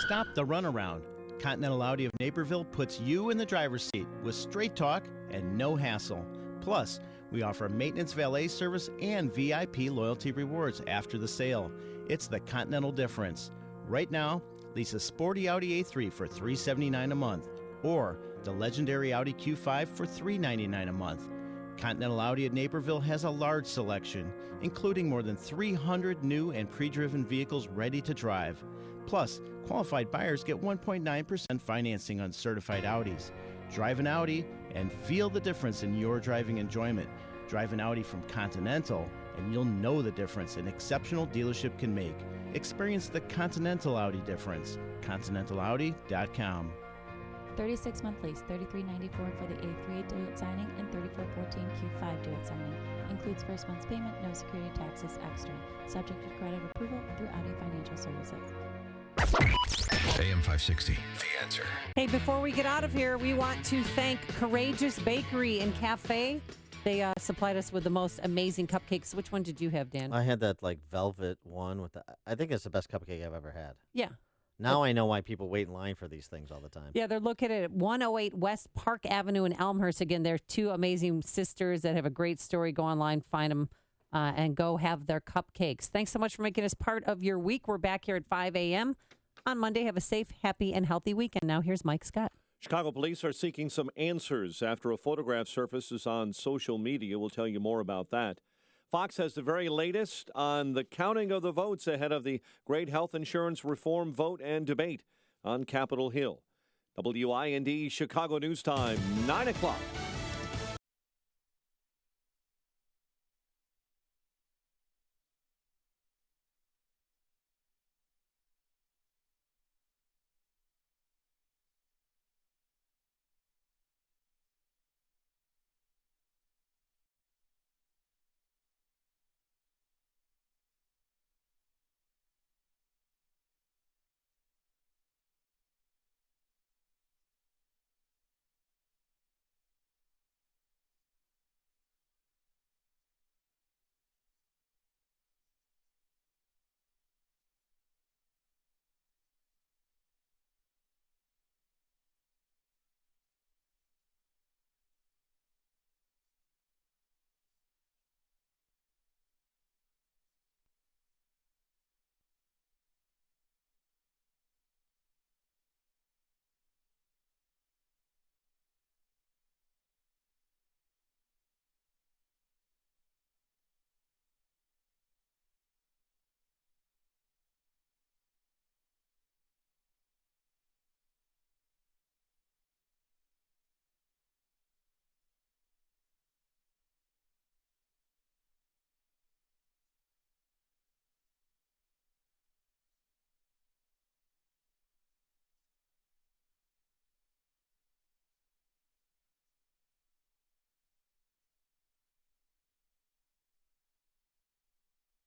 Stop the runaround. Continental Audi of Naperville puts you in the driver's seat with straight talk and no hassle. Plus, we offer maintenance valet service and VIP loyalty rewards after the sale. It's the Continental difference. Right now, lease a sporty Audi A3 for $379 a month or the legendary Audi Q5 for $399 a month. Continental Audi at Naperville has a large selection, including more than 300 new and pre-driven vehicles ready to drive. Plus, qualified buyers get 1.9% financing on certified Audis. Drive an Audi and feel the difference in your driving enjoyment. Drive an Audi from Continental and you'll know the difference an exceptional dealership can make. Experience the Continental Audi difference. ContinentalAudi.com. 36-month lease, $33.94 for the A3 due at signing and $34.14 Q5 due at signing. Includes first month's payment, no security taxes extra. Subject to credit approval through Audi Financial Services. AM 560, The Answer. Hey, before we get out of here, we want to thank Courageous Bakery and Cafe. They supplied us with the most amazing cupcakes. Which one did you have, Dan? I had that like velvet one with the. I think it's the best cupcake I've ever had. Yeah. Now I know why people wait in line for these things all the time. Yeah, they're located at 108 West Park Avenue in Elmhurst. Again, they're two amazing sisters that have a great story. Go online, find them, and go have their cupcakes. Thanks so much for making us part of your week. We're back here at 5 a.m. on Monday. Have a safe, happy, and healthy weekend. Now here's Mike Scott. Chicago police are seeking some answers after a photograph surfaces on social media. We'll tell you more about that. Fox has the very latest on the counting of the votes ahead of the great health insurance reform vote and debate on Capitol Hill. WIND Chicago News Time, 9 o'clock.